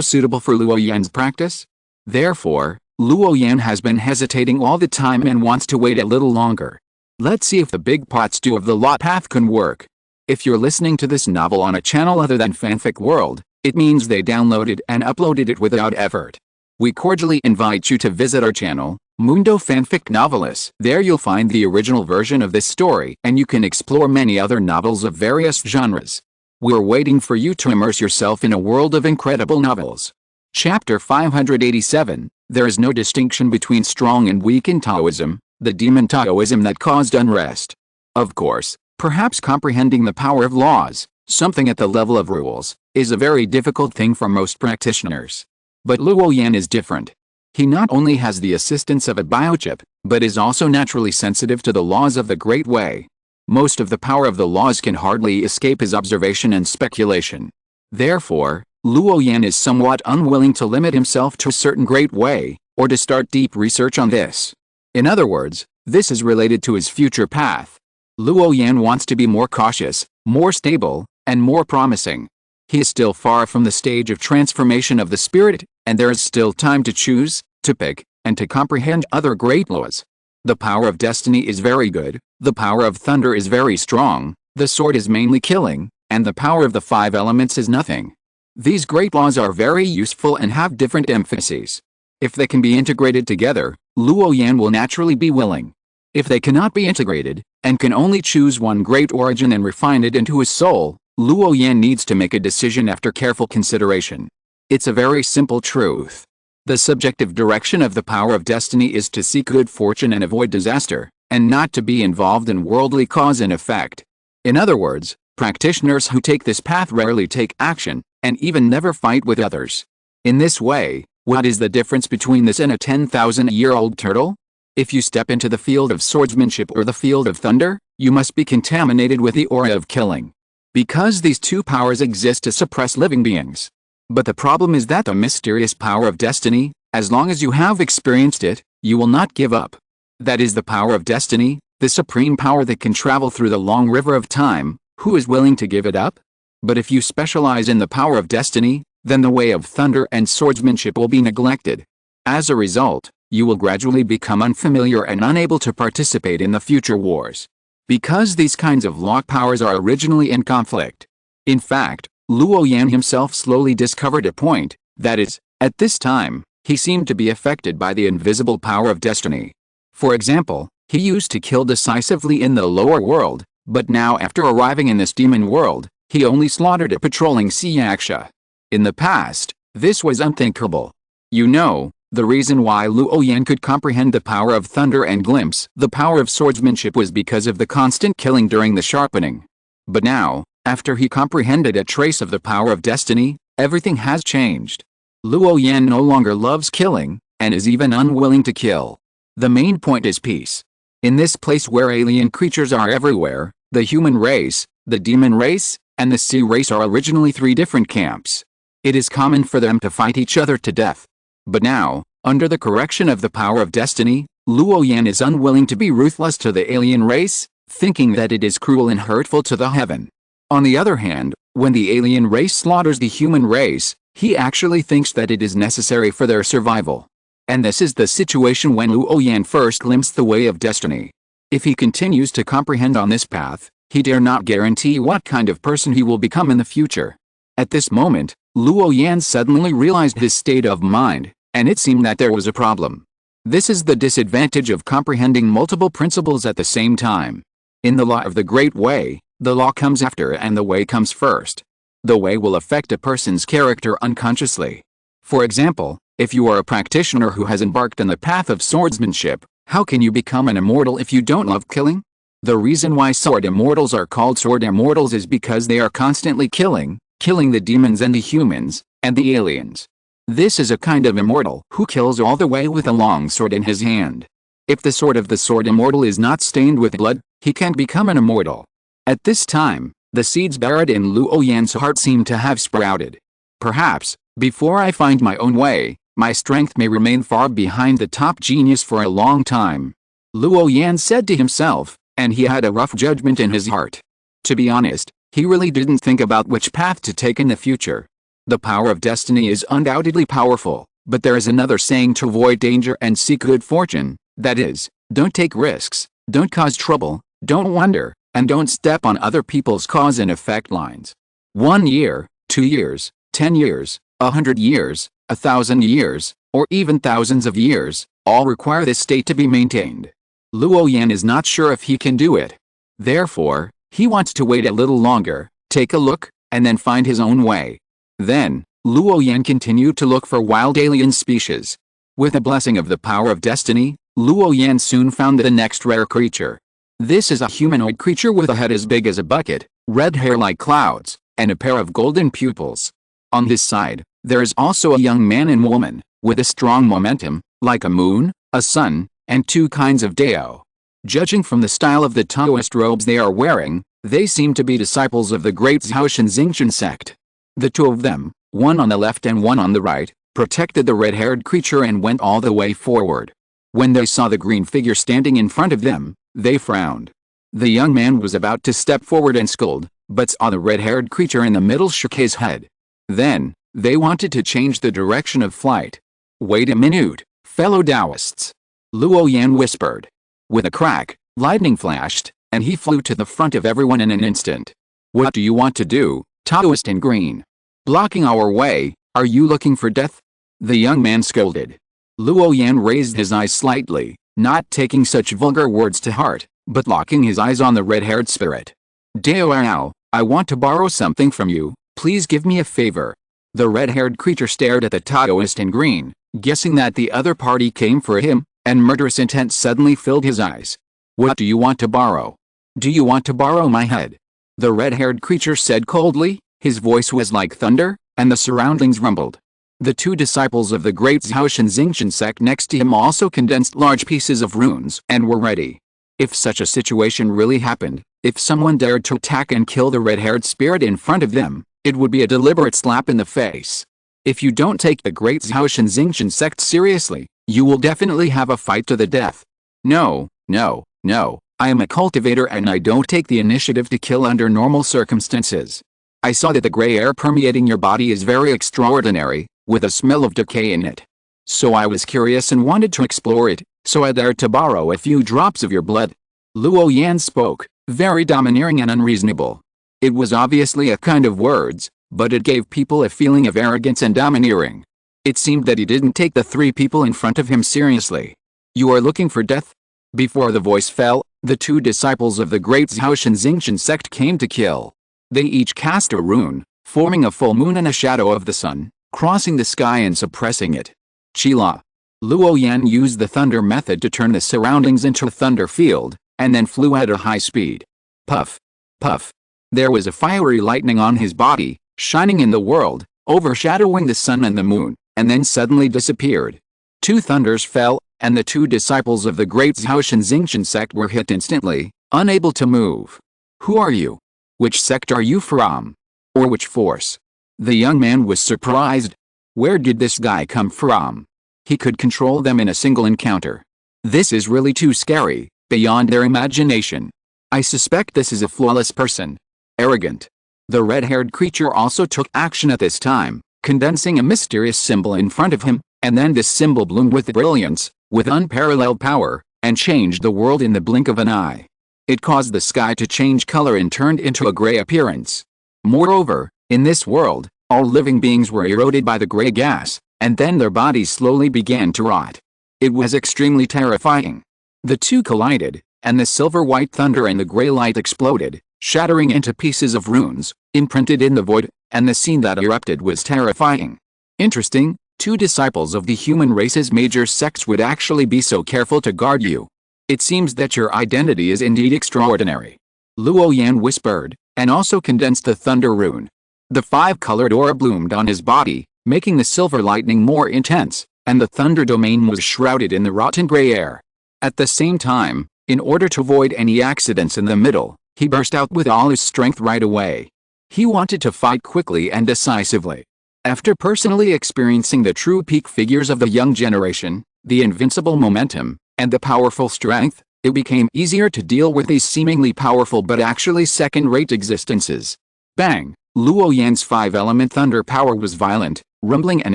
suitable for Luo Yan's practice? Therefore, Luo Yan has been hesitating all the time and wants to wait a little longer. Let's see if the big parts 2 of the law path can work. If you're listening to this novel on a channel other than Fanfic World, it means they downloaded and uploaded it without effort. We cordially invite you to visit our channel, Mundo Fanfic Novelis. There you'll find the original version of this story and you can explore many other novels of various genres. We're waiting for you to immerse yourself in a world of incredible novels. Chapter 587, There is no distinction between strong and weak in Taoism, the demon Taoism that caused unrest. Of course, perhaps comprehending the power of laws, something at the level of rules, is a very difficult thing for most practitioners. But Luo Yan is different. He not only has the assistance of a biochip, but is also naturally sensitive to the laws of the Great Way. Most of the power of the laws can hardly escape his observation and speculation. Therefore, Luo Yan is somewhat unwilling to limit himself to a certain Great Way, or to start deep research on this. In other words, this is related to his future path. Luo Yan wants to be more cautious, more stable, and more promising. He is still far from the stage of transformation of the spirit, and there is still time to choose, to pick, and to comprehend other great laws. The power of destiny is very good, the power of thunder is very strong, the sword is mainly killing, and the power of the 5 elements is nothing. These great laws are very useful and have different emphases. If they can be integrated together, Luo Yan will naturally be willing. If they cannot be integrated, and can only choose one great origin and refine it into his soul, Luo Yan needs to make a decision after careful consideration. It's a very simple truth. The subjective direction of the power of destiny is to seek good fortune and avoid disaster, and not to be involved in worldly cause and effect. In other words, practitioners who take this path rarely take action, and even never fight with others. In this way, what is the difference between this and a 10,000-year-old turtle? If you step into the field of swordsmanship or the field of thunder, you must be contaminated with the aura of killing. Because these two powers exist to suppress living beings. But the problem is that the mysterious power of destiny, as long as you have experienced it, you will not give up. That is the power of destiny, the supreme power that can travel through the long river of time. Who is willing to give it up? But if you specialize in the power of destiny, then the way of thunder and swordsmanship will be neglected. As a result, you will gradually become unfamiliar and unable to participate in the future wars. Because these kinds of law powers are originally in conflict. In fact, Luo Yan himself slowly discovered a point, that is, at this time, he seemed to be affected by the invisible power of destiny. For example, he used to kill decisively in the lower world, but now after arriving in this demon world, he only slaughtered a patrolling sea yaksha. In the past, this was unthinkable. You know, the reason why Luo Yan could comprehend the power of thunder and glimpse the power of swordsmanship was because of the constant killing during the sharpening. But now, after he comprehended a trace of the power of destiny, everything has changed. Luo Yan no longer loves killing, and is even unwilling to kill. The main point is peace. In this place where alien creatures are everywhere, the human race, the demon race, and the sea race are originally 3 different camps. It is common for them to fight each other to death. But now, under the correction of the power of destiny, Luo Yan is unwilling to be ruthless to the alien race, thinking that it is cruel and hurtful to the heaven. On the other hand, when the alien race slaughters the human race, he actually thinks that it is necessary for their survival. And this is the situation when Luo Yan first glimpsed the way of destiny. If he continues to comprehend on this path, he dare not guarantee what kind of person he will become in the future. At this moment, Luo Yan suddenly realized his state of mind, and it seemed that there was a problem. This is the disadvantage of comprehending multiple principles at the same time. In the law of the Great Way, the law comes after and the way comes first. The way will affect a person's character unconsciously. For example, if you are a practitioner who has embarked on the path of swordsmanship, how can you become an immortal if you don't love killing? The reason why sword immortals are called sword immortals is because they are constantly killing the demons and the humans, and the aliens. This is a kind of immortal who kills all the way with a long sword in his hand. If the sword of the sword immortal is not stained with blood, he can't become an immortal. At this time, the seeds buried in Luo Yan's heart seem to have sprouted. Perhaps, before I find my own way, my strength may remain far behind the top genius for a long time. Luo Yan said to himself, and he had a rough judgment in his heart. To be honest, he really didn't think about which path to take in the future. The power of destiny is undoubtedly powerful, but there is another saying to avoid danger and seek good fortune, that is, don't take risks, don't cause trouble, don't wonder, and don't step on other people's cause and effect lines. 1 year, 2 years, 10 years, 100 years, 1,000 years, or even thousands of years, all require this state to be maintained. Luo Yan is not sure if he can do it. Therefore, he wants to wait a little longer, take a look, and then find his own way. Then, Luo Yan continued to look for wild alien species. With the blessing of the power of destiny, Luo Yan soon found the next rare creature. This is a humanoid creature with a head as big as a bucket, red hair like clouds, and a pair of golden pupils. On his side, there is also a young man and woman, with a strong momentum, like a moon, a sun, and 2 kinds of Dao. Judging from the style of the Taoist robes they are wearing, they seem to be disciples of the great Zhaoshan sect. The 2 of them, one on the left and one on the right, protected the red-haired creature and went all the way forward. When they saw the green figure standing in front of them, they frowned. The young man was about to step forward and scold, but saw the red-haired creature in the middle shook his head. Then, they wanted to change the direction of flight. Wait a minute, fellow Taoists. Luo Yan whispered. With a crack, lightning flashed, and he flew to the front of everyone in an instant. What do you want to do, Taoist in green? Blocking our way, are you looking for death? The young man scolded. Luo Yan raised his eyes slightly, not taking such vulgar words to heart, but locking his eyes on the red-haired spirit. Dao, I want to borrow something from you, please give me a favor. The red-haired creature stared at the Taoist in green, guessing that the other party came for him, and murderous intent suddenly filled his eyes. What do you want to borrow? Do you want to borrow my head? The red-haired creature said coldly, his voice was like thunder, and the surroundings rumbled. The 2 disciples of the great Zhaoshan sect next to him also condensed large pieces of runes and were ready. If such a situation really happened, if someone dared to attack and kill the red-haired spirit in front of them, it would be a deliberate slap in the face. If you don't take the great Zhaoshan sect seriously, you will definitely have a fight to the death. No, no, no, I am a cultivator and I don't take the initiative to kill under normal circumstances. I saw that the gray air permeating your body is very extraordinary, with a smell of decay in it. So I was curious and wanted to explore it, so I dared to borrow a few drops of your blood. Luo Yan spoke, very domineering and unreasonable. It was obviously a kind of words, but it gave people a feeling of arrogance and domineering. It seemed that he didn't take the 3 people in front of him seriously. You are looking for death? Before the voice fell, the 2 disciples of the great Zhaoshan sect came to kill. They each cast a rune, forming a full moon and a shadow of the sun, crossing the sky and suppressing it. Chila. Luo Yan used the thunder method to turn the surroundings into a thunder field, and then flew at a high speed. Puff. Puff. There was a fiery lightning on his body, shining in the world, overshadowing the sun and the moon, and then suddenly disappeared. 2 thunders fell, and the 2 disciples of the great Zhaoshan sect were hit instantly, unable to move. Who are you? Which sect are you from? Or which force? The young man was surprised. Where did this guy come from? He could control them in a single encounter. This is really too scary, beyond their imagination. I suspect this is a flawless person. Arrogant. The red-haired creature also took action at this time, condensing a mysterious symbol in front of him, and then this symbol bloomed with brilliance, with unparalleled power, and changed the world in the blink of an eye. It caused the sky to change color and turned into a gray appearance. Moreover, in this world, all living beings were eroded by the gray gas, and then their bodies slowly began to rot. It was extremely terrifying. The 2 collided, and the silver-white thunder and the gray light exploded, shattering into pieces of runes, imprinted in the void, and the scene that erupted was terrifying. Interesting, 2 disciples of the human race's major sects would actually be so careful to guard you. It seems that your identity is indeed extraordinary. Luo Yan whispered, and also condensed the thunder rune. The 5-colored aura bloomed on his body, making the silver lightning more intense, and the thunder domain was shrouded in the rotten gray air. At the same time, in order to avoid any accidents in the middle, he burst out with all his strength right away. He wanted to fight quickly and decisively. After personally experiencing the true peak figures of the young generation, the invincible momentum, and the powerful strength, it became easier to deal with these seemingly powerful but actually second-rate existences. Bang! Luo Yan's five-element thunder power was violent, rumbling and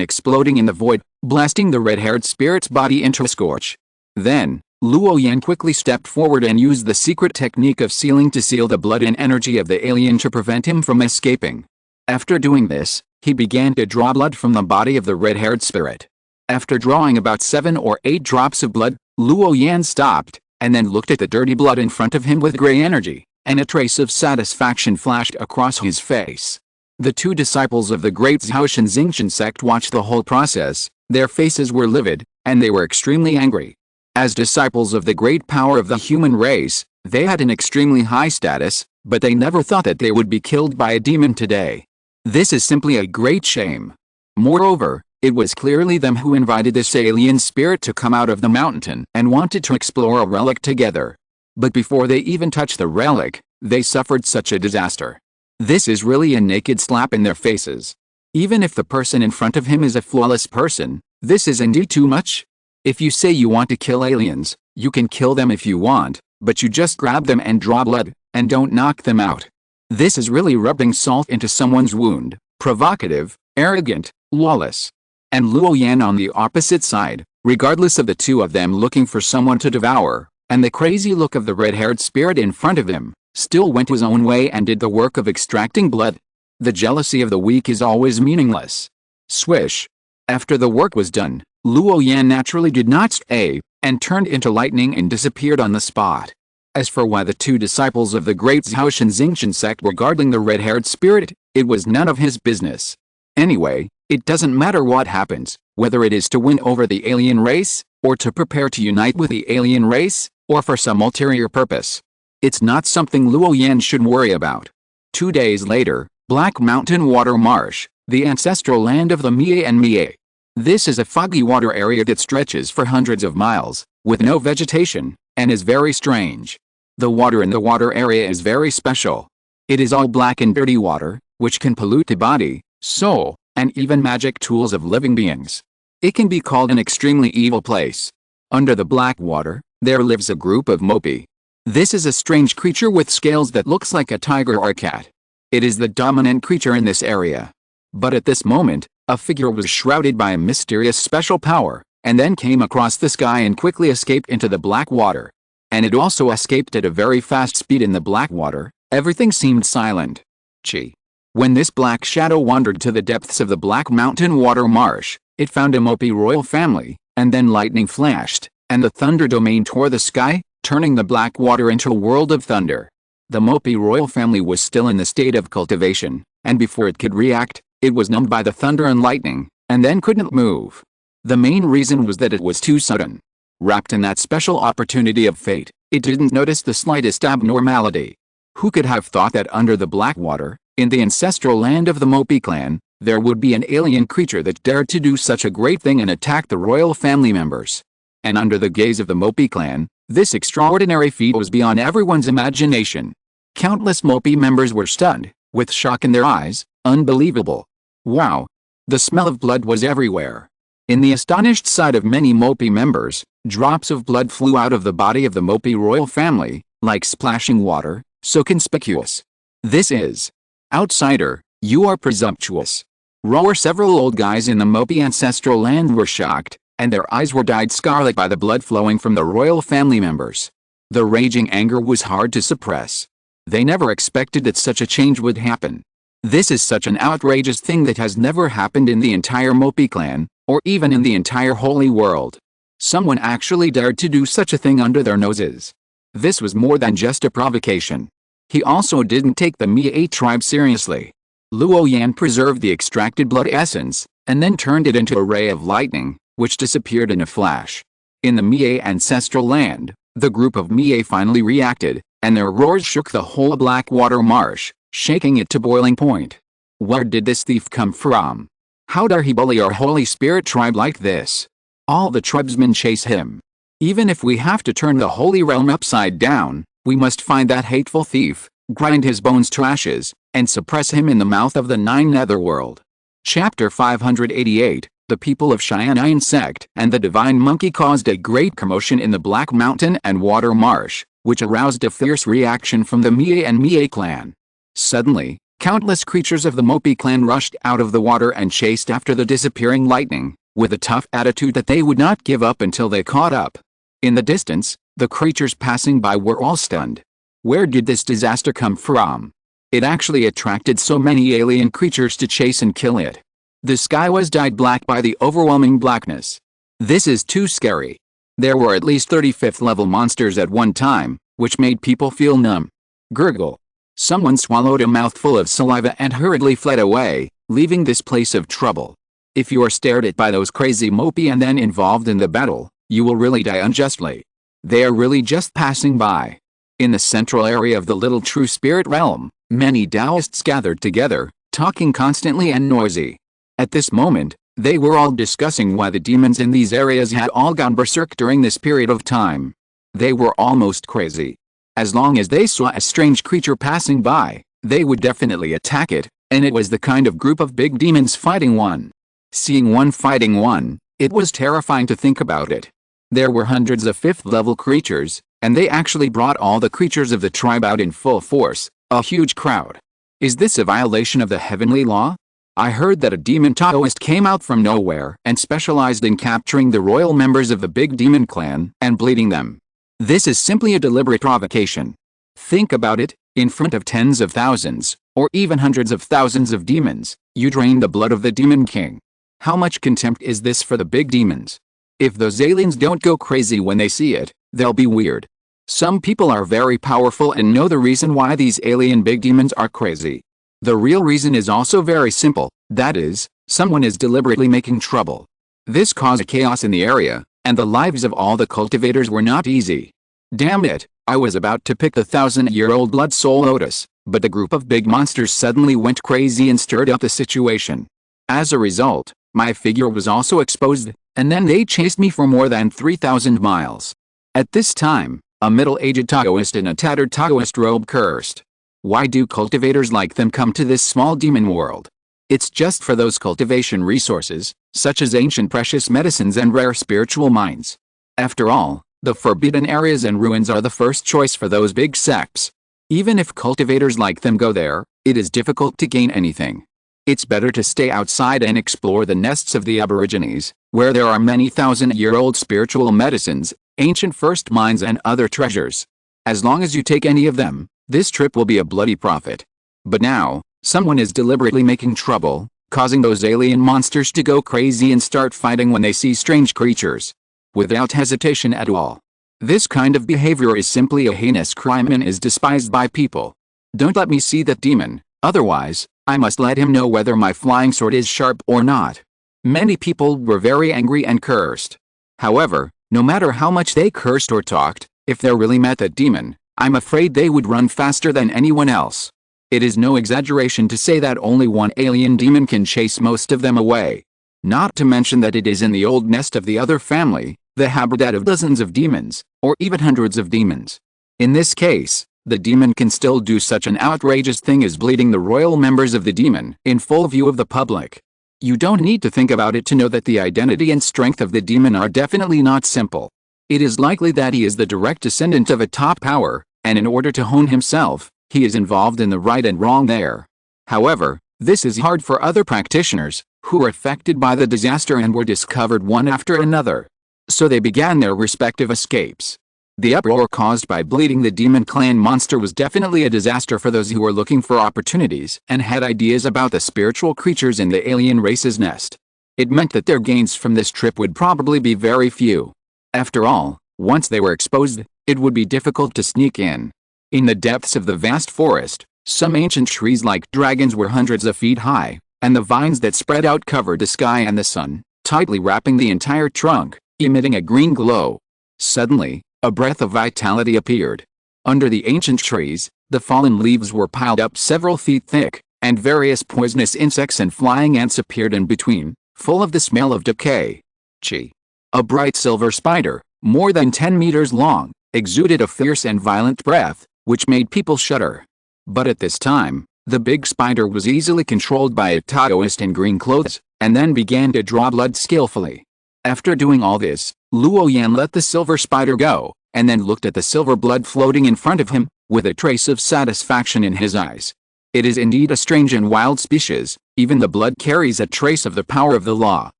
exploding in the void, blasting the red-haired spirit's body into a scorch. Then, Luo Yan quickly stepped forward and used the secret technique of sealing to seal the blood and energy of the alien to prevent him from escaping. After doing this, he began to draw blood from the body of the red-haired spirit. After drawing about 7 or 8 drops of blood, Luo Yan stopped, and then looked at the dirty blood in front of him with gray energy, and a trace of satisfaction flashed across his face. The two disciples of the great Zhaoshan Xingqian sect watched the whole process. Their faces were livid, and they were extremely angry. As disciples of the great power of the human race, they had an extremely high status, but they never thought that they would be killed by a demon today. This is simply a great shame. Moreover, it was clearly them who invited this alien spirit to come out of the mountain and wanted to explore a relic together. But before they even touched the relic, they suffered such a disaster. This is really a naked slap in their faces. Even if the person in front of him is a flawless person, this is indeed too much. If you say you want to kill aliens, you can kill them if you want, but you just grab them and draw blood, and don't knock them out. This is really rubbing salt into someone's wound, provocative, arrogant, lawless. And Luo Yan on the opposite side, regardless of the two of them looking for someone to devour, and the crazy look of the red-haired spirit in front of him, still went his own way and did the work of extracting blood. The jealousy of the weak is always meaningless. Swish. After the work was done, Luo Yan naturally did not stay, and turned into lightning and disappeared on the spot. As for why the two disciples of the great Zhaoshan Xingqian sect were guarding the red-haired spirit, it was none of his business. Anyway, it doesn't matter what happens, whether it is to win over the alien race, or to prepare to unite with the alien race, or for some ulterior purpose. It's not something Luo Yan should worry about. 2 days later, Black Mountain Water Marsh, the ancestral land of the Mie and Mie. This is a foggy water area that stretches for hundreds of miles, with no vegetation, and is very strange. The water in the water area is very special. It is all black and dirty water, which can pollute the body, soul, and even magic tools of living beings. It can be called an extremely evil place. Under the black water, there lives a group of Mopi. This is a strange creature with scales that looks like a tiger or a cat. It is the dominant creature in this area. But at this moment, a figure was shrouded by a mysterious special power, and then came across the sky and quickly escaped into the black water. And it also escaped at a very fast speed in the black water. Everything seemed silent. Chi. When this black shadow wandered to the depths of the Black Mountain Water Marsh, it found a Mopi royal family, and then lightning flashed, and the thunder domain tore the sky, turning the black water into a world of thunder. The Mopi royal family was still in the state of cultivation, and before it could react, it was numbed by the thunder and lightning, and then couldn't move. The main reason was that it was too sudden. Wrapped in that special opportunity of fate, it didn't notice the slightest abnormality. Who could have thought that under the black water, in the ancestral land of the Mopi clan, there would be an alien creature that dared to do such a great thing and attack the royal family members? And under the gaze of the Mopi clan, this extraordinary feat was beyond everyone's imagination. Countless Mopi members were stunned, with shock in their eyes. Unbelievable. Wow. The smell of blood was everywhere. In the astonished sight of many Mopi members, drops of blood flew out of the body of the Mopi royal family, like splashing water, so conspicuous. This is. Outsider, you are presumptuous. Roar. Several old guys in the Mopi ancestral land were shocked, and their eyes were dyed scarlet by the blood flowing from the royal family members. The raging anger was hard to suppress. They never expected that such a change would happen. This is such an outrageous thing that has never happened in the entire Mopi clan, or even in the entire holy world. Someone actually dared to do such a thing under their noses. This was more than just a provocation. He also didn't take the Mie tribe seriously. Luo Yan preserved the extracted blood essence, and then turned it into a ray of lightning, which disappeared in a flash. In the Mie ancestral land, the group of Mie finally reacted, and their roars shook the whole Blackwater Marsh, shaking it to boiling point. Where did this thief come from? How dare he bully our Holy Spirit tribe like this? All the tribesmen chase him. Even if we have to turn the Holy Realm upside down, we must find that hateful thief, grind his bones to ashes, and suppress him in the mouth of the Nine Netherworld. Chapter 588, The people of Cheyenne sect and the Divine Monkey caused a great commotion in the Black Mountain and Water Marsh, which aroused a fierce reaction from the Mie and Mie clan. Suddenly, countless creatures of the Mopi clan rushed out of the water and chased after the disappearing lightning, with a tough attitude that they would not give up until they caught up. In the distance, the creatures passing by were all stunned. Where did this disaster come from? It actually attracted so many alien creatures to chase and kill it. The sky was dyed black by the overwhelming blackness. This is too scary. There were at least 35th level monsters at one time, which made people feel numb. Gurgle. Someone swallowed a mouthful of saliva and hurriedly fled away, leaving this place of trouble. If you are stared at by those crazy Mopi and then involved in the battle, you will really die unjustly. They are really just passing by. In the central area of the little true spirit realm, many Taoists gathered together, talking constantly and noisy. At this moment, they were all discussing why the demons in these areas had all gone berserk during this period of time. They were almost crazy. As long as they saw a strange creature passing by, they would definitely attack it, and it was the kind of group of big demons fighting one. Seeing one fighting one, it was terrifying to think about it. There were hundreds of 5th level creatures, and they actually brought all the creatures of the tribe out in full force, a huge crowd. Is this a violation of the heavenly law? I heard that a demon Taoist came out from nowhere and specialized in capturing the royal members of the big demon clan and bleeding them. This is simply a deliberate provocation. Think about it, in front of tens of thousands, or even hundreds of thousands of demons, you drain the blood of the demon king. How much contempt is this for the big demons? If those aliens don't go crazy when they see it, they'll be weird. Some people are very powerful and know the reason why these alien big demons are crazy. The real reason is also very simple, that is, someone is deliberately making trouble. This caused chaos in the area, and the lives of all the cultivators were not easy. Damn it, I was about to pick the 1,000-year-old blood soul lotus, but the group of big monsters suddenly went crazy and stirred up the situation. As a result, my figure was also exposed, and then they chased me for more than 3,000 miles. At this time, a middle-aged Taoist in a tattered Taoist robe cursed. Why do cultivators like them come to this small demon world? It's just for those cultivation resources, such as ancient precious medicines and rare spiritual mines. After all, the forbidden areas and ruins are the first choice for those big sects. Even if cultivators like them go there, it is difficult to gain anything. It's better to stay outside and explore the nests of the Aborigines, where there are many 1,000-year-old spiritual medicines, ancient first mines and other treasures. As long as you take any of them, this trip will be a bloody profit. But now, someone is deliberately making trouble, causing those alien monsters to go crazy and start fighting when they see strange creatures. Without hesitation at all. This kind of behavior is simply a heinous crime and is despised by people. Don't let me see that demon, otherwise, I must let him know whether my flying sword is sharp or not. Many people were very angry and cursed. However, no matter how much they cursed or talked, if they really met that demon, I'm afraid they would run faster than anyone else. It is no exaggeration to say that only one alien demon can chase most of them away. Not to mention that it is in the old nest of the other family, the habitat of dozens of demons, or even hundreds of demons. In this case, the demon can still do such an outrageous thing as bleeding the royal members of the demon in full view of the public. You don't need to think about it to know that the identity and strength of the demon are definitely not simple. It is likely that he is the direct descendant of a top power, and in order to hone himself, he is involved in the right and wrong there. However, this is hard for other practitioners, who were affected by the disaster and were discovered one after another. So they began their respective escapes. The uproar caused by bleeding the demon clan monster was definitely a disaster for those who were looking for opportunities and had ideas about the spiritual creatures in the alien race's nest. It meant that their gains from this trip would probably be very few. After all, once they were exposed, it would be difficult to sneak in. In the depths of the vast forest, some ancient trees like dragons were hundreds of feet high, and the vines that spread out covered the sky and the sun, tightly wrapping the entire trunk, emitting a green glow. Suddenly, a breath of vitality appeared. Under the ancient trees, the fallen leaves were piled up several feet thick, and various poisonous insects and flying ants appeared in between, full of the smell of decay. Chi. A bright silver spider, more than 10 meters long, exuded a fierce and violent breath, which made people shudder. But at this time, the big spider was easily controlled by a Taoist in green clothes, and then began to draw blood skillfully. After doing all this, Luo Yan let the silver spider go, and then looked at the silver blood floating in front of him, with a trace of satisfaction in his eyes. It is indeed a strange and wild species, even the blood carries a trace of the power of the law.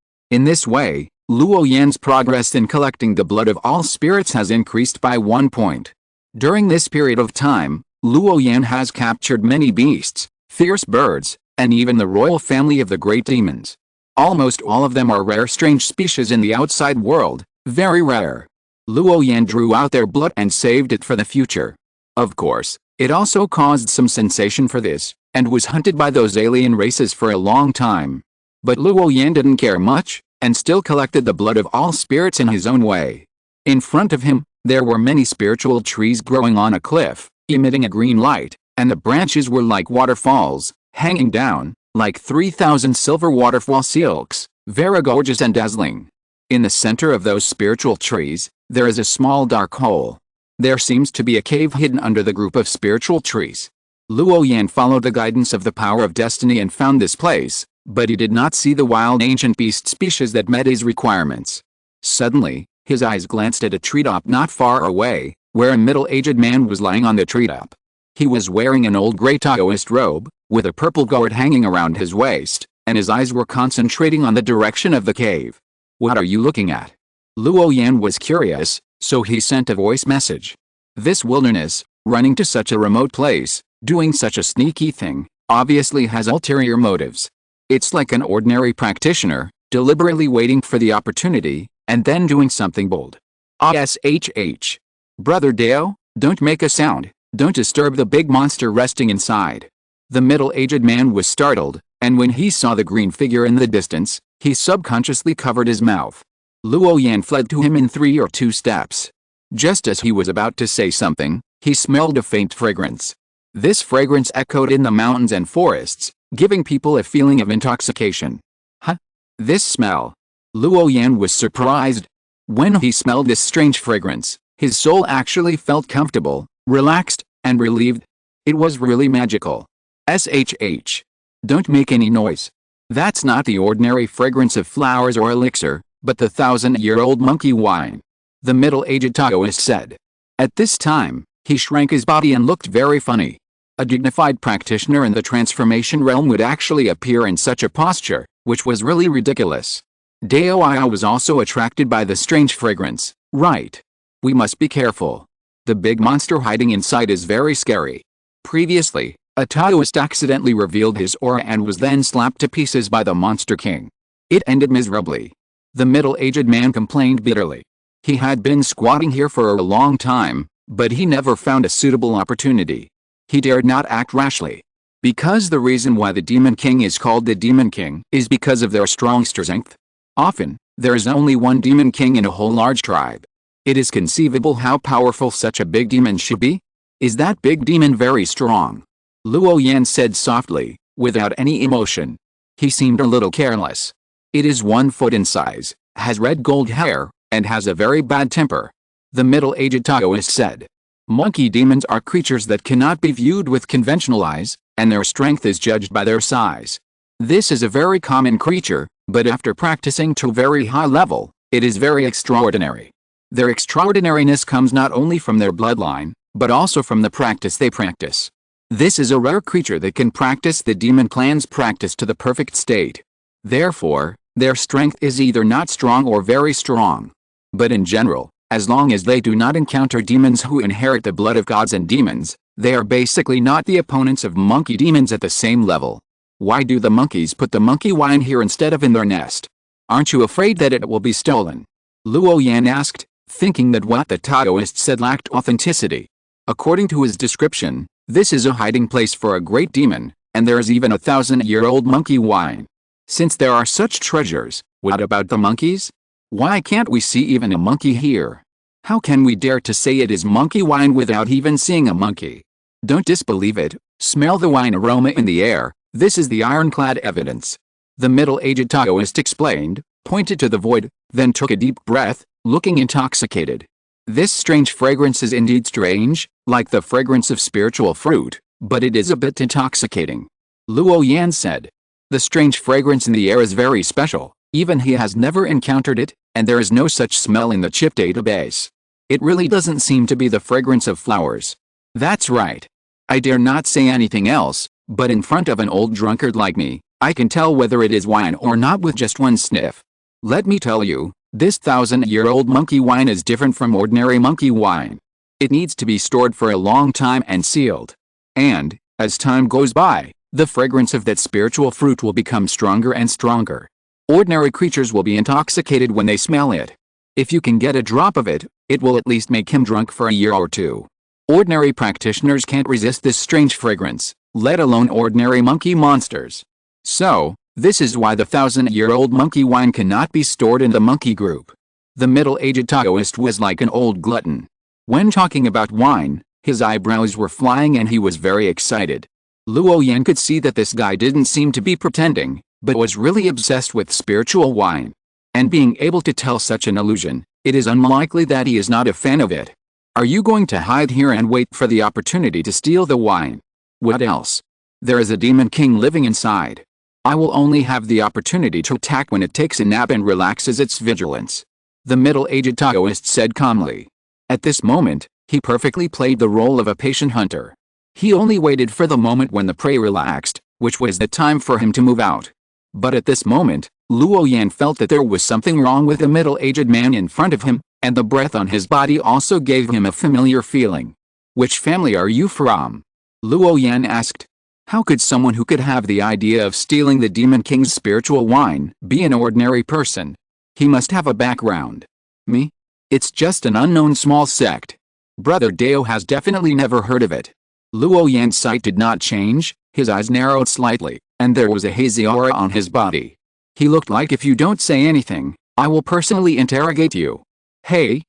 In this way, Luo Yan's progress in collecting the blood of all spirits has increased by 1 point. During this period of time, Luo Yan has captured many beasts, fierce birds, and even the royal family of the great demons. Almost all of them are rare strange species in the outside world, very rare. Luo Yan drew out their blood and saved it for the future. Of course, it also caused some sensation for this, and was hunted by those alien races for a long time. But Luo Yan didn't care much, and still collected the blood of all spirits in his own way. In front of him, there were many spiritual trees growing on a cliff, emitting a green light, and the branches were like waterfalls, hanging down, like 3,000 silver waterfall silks, very gorgeous and dazzling. In the center of those spiritual trees, there is a small dark hole. There seems to be a cave hidden under the group of spiritual trees. Luo Yan followed the guidance of the power of destiny and found this place, but he did not see the wild ancient beast species that met his requirements. Suddenly, his eyes glanced at a treetop not far away, where a middle-aged man was lying on the treetop. He was wearing an old gray Taoist robe, with a purple gourd hanging around his waist, and his eyes were concentrating on the direction of the cave. "What are you looking at?" Luo Yan was curious, so he sent a voice message. This wilderness, running to such a remote place, doing such a sneaky thing, obviously has ulterior motives. It's like an ordinary practitioner, deliberately waiting for the opportunity, and then doing something bold. SHH. Brother Deo, don't make a sound, don't disturb the big monster resting inside. The middle-aged man was startled, and when he saw the green figure in the distance, he subconsciously covered his mouth. Luo Yan fled to him in 3 or 2 steps. Just as he was about to say something, he smelled a faint fragrance. This fragrance echoed in the mountains and forests, giving people a feeling of intoxication. Huh? This smell? Luo Yan was surprised. When he smelled this strange fragrance, his soul actually felt comfortable, relaxed, and relieved. It was really magical. SHH. Don't make any noise. That's not the ordinary fragrance of flowers or elixir, but the 1,000-year-old monkey wine. The middle-aged Taoist said. At this time, he shrank his body and looked very funny. A dignified practitioner in the transformation realm would actually appear in such a posture, which was really ridiculous. Dao Iya was also attracted by the strange fragrance. Right. We must be careful. The big monster hiding inside is very scary. Previously, a Taoist accidentally revealed his aura and was then slapped to pieces by the Monster King. It ended miserably. The middle-aged man complained bitterly. He had been squatting here for a long time, but he never found a suitable opportunity. He dared not act rashly. Because the reason why the Demon King is called the Demon King is because of their strong strength. Often, there is only one Demon King in a whole large tribe. It is conceivable how powerful such a big demon should be. Is that big demon very strong? Luo Yan said softly, without any emotion. He seemed a little careless. It is 1 foot in size, has red gold hair, and has a very bad temper. The middle-aged Taoist said. Monkey demons are creatures that cannot be viewed with conventional eyes, and their strength is judged by their size. This is a very common creature, but after practicing to a very high level, it is very extraordinary. Their extraordinariness comes not only from their bloodline, but also from the practice they practice. This is a rare creature that can practice the demon clan's practice to the perfect state. Therefore, their strength is either not strong or very strong. But in general, as long as they do not encounter demons who inherit the blood of gods and demons, they are basically not the opponents of monkey demons at the same level. Why do the monkeys put the monkey wine here instead of in their nest? Aren't you afraid that it will be stolen? Luo Yan asked, thinking that what the Taoist said lacked authenticity. According to his description, this is a hiding place for a great demon, and there is even a 1,000-year-old monkey wine. Since there are such treasures, what about the monkeys? Why can't we see even a monkey here? How can we dare to say it is monkey wine without even seeing a monkey? Don't disbelieve it, smell the wine aroma in the air, This is the ironclad evidence. The middle-aged Taoist explained, pointed to the void, then took a deep breath, looking intoxicated. This strange fragrance is indeed strange, like the fragrance of spiritual fruit, but it is a bit intoxicating. Luo Yan said. The strange fragrance in the air is very special, even he has never encountered it, and there is no such smell in the chip database. It really doesn't seem to be the fragrance of flowers. That's right. I dare not say anything else, but in front of an old drunkard like me, I can tell whether it is wine or not with just one sniff. Let me tell you, this 1,000-year-old monkey wine is different from ordinary monkey wine. It needs to be stored for a long time and sealed. And, as time goes by, the fragrance of that spiritual fruit will become stronger and stronger. Ordinary creatures will be intoxicated when they smell it. If you can get a drop of it, it will at least make him drunk for a year or two. Ordinary practitioners can't resist this strange fragrance, let alone ordinary monkey monsters. So, this is why the 1,000-year-old monkey wine cannot be stored in the monkey group. The middle-aged Taoist was like an old glutton. When talking about wine, his eyebrows were flying and he was very excited. Luo Yan could see that this guy didn't seem to be pretending, but was really obsessed with spiritual wine. And being able to tell such an illusion, it is unlikely that he is not a fan of it. Are you going to hide here and wait for the opportunity to steal the wine? What else? There is a demon king living inside. I will only have the opportunity to attack when it takes a nap and relaxes its vigilance. The middle-aged Taoist said calmly. At this moment, he perfectly played the role of a patient hunter. He only waited for the moment when the prey relaxed, which was the time for him to move out. But at this moment, Luo Yan felt that there was something wrong with the middle-aged man in front of him, and the breath on his body also gave him a familiar feeling. Which family are you from? Luo Yan asked. How could someone who could have the idea of stealing the Demon King's spiritual wine be an ordinary person? He must have a background. Me? It's just an unknown small sect. Brother Dao has definitely never heard of it. Luo Yan's sight did not change, his eyes narrowed slightly, and there was a hazy aura on his body. He looked like if you don't say anything, I will personally interrogate you. Hey,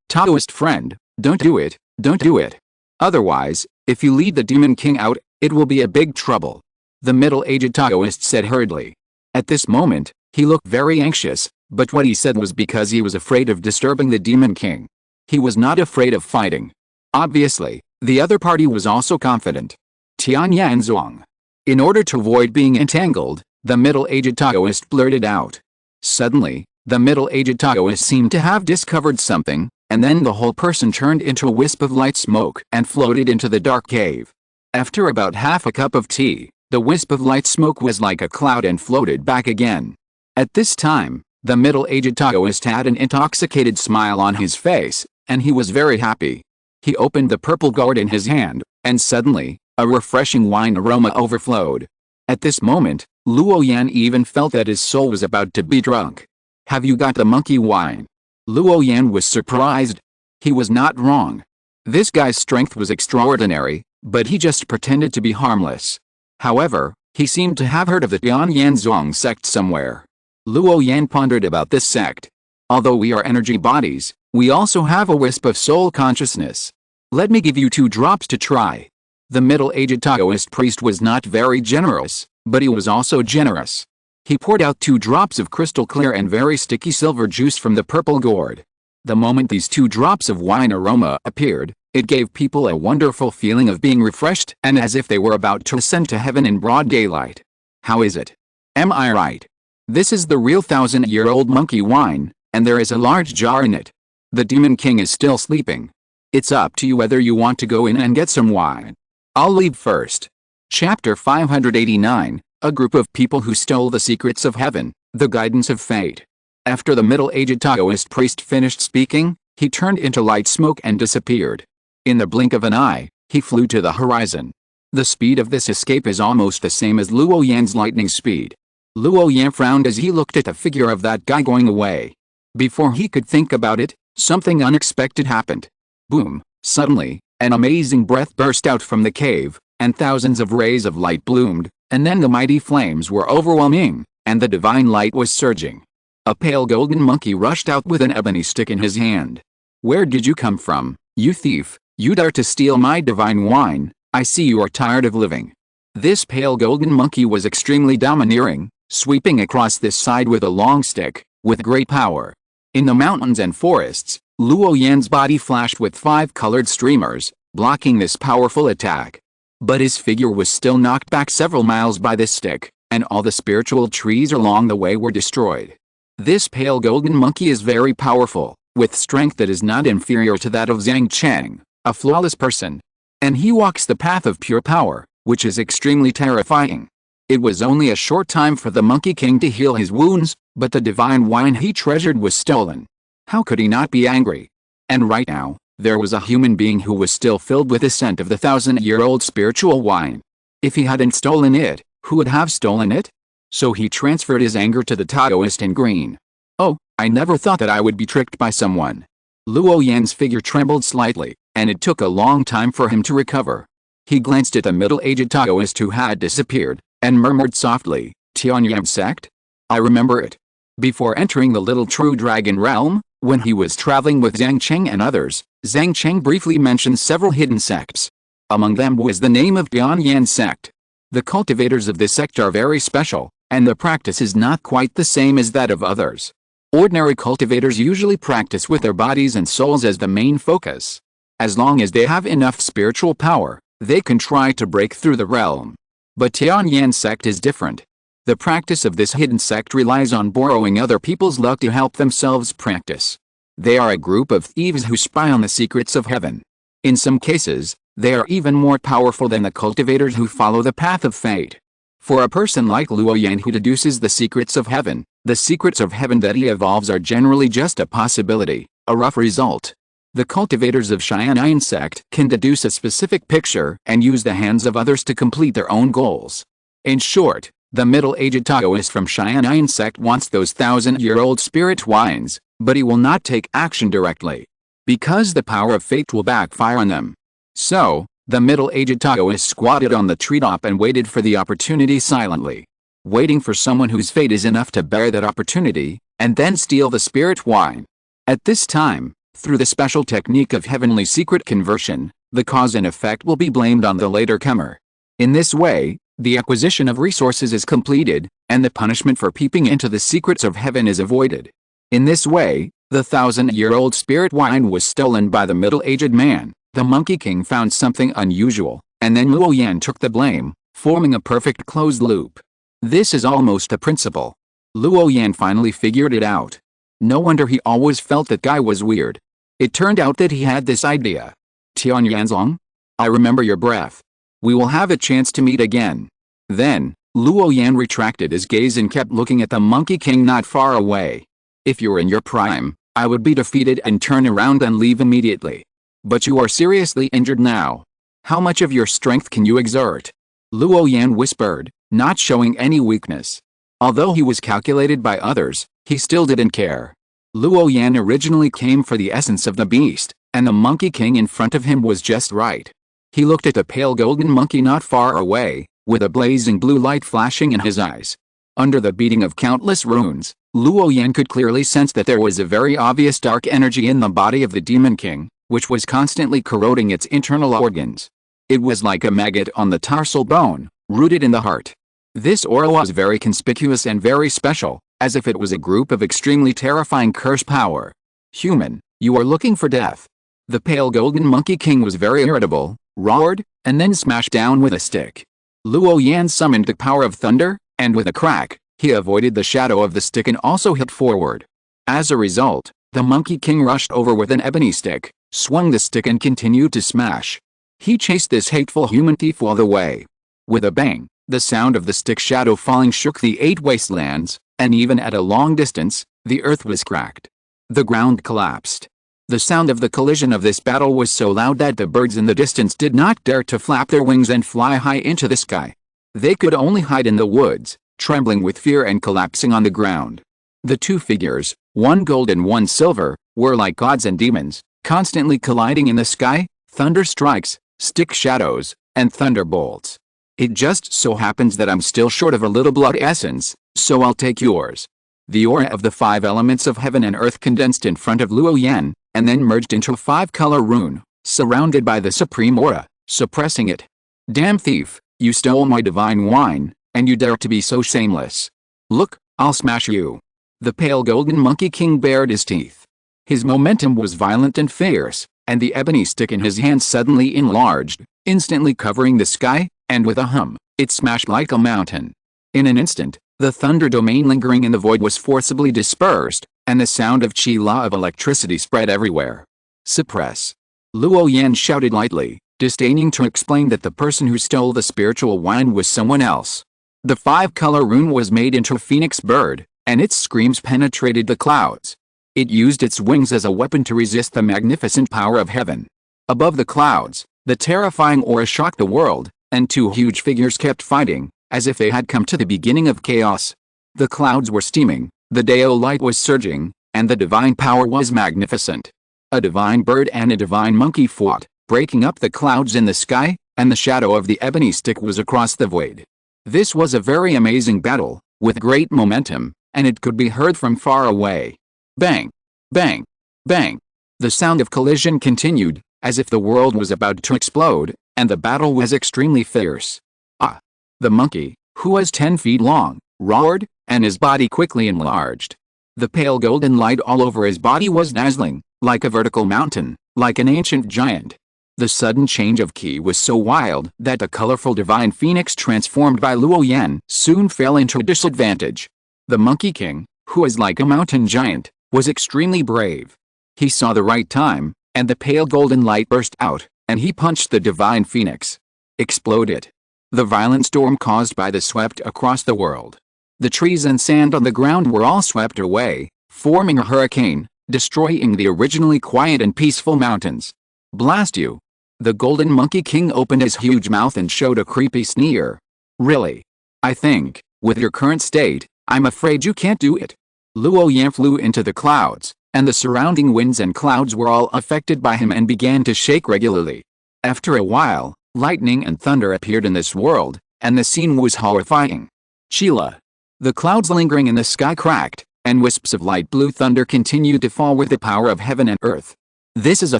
Taoist friend, don't do it, don't do it. Otherwise, if you lead the Demon King out, it will be a big trouble. The middle-aged Taoist said hurriedly. At this moment, he looked very anxious, but what he said was because he was afraid of disturbing the Demon King. He was not afraid of fighting. Obviously, the other party was also confident. Tianyanzhuang. In order to avoid being entangled, the middle-aged Taoist blurted out. Suddenly, the middle-aged Taoist seemed to have discovered something, and then the whole person turned into a wisp of light smoke and floated into the dark cave. After about half a cup of tea, the wisp of light smoke was like a cloud and floated back again. At this time, the middle-aged Taoist had an intoxicated smile on his face, and he was very happy. He opened the purple gourd in his hand, and suddenly, a refreshing wine aroma overflowed. At this moment, Luo Yan even felt that his soul was about to be drunk. Have you got the monkey wine? Luo Yan was surprised. He was not wrong. This guy's strength was extraordinary, but he just pretended to be harmless. However, he seemed to have heard of the Tianyanzhuang sect somewhere. Luo Yan pondered about this sect. Although we are energy bodies, we also have a wisp of soul consciousness. Let me give you 2 drops to try. The middle-aged Taoist priest was not very generous, but he was also generous. He poured out 2 drops of crystal clear and very sticky silver juice from the purple gourd. The moment these 2 drops of wine aroma appeared, it gave people a wonderful feeling of being refreshed and as if they were about to ascend to heaven in broad daylight. How is it? Am I right? This is the real 1,000-year-old monkey wine, and there is a large jar in it. The Demon King is still sleeping. It's up to you whether you want to go in and get some wine. I'll leave first. Chapter 589, A Group of People Who Stole the Secrets of Heaven, The Guidance of Fate. After the middle-aged Taoist priest finished speaking, he turned into light smoke and disappeared. In the blink of an eye, he flew to the horizon. The speed of this escape is almost the same as Luo Yan's lightning speed. Luo Yan frowned as he looked at the figure of that guy going away. Before he could think about it, something unexpected happened. Boom! Suddenly, an amazing breath burst out from the cave, and thousands of rays of light bloomed, and then the mighty flames were overwhelming, and the divine light was surging. A pale golden monkey rushed out with an ebony stick in his hand. Where did you come from, you thief? You dare to steal my divine wine? I see you are tired of living. This pale golden monkey was extremely domineering, sweeping across this side with a long stick, with great power. In the mountains and forests, Luo Yan's body flashed with 5 colored streamers, blocking this powerful attack. But his figure was still knocked back several miles by this stick, and all the spiritual trees along the way were destroyed. This pale golden monkey is very powerful, with strength that is not inferior to that of Zhang Cheng, a flawless person. And he walks the path of pure power, which is extremely terrifying. It was only a short time for the Monkey King to heal his wounds, but the divine wine he treasured was stolen. How could he not be angry? And right now, there was a human being who was still filled with the scent of the 1,000-year-old spiritual wine. If he hadn't stolen it, who would have stolen it? So he transferred his anger to the Taoist in green. Oh, I never thought that I would be tricked by someone. Luo Yan's figure trembled slightly, and it took a long time for him to recover. He glanced at the middle-aged Taoist who had disappeared, and murmured softly, Tianyang sect? I remember it. Before entering the Little True Dragon realm, when he was traveling with Zhang Cheng and others, Zhang Cheng briefly mentioned several hidden sects. Among them was the name of Tianyang sect. The cultivators of this sect are very special, and the practice is not quite the same as that of others. Ordinary cultivators usually practice with their bodies and souls as the main focus. As long as they have enough spiritual power, they can try to break through the realm. But Tianyang sect is different. The practice of this hidden sect relies on borrowing other people's luck to help themselves practice. They are a group of thieves who spy on the secrets of heaven. In some cases, they are even more powerful than the cultivators who follow the path of fate. For a person like Luo Yan who deduces the secrets of heaven, the secrets of heaven that he evolves are generally just a possibility, a rough result. The cultivators of Xianyang sect can deduce a specific picture and use the hands of others to complete their own goals. In short, the middle-aged Taoist from Xianyang sect wants those 1,000-year-old spirit wines, but he will not take action directly, because the power of fate will backfire on them. So, the middle-aged Taoist squatted on the treetop and waited for the opportunity silently, waiting for someone whose fate is enough to bear that opportunity, and then steal the spirit wine. At this time, through the special technique of heavenly secret conversion, the cause and effect will be blamed on the later comer. In this way, the acquisition of resources is completed, and the punishment for peeping into the secrets of heaven is avoided. In this way, the 1,000-year-old spirit wine was stolen by the middle-aged man. The Monkey King found something unusual, and then Luo Yan took the blame, forming a perfect closed loop. This is almost a principle. Luo Yan finally figured it out. No wonder he always felt that guy was weird. It turned out that he had this idea. Tianyang, I remember your breath. We will have a chance to meet again. Then, Luo Yan retracted his gaze and kept looking at the Monkey King not far away. If you were in your prime, I would be defeated and turn around and leave immediately. But you are seriously injured now. How much of your strength can you exert? Luo Yan whispered, not showing any weakness. Although he was calculated by others, he still didn't care. Luo Yan originally came for the essence of the beast, and the Monkey King in front of him was just right. He looked at the pale golden monkey not far away, with a blazing blue light flashing in his eyes. Under the beating of countless runes, Luo Yan could clearly sense that there was a very obvious dark energy in the body of the Demon King, which was constantly corroding its internal organs. It was like a maggot on the tarsal bone, rooted in the heart. This aura was very conspicuous and very special, as if it was a group of extremely terrifying curse power. Human, you are looking for death. The pale golden Monkey King was very irritable, roared, and then smashed down with a stick. Luo Yan summoned the power of thunder, and with a crack, he avoided the shadow of the stick and also hit forward. As a result, the Monkey King rushed over with an ebony stick, swung the stick and continued to smash. He chased this hateful human thief all the way. With a bang, the sound of the stick shadow falling shook the 8 wastelands, and even at a long distance, the earth was cracked. The ground collapsed. The sound of the collision of this battle was so loud that the birds in the distance did not dare to flap their wings and fly high into the sky. They could only hide in the woods, trembling with fear and collapsing on the ground. The 2 figures, one gold and one silver, were like gods and demons, constantly colliding in the sky, thunder strikes, stick shadows, and thunderbolts. It just so happens that I'm still short of a little blood essence, so I'll take yours. The aura of the 5 elements of heaven and earth condensed in front of Luo Yan, and then merged into a 5-color rune, surrounded by the supreme aura, suppressing it. Damn thief, You stole my divine wine, and you dare to be so shameless. Look, I'll smash you. The pale golden monkey king bared his teeth. His momentum was violent and fierce, and the ebony stick in his hand suddenly enlarged, instantly covering the sky, and with a hum, it smashed like a mountain. In an instant, the thunder domain lingering in the void was forcibly dispersed, and the sound of chi-la of electricity spread everywhere. Suppress. Luo Yan shouted lightly, disdaining to explain that the person who stole the spiritual wine was someone else. The 5-color rune was made into a phoenix bird, and its screams penetrated the clouds. It used its wings as a weapon to resist the magnificent power of heaven. Above the clouds, the terrifying aura shocked the world, and 2 huge figures kept fighting, as if they had come to the beginning of chaos. The clouds were steaming, the Dao light was surging, and the divine power was magnificent. A divine bird and a divine monkey fought, breaking up the clouds in the sky, and the shadow of the ebony stick was across the void. This was a very amazing battle, with great momentum, and it could be heard from far away. Bang! Bang! Bang! The sound of collision continued, as if the world was about to explode, and the battle was extremely fierce. Ah! The monkey, who was 10 feet long, roared, and his body quickly enlarged. The pale golden light all over his body was dazzling, like a vertical mountain, like an ancient giant. The sudden change of ki was so wild that the colorful divine phoenix transformed by Luo Yan soon fell into a disadvantage. The Monkey King, who was like a mountain giant, was extremely brave. He saw the right time, and the pale golden light burst out, and he punched the divine phoenix. Exploded. The violent storm caused by the swept across the world. The trees and sand on the ground were all swept away, forming a hurricane, destroying the originally quiet and peaceful mountains. Blast you! The Golden Monkey King opened his huge mouth and showed a creepy sneer. Really? I think, with your current state, I'm afraid you can't do it. Luo Yan flew into the clouds, and the surrounding winds and clouds were all affected by him and began to shake regularly. After a while, lightning and thunder appeared in this world, and the scene was horrifying. Chila. The clouds lingering in the sky cracked, and wisps of light blue thunder continued to fall with the power of heaven and earth. This is a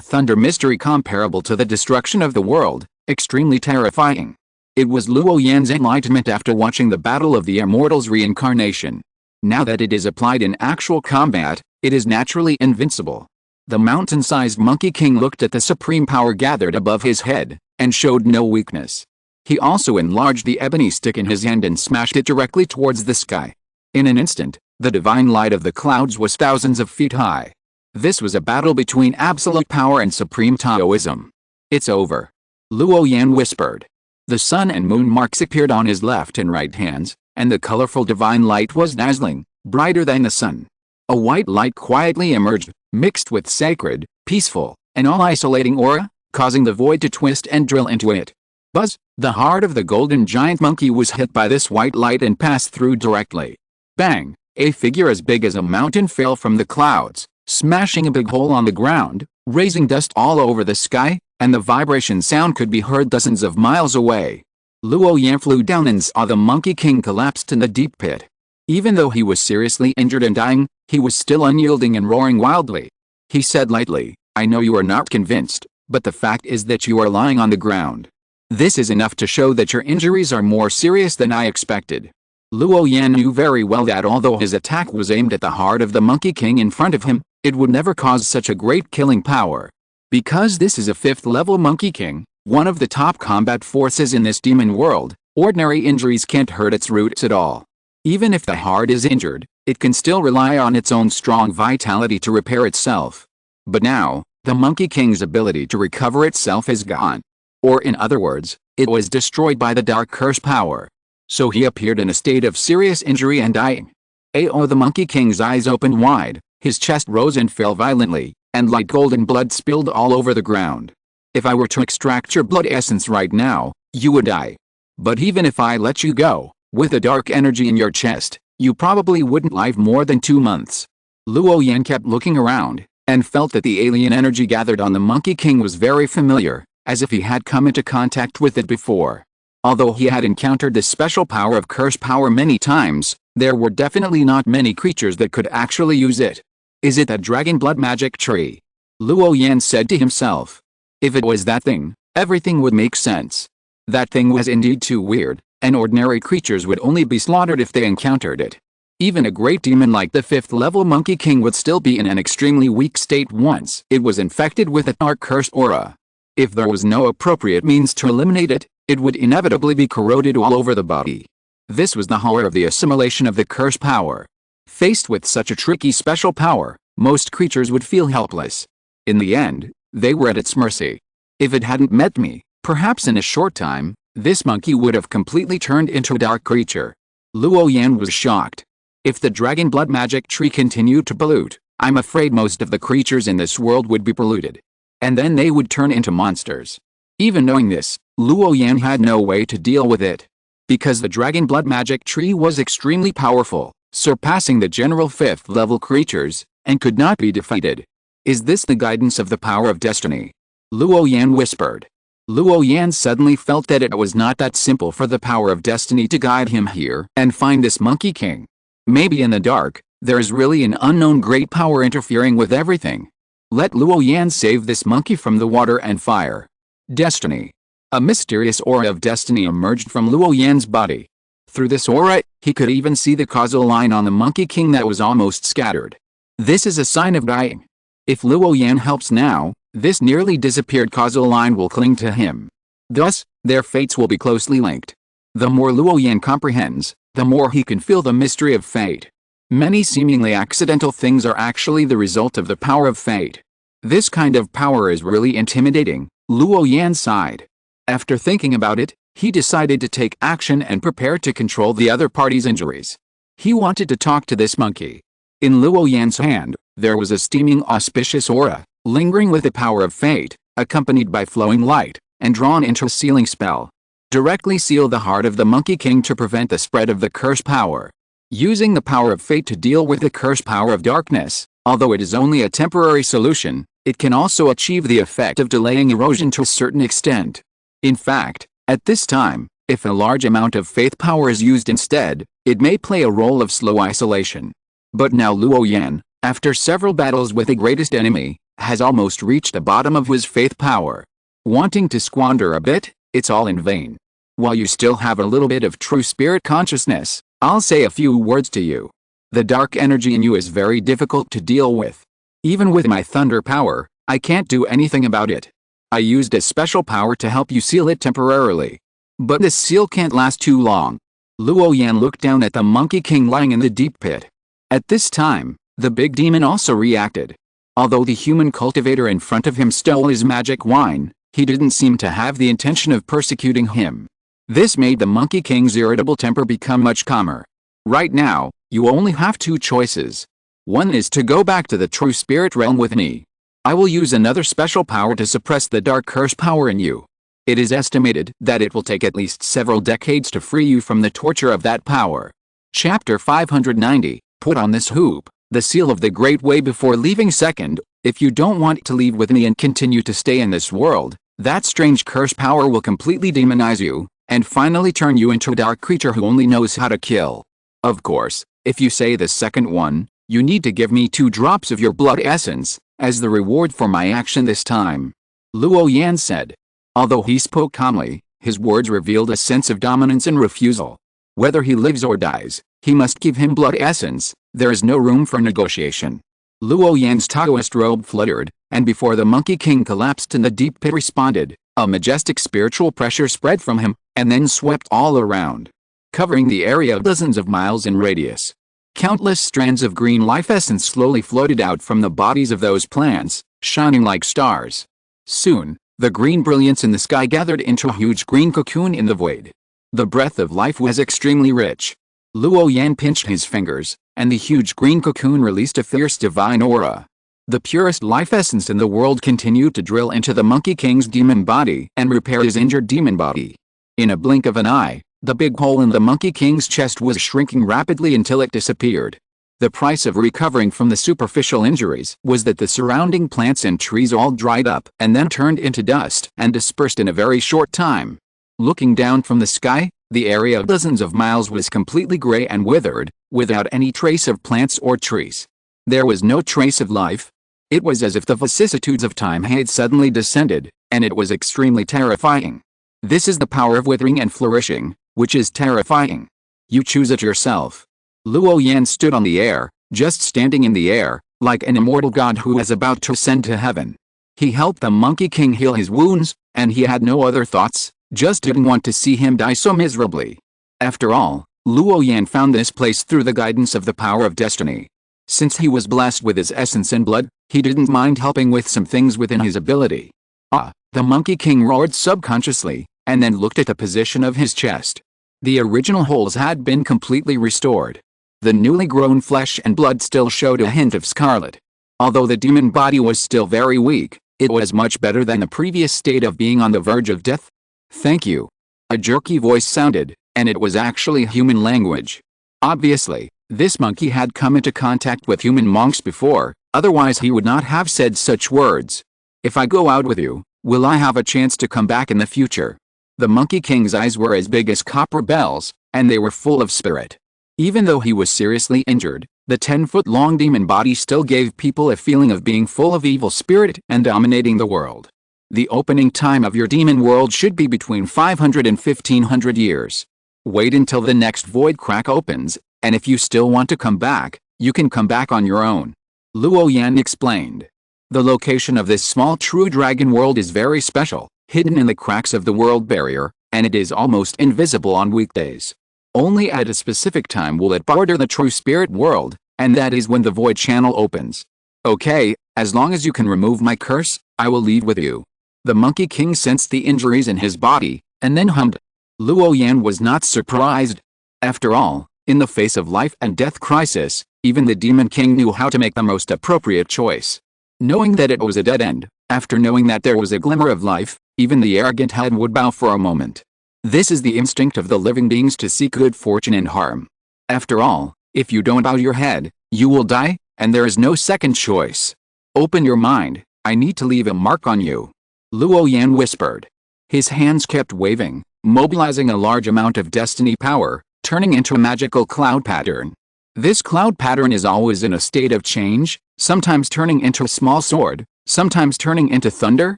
thunder mystery comparable to the destruction of the world, extremely terrifying. It was Luo Yan's enlightenment after watching the Battle of the Immortals reincarnation. Now that it is applied in actual combat, it is naturally invincible. The mountain-sized Monkey King looked at the supreme power gathered above his head, and showed no weakness. He also enlarged the ebony stick in his hand and smashed it directly towards the sky. In an instant, the divine light of the clouds was thousands of feet high. This was a battle between absolute power and supreme Taoism. It's over. Luo Yan whispered. The sun and moon marks appeared on his left and right hands, and the colorful divine light was dazzling, brighter than the sun. A white light quietly emerged, mixed with sacred, peaceful, and all-isolating aura, causing the void to twist and drill into it. Buzz! The heart of the golden giant monkey was hit by this white light and passed through directly. Bang! A figure as big as a mountain fell from the clouds, smashing a big hole on the ground, raising dust all over the sky, and the vibration sound could be heard dozens of miles away. Luo Yan flew down and saw the Monkey King collapsed in the deep pit. Even though he was seriously injured and dying, he was still unyielding and roaring wildly. He said lightly, I know you are not convinced, but the fact is that you are lying on the ground. This is enough to show that your injuries are more serious than I expected. Luo Yan knew very well that although his attack was aimed at the heart of the Monkey King in front of him, it would never cause such a great killing power. Because this is a 5th-level Monkey King, one of the top combat forces in this demon world, ordinary injuries can't hurt its roots at all. Even if the heart is injured, it can still rely on its own strong vitality to repair itself. But now, the Monkey King's ability to recover itself is gone. Or in other words, it was destroyed by the dark curse power. So he appeared in a state of serious injury and dying. The Monkey King's eyes opened wide, his chest rose and fell violently, and light golden blood spilled all over the ground. If I were to extract your blood essence right now, you would die. But even if I let you go, with the dark energy in your chest, you probably wouldn't live more than 2 months. Luo Yan kept looking around, and felt that the alien energy gathered on the Monkey King was very familiar, as if he had come into contact with it before. Although he had encountered the special power of curse power many times, there were definitely not many creatures that could actually use it. Is it that dragon blood magic tree? Luo Yan said to himself. If it was that thing, everything would make sense. That thing was indeed too weird, and ordinary creatures would only be slaughtered if they encountered it. Even a great demon like the 5th level Monkey King would still be in an extremely weak state once it was infected with a dark curse aura. If there was no appropriate means to eliminate it, it would inevitably be corroded all over the body. This was the horror of the assimilation of the curse power. Faced with such a tricky special power, most creatures would feel helpless. In the end, they were at its mercy. If it hadn't met me, perhaps in a short time, this monkey would have completely turned into a dark creature. Luo Yan was shocked. If the dragon blood magic tree continued to pollute, I'm afraid most of the creatures in this world would be polluted. And then they would turn into monsters. Even knowing this, Luo Yan had no way to deal with it. Because the dragon blood magic tree was extremely powerful, surpassing the general 5th level creatures, and could not be defeated. Is this the guidance of the power of destiny? Luo Yan whispered. Luo Yan suddenly felt that it was not that simple for the power of destiny to guide him here and find this Monkey King. Maybe in the dark, there is really an unknown great power interfering with everything. Let Luo Yan save this monkey from the water and fire. Destiny. A mysterious aura of destiny emerged from Luo Yan's body. Through this aura, he could even see the causal line on the Monkey King that was almost scattered. This is a sign of dying. If Luo Yan helps now, this nearly disappeared causal line will cling to him. Thus, their fates will be closely linked. The more Luo Yan comprehends, the more he can feel the mystery of fate. Many seemingly accidental things are actually the result of the power of fate. This kind of power is really intimidating, Luo Yan sighed. After thinking about it, he decided to take action and prepare to control the other party's injuries. He wanted to talk to this monkey. In Luo Yan's hand, there was a steaming auspicious aura, lingering with the power of fate, accompanied by flowing light, and drawn into a sealing spell. Directly seal the heart of the Monkey King to prevent the spread of the curse power. Using the power of fate to deal with the curse power of darkness, although it is only a temporary solution, it can also achieve the effect of delaying erosion to a certain extent. In fact, at this time, if a large amount of faith power is used instead, it may play a role of slow isolation. But now Luo Yan, after several battles with the greatest enemy, has almost reached the bottom of his faith power. Wanting to squander a bit, it's all in vain. While you still have a little bit of true spirit consciousness, I'll say a few words to you. The dark energy in you is very difficult to deal with. Even with my thunder power, I can't do anything about it. I used a special power to help you seal it temporarily. But this seal can't last too long. Luo Yan looked down at the Monkey King lying in the deep pit. At this time, the big demon also reacted. Although the human cultivator in front of him stole his magic wine, he didn't seem to have the intention of persecuting him. This made the Monkey King's irritable temper become much calmer. Right now, you only have two choices. One is to go back to the true spirit realm with me. I will use another special power to suppress the dark curse power in you. It is estimated that it will take at least several decades to free you from the torture of that power. Chapter 590, Put on this hoop, the seal of the Great Way before leaving. Second, if you don't want to leave with me and continue to stay in this world, that strange curse power will completely demonize you, and finally turn you into a dark creature who only knows how to kill. Of course, if you say the second one, you need to give me 2 drops of your blood essence, as the reward for my action this time. Luo Yan said. Although he spoke calmly, his words revealed a sense of dominance and refusal. Whether he lives or dies, he must give him blood essence. There is no room for negotiation. Luo Yan's Taoist robe fluttered, and before the Monkey King collapsed in the deep pit responded, a majestic spiritual pressure spread from him, and then swept all around, covering the area of dozens of miles in radius. Countless strands of green life essence slowly floated out from the bodies of those plants, shining like stars. Soon, the green brilliance in the sky gathered into a huge green cocoon in the void. The breath of life was extremely rich. Luo Yan pinched his fingers, and the huge green cocoon released a fierce divine aura. The purest life essence in the world continued to drill into the Monkey King's demon body and repair his injured demon body. In a blink of an eye, the big hole in the Monkey King's chest was shrinking rapidly until it disappeared. The price of recovering from the superficial injuries was that the surrounding plants and trees all dried up and then turned into dust and dispersed in a very short time. Looking down from the sky, the area of dozens of miles was completely gray and withered, without any trace of plants or trees. There was no trace of life. It was as if the vicissitudes of time had suddenly descended, and it was extremely terrifying. This is the power of withering and flourishing, which is terrifying. You choose it yourself. Luo Yan stood on the air, just standing in the air, like an immortal god who is about to ascend to heaven. He helped the Monkey King heal his wounds, and he had no other thoughts, just didn't want to see him die so miserably. After all, Luo Yan found this place through the guidance of the power of destiny. Since he was blessed with his essence and blood, he didn't mind helping with some things within his ability. Ah, the Monkey King roared subconsciously, and then looked at the position of his chest. The original holes had been completely restored. The newly grown flesh and blood still showed a hint of scarlet. Although the demon body was still very weak, it was much better than the previous state of being on the verge of death. Thank you. A jerky voice sounded, and it was actually human language. Obviously, this monkey had come into contact with human monks before, otherwise he would not have said such words. If I go out with you, will I have a chance to come back in the future? The Monkey King's eyes were as big as copper bells, and they were full of spirit. Even though he was seriously injured, the 10-foot-long demon body still gave people a feeling of being full of evil spirit and dominating the world. The opening time of your demon world should be between 500 and 1500 years. Wait until the next void crack opens, and if you still want to come back, you can come back on your own. Luo Yan explained. The location of this small true dragon world is very special, hidden in the cracks of the world barrier, and it is almost invisible on weekdays. Only at a specific time will it border the true spirit world, and that is when the void channel opens. Okay, as long as you can remove my curse, I will leave with you. The Monkey King sensed the injuries in his body, and then hummed. Luo Yan was not surprised. After all, in the face of life and death crisis, even the Demon King knew how to make the most appropriate choice. Knowing that it was a dead end, after knowing that there was a glimmer of life, even the arrogant head would bow for a moment. This is the instinct of the living beings to seek good fortune and harm. After all, if you don't bow your head, you will die, and there is no second choice. Open your mind, I need to leave a mark on you. Luo Yan whispered. His hands kept waving, mobilizing a large amount of destiny power, turning into a magical cloud pattern. This cloud pattern is always in a state of change, sometimes turning into a small sword, sometimes turning into thunder,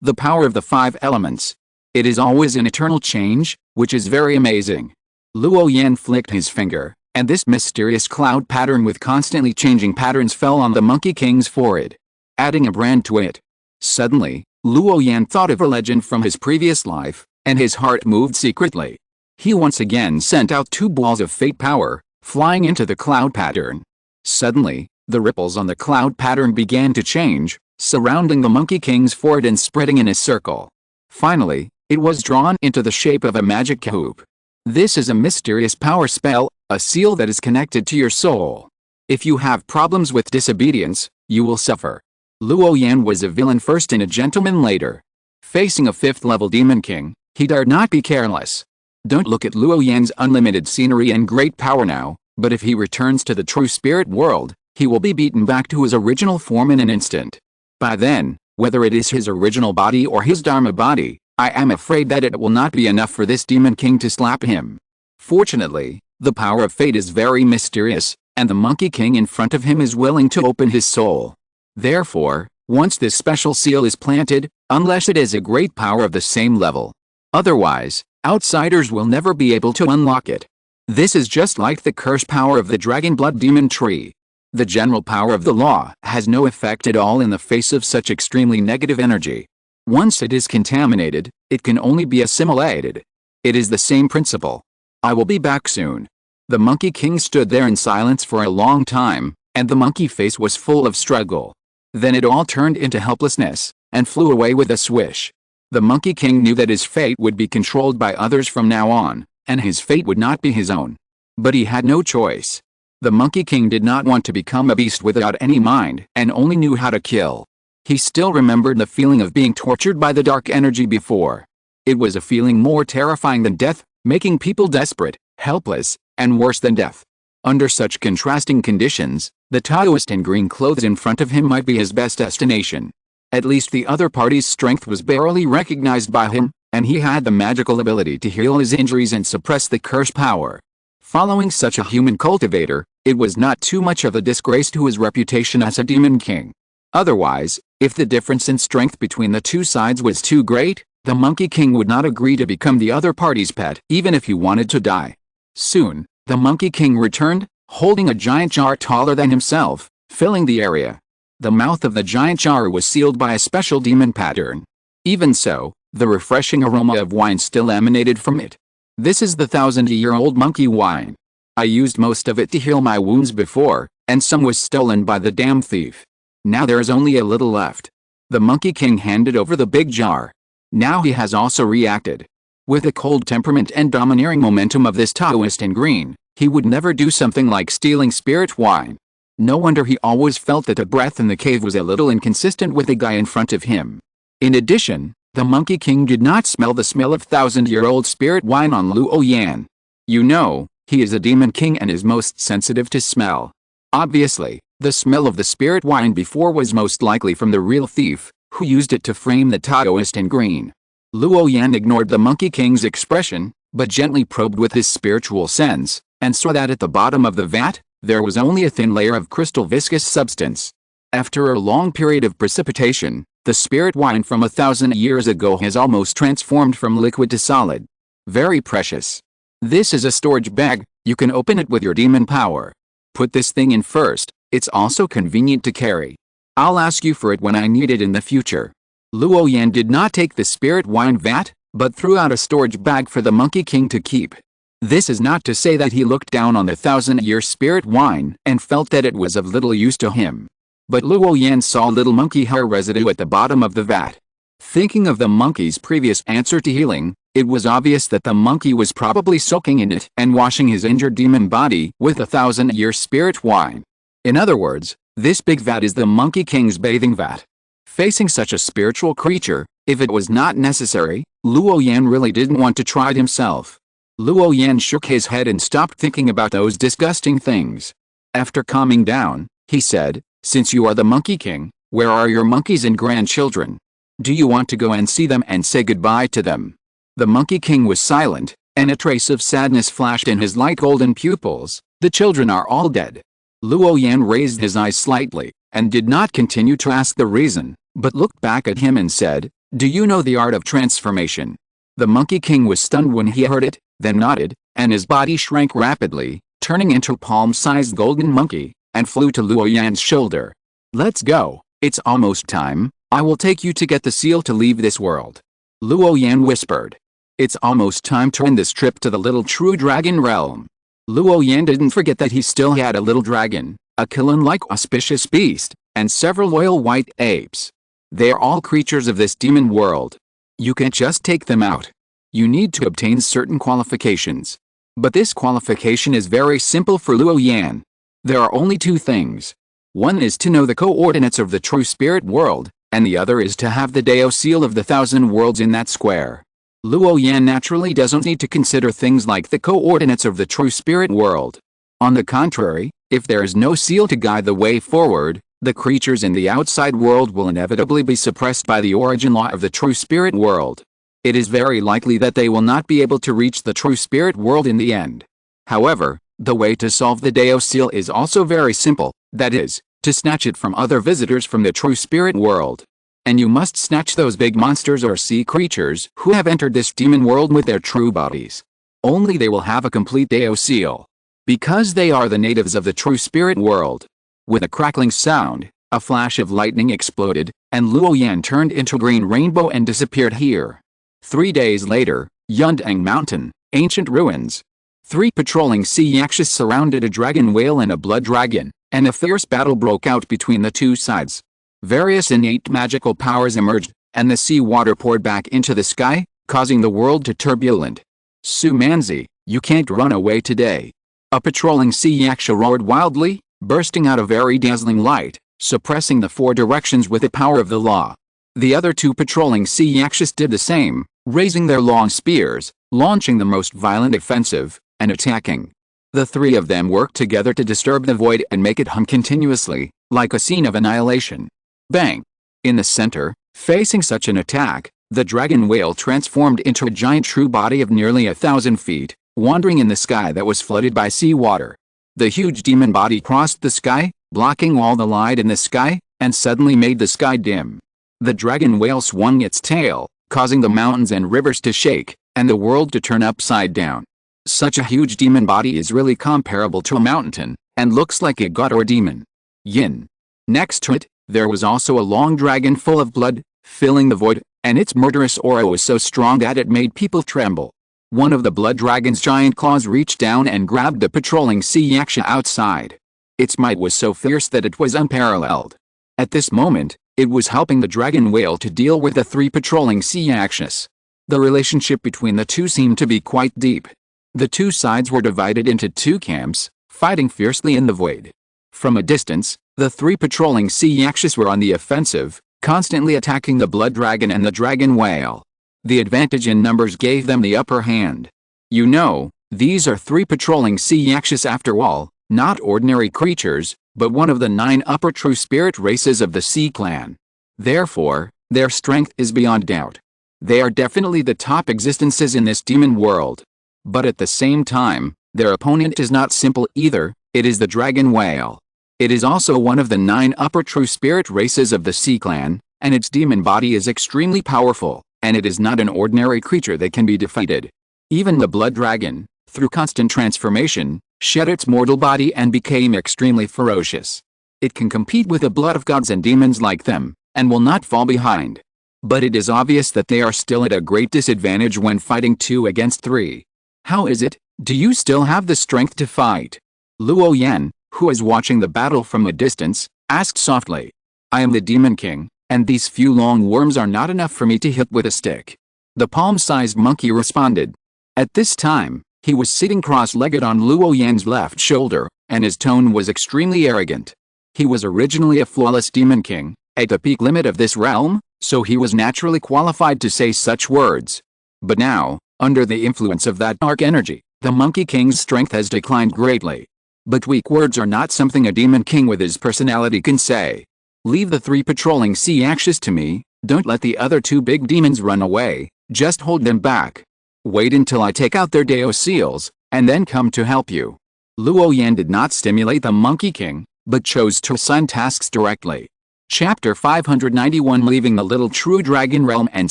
the power of the 5 elements. It is always in eternal change, which is very amazing. Luo Yan flicked his finger, and this mysterious cloud pattern with constantly changing patterns fell on the Monkey King's forehead, adding a brand to it. Suddenly, Luo Yan thought of a legend from his previous life, and his heart moved secretly. He once again sent out 2 balls of fate power, flying into the cloud pattern. Suddenly, the ripples on the cloud pattern began to change, surrounding the Monkey King's forehead and spreading in a circle. Finally, it was drawn into the shape of a magic hoop. This is a mysterious power spell, a seal that is connected to your soul. If you have problems with disobedience, you will suffer. Luo Yan was a villain first and a gentleman later. Facing a 5th-level Demon King, he dared not be careless. Don't look at Luo Yan's unlimited scenery and great power now, but if he returns to the true spirit world, he will be beaten back to his original form in an instant. By then, whether it is his original body or his Dharma body, I am afraid that it will not be enough for this Demon King to slap him. Fortunately, the power of fate is very mysterious, and the Monkey King in front of him is willing to open his soul. Therefore, once this special seal is planted, unless it is a great power of the same level, otherwise, outsiders will never be able to unlock it. This is just like the curse power of the Dragon Blood Demon Tree. The general power of the law has no effect at all in the face of such extremely negative energy. Once it is contaminated, it can only be assimilated. It is the same principle. I will be back soon. The Monkey King stood there in silence for a long time, and the monkey face was full of struggle. Then it all turned into helplessness, and flew away with a swish. The Monkey King knew that his fate would be controlled by others from now on, and his fate would not be his own. But he had no choice. The Monkey King did not want to become a beast without any mind, and only knew how to kill. He still remembered the feeling of being tortured by the dark energy before. It was a feeling more terrifying than death, making people desperate, helpless, and worse than death. Under such contrasting conditions, the Taoist in green clothes in front of him might be his best destination. At least the other party's strength was barely recognized by him, and he had the magical ability to heal his injuries and suppress the curse power. Following such a human cultivator, it was not too much of a disgrace to his reputation as a Demon King. Otherwise, if the difference in strength between the two sides was too great, The Monkey King would not agree to become the other party's pet even if he wanted to die. Soon, the Monkey King returned, holding a giant jar taller than himself, filling the area. The mouth of the giant jar was sealed by a special demon pattern. Even so, the refreshing aroma of wine still emanated from it. This is the 1,000-year-old monkey wine. I used most of it to heal my wounds before, and some was stolen by the damn thief. Now there is only a little left. The Monkey King handed over the big jar. Now he has also reacted. With the cold temperament and domineering momentum of this Taoist in green, he would never do something like stealing spirit wine. No wonder he always felt that the breath in the cave was a little inconsistent with the guy in front of him. In addition, the Monkey King did not smell the smell of 1,000-year-old spirit wine on Luo Yan. You know, he is a demon king and is most sensitive to smell. Obviously, the smell of the spirit wine before was most likely from the real thief, who used it to frame the Taoist in green. Luo Yan ignored the Monkey King's expression, but gently probed with his spiritual sense, and saw that at the bottom of the vat, there was only a thin layer of crystal viscous substance. After a long period of precipitation, the spirit wine from 1,000 years ago has almost transformed from liquid to solid. Very precious. This is a storage bag, you can open it with your demon power. Put this thing in first, it's also convenient to carry. I'll ask you for it when I need it in the future. Luo Yan did not take the spirit wine vat, but threw out a storage bag for the Monkey King to keep. This is not to say that he looked down on the 1,000-year spirit wine and felt that it was of little use to him. But Luo Yan saw little monkey hair residue at the bottom of the vat. Thinking of the monkey's previous answer to healing, it was obvious that the monkey was probably soaking in it and washing his injured demon body with the 1,000-year spirit wine. In other words, this big vat is the Monkey King's bathing vat. Facing such a spiritual creature, if it was not necessary, Luo Yan really didn't want to try it himself. Luo Yan shook his head and stopped thinking about those disgusting things. After calming down, he said, "Since you are the Monkey King, where are your monkeys and grandchildren? Do you want to go and see them and say goodbye to them?" The Monkey King was silent, and a trace of sadness flashed in his light golden pupils. "The children are all dead." Luo Yan raised his eyes slightly, and did not continue to ask the reason, but looked back at him and said, "Do you know the art of transformation?" The Monkey King was stunned when he heard it, then nodded, and his body shrank rapidly, turning into a palm-sized golden monkey, and flew to Luo Yan's shoulder. "Let's go, it's almost time, I will take you to get the seal to leave this world." Luo Yan whispered. "It's almost time to end this trip to the little true dragon realm." Luo Yan didn't forget that he still had a little dragon, a Killen-like auspicious beast, and several loyal white apes. They are all creatures of this demon world. You can't just take them out. You need to obtain certain qualifications. But this qualification is very simple for Luo Yan. There are only two things. One is to know the coordinates of the true spirit world, and the other is to have the Dao seal of the 1,000 worlds in that square. Luo Yan naturally doesn't need to consider things like the coordinates of the true spirit world. On the contrary, if there is no seal to guide the way forward, the creatures in the outside world will inevitably be suppressed by the origin law of the true spirit world. It is very likely that they will not be able to reach the true spirit world in the end. However, the way to solve the Dao seal is also very simple, that is, to snatch it from other visitors from the true spirit world. And you must snatch those big monsters or sea creatures who have entered this demon world with their true bodies. Only they will have a complete Dao seal. Because they are the natives of the true spirit world. With a crackling sound, a flash of lightning exploded, and Luo Yan turned into a green rainbow and disappeared here. 3 days later, Yundang Mountain, ancient ruins. 3 patrolling sea yakshas surrounded a dragon whale and a blood dragon, and a fierce battle broke out between the two sides. Various innate magical powers emerged, and the sea water poured back into the sky, causing the world to turbulent. "Su Manzi, you can't run away today." A patrolling sea yaksha roared wildly, bursting out a very dazzling light, suppressing the 4 directions with the power of the law. The other 2 patrolling sea yakshas did the same, raising their long spears, launching the most violent offensive, and attacking. The 3 of them worked together to disturb the void and make it hum continuously, like a scene of annihilation. Bang! In the center, facing such an attack, the dragon whale transformed into a giant true body of nearly 1,000 feet, wandering in the sky that was flooded by seawater. The huge demon body crossed the sky, blocking all the light in the sky, and suddenly made the sky dim. The dragon whale swung its tail, causing the mountains and rivers to shake, and the world to turn upside down. Such a huge demon body is really comparable to a mountain, and looks like a god or demon. Yin. Next to it, there was also a long dragon full of blood, filling the void, and its murderous aura was so strong that it made people tremble. One of the blood dragon's giant claws reached down and grabbed the patrolling sea yaksha outside. Its might was so fierce that it was unparalleled. At this moment, it was helping the dragon whale to deal with the 3 patrolling sea yakshas. The relationship between the two seemed to be quite deep. The two sides were divided into 2 camps, fighting fiercely in the void. From a distance, the 3 patrolling sea yakshas were on the offensive, constantly attacking the blood dragon and the dragon whale. The advantage in numbers gave them the upper hand. You know, these are 3 patrolling sea yakshas after all, not ordinary creatures, but one of the 9 upper true spirit races of the Sea clan. Therefore, their strength is beyond doubt. They are definitely the top existences in this demon world. But at the same time, their opponent is not simple either. It is the dragon whale. It is also one of the 9 upper true spirit races of the Sea clan, and its demon body is extremely powerful, and it is not an ordinary creature that can be defeated. Even the blood dragon, through constant transformation, shed its mortal body and became extremely ferocious. It can compete with the blood of gods and demons like them, and will not fall behind. But it is obvious that they are still at a great disadvantage when fighting 2 against 3. How is it? Do you still have the strength to fight? Luo Yan, who is watching the battle from a distance, asked softly. I am the Demon King, and these few long worms are not enough for me to hit with a stick. The palm-sized monkey responded. At this time, he was sitting cross-legged on Luo Yan's left shoulder, and his tone was extremely arrogant. He was originally a flawless Demon King, at the peak limit of this realm, so he was naturally qualified to say such words. But now, under the influence of that dark energy, the Monkey King's strength has declined greatly. But weak words are not something a Demon King with his personality can say. Leave the 3 patrolling sea yakshas to me, don't let the other 2 big demons run away, just hold them back. Wait until I take out their Dao seals, and then come to help you. Luo Yan did not stimulate the Monkey King, but chose to assign tasks directly. Chapter 591 Leaving the Little True Dragon Realm and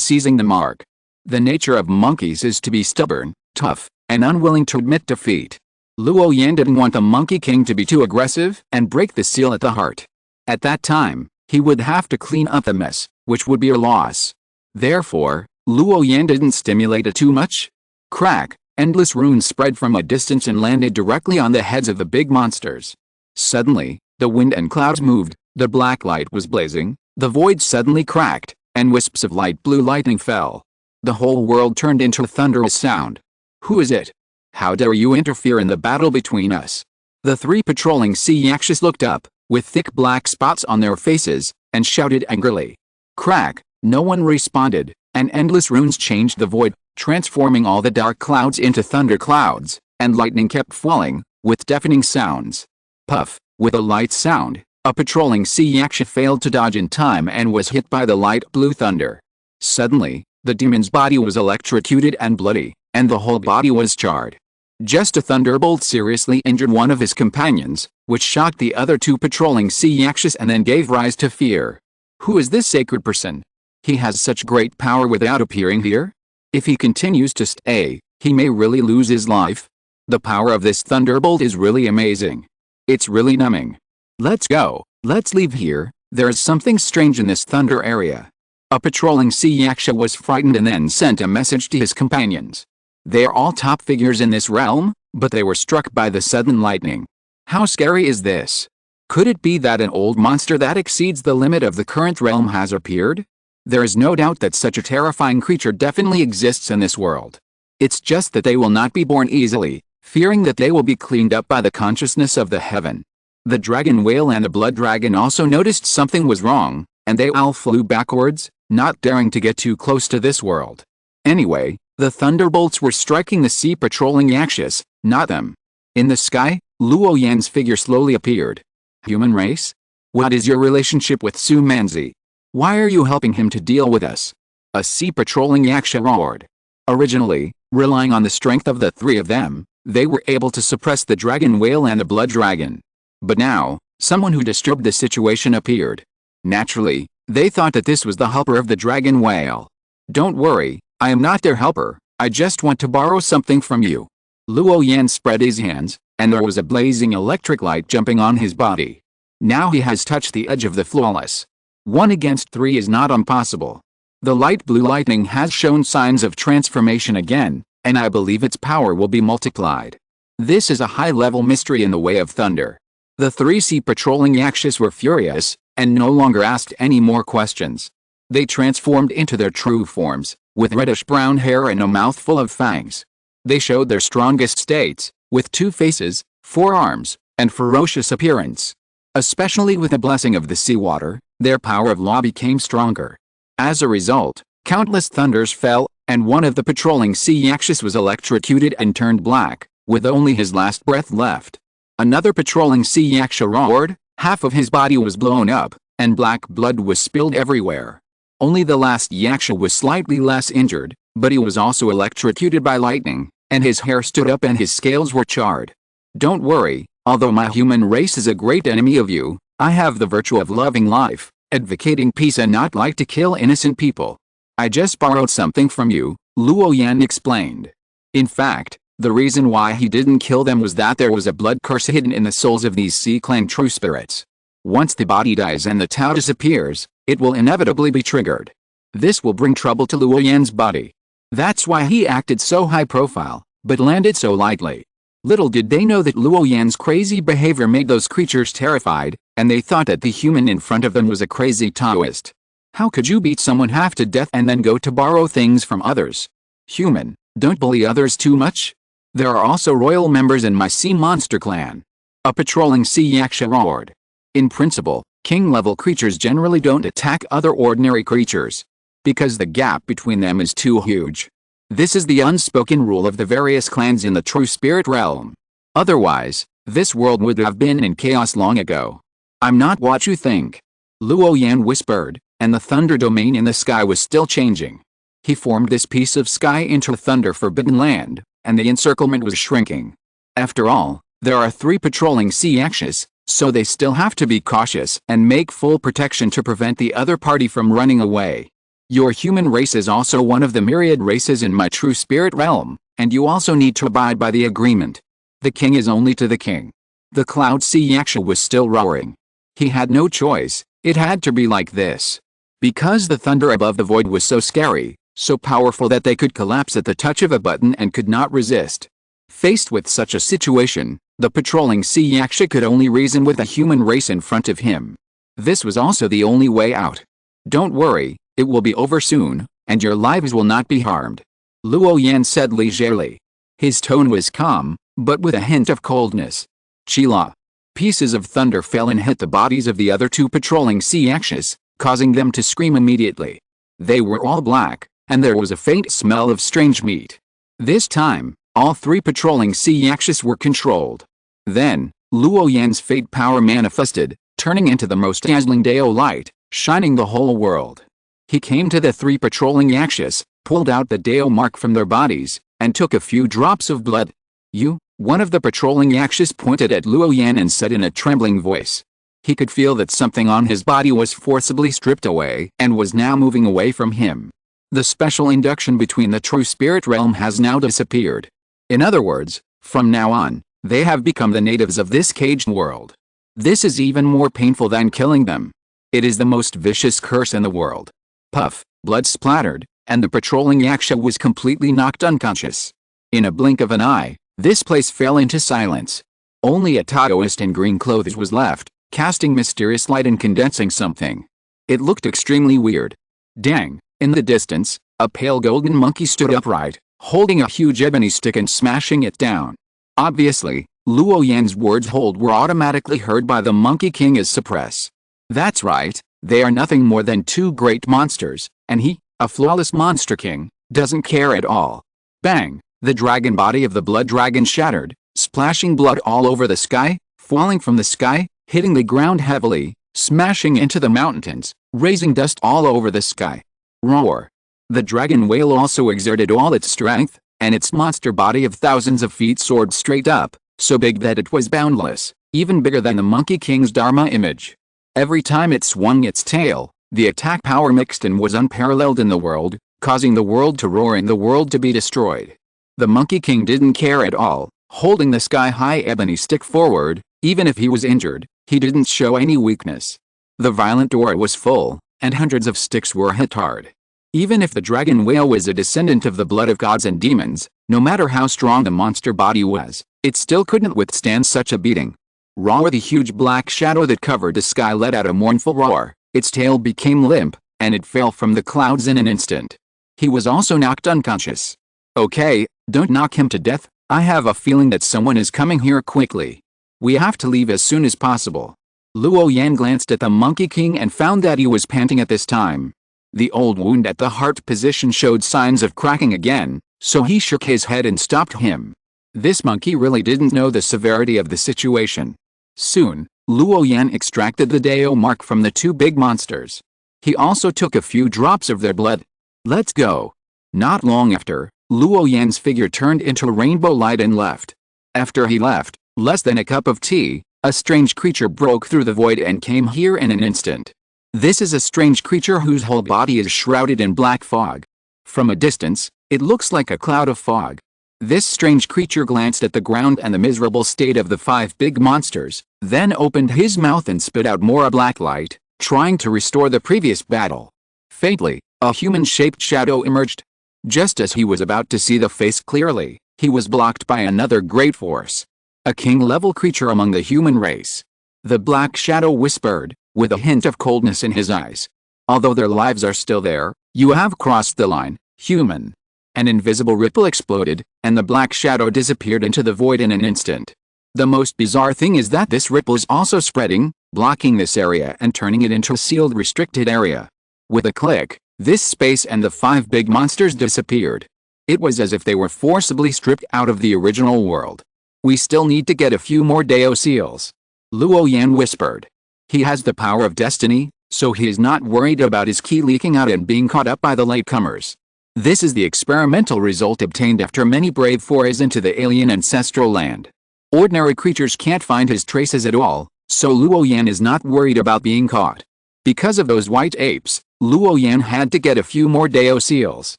Seizing the Mark. The nature of monkeys is to be stubborn, tough, and unwilling to admit defeat. Luo Yan didn't want the Monkey King to be too aggressive and break the seal at the heart. At that time, he would have to clean up the mess, which would be a loss. Therefore, Luo Yan didn't stimulate it too much. Crack, endless runes spread from a distance and landed directly on the heads of the big monsters. Suddenly, the wind and clouds moved, the black light was blazing, the void suddenly cracked, and wisps of light blue lightning fell. The whole world turned into a thunderous sound. Who is it? How dare you interfere in the battle between us? The 3 patrolling sea yakshas looked up, with thick black spots on their faces, and shouted angrily. Crack, no one responded, and endless runes changed the void, transforming all the dark clouds into thunder clouds, and lightning kept falling, with deafening sounds. Puff, with a light sound, a patrolling sea yaksha failed to dodge in time and was hit by the light blue thunder. Suddenly, the demon's body was electrocuted and bloody, and the whole body was charred. Just a thunderbolt seriously injured one of his companions, which shocked the other 2 patrolling sea yakshas and then gave rise to fear. Who is this sacred person? He has such great power without appearing here? If he continues to stay, he may really lose his life. The power of this thunderbolt is really amazing. It's really numbing. Let's go, let's leave here, there is something strange in this thunder area. A patrolling sea yaksha was frightened and then sent a message to his companions. They are all top figures in this realm, but they were struck by the sudden lightning. How scary is this? Could it be that an old monster that exceeds the limit of the current realm has appeared? There is no doubt that such a terrifying creature definitely exists in this world. It's just that they will not be born easily, fearing that they will be cleaned up by the consciousness of the heaven. The dragon whale and the blood dragon also noticed something was wrong, and they all flew backwards, not daring to get too close to this world. Anyway, the thunderbolts were striking the sea patrolling yakshas, not them. In the sky, Luo Yan's figure slowly appeared. Human race? What is your relationship with Su Manzi? Why are you helping him to deal with us? A sea patrolling yaksha roared. Originally, relying on the strength of the 3 of them, they were able to suppress the dragon whale and the blood dragon. But now, someone who disturbed the situation appeared. Naturally, they thought that this was the helper of the dragon whale. Don't worry, I am not their helper, I just want to borrow something from you. Luo Yan spread his hands, and there was a blazing electric light jumping on his body. Now he has touched the edge of the flawless. 1 against 3 is not impossible. The light blue lightning has shown signs of transformation again, and I believe its power will be multiplied. This is a high-level mystery in the way of thunder. The 3 sea patrolling Yakshas were furious, and no longer asked any more questions. They transformed into their true forms, with reddish-brown hair and a mouthful of fangs. They showed their strongest states, with 2 faces, 4 arms, and ferocious appearance. Especially with the blessing of the seawater, their power of law became stronger. As a result, countless thunders fell, and one of the patrolling sea Yakshas was electrocuted and turned black, with only his last breath left. Another patrolling sea Yaksha roared, half of his body was blown up, and black blood was spilled everywhere. Only the last Yaksha was slightly less injured, but he was also electrocuted by lightning, and his hair stood up and his scales were charred. Don't worry, although my human race is a great enemy of you, I have the virtue of loving life, advocating peace and not like to kill innocent people. I just borrowed something from you, Luo Yan explained. In fact, the reason why he didn't kill them was that there was a blood curse hidden in the souls of these Sea Clan true spirits. Once the body dies and the Tao disappears, it will inevitably be triggered. This will bring trouble to Luo Yan's body. That's why he acted so high profile, but landed so lightly. Little did they know that Luo Yan's crazy behavior made those creatures terrified, and they thought that the human in front of them was a crazy Taoist. How could you beat someone half to death and then go to borrow things from others? Human, don't bully others too much. There are also royal members in my sea monster clan. A patrolling sea Yaksha roared. In principle, king-level creatures generally don't attack other ordinary creatures, because the gap between them is too huge. This is the unspoken rule of the various clans in the true spirit realm. Otherwise, this world would have been in chaos long ago. I'm not what you think. Luo Yan whispered, and the thunder domain in the sky was still changing. He formed this piece of sky into thunder forbidden land, and the encirclement was shrinking. After all, there are 3 patrolling sea Yakshas, so they still have to be cautious and make full protection to prevent the other party from running away. Your human race is also one of the myriad races in my true spirit realm, and you also need to abide by the agreement. The king is only to the king. The cloud sea Yaksha was still roaring. He had no choice, it had to be like this. Because the thunder above the void was so scary, so powerful that they could collapse at the touch of a button and could not resist. Faced with such a situation, the patrolling sea Yaksha could only reason with the human race in front of him. This was also the only way out. Don't worry, it will be over soon, and your lives will not be harmed. Luo Yan said leisurely. His tone was calm, but with a hint of coldness. Chila. Pieces of thunder fell and hit the bodies of the other 2 patrolling sea Yakshas, causing them to scream immediately. They were all black, and there was a faint smell of strange meat. This time, all 3 patrolling sea Yakshas were controlled. Then, Luo Yan's fate power manifested, turning into the most dazzling Dao light, shining the whole world. He came to the 3 patrolling Yakshas, pulled out the Dao mark from their bodies, and took a few drops of blood. You, one of the patrolling Yakshas pointed at Luo Yan and said in a trembling voice. He could feel that something on his body was forcibly stripped away and was now moving away from him. The special induction between the true spirit realm has now disappeared. In other words, from now on, they have become the natives of this caged world. This is even more painful than killing them. It is the most vicious curse in the world. Puff, blood splattered, and the patrolling Yaksha was completely knocked unconscious. In a blink of an eye, this place fell into silence. Only a Taoist in green clothes was left, casting mysterious light and condensing something. It looked extremely weird. Dang, in the distance, a pale golden monkey stood upright, holding a huge ebony stick and smashing it down. Obviously, Luo Yan's words were automatically heard by the Monkey King as suppress. That's right, they are nothing more than 2 great monsters, and he, a flawless monster king, doesn't care at all. Bang! The dragon body of the blood dragon shattered, splashing blood all over the sky, falling from the sky, hitting the ground heavily, smashing into the mountains, raising dust all over the sky. Roar! The dragon whale also exerted all its strength, and its monster body of thousands of feet soared straight up, so big that it was boundless, even bigger than the Monkey King's Dharma image. Every time it swung its tail, the attack power mixed and was unparalleled in the world, causing the world to roar and the world to be destroyed. The Monkey King didn't care at all, holding the sky-high ebony stick forward. Even if he was injured, he didn't show any weakness. The violent door was full, and hundreds of sticks were hit hard. Even if the dragon whale was a descendant of the blood of gods and demons, no matter how strong the monster body was, it still couldn't withstand such a beating. Roar! The huge black shadow that covered the sky let out a mournful roar. Its tail became limp, and it fell from the clouds in an instant. He was also knocked unconscious. Okay, don't knock him to death. I have a feeling that someone is coming here quickly. We have to leave as soon as possible. Luo Yan glanced at the Monkey King and found that he was panting at this time. The old wound at the heart position showed signs of cracking again, so he shook his head and stopped him. This monkey really didn't know the severity of the situation. Soon, Luo Yan extracted the Dao mark from the two big monsters. He also took a few drops of their blood. Let's go. Not long after, Luo Yan's figure turned into rainbow light and left. After he left, less than a cup of tea, a strange creature broke through the void and came here in an instant. This is a strange creature whose whole body is shrouded in black fog. From a distance, it looks like a cloud of fog. This strange creature glanced at the ground and the miserable state of the five big monsters, then opened his mouth and spit out more black light, trying to restore the previous battle. Faintly, a human-shaped shadow emerged. Just as he was about to see the face clearly, he was blocked by another great force. A king-level creature among the human race. The black shadow whispered, with a hint of coldness in his eyes. Although their lives are still there, you have crossed the line, human. An invisible ripple exploded, and the black shadow disappeared into the void in an instant. The most bizarre thing is that this ripple is also spreading, blocking this area and turning it into a sealed restricted area. With a click, this space and the five big monsters disappeared. It was as if they were forcibly stripped out of the original world. We still need to get a few more Dao seals. Luo Yan whispered. He has the power of destiny, so he is not worried about his key leaking out and being caught up by the latecomers. This is the experimental result obtained after many brave forays into the alien ancestral land. Ordinary creatures can't find his traces at all, so Luo Yan is not worried about being caught. Because of those white apes, Luo Yan had to get a few more Dao seals.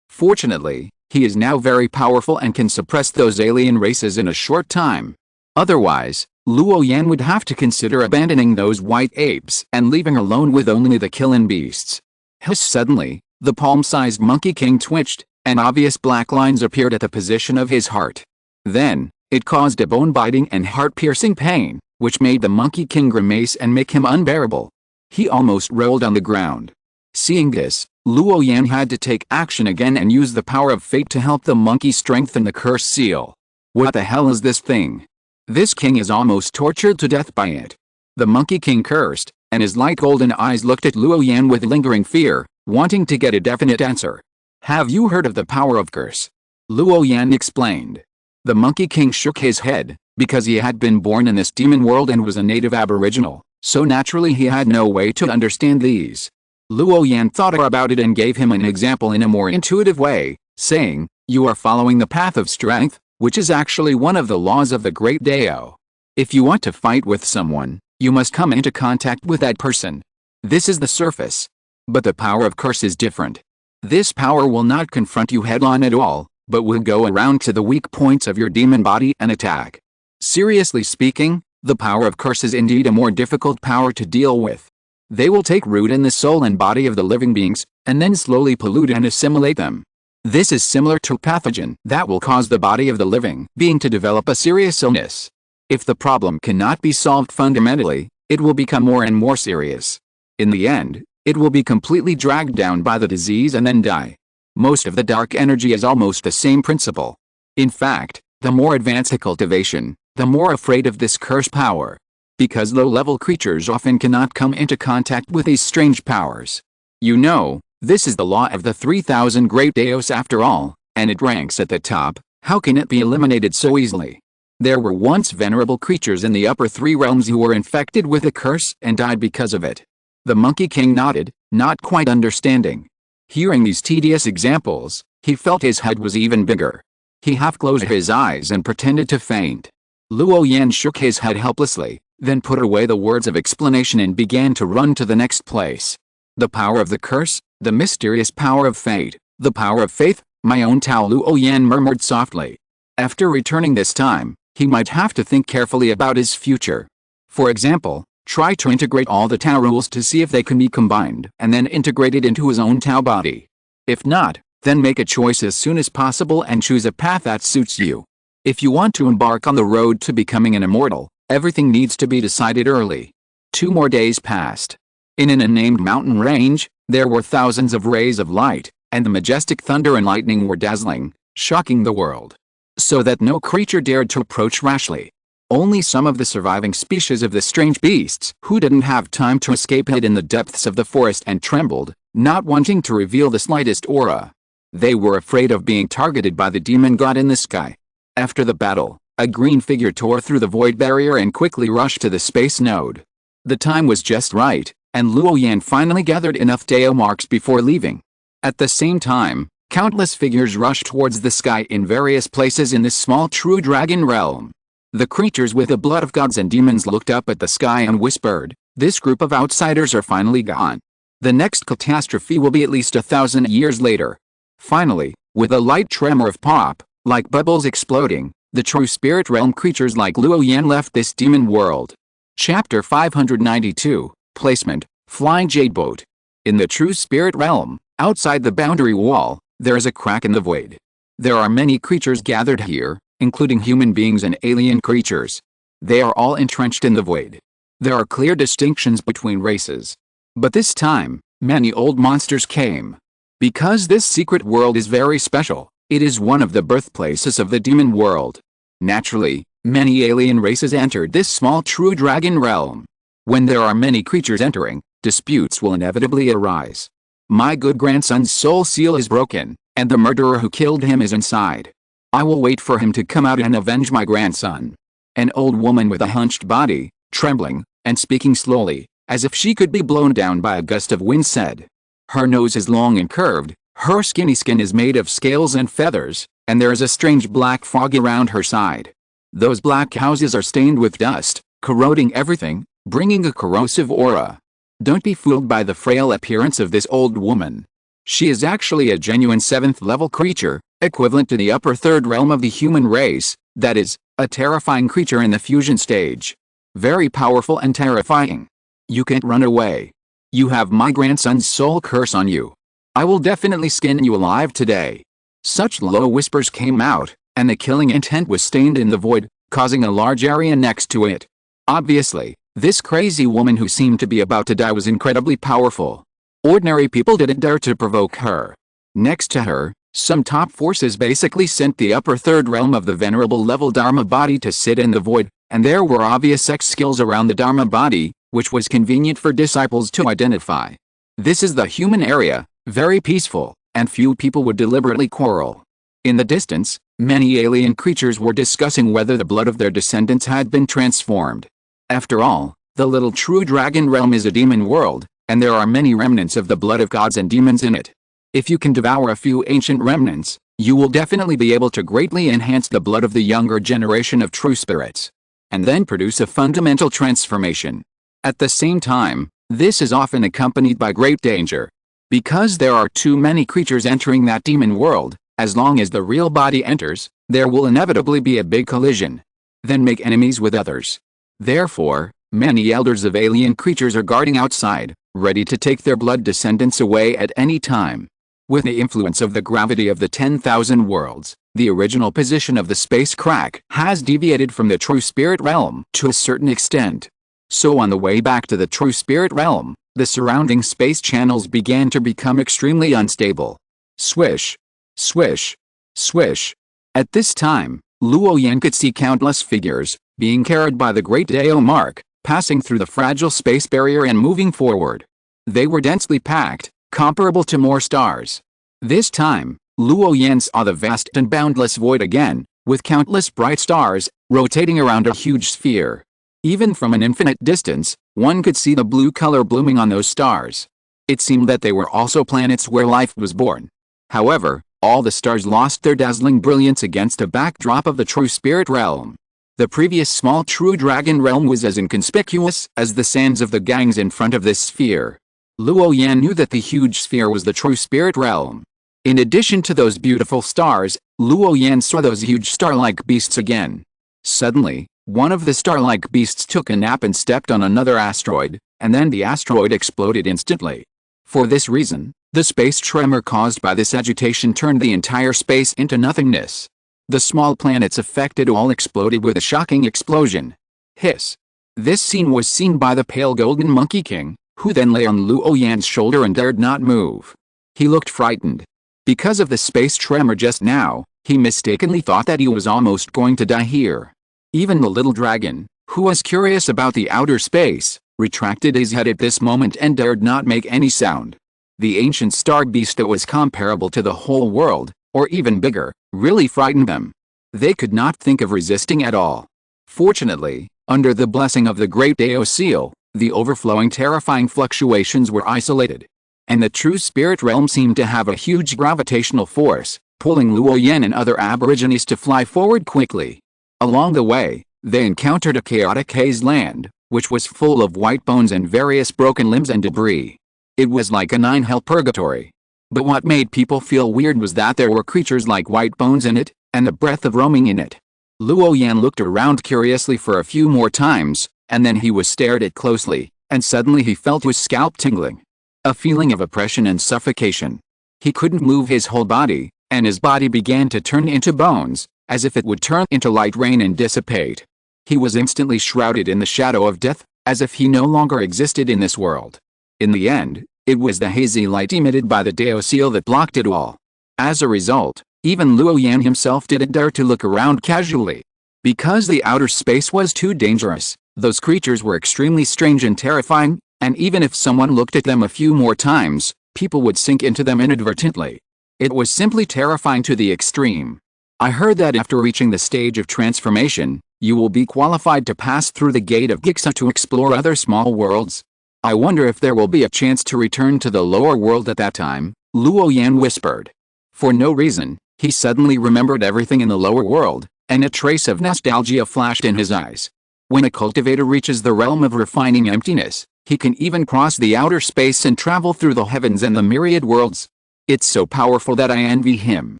Fortunately, he is now very powerful and can suppress those alien races in a short time. Otherwise, Luo Yan would have to consider abandoning those white apes and leaving alone with only the killing beasts. Hiss! Suddenly, the palm-sized Monkey King twitched, and obvious black lines appeared at the position of his heart. Then, it caused a bone-biting and heart-piercing pain, which made the Monkey King grimace and make him unbearable. He almost rolled on the ground. Seeing this, Luo Yan had to take action again and use the power of fate to help the monkey strengthen the curse seal. What the hell is this thing? This king is almost tortured to death by it. The Monkey King cursed, and his light golden eyes looked at Luo Yan with lingering fear, wanting to get a definite answer. Have you heard of the power of curse? Luo Yan explained. The Monkey King shook his head, because he had been born in this demon world and was a native aboriginal, so naturally he had no way to understand these. Luo Yan thought about it and gave him an example in a more intuitive way, saying, you are following the path of strength, which is actually one of the laws of the Great Dao. If you want to fight with someone, you must come into contact with that person. This is the surface. But the power of curse is different. This power will not confront you head-on at all, but will go around to the weak points of your demon body and attack. Seriously speaking, the power of curse is indeed a more difficult power to deal with. They will take root in the soul and body of the living beings, and then slowly pollute and assimilate them. This is similar to a pathogen that will cause the body of the living being to develop a serious illness. If the problem cannot be solved fundamentally, it will become more and more serious. In the end, it will be completely dragged down by the disease and then die. Most of the dark energy is almost the same principle. In fact, the more advanced the cultivation, the more afraid of this curse power. Because low-level creatures often cannot come into contact with these strange powers. You know, this is the law of the 3,000 great Daos after all, and it ranks at the top. How can it be eliminated so easily? There were once venerable creatures in the upper three realms who were infected with a curse and died because of it. The Monkey King nodded, not quite understanding. Hearing these tedious examples, he felt his head was even bigger. He half closed his eyes and pretended to faint. Luo Yan shook his head helplessly, then put away the words of explanation and began to run to the next place. The power of the curse, the mysterious power of fate, The power of faith, my own Tao, Luo Yan murmured softly. After returning this time, he might have to think carefully about his future. For example, try to integrate all the Tao rules to see if they can be combined and then integrated into his own Tao body. If not, then make a choice as soon as possible and choose a path that suits you. If you want to embark on the road to becoming an immortal, everything needs to be decided early. 2 more days passed. In an unnamed mountain range, there were thousands of rays of light, and the majestic thunder and lightning were dazzling, shocking the world, so that no creature dared to approach rashly. Only some of the surviving species of the strange beasts who didn't have time to escape hid in the depths of the forest and trembled, not wanting to reveal the slightest aura. They were afraid of being targeted by the demon god in the sky. After the battle, a green figure tore through the void barrier and quickly rushed to the space node. The time was just right, and Luo Yan finally gathered enough Dao marks before leaving. At the same time, countless figures rushed towards the sky in various places in this small true dragon realm. The creatures with the blood of gods and demons looked up at the sky and whispered, "This group of outsiders are finally gone. The next catastrophe will be at least 1,000 years later." Finally, with a light tremor of pop, like bubbles exploding, the true spirit realm creatures like Luo Yan left this demon world. Chapter 592, Placement, Flying Jade Boat. In the true spirit realm, outside the boundary wall, there is a crack in the void. There are many creatures gathered here, including human beings and alien creatures. They are all entrenched in the void. There are clear distinctions between races. But this time, many old monsters came. Because this secret world is very special, it is one of the birthplaces of the demon world. Naturally, many alien races entered this small true dragon realm. When there are many creatures entering, disputes will inevitably arise. My good grandson's soul seal is broken, and the murderer who killed him is inside. I will wait for him to come out and avenge my grandson. An old woman with a hunched body, trembling, and speaking slowly, as if she could be blown down by a gust of wind said. Her nose is long and curved, her skinny skin is made of scales and feathers, and there is a strange black fog around her side. Those black houses are stained with dust, corroding everything, bringing a corrosive aura. Don't be fooled by the frail appearance of this old woman. She is actually a genuine 7th level creature, equivalent to the upper 3rd realm of the human race, that is, a terrifying creature in the fusion stage. Very powerful and terrifying. You can't run away. You have my grandson's soul curse on you. I will definitely skin you alive today. Such low whispers came out, and the killing intent was stained in the void, causing a large area next to it. Obviously, this crazy woman who seemed to be about to die was incredibly powerful. Ordinary people didn't dare to provoke her. Next to her, some top forces basically sent the upper 3rd realm of the venerable level Dharma body to sit in the void, and there were obvious sex skills around the Dharma body, which was convenient for disciples to identify. This is the human area, very peaceful, and few people would deliberately quarrel. In the distance, many alien creatures were discussing whether the blood of their descendants had been transformed. After all, the little true dragon realm is a demon world, and there are many remnants of the blood of gods and demons in it. If you can devour a few ancient remnants, you will definitely be able to greatly enhance the blood of the younger generation of true spirits, and then produce a fundamental transformation. At the same time, this is often accompanied by great danger. Because there are too many creatures entering that demon world, as long as the real body enters, there will inevitably be a big collision. Then make enemies with others. Therefore, many elders of alien creatures are guarding outside, ready to take their blood descendants away at any time. With the influence of the gravity of the 10,000 worlds, the original position of the space crack has deviated from the true spirit realm to a certain extent. So on the way back to the true spirit realm, the surrounding space channels began to become extremely unstable. Swish, swish, swish. At this time, Luo Yan could see countless figures, being carried by the great Dao mark, passing through the fragile space barrier and moving forward. They were densely packed, comparable to more stars. This time, Luo Yan saw the vast and boundless void again, with countless bright stars, rotating around a huge sphere. Even from an infinite distance, one could see the blue color blooming on those stars. It seemed that they were also planets where life was born. However, all the stars lost their dazzling brilliance against a backdrop of the true spirit realm. The previous small true dragon realm was as inconspicuous as the sands of the gangs in front of this sphere. Luo Yan knew that the huge sphere was the true spirit realm. In addition to those beautiful stars, Luo Yan saw those huge star-like beasts again. Suddenly, one of the star-like beasts took a nap and stepped on another asteroid, and then the asteroid exploded instantly. For this reason, the space tremor caused by this agitation turned the entire space into nothingness. The small planets affected all exploded with a shocking explosion. Hiss. This scene was seen by the pale golden monkey king, who then lay on Luo Yan's shoulder and dared not move. He looked frightened. Because of the space tremor just now, he mistakenly thought that he was almost going to die here. Even the little dragon, who was curious about the outer space, retracted his head at this moment and dared not make any sound. The ancient star beast that was comparable to the whole world, or even bigger, really frightened them. They could not think of resisting at all. Fortunately, under the blessing of the great Dao Seal, the overflowing terrifying fluctuations were isolated. And the true spirit realm seemed to have a huge gravitational force, pulling Luo Yan and other aborigines to fly forward quickly. Along the way, they encountered a chaotic haze land, which was full of white bones and various broken limbs and debris. It was like a nine-hell purgatory. But what made people feel weird was that there were creatures like white bones in it, and the breath of roaming in it. Luo Yan looked around curiously for a few more times, and then he was stared at closely, and suddenly he felt his scalp tingling. A feeling of oppression and suffocation. He couldn't move his whole body, and his body began to turn into bones, as if it would turn into light rain and dissipate. He was instantly shrouded in the shadow of death, as if he no longer existed in this world. In the end, it was the hazy light emitted by the Dao Seal that blocked it all. As a result, even Luo Yan himself didn't dare to look around casually. Because the outer space was too dangerous, those creatures were extremely strange and terrifying, and even if someone looked at them a few more times, people would sink into them inadvertently. It was simply terrifying to the extreme. I heard that after reaching the stage of transformation, you will be qualified to pass through the gate of Gixa to explore other small worlds. I wonder if there will be a chance to return to the lower world at that time, Luo Yan whispered. For no reason, he suddenly remembered everything in the lower world, and a trace of nostalgia flashed in his eyes. When a cultivator reaches the realm of refining emptiness, he can even cross the outer space and travel through the heavens and the myriad worlds. It's so powerful that I envy him.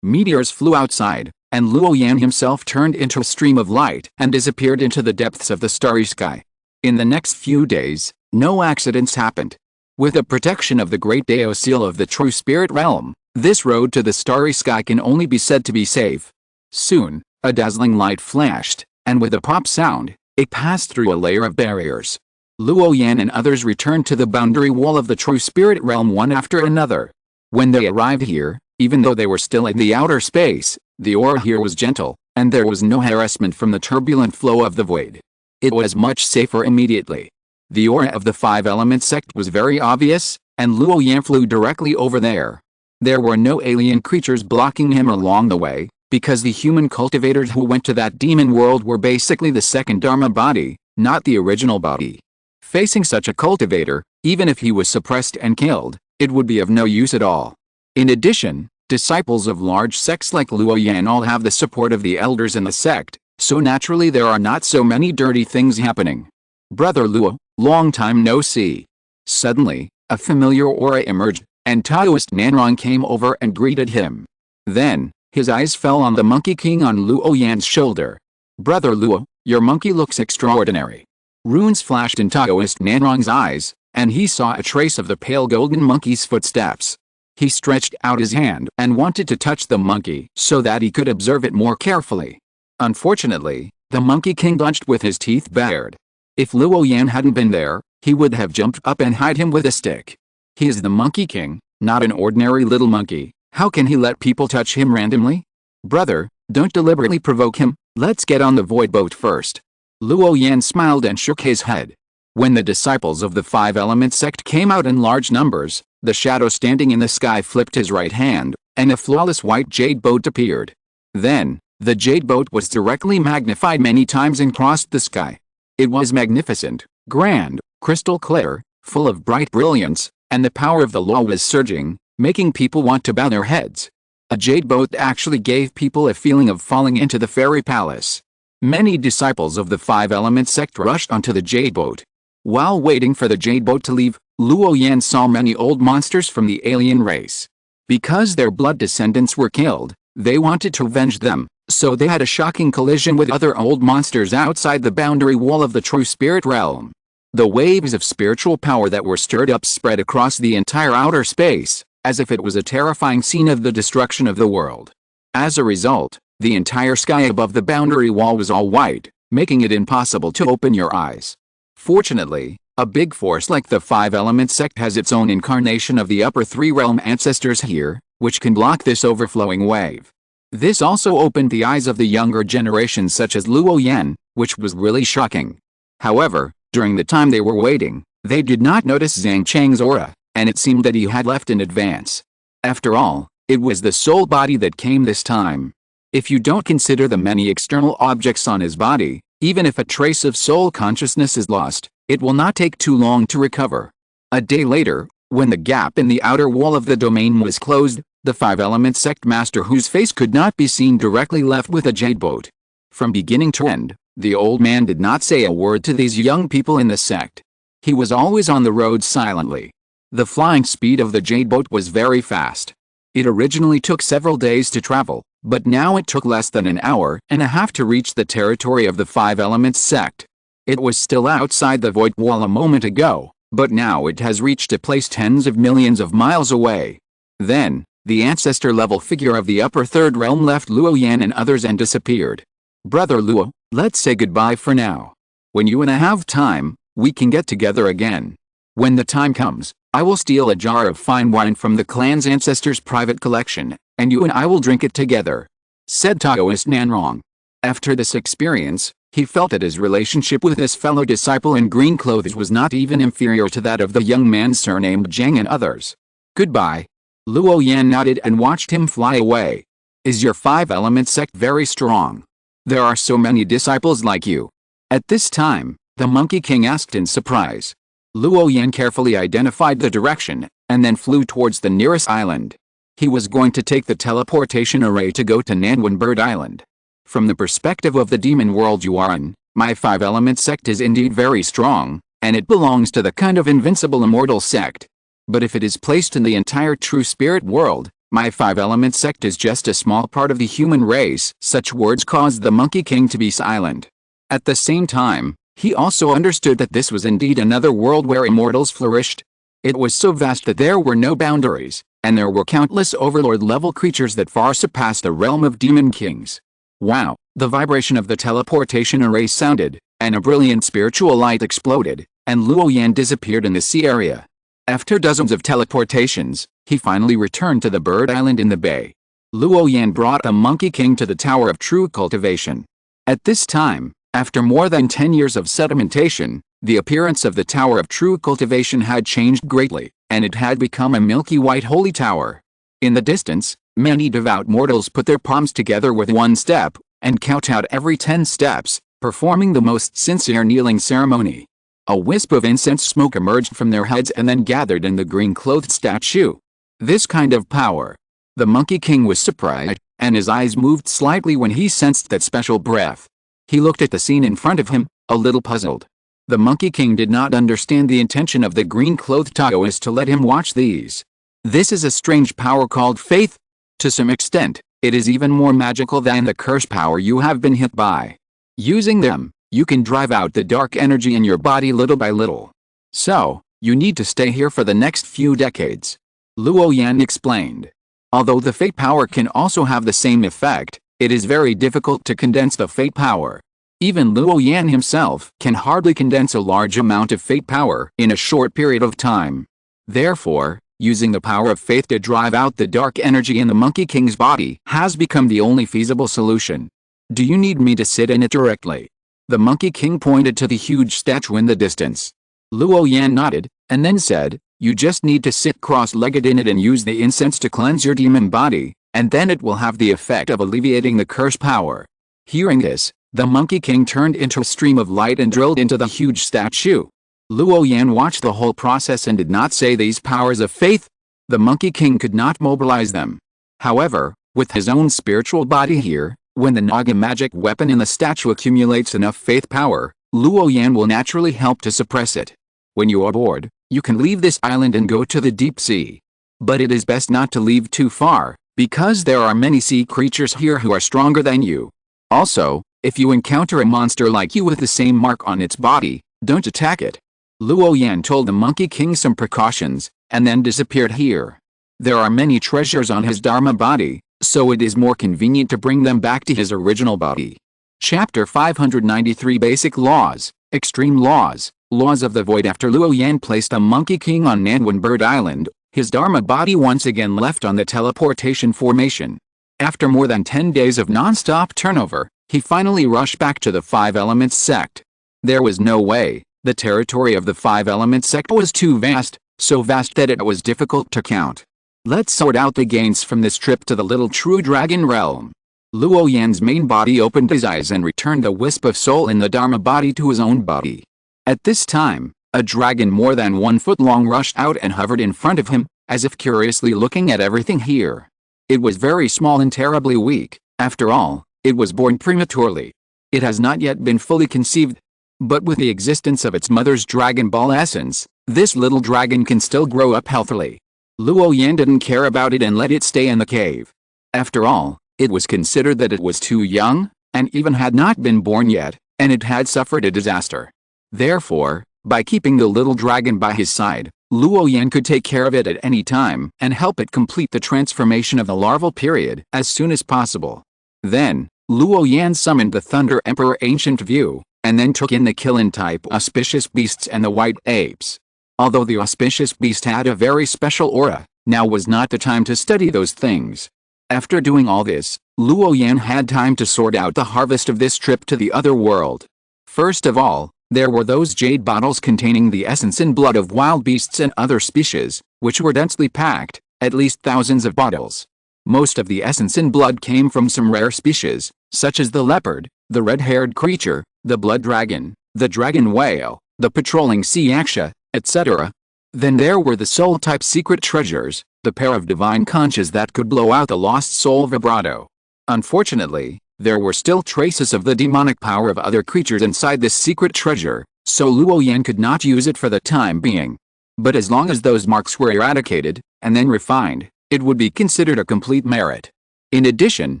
Meteors flew outside, and Luo Yan himself turned into a stream of light and disappeared into the depths of the starry sky. In the next few days, no accidents happened. With the protection of the great Dao Seal of the true spirit realm, this road to the starry sky can only be said to be safe. Soon, a dazzling light flashed, and with a pop sound, it passed through a layer of barriers. Luo Yan and others returned to the boundary wall of the true spirit realm one after another. When they arrived here, even though they were still in the outer space, the aura here was gentle, and there was no harassment from the turbulent flow of the void. It was much safer immediately. The aura of the five-element sect was very obvious, and Luo Yan flew directly over there. There were no alien creatures blocking him along the way, because the human cultivators who went to that demon world were basically the second Dharma body, not the original body. Facing such a cultivator, even if he was suppressed and killed, it would be of no use at all. In addition, disciples of large sects like Luo Yan all have the support of the elders in the sect, so naturally there are not so many dirty things happening. Brother Luo, long time no see. Suddenly, a familiar aura emerged, and Taoist Nanrong came over and greeted him. Then, his eyes fell on the Monkey King on Luo Yan's shoulder. Brother Luo, your monkey looks extraordinary. Runes flashed in Taoist Nanrong's eyes, and he saw a trace of the pale golden monkey's footsteps. He stretched out his hand and wanted to touch the monkey so that he could observe it more carefully. Unfortunately, the Monkey King dodged with his teeth bared. If Luo Yan hadn't been there, he would have jumped up and hit him with a stick. He is the Monkey King, not an ordinary little monkey. How can he let people touch him randomly? Brother, don't deliberately provoke him, let's get on the void boat first. Luo Yan smiled and shook his head. When the disciples of the five-element sect came out in large numbers, the shadow standing in the sky flipped his right hand, and a flawless white jade boat appeared. Then, the jade boat was directly magnified many times and crossed the sky. It was magnificent, grand, crystal clear, full of bright brilliance, and the power of the law was surging, making people want to bow their heads. A jade boat actually gave people a feeling of falling into the fairy palace. Many disciples of the five-element sect rushed onto the jade boat. While waiting for the jade boat to leave, Luo Yan saw many old monsters from the alien race. Because their blood descendants were killed, they wanted to avenge them, so they had a shocking collision with other old monsters outside the boundary wall of the true spirit realm. The waves of spiritual power that were stirred up spread across the entire outer space, as if it was a terrifying scene of the destruction of the world. As a result, the entire sky above the boundary wall was all white, making it impossible to open your eyes. Fortunately, a big force like the Five-Element sect has its own incarnation of the upper three realm ancestors here, which can block this overflowing wave. This also opened the eyes of the younger generations such as Luo Yan, which was really shocking. However, during the time they were waiting, they did not notice Zhang Chang's aura, and it seemed that he had left in advance. After all, it was the soul body that came this time. If you don't consider the many external objects on his body, even if a trace of soul consciousness is lost, it will not take too long to recover. A day later, when the gap in the outer wall of the domain was closed, the Five-Element sect master, whose face could not be seen directly, left with a jade boat. From beginning to end, the old man did not say a word to these young people in the sect. He was always on the road silently. The flying speed of the jade boat was very fast. It originally took several days to travel, but now it took less than an hour and a half to reach the territory of the Five-Element sect. It was still outside the void wall a moment ago, but now it has reached a place tens of millions of miles away. Then, the ancestor-level figure of the upper third realm left Luo Yan and others and disappeared. Brother Luo, let's say goodbye for now. When you and I have time, we can get together again. When the time comes, I will steal a jar of fine wine from the clan's ancestors' private collection, and you and I will drink it together," said Taoist Nanrong. After this experience, he felt that his relationship with his fellow disciple in green clothes was not even inferior to that of the young man surnamed Zhang and others. "Goodbye." Luo Yan nodded and watched him fly away. "Is your Five-Element sect very strong? There are so many disciples like you." At this time, the Monkey King asked in surprise. Luo Yan carefully identified the direction, and then flew towards the nearest island. He was going to take the teleportation array to go to Nanwan Bird Island. "From the perspective of the demon world you are in, my Five-Element sect is indeed very strong, and it belongs to the kind of invincible immortal sect. But if it is placed in the entire true spirit world, my Five-Element sect is just a small part of the human race." Such words caused the Monkey King to be silent. At the same time, he also understood that this was indeed another world where immortals flourished. It was so vast that there were no boundaries, and there were countless overlord-level creatures that far surpassed the realm of demon kings. Wow! The vibration of the teleportation array sounded, and a brilliant spiritual light exploded, and Luo Yan disappeared in the sea area. After dozens of teleportations, he finally returned to the bird island in the bay. Luo Yan brought the Monkey King to the Tower of True Cultivation. At this time, after more than 10 years of sedimentation, the appearance of the Tower of True Cultivation had changed greatly, and it had become a milky white holy tower. In the distance, many devout mortals put their palms together with one step, and count out every 10 steps, performing the most sincere kneeling ceremony. A wisp of incense smoke emerged from their heads and then gathered in the green-clothed statue. This kind of power. The Monkey King was surprised, and his eyes moved slightly when he sensed that special breath. He looked at the scene in front of him, a little puzzled. The Monkey King did not understand the intention of the green-clothed Taoist to let him watch these. This is a strange power called faith. To some extent, it is even more magical than the curse power you have been hit by. Using them, you can drive out the dark energy in your body little by little. So, you need to stay here for the next few decades. Luo Yan explained. Although the fate power can also have the same effect, it is very difficult to condense the fate power. Even Luo Yan himself can hardly condense a large amount of fate power in a short period of time. Therefore, using the power of faith to drive out the dark energy in the Monkey King's body has become the only feasible solution. "Do you need me to sit in it directly?" The Monkey King pointed to the huge statue in the distance. Luo Yan nodded, and then said, "You just need to sit cross-legged in it and use the incense to cleanse your demon body, and then it will have the effect of alleviating the curse power." Hearing this, the Monkey King turned into a stream of light and drilled into the huge statue. Luo Yan watched the whole process and did not say these powers of faith. The Monkey King could not mobilize them. However, with his own spiritual body here, when the Naga magic weapon in the statue accumulates enough faith power, Luo Yan will naturally help to suppress it. When you are bored, you can leave this island and go to the deep sea. But it is best not to leave too far, because there are many sea creatures here who are stronger than you. Also, if you encounter a monster like you with the same mark on its body, don't attack it. Luo Yan told the Monkey King some precautions, and then disappeared here. There are many treasures on his Dharma body, so it is more convenient to bring them back to his original body. Chapter 593 Basic Laws, Extreme Laws, Laws of the Void. After Luo Yan placed the Monkey King on Nanwan Bird Island, his Dharma body once again left on the teleportation formation. After more than 10 days of non-stop turnover, he finally rushed back to the Five Elements sect. There was no way. The territory of the Five Elements sect was too vast, so vast that it was difficult to count. Let's sort out the gains from this trip to the little true dragon realm. Luo Yan's main body opened his eyes and returned the wisp of soul in the Dharma body to his own body. At this time, a dragon more than 1 foot long rushed out and hovered in front of him, as if curiously looking at everything here. It was very small and terribly weak. After all, it was born prematurely. It has not yet been fully conceived. But with the existence of its mother's Dragon Ball essence, this little dragon can still grow up healthily. Luo Yan didn't care about it and let it stay in the cave. After all, it was considered that it was too young, and even had not been born yet, and it had suffered a disaster. Therefore, by keeping the little dragon by his side, Luo Yan could take care of it at any time and help it complete the transformation of the larval period as soon as possible. Then, Luo Yan summoned the Thunder Emperor Ancient View, and then took in the Killing-type auspicious beasts and the white apes. Although the auspicious beast had a very special aura, now was not the time to study those things. After doing all this, Luo Yan had time to sort out the harvest of this trip to the other world. First of all, there were those jade bottles containing the essence and blood of wild beasts and other species, which were densely packed, at least thousands of bottles. Most of the essence and blood came from some rare species, such as the leopard, the red-haired creature, the blood dragon, the dragon whale, the patrolling sea yaksha, etc. Then there were the soul-type secret treasures, the pair of divine conches that could blow out the lost soul vibrato. Unfortunately, there were still traces of the demonic power of other creatures inside this secret treasure, so Luo Yan could not use it for the time being. But as long as those marks were eradicated, and then refined, it would be considered a complete merit. In addition,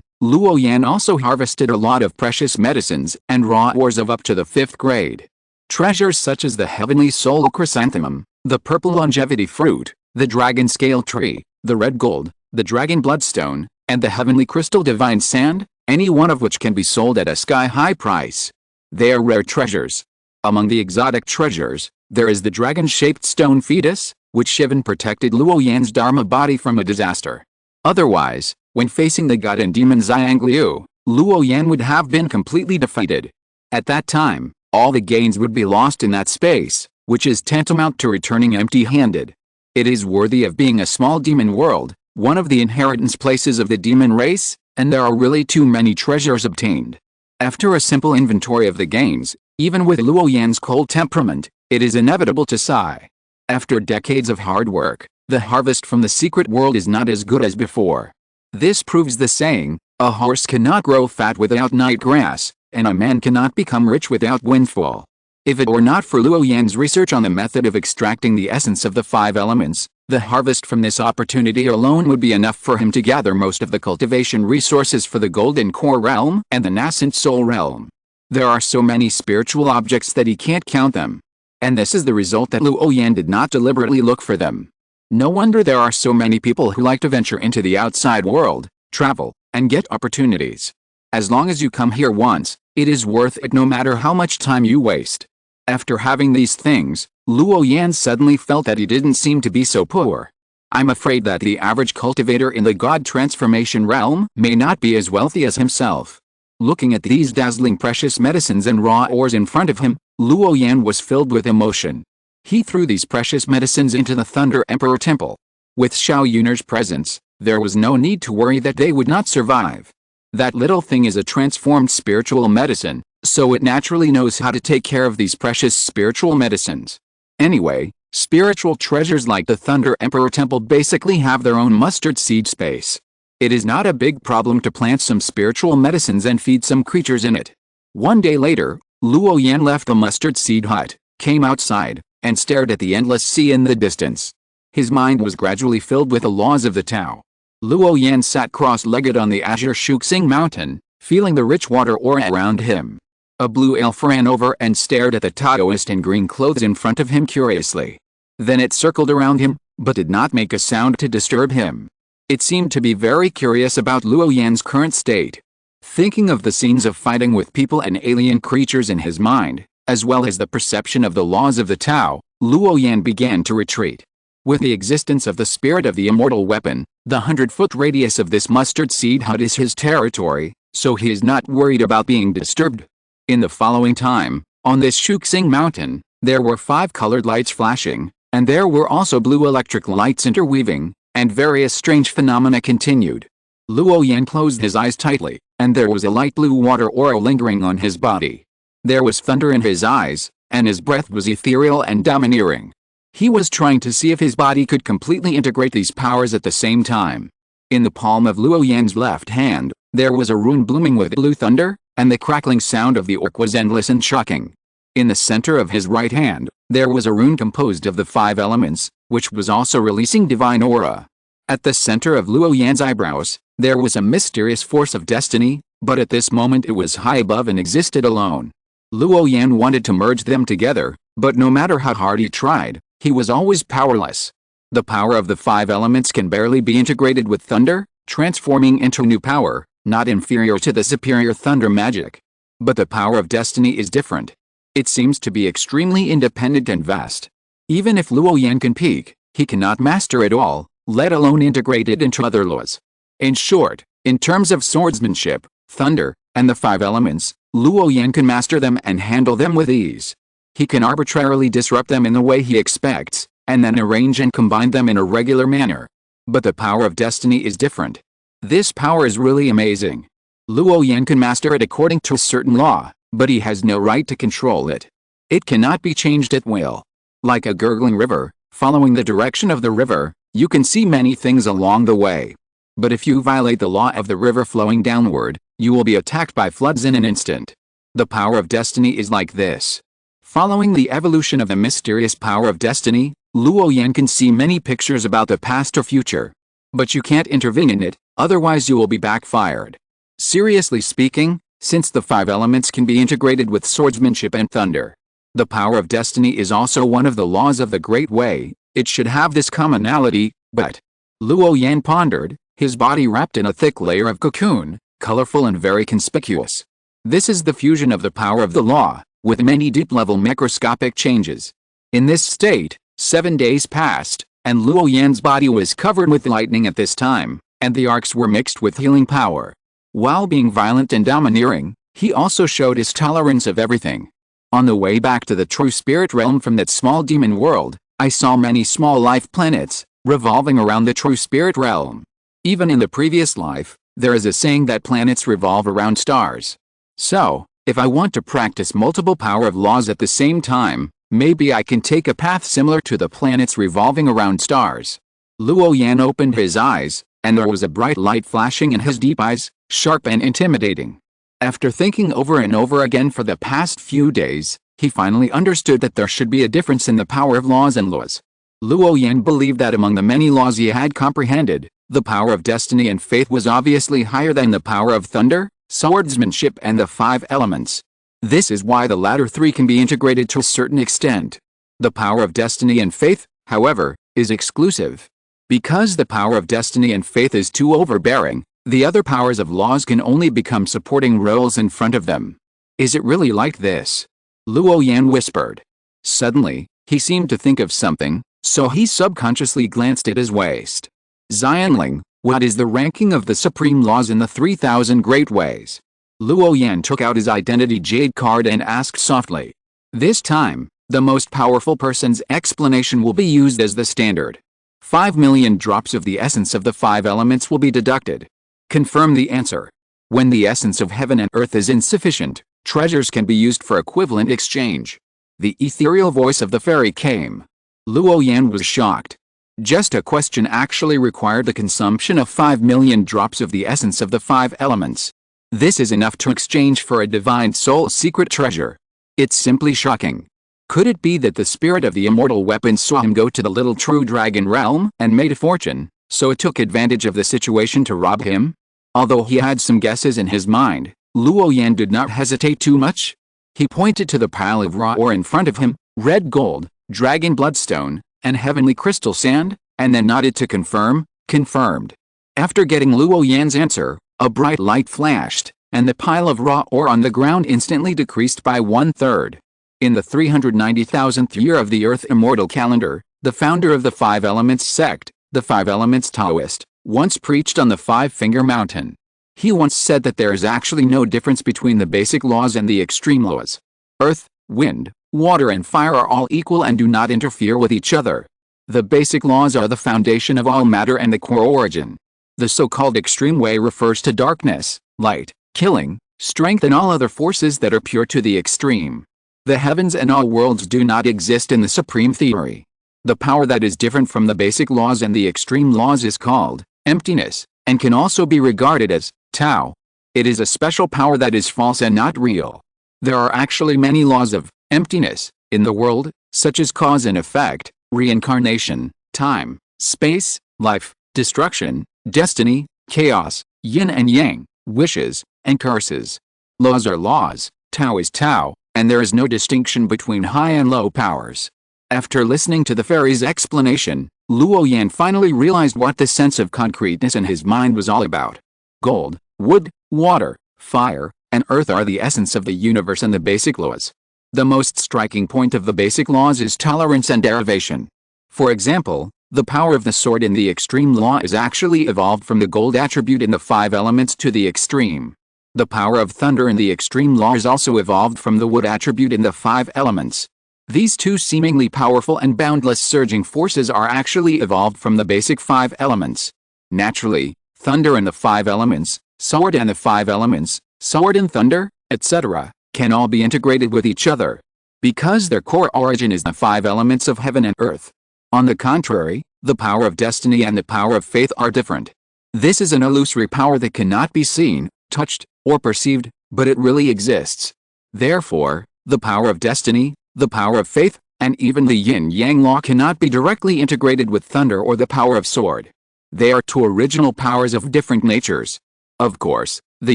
Luo Yan also harvested a lot of precious medicines and raw ores of up to the 5th grade. Treasures such as the heavenly soul chrysanthemum, the purple longevity fruit, the dragon scale tree, the red gold, the dragon bloodstone, and the heavenly crystal divine sand, any one of which can be sold at a sky-high price. They are rare treasures. Among the exotic treasures, there is the dragon-shaped stone fetus, which Shivan protected Luo Yan's Dharma body from a disaster. Otherwise, when facing the god and demon Xiang Liu, Luo Yan would have been completely defeated. At that time, all the gains would be lost in that space, which is tantamount to returning empty-handed. It is worthy of being a small demon world, one of the inheritance places of the demon race, and there are really too many treasures obtained. After a simple inventory of the gains, even with Luo Yan's cold temperament, it is inevitable to sigh. After decades of hard work, the harvest from the secret world is not as good as before. This proves the saying, a horse cannot grow fat without night grass, and a man cannot become rich without windfall. If it were not for Luo Yan's research on the method of extracting the essence of the 5 elements, the harvest from this opportunity alone would be enough for him to gather most of the cultivation resources for the Golden Core realm and the Nascent Soul realm. There are so many spiritual objects that he can't count them. And this is the result that Luo Yan did not deliberately look for them. No wonder there are so many people who like to venture into the outside world, travel, and get opportunities. As long as you come here once, it is worth it no matter how much time you waste. After having these things, Luo Yan suddenly felt that he didn't seem to be so poor. I'm afraid that the average cultivator in the God transformation realm may not be as wealthy as himself. Looking at these dazzling precious medicines and raw ores in front of him, Luo Yan was filled with emotion. He threw these precious medicines into the Thunder Emperor Temple. With Xiao Yun'er's presence, there was no need to worry that they would not survive. That little thing is a transformed spiritual medicine, so it naturally knows how to take care of these precious spiritual medicines. Anyway, spiritual treasures like the Thunder Emperor Temple basically have their own mustard seed space. It is not a big problem to plant some spiritual medicines and feed some creatures in it. One day later, Luo Yan left the mustard seed hut, came outside, and stared at the endless sea in the distance. His mind was gradually filled with the laws of the Tao. Luo Yan sat cross-legged on the azure Shuxing mountain, feeling the rich water aura around him. A blue elf ran over and stared at the Taoist in green clothes in front of him curiously. Then it circled around him, but did not make a sound to disturb him. It seemed to be very curious about Luo Yan's current state. Thinking of the scenes of fighting with people and alien creatures in his mind, as well as the perception of the laws of the Tao, Luo Yan began to retreat. With the existence of the spirit of the immortal weapon, the 100-foot radius of this mustard seed hut is his territory, so he is not worried about being disturbed. In the following time, on this Shuxing mountain, there were 5 colored lights flashing, and there were also blue electric lights interweaving, and various strange phenomena continued. Luo Yan closed his eyes tightly, and there was a light blue water aura lingering on his body. There was thunder in his eyes, and his breath was ethereal and domineering. He was trying to see if his body could completely integrate these powers at the same time. In the palm of Luo Yan's left hand, there was a rune blooming with blue thunder, and the crackling sound of the orc was endless and shocking. In the center of his right hand, there was a rune composed of the 5 elements, which was also releasing divine aura. At the center of Luo Yan's eyebrows, there was a mysterious force of destiny, but at this moment it was high above and existed alone. Luo Yan wanted to merge them together, but no matter how hard he tried, he was always powerless. The power of the 5 elements can barely be integrated with thunder, transforming into new power, not inferior to the superior thunder magic. But the power of destiny is different. It seems to be extremely independent and vast. Even if Luo Yan can peak, he cannot master it all, let alone integrate it into other laws. In short, in terms of swordsmanship, thunder, and the 5 elements, Luo Yan can master them and handle them with ease. He can arbitrarily disrupt them in the way he expects, and then arrange and combine them in a regular manner. But the power of destiny is different. This power is really amazing. Luo Yan can master it according to a certain law, but he has no right to control it. It cannot be changed at will. Like a gurgling river, following the direction of the river, you can see many things along the way. But if you violate the law of the river flowing downward, you will be attacked by floods in an instant. The power of destiny is like this. Following the evolution of the mysterious power of destiny, Luo Yan can see many pictures about the past or future. But you can't intervene in it, otherwise you will be backfired. Seriously speaking, since the 5 elements can be integrated with swordsmanship and thunder, the power of destiny is also one of the laws of the Great Way, it should have this commonality, but Luo Yan pondered, his body wrapped in a thick layer of cocoon, colorful and very conspicuous. This is the fusion of the power of the law, with many deep-level microscopic changes. In this state, 7 days passed, and Luo Yan's body was covered with lightning at this time, and the arcs were mixed with healing power. While being violent and domineering, he also showed his tolerance of everything. On the way back to the true spirit realm from that small demon world, I saw many small life planets, revolving around the true spirit realm. Even in the previous life, there is a saying that planets revolve around stars. So, if I want to practice multiple power of laws at the same time, maybe I can take a path similar to the planets revolving around stars. Luo Yan opened his eyes, and there was a bright light flashing in his deep eyes, sharp and intimidating. After thinking over and over again for the past few days, he finally understood that there should be a difference in the power of laws and laws. Luo Yan believed that among the many laws he had comprehended, the power of destiny and faith was obviously higher than the power of thunder, swordsmanship and the 5 elements. This is why the latter 3 can be integrated to a certain extent. The power of destiny and faith, however, is exclusive. Because the power of destiny and faith is too overbearing, the other powers of laws can only become supporting roles in front of them. Is it really like this? Luo Yan whispered. Suddenly, he seemed to think of something, so he subconsciously glanced at his waist. Xianling, what is the ranking of the supreme laws in the 3,000 great ways? Luo Yan took out his identity jade card and asked softly. This time, the most powerful person's explanation will be used as the standard. 5 million drops of the essence of the 5 elements will be deducted. Confirm the answer. When the essence of heaven and earth is insufficient, treasures can be used for equivalent exchange. The ethereal voice of the fairy came. Luo Yan was shocked. Just a question actually required the consumption of 5 million drops of the essence of the 5 elements. This is enough to exchange for a divine soul secret treasure. It's simply shocking. Could it be that the spirit of the immortal weapon saw him go to the little true dragon realm and made a fortune, so it took advantage of the situation to rob him? Although he had some guesses in his mind, Luo Yan did not hesitate too much. He pointed to the pile of raw ore in front of him, red gold, dragon bloodstone, and heavenly crystal sand, and then nodded to confirm. Confirmed. After getting Luo Yan's answer, a bright light flashed, and the pile of raw ore on the ground instantly decreased by 1/3. In the 390,000th year of the Earth immortal calendar, the founder of the Five Elements sect, the Five Elements Taoist, once preached on the Five-Finger Mountain. He once said that there is actually no difference between the basic laws and the extreme laws. Earth, wind, water and fire are all equal and do not interfere with each other. The basic laws are the foundation of all matter and the core origin. The so-called extreme way refers to darkness, light, killing, strength and all other forces that are pure to the extreme. The heavens and all worlds do not exist in the supreme theory. The power that is different from the basic laws and the extreme laws is called emptiness, and can also be regarded as Tao. It is a special power that is false and not real. There are actually many laws of emptiness in the world, such as cause and effect, reincarnation, time, space, life, destruction, destiny, chaos, yin and yang, wishes, and curses. Laws are laws, Tao is Tao, and there is no distinction between high and low powers. After listening to the fairy's explanation, Luo Yan finally realized what the sense of concreteness in his mind was all about. Gold, wood, water, fire, and earth are the essence of the universe and the basic laws. The most striking point of the basic laws is tolerance and derivation. For example, the power of the sword in the extreme law is actually evolved from the gold attribute in the five elements to the extreme. The power of thunder in the extreme law is also evolved from the wood attribute in the five elements. These two seemingly powerful and boundless surging forces are actually evolved from the basic five elements. Naturally, thunder and the five elements, sword and the five elements, sword and thunder, etc., can all be integrated with each other, because their core origin is the five elements of heaven and earth. On the contrary, the power of destiny and the power of faith are different. This is an illusory power that cannot be seen, touched, or perceived, but it really exists. Therefore, the power of destiny, the power of faith, and even the yin-yang law cannot be directly integrated with thunder or the power of sword. They are two original powers of different natures. Of course, the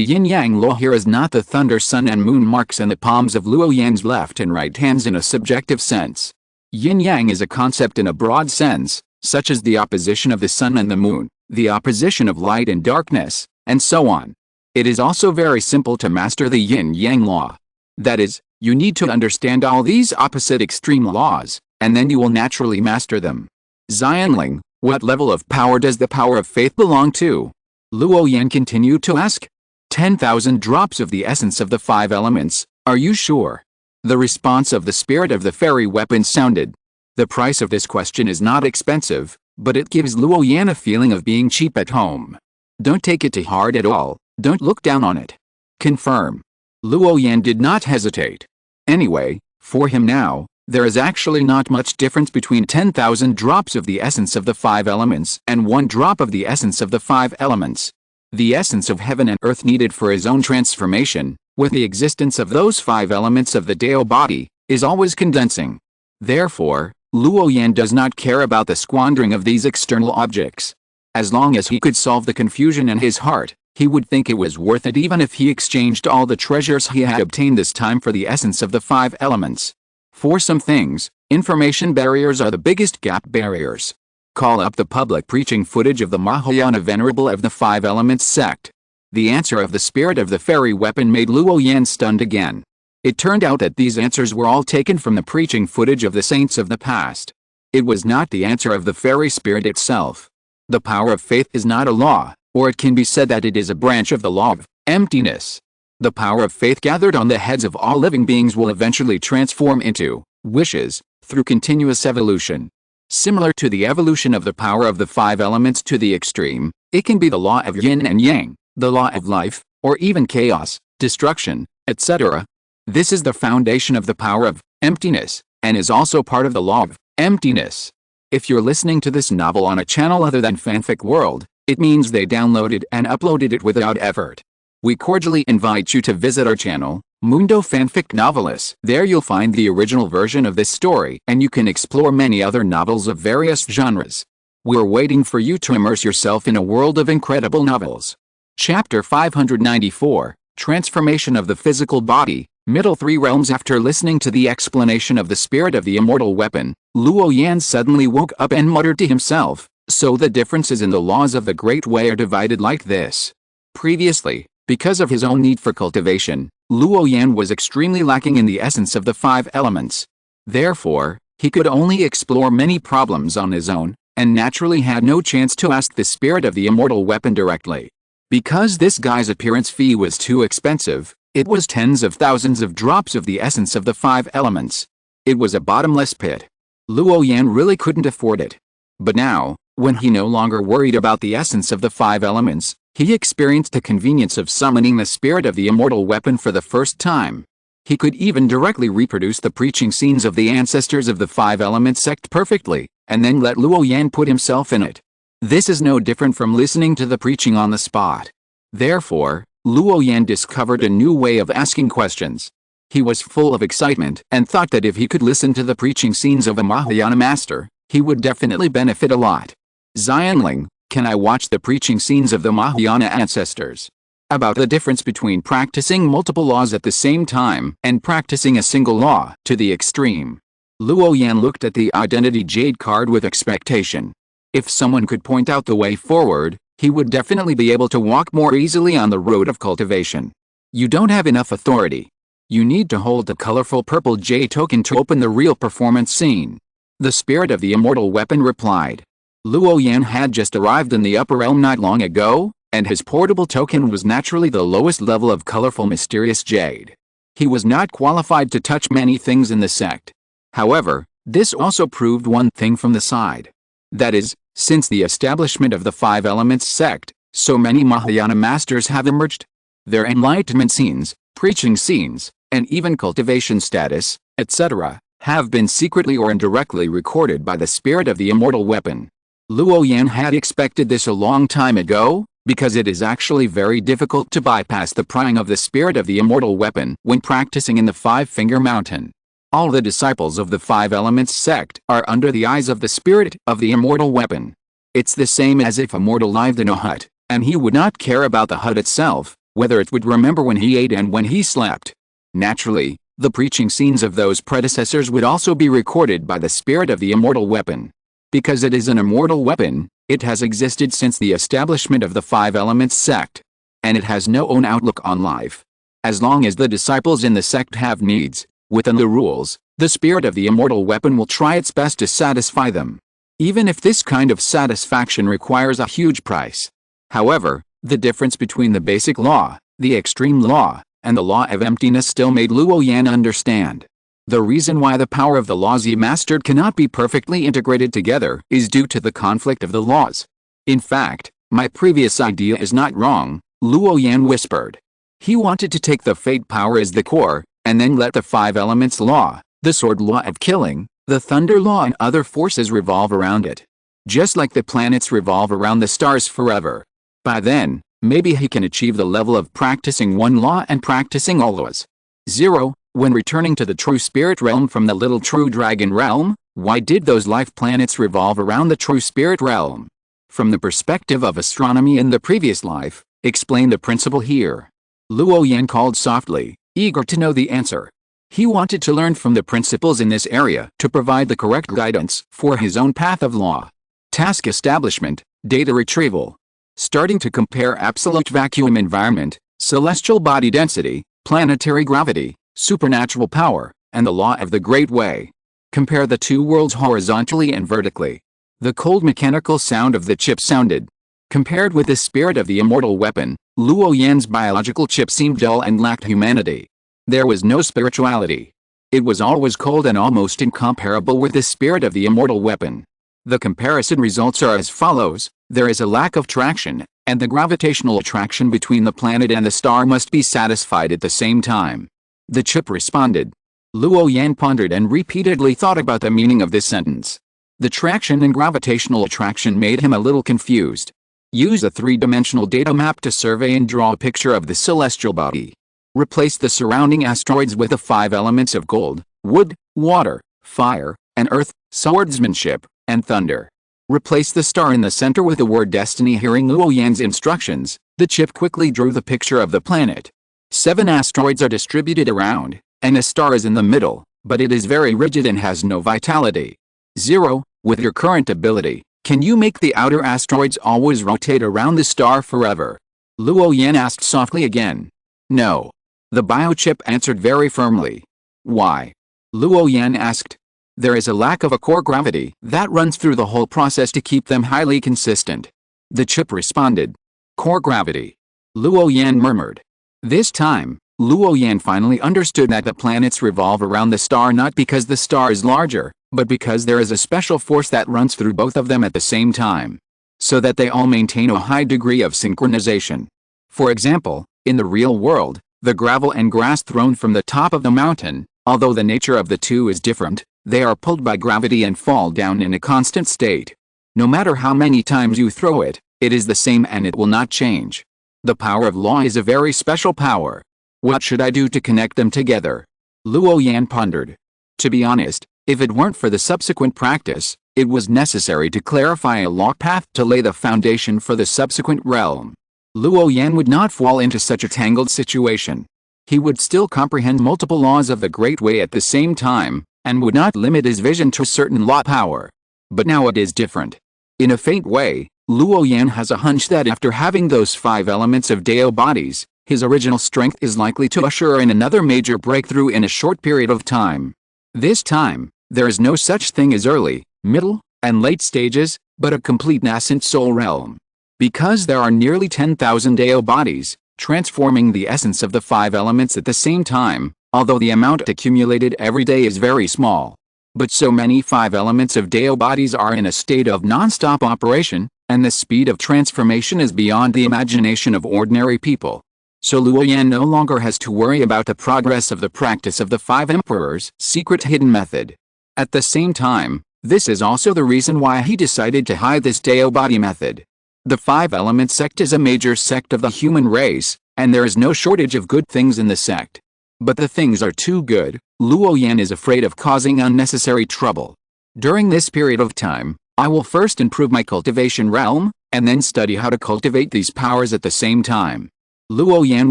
yin-yang law here is not the thunder, sun and moon marks in the palms of Luo Yan's left and right hands in a subjective sense. Yin-yang is a concept in a broad sense, such as the opposition of the sun and the moon, the opposition of light and darkness, and so on. It is also very simple to master the yin-yang law. That is, you need to understand all these opposite extreme laws, and then you will naturally master them. Xianling, what level of power does the power of faith belong to? Luo Yan continued to ask. 10,000 drops of the essence of the five elements, are you sure? The response of the spirit of the fairy weapon sounded. The price of this question is not expensive, but it gives Luo Yan a feeling of being cheap at home. Don't take it to heart at all, don't look down on it. Confirm. Luo Yan did not hesitate. Anyway, for him now, there is actually not much difference between 10,000 drops of the essence of the five elements and 1 drop of the essence of the five elements. The essence of heaven and earth needed for his own transformation, with the existence of those five elements of the Dao body, is always condensing. Therefore, Luo Yan does not care about the squandering of these external objects. As long as he could solve the confusion in his heart, he would think it was worth it even if he exchanged all the treasures he had obtained this time for the essence of the five elements. For some things, information barriers are the biggest gap barriers. Call up the public preaching footage of the Mahayana Venerable of the Five Elements sect. The answer of the spirit of the fairy weapon made Luo Yan stunned again. It turned out that these answers were all taken from the preaching footage of the saints of the past. It was not the answer of the fairy spirit itself. The power of faith is not a law, or it can be said that it is a branch of the law of emptiness. The power of faith gathered on the heads of all living beings will eventually transform into wishes, through continuous evolution. Similar to the evolution of the power of the five elements to the extreme, it can be the law of yin and yang, the law of life, or even chaos, destruction, etc. This is the foundation of the power of emptiness, and is also part of the law of emptiness. If you're listening to this novel on a channel other than Fanfic World, it means they downloaded and uploaded it without effort. We cordially invite you to visit our channel, Mundo Fanfic Novelists. There you'll find the original version of this story, and you can explore many other novels of various genres. We're waiting for you to immerse yourself in a world of incredible novels. Chapter 594, Transformation of the Physical Body, Middle Three Realms. After listening to the explanation of the spirit of the immortal weapon, Luo Yan suddenly woke up and muttered to himself, "So the differences in the laws of the Great Way are divided like this." Previously, because of his own need for cultivation, Luo Yan was extremely lacking in the essence of the five elements. Therefore, he could only explore many problems on his own, and naturally had no chance to ask the spirit of the immortal weapon directly. Because this guy's appearance fee was too expensive, it was tens of thousands of drops of the essence of the five elements. It was a bottomless pit. Luo Yan really couldn't afford it. But now, when he no longer worried about the essence of the five elements, he experienced the convenience of summoning the spirit of the immortal weapon for the first time. He could even directly reproduce the preaching scenes of the ancestors of the five element sect perfectly, and then let Luo Yan put himself in it. This is no different from listening to the preaching on the spot. Therefore, Luo Yan discovered a new way of asking questions. He was full of excitement and thought that if he could listen to the preaching scenes of a Mahayana master, he would definitely benefit a lot. Xianling, can I watch the preaching scenes of the Mahayana ancestors? About the difference between practicing multiple laws at the same time and practicing a single law to the extreme. Luo Yan looked at the identity jade card with expectation. If someone could point out the way forward, he would definitely be able to walk more easily on the road of cultivation. You don't have enough authority. You need to hold the colorful purple J token to open the real performance scene. The spirit of the immortal weapon replied. Luo Yan had just arrived in the upper realm not long ago, and his portable token was naturally the lowest level of colorful mysterious jade. He was not qualified to touch many things in the sect. However, this also proved one thing from the side. That is, since the establishment of the Five Elements sect, so many Mahayana masters have emerged. Their enlightenment scenes, preaching scenes, and even cultivation status, etc., have been secretly or indirectly recorded by the spirit of the immortal weapon. Luo Yan had expected this a long time ago, because it is actually very difficult to bypass the prying of the spirit of the immortal weapon when practicing in the Five-Finger Mountain. All the disciples of the Five Elements sect are under the eyes of the spirit of the immortal weapon. It's the same as if a mortal lived in a hut, and he would not care about the hut itself, whether it would remember when he ate and when he slept. Naturally, the preaching scenes of those predecessors would also be recorded by the spirit of the immortal weapon. Because it is an immortal weapon, it has existed since the establishment of the Five Elements sect. And it has no own outlook on life. As long as the disciples in the sect have needs, within the rules, the spirit of the immortal weapon will try its best to satisfy them. Even if this kind of satisfaction requires a huge price. However, the difference between the basic law, the extreme law, and the law of emptiness still made Luo Yan understand. The reason why the power of the laws he mastered cannot be perfectly integrated together is due to the conflict of the laws. In fact, my previous idea is not wrong, Luo Yan whispered. He wanted to take the fate power as the core, and then let the Five Elements law, the sword law of killing, the thunder law and other forces revolve around it. Just like the planets revolve around the stars forever. By then, maybe he can achieve the level of practicing one law and practicing all laws. 0. When returning to the true spirit realm from the little true dragon realm, why did those life planets revolve around the true spirit realm? From the perspective of astronomy in the previous life, explain the principle here. Luo Yan called softly, eager to know the answer. He wanted to learn from the principles in this area to provide the correct guidance for his own path of law. Task establishment, data retrieval. Starting to compare absolute vacuum environment, celestial body density, planetary gravity, supernatural power, and the law of the Great Way. Compare the two worlds horizontally and vertically. The cold mechanical sound of the chip sounded. Compared with the spirit of the immortal weapon, Luo Yan's biological chip seemed dull and lacked humanity. There was no spirituality. It was always cold and almost incomparable with the spirit of the immortal weapon. The comparison results are as follows. There is a lack of traction, and the gravitational attraction between the planet and the star must be satisfied at the same time. The chip responded. Luo Yan pondered and repeatedly thought about the meaning of this sentence. The traction and gravitational attraction made him a little confused. Use a three-dimensional data map to survey and draw a picture of the celestial body. Replace the surrounding asteroids with the 5 elements of gold, wood, water, fire, and earth, swordsmanship, and thunder. Replace the star in the center with the word destiny. Hearing Luo Yan's instructions, the chip quickly drew the picture of the planet. 7 asteroids are distributed around, and a star is in the middle, but it is very rigid and has no vitality. 0. With your current ability, can you make the outer asteroids always rotate around the star forever? Luo Yan asked softly again. No. The biochip answered very firmly. Why? Luo Yan asked. There is a lack of a core gravity that runs through the whole process to keep them highly consistent. The chip responded. Core gravity. Luo Yan murmured. This time, Luo Yan finally understood that the planets revolve around the star not because the star is larger, but because there is a special force that runs through both of them at the same time, so that they all maintain a high degree of synchronization. For example, in the real world, the gravel and grass thrown from the top of the mountain, although the nature of the two is different, they are pulled by gravity and fall down in a constant state. No matter how many times you throw it, it is the same and it will not change. The power of Luo is a very special power. What should I do to connect them together? Luo Yan pondered. To be honest, if it weren't for the subsequent practice, it was necessary to clarify a law path to lay the foundation for the subsequent realm. Luo Yan would not fall into such a tangled situation. He would still comprehend multiple laws of the Great Way at the same time, and would not limit his vision to a certain law power. But now it is different. In a faint way, Luo Yan has a hunch that after having those 5 elements of Dao bodies, his original strength is likely to usher in another major breakthrough in a short period of time. This time, there is no such thing as early, middle, and late stages, but a complete nascent soul realm. Because there are nearly 10,000 Dao bodies, transforming the essence of the 5 elements at the same time, although the amount accumulated every day is very small. But so many 5 elements of Dao bodies are in a state of non-stop operation, and the speed of transformation is beyond the imagination of ordinary people. So Luo Yan no longer has to worry about the progress of the practice of the 5 emperors' secret hidden method. At the same time, this is also the reason why he decided to hide this Dao body method. The 5 element sect is a major sect of the human race, and there is no shortage of good things in the sect. But the things are too good. Luo Yan is afraid of causing unnecessary trouble. During this period of time, I will first improve my cultivation realm, and then study how to cultivate these powers at the same time. Luo Yan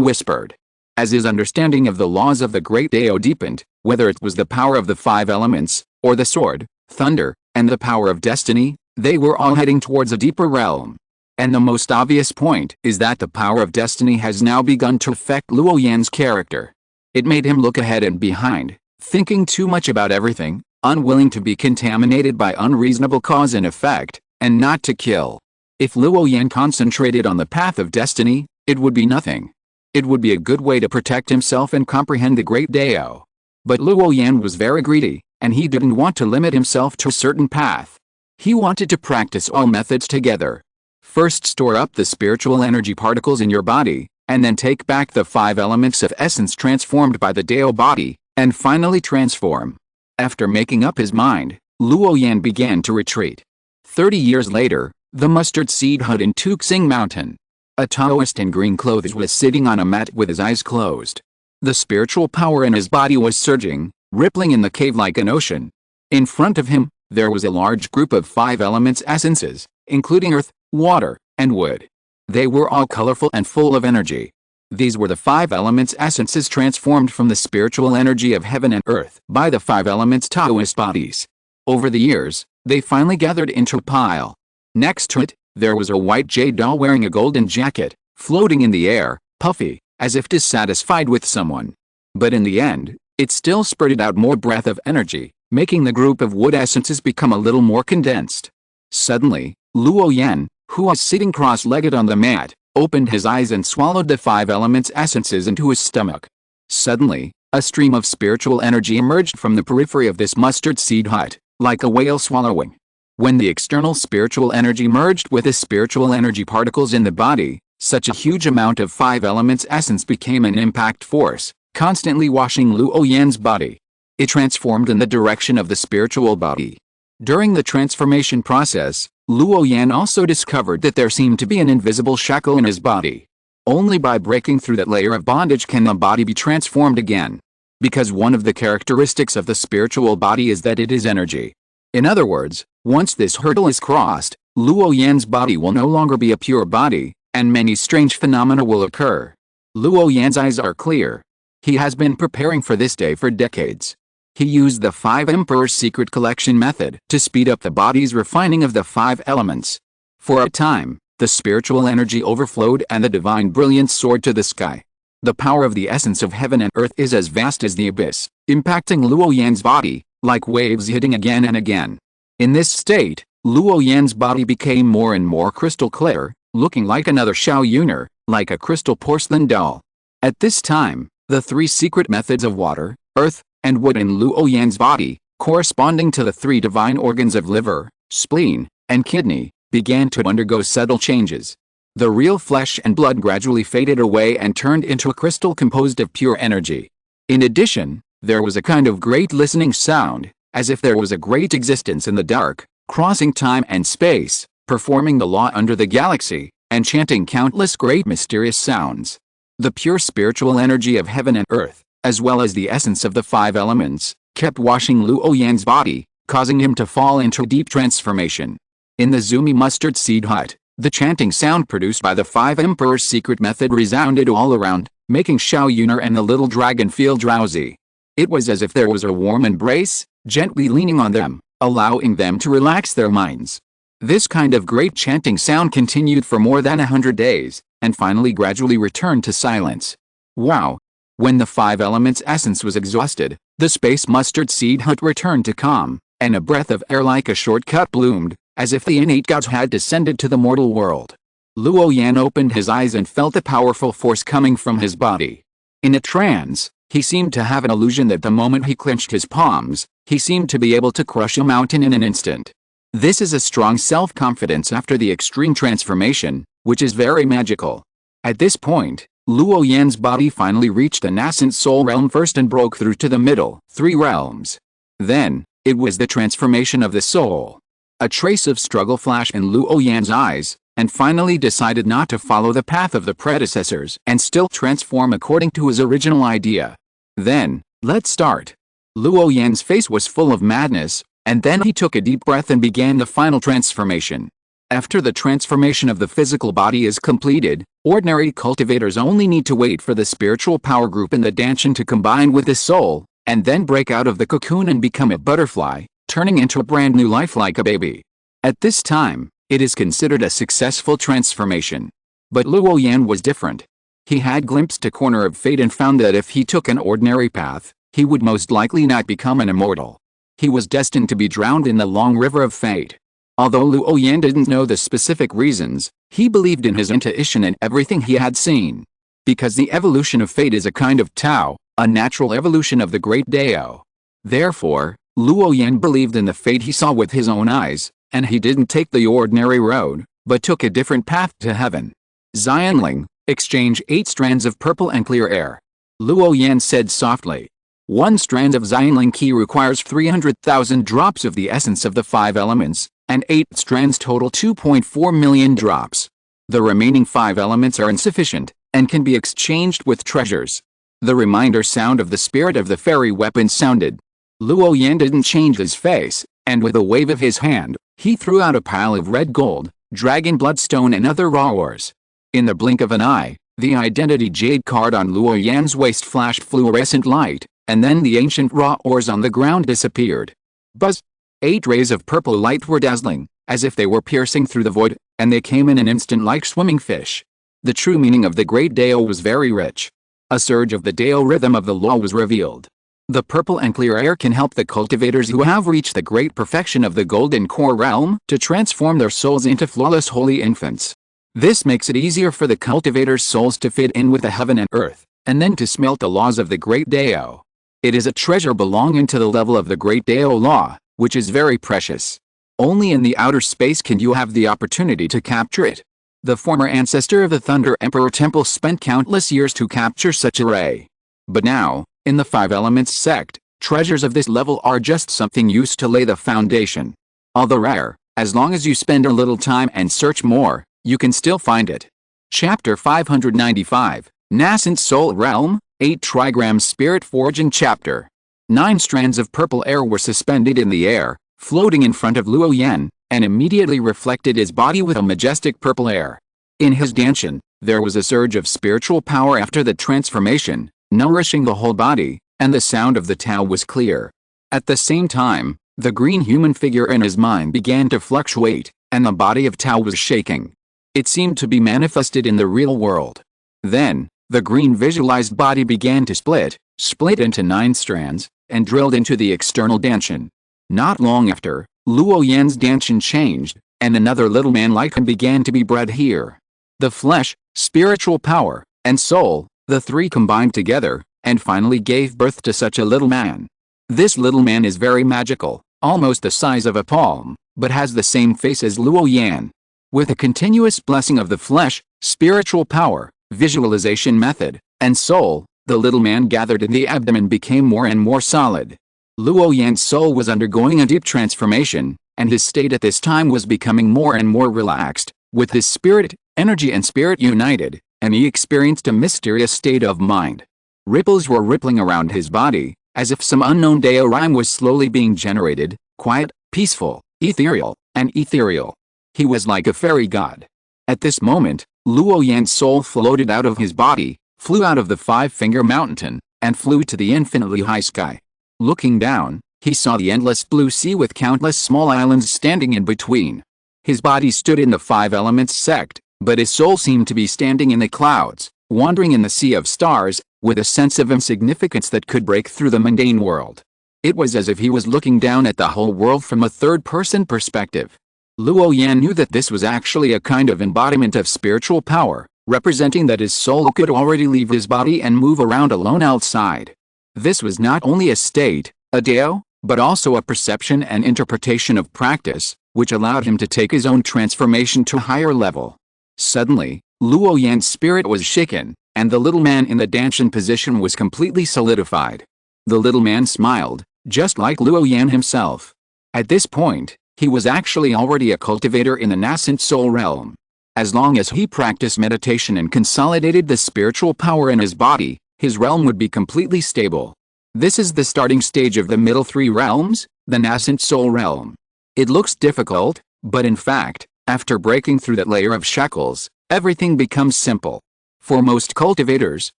whispered. As his understanding of the laws of the Great Dao deepened, whether it was the power of the 5 elements, or the sword, thunder, and the power of destiny, they were all heading towards a deeper realm. And the most obvious point is that the power of destiny has now begun to affect Luo Yan's character. It made him look ahead and behind, thinking too much about everything, unwilling to be contaminated by unreasonable cause and effect, and not to kill. If Luo Yan concentrated on the path of destiny, it would be nothing. It would be a good way to protect himself and comprehend the Great Dao. But Luo Yan was very greedy, and he didn't want to limit himself to a certain path. He wanted to practice all methods together. First store up the spiritual energy particles in your body, and then take back the 5 elements of essence transformed by the Dao body, and finally transform. After making up his mind, Luo Yan began to retreat. 30 years later, the mustard seed hut in Tuxing Mountain. A Taoist in green clothes was sitting on a mat with his eyes closed. The spiritual power in his body was surging, rippling in the cave like an ocean. In front of him, there was a large group of 5 elements essences, including earth, water, and wood. They were all colorful and full of energy. These were the 5 elements essences transformed from the spiritual energy of heaven and earth by the 5 elements Taoist bodies. Over the years, they finally gathered into a pile. Next to it, there was a white jade doll wearing a golden jacket, floating in the air, puffy, as if dissatisfied with someone. But in the end, it still spurted out more breath of energy, making the group of wood essences become a little more condensed. Suddenly, Luo Yan, who was sitting cross-legged on the mat, opened his eyes and swallowed the 5 elements essences into his stomach. Suddenly, a stream of spiritual energy emerged from the periphery of this mustard seed hut, like a whale swallowing. When the external spiritual energy merged with the spiritual energy particles in the body, such a huge amount of 5 elements essence became an impact force, constantly washing Luo Yan's body. It transformed in the direction of the spiritual body. During the transformation process, Luo Yan also discovered that there seemed to be an invisible shackle in his body. Only by breaking through that layer of bondage can the body be transformed again. Because one of the characteristics of the spiritual body is that it is energy. In other words, once this hurdle is crossed, Luo Yan's body will no longer be a pure body, and many strange phenomena will occur. Luo Yan's eyes are clear. He has been preparing for this day for decades. He used the 5 Emperors' secret collection method to speed up the body's refining of the 5 elements. For a time, the spiritual energy overflowed and the divine brilliance soared to the sky. The power of the essence of heaven and earth is as vast as the abyss, impacting Luo Yan's body, like waves hitting again and again. In this state, Luo Yan's body became more and more crystal clear, looking like another Xiao Yuner, like a crystal porcelain doll. At this time, the 3 secret methods of water, earth, and wood in Luo Yan's body, corresponding to the 3 divine organs of liver, spleen, and kidney, began to undergo subtle changes. The real flesh and blood gradually faded away and turned into a crystal composed of pure energy. In addition, there was a kind of great listening sound, as if there was a great existence in the dark, crossing time and space, performing the law under the galaxy, and chanting countless great mysterious sounds. The pure spiritual energy of heaven and earth, as well as the essence of the 5 elements, kept washing Luo Yan's body, causing him to fall into deep transformation. In the Zumi mustard seed hut, the chanting sound produced by the 5 Emperors' secret method resounded all around, making Xiao Yuner and the little dragon feel drowsy. It was as if there was a warm embrace, gently leaning on them, allowing them to relax their minds. This kind of great chanting sound continued for more than 100 days, and finally gradually returned to silence. Wow! When the 5 elements' essence was exhausted, the space mustard seed hut returned to calm, and a breath of air like a shortcut bloomed, as if the innate gods had descended to the mortal world. Luo Yan opened his eyes and felt a powerful force coming from his body. In a trance, he seemed to have an illusion that the moment he clenched his palms, he seemed to be able to crush a mountain in an instant. This is a strong self-confidence after the extreme transformation, which is very magical. At this point, Luo Yan's body finally reached the nascent soul realm first and broke through to the middle 3 realms. Then, it was the transformation of the soul. A trace of struggle flashed in Luo Yan's eyes, and finally decided not to follow the path of the predecessors and still transform according to his original idea. Then, let's start. Luo Yan's face was full of madness, and then he took a deep breath and began the final transformation. After the transformation of the physical body is completed, ordinary cultivators only need to wait for the spiritual power group in the Danshan to combine with the soul, and then break out of the cocoon and become a butterfly, turning into a brand new life like a baby. At this time, it is considered a successful transformation. But Luo Yan was different. He had glimpsed a corner of fate and found that if he took an ordinary path, he would most likely not become an immortal. He was destined to be drowned in the long river of fate. Although Luo Yan didn't know the specific reasons, he believed in his intuition and everything he had seen. Because the evolution of fate is a kind of Tao, a natural evolution of the great Dao. Therefore, Luo Yan believed in the fate he saw with his own eyes, and he didn't take the ordinary road, but took a different path to heaven. Xianling, exchange 8 strands of purple and clear air. Luo Yan said softly. 1 strand of Xianling key requires 300,000 drops of the essence of the 5 elements, and 8 strands total 2.4 million drops. The remaining 5 elements are insufficient, and can be exchanged with treasures. The reminder sound of the spirit of the fairy weapon sounded. Luo Yan didn't change his face, and with a wave of his hand, he threw out a pile of red gold, dragon bloodstone and other raw ores. In the blink of an eye, the identity jade card on Luo Yan's waist flashed fluorescent light, and then the ancient raw ores on the ground disappeared. Buzz! 8 rays of purple light were dazzling, as if they were piercing through the void, and they came in an instant like swimming fish. The true meaning of the great Dao was very rich. A surge of the Dao rhythm of the law was revealed. The purple and clear air can help the cultivators who have reached the great perfection of the golden core realm to transform their souls into flawless holy infants. This makes it easier for the cultivators' souls to fit in with the heaven and earth, and then to smelt the laws of the great Dao. It is a treasure belonging to the level of the great Dao law, which is very precious. Only in the outer space can you have the opportunity to capture it. The former ancestor of the Thunder Emperor Temple spent countless years to capture such a ray. But now, in the 5 Elements sect, treasures of this level are just something used to lay the foundation. Although rare, As long as you spend a little time and search more, you can still find it. Chapter 595, Nascent Soul Realm, 8 Trigram Spirit Forging Chapter. 9 strands of purple air were suspended in the air, floating in front of Luo Yan, and immediately reflected his body with a majestic purple air. In his Danshan, there was a surge of spiritual power after the transformation, nourishing the whole body, and the sound of the Tao was clear. At the same time, the green human figure in his mind began to fluctuate, and the body of Tao was shaking. It seemed to be manifested in the real world. Then, the green visualized body began to split into 9 strands, and drilled into the external Danshan. Not long after, Luo Yan's Danshan changed, and another little man like him began to be bred here. The flesh, spiritual power, and soul, the 3 combined together, and finally gave birth to such a little man. This little man is very magical, almost the size of a palm, but has the same face as Luo Yan. With a continuous blessing of the flesh, spiritual power, visualization method, and soul, the little man gathered in the abdomen became more and more solid. Luo Yan's soul was undergoing a deep transformation, and his state at this time was becoming more and more relaxed, with his spirit, energy and spirit united, and he experienced a mysterious state of mind. Ripples were rippling around his body, as if some unknown Dao rhyme was slowly being generated, quiet, peaceful, ethereal, and ethereal. He was like a fairy god. At this moment, Luo Yan's soul floated out of his body, flew out of the 5-finger mountain, and flew to the infinitely high sky. Looking down, he saw the endless blue sea with countless small islands standing in between. His body stood in the 5 elements sect, but his soul seemed to be standing in the clouds, wandering in the sea of stars, with a sense of insignificance that could break through the mundane world. It was as if he was looking down at the whole world from a third-person perspective. Luo Yan knew that this was actually a kind of embodiment of spiritual power, representing that his soul could already leave his body and move around alone outside. This was not only a state, a Dao, but also a perception and interpretation of practice, which allowed him to take his own transformation to a higher level. Suddenly, Luo Yan's spirit was shaken, and the little man in the Danshan position was completely solidified. The little man smiled, just like Luo Yan himself. At this point, he was actually already a cultivator in the nascent soul realm. As long as he practiced meditation and consolidated the spiritual power in his body, his realm would be completely stable. This is the starting stage of the middle 3 realms, the nascent soul realm. It looks difficult, but in fact, after breaking through that layer of shackles, everything becomes simple. For most cultivators,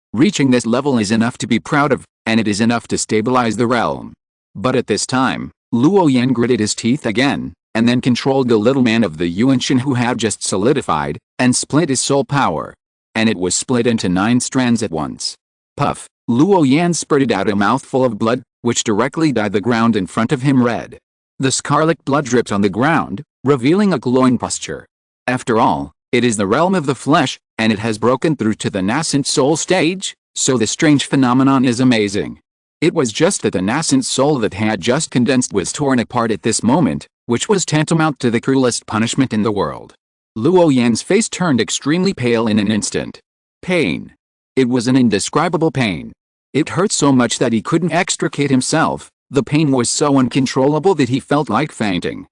reaching this level is enough to be proud of, and it is enough to stabilize the realm. But at this time, Luo Yan gritted his teeth again, and then controlled the little man of the Yuanshan who had just solidified, and split his soul power. And it was split into 9 strands at once. Puff! Luo Yan spurted out a mouthful of blood, which directly dyed the ground in front of him red. The scarlet blood dripped on the ground, revealing a glowing posture. After all, it is the realm of the flesh, and it has broken through to the nascent soul stage, so the strange phenomenon is amazing. It was just that the nascent soul that had just condensed was torn apart at this moment, which was tantamount to the cruelest punishment in the world. Luo Yan's face turned extremely pale in an instant. Pain. It was an indescribable pain. It hurt so much that he couldn't extricate himself. The pain was so uncontrollable that he felt like fainting.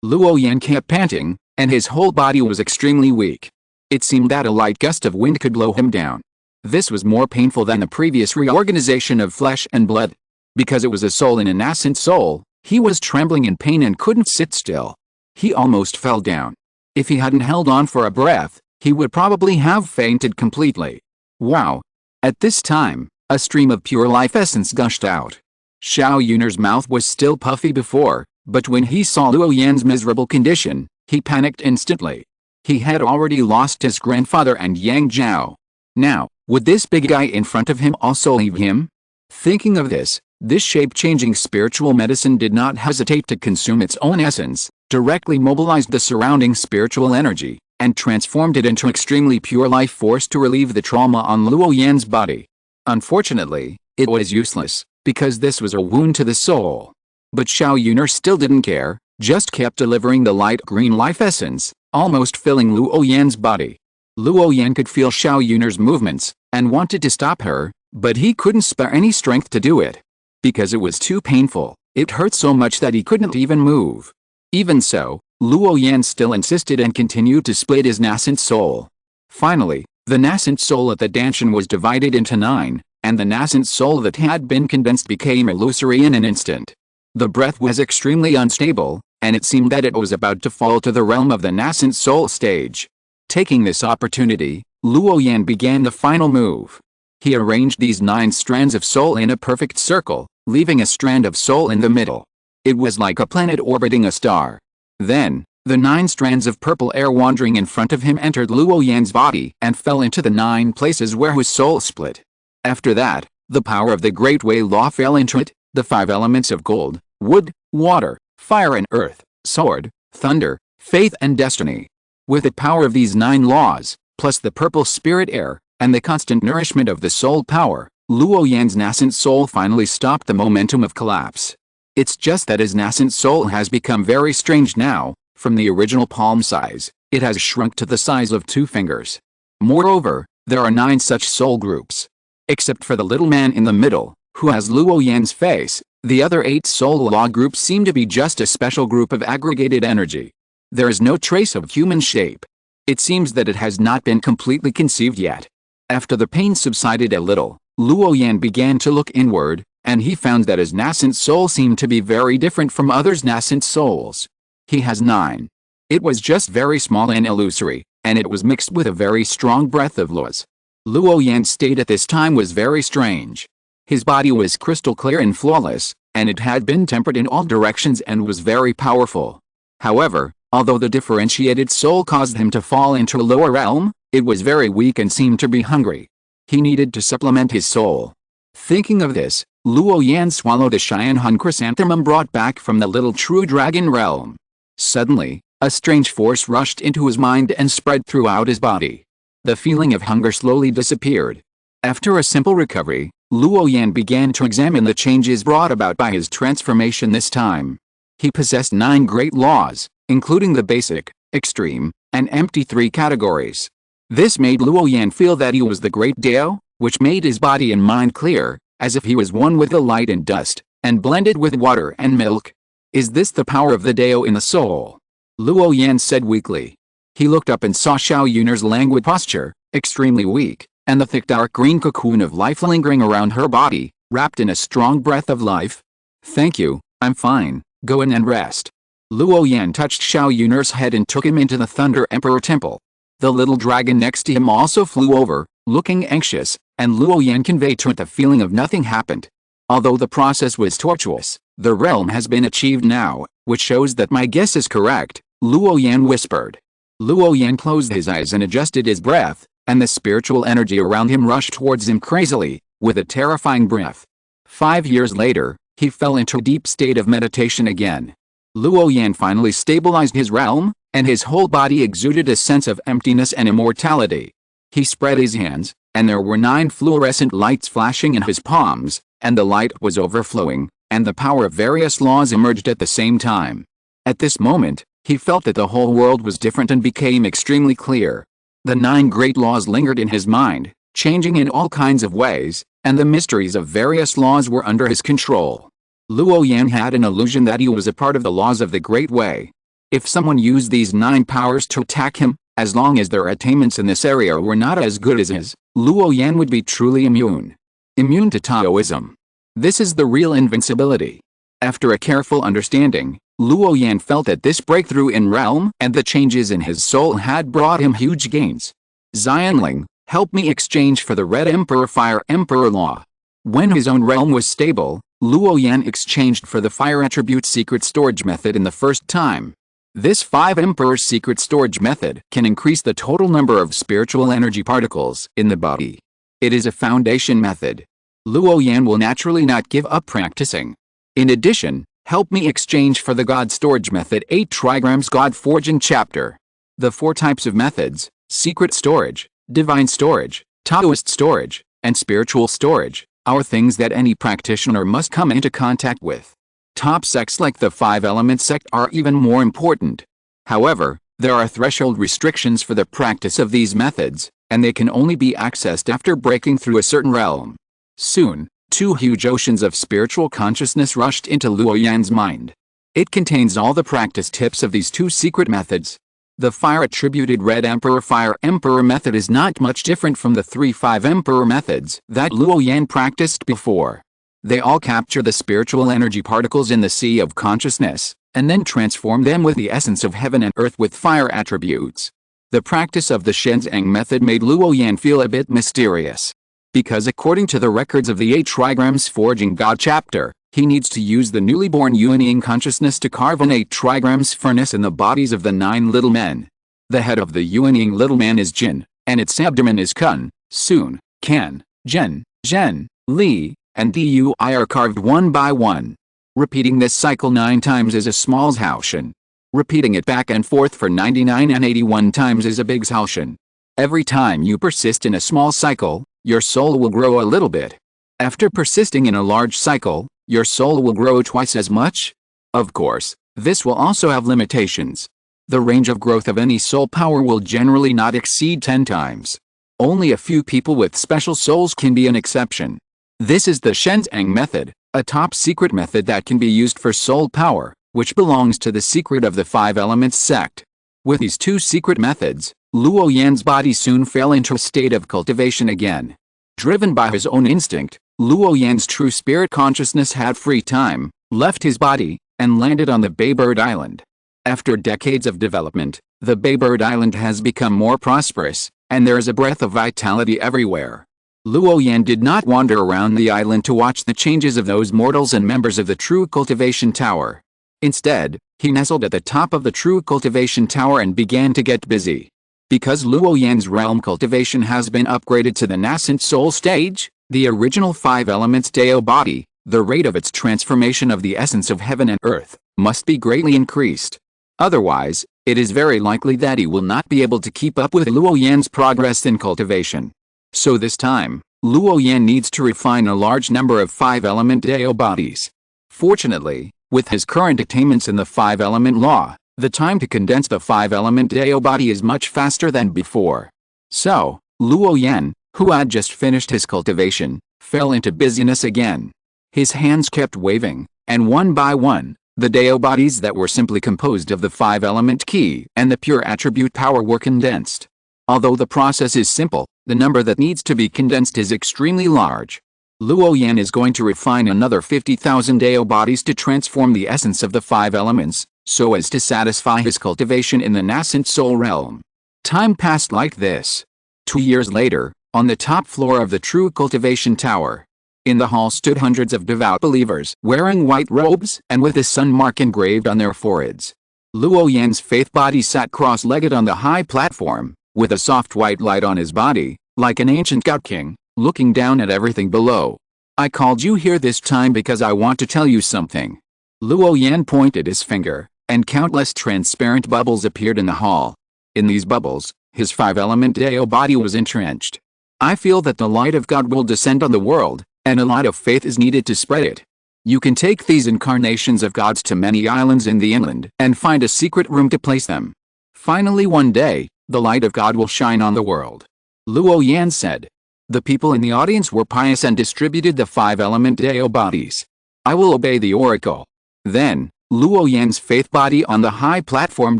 Luo Yan kept panting, and his whole body was extremely weak. It seemed that a light gust of wind could blow him down. This was more painful than the previous reorganization of flesh and blood. Because it was a soul in a nascent soul, he was trembling in pain and couldn't sit still. He almost fell down. If he hadn't held on for a breath, he would probably have fainted completely. Wow! At this time, a stream of pure life essence gushed out. Xiao Yun'er's mouth was still puffy before, but when he saw Luo Yan's miserable condition, he panicked instantly. He had already lost his grandfather and Yang Zhao. Now, would this big guy in front of him also leave him? Thinking of this shape-changing spiritual medicine did not hesitate to consume its own essence, directly mobilized the surrounding spiritual energy, and transformed it into extremely pure life force to relieve the trauma on Luo Yan's body. Unfortunately, it was useless, because this was a wound to the soul. But Xiao Yun'er still didn't care, just kept delivering the light green life essence, almost filling Luo Yan's body. Luo Yan could feel Xiao Yun'er's movements, and wanted to stop her, but he couldn't spare any strength to do it. Because it was too painful, it hurt so much that he couldn't even move. Even so, Luo Yan still insisted and continued to split his nascent soul. Finally, the nascent soul at the Danshan was divided into 9, and the nascent soul that had been condensed became illusory in an instant. The breath was extremely unstable, and it seemed that it was about to fall to the realm of the nascent soul stage. Taking this opportunity, Luo Yan began the final move. He arranged these 9 strands of soul in a perfect circle, leaving a strand of soul in the middle. It was like a planet orbiting a star. Then, the 9 strands of purple air wandering in front of him entered Luo Yan's body and fell into the 9 places where his soul split. After that, the power of the Great Way Law fell into it, the 5 elements of gold, wood, water, fire and earth, sword, thunder, faith and destiny. With the power of these 9 laws, plus the purple spirit air, and the constant nourishment of the soul power, Luo Yan's nascent soul finally stopped the momentum of collapse. It's just that his nascent soul has become very strange now. From the original palm size, it has shrunk to the size of 2 fingers. Moreover, there are 9 such soul groups. Except for the little man in the middle, who has Luo Yan's face, the other 8 soul law groups seem to be just a special group of aggregated energy. There is no trace of human shape. It seems that it has not been completely conceived yet. After the pain subsided a little, Luo Yan began to look inward, and he found that his nascent soul seemed to be very different from others' nascent souls. He has 9. It was just very small and illusory, and it was mixed with a very strong breath of Luo's. Luo Yan's state at this time was very strange. His body was crystal clear and flawless, and it had been tempered in all directions and was very powerful. However, although the differentiated soul caused him to fall into a lower realm, it was very weak and seemed to be hungry. He needed to supplement his soul. Thinking of this, Luo Yan swallowed a Cheyenne chrysanthemum brought back from the little true dragon realm. Suddenly, a strange force rushed into his mind and spread throughout his body. The feeling of hunger slowly disappeared. After a simple recovery, Luo Yan began to examine the changes brought about by his transformation this time. He possessed 9 great laws, including the basic, extreme, and empty 3 categories. This made Luo Yan feel that he was the great Dao, which made his body and mind clear, as if he was one with the light and dust, and blended with water and milk. Is this the power of the Dao in the soul? Luo Yan said weakly. He looked up and saw Xiao Yun'er's languid posture, extremely weak, and the thick dark green cocoon of life lingering around her body, wrapped in a strong breath of life. Thank you, I'm fine, go in and rest. Luo Yan touched Xiao Yun'er's head and took him into the Thunder Emperor Temple. The little dragon next to him also flew over, looking anxious, and Luo Yan conveyed to it the feeling of nothing happened. Although the process was tortuous, the realm has been achieved now, which shows that my guess is correct, Luo Yan whispered. Luo Yan closed his eyes and adjusted his breath, and the spiritual energy around him rushed towards him crazily, with a terrifying breath. 5 years later, he fell into a deep state of meditation again. Luo Yan finally stabilized his realm, and his whole body exuded a sense of emptiness and immortality. He spread his hands, and there were 9 fluorescent lights flashing in his palms, and the light was overflowing, and the power of various laws emerged at the same time. At this moment, he felt that the whole world was different and became extremely clear. The 9 great laws lingered in his mind, changing in all kinds of ways, and the mysteries of various laws were under his control. Luo Yan had an illusion that he was a part of the laws of the Great Way. If someone used these 9 powers to attack him, as long as their attainments in this area were not as good as his, Luo Yan would be truly immune. Immune to Taoism. This is the real invincibility. After a careful understanding, Luo Yan felt that this breakthrough in realm and the changes in his soul had brought him huge gains. Xianling, help me exchange for the Red Emperor Fire Emperor Law. When his own realm was stable, Luo Yan exchanged for the Fire Attribute Secret Storage Method in the first time. This 5 Emperor's Secret Storage Method can increase the total number of spiritual energy particles in the body. It is a foundation method. Luo Yan will naturally not give up practicing. In addition, help me exchange for the God Storage Method 8 Trigrams God Forging Chapter. The 4 types of methods, Secret Storage, Divine Storage, Taoist Storage, and Spiritual Storage, are things that any practitioner must come into contact with. Top sects like the 5-element sect are even more important. However, there are threshold restrictions for the practice of these methods, and they can only be accessed after breaking through a certain realm. Soon, 2 huge oceans of spiritual consciousness rushed into Luo Yan's mind. It contains all the practice tips of these two secret methods. The fire-attributed Red Emperor Fire Emperor method is not much different from the 3-5 Emperor methods that Luo Yan practiced before. They all capture the spiritual energy particles in the sea of consciousness, and then transform them with the essence of heaven and earth with fire attributes. The practice of the Shenzhen method made Luo Yan feel a bit mysterious. Because according to the records of the 8 trigrams Forging God chapter, he needs to use the newly born Yuanying consciousness to carve an 8 trigrams furnace in the bodies of the 9 little men. The head of the Yuanying little man is Jin, and its abdomen is Kun, Sun, Kan, Zhen, Zhen, Li, and Dui are carved one by one. Repeating this cycle 9 times is a small Zhaoshan. Repeating it back and forth for 99 and 81 times is a big Zhaoshan. Every time you persist in a small cycle, your soul will grow a little bit. After persisting in a large cycle, your soul will grow twice as much. Of course, this will also have limitations. The range of growth of any soul power will generally not exceed 10 times. Only a few people with special souls can be an exception. This is the Shenzhen method, a top secret method that can be used for soul power, which belongs to the secret of the 5 elements sect. With these two secret methods, Luo Yan's body soon fell into a state of cultivation again. Driven by his own instinct, Luo Yan's true spirit consciousness had free time, left his body, and landed on the Baybird Island. After decades of development, the Baybird Island has become more prosperous, and there is a breath of vitality everywhere. Luo Yan did not wander around the island to watch the changes of those mortals and members of the True Cultivation Tower. Instead, he nestled at the top of the True Cultivation Tower and began to get busy. Because Luo Yan's realm cultivation has been upgraded to the nascent soul stage, the original 5 elements Dao body, the rate of its transformation of the essence of heaven and earth, must be greatly increased. Otherwise, it is very likely that he will not be able to keep up with Luo Yan's progress in cultivation. So this time, Luo Yan needs to refine a large number of 5-element Dao bodies. Fortunately, with his current attainments in the 5-element law, the time to condense the 5-element Dao body is much faster than before. So, Luo Yan, who had just finished his cultivation, fell into busyness again. His hands kept waving, and one by one, the Dao bodies that were simply composed of the 5-element Qi and the pure attribute power were condensed. Although the process is simple, the number that needs to be condensed is extremely large. Luo Yan is going to refine another 50,000 Dao bodies to transform the essence of the 5 elements, so as to satisfy his cultivation in the nascent soul realm. Time passed like this. 2 years later, on the top floor of the True Cultivation Tower, in the hall stood hundreds of devout believers wearing white robes and with a sun mark engraved on their foreheads. Luo Yan's faith body sat cross-legged on the high platform, with a soft white light on his body, like an ancient god king, looking down at everything below. I called you here this time because I want to tell you something. Luo Yan pointed his finger, and countless transparent bubbles appeared in the hall. In these bubbles, his 5-element Dao body was entrenched. I feel that the light of God will descend on the world, and a light of faith is needed to spread it. You can take these incarnations of gods to many islands in the inland and find a secret room to place them. Finally one day, the light of God will shine on the world. Luo Yan said. The people in the audience were pious and distributed the 5-element Dao bodies. I will obey the oracle. Then, Luo Yan's faith body on the high platform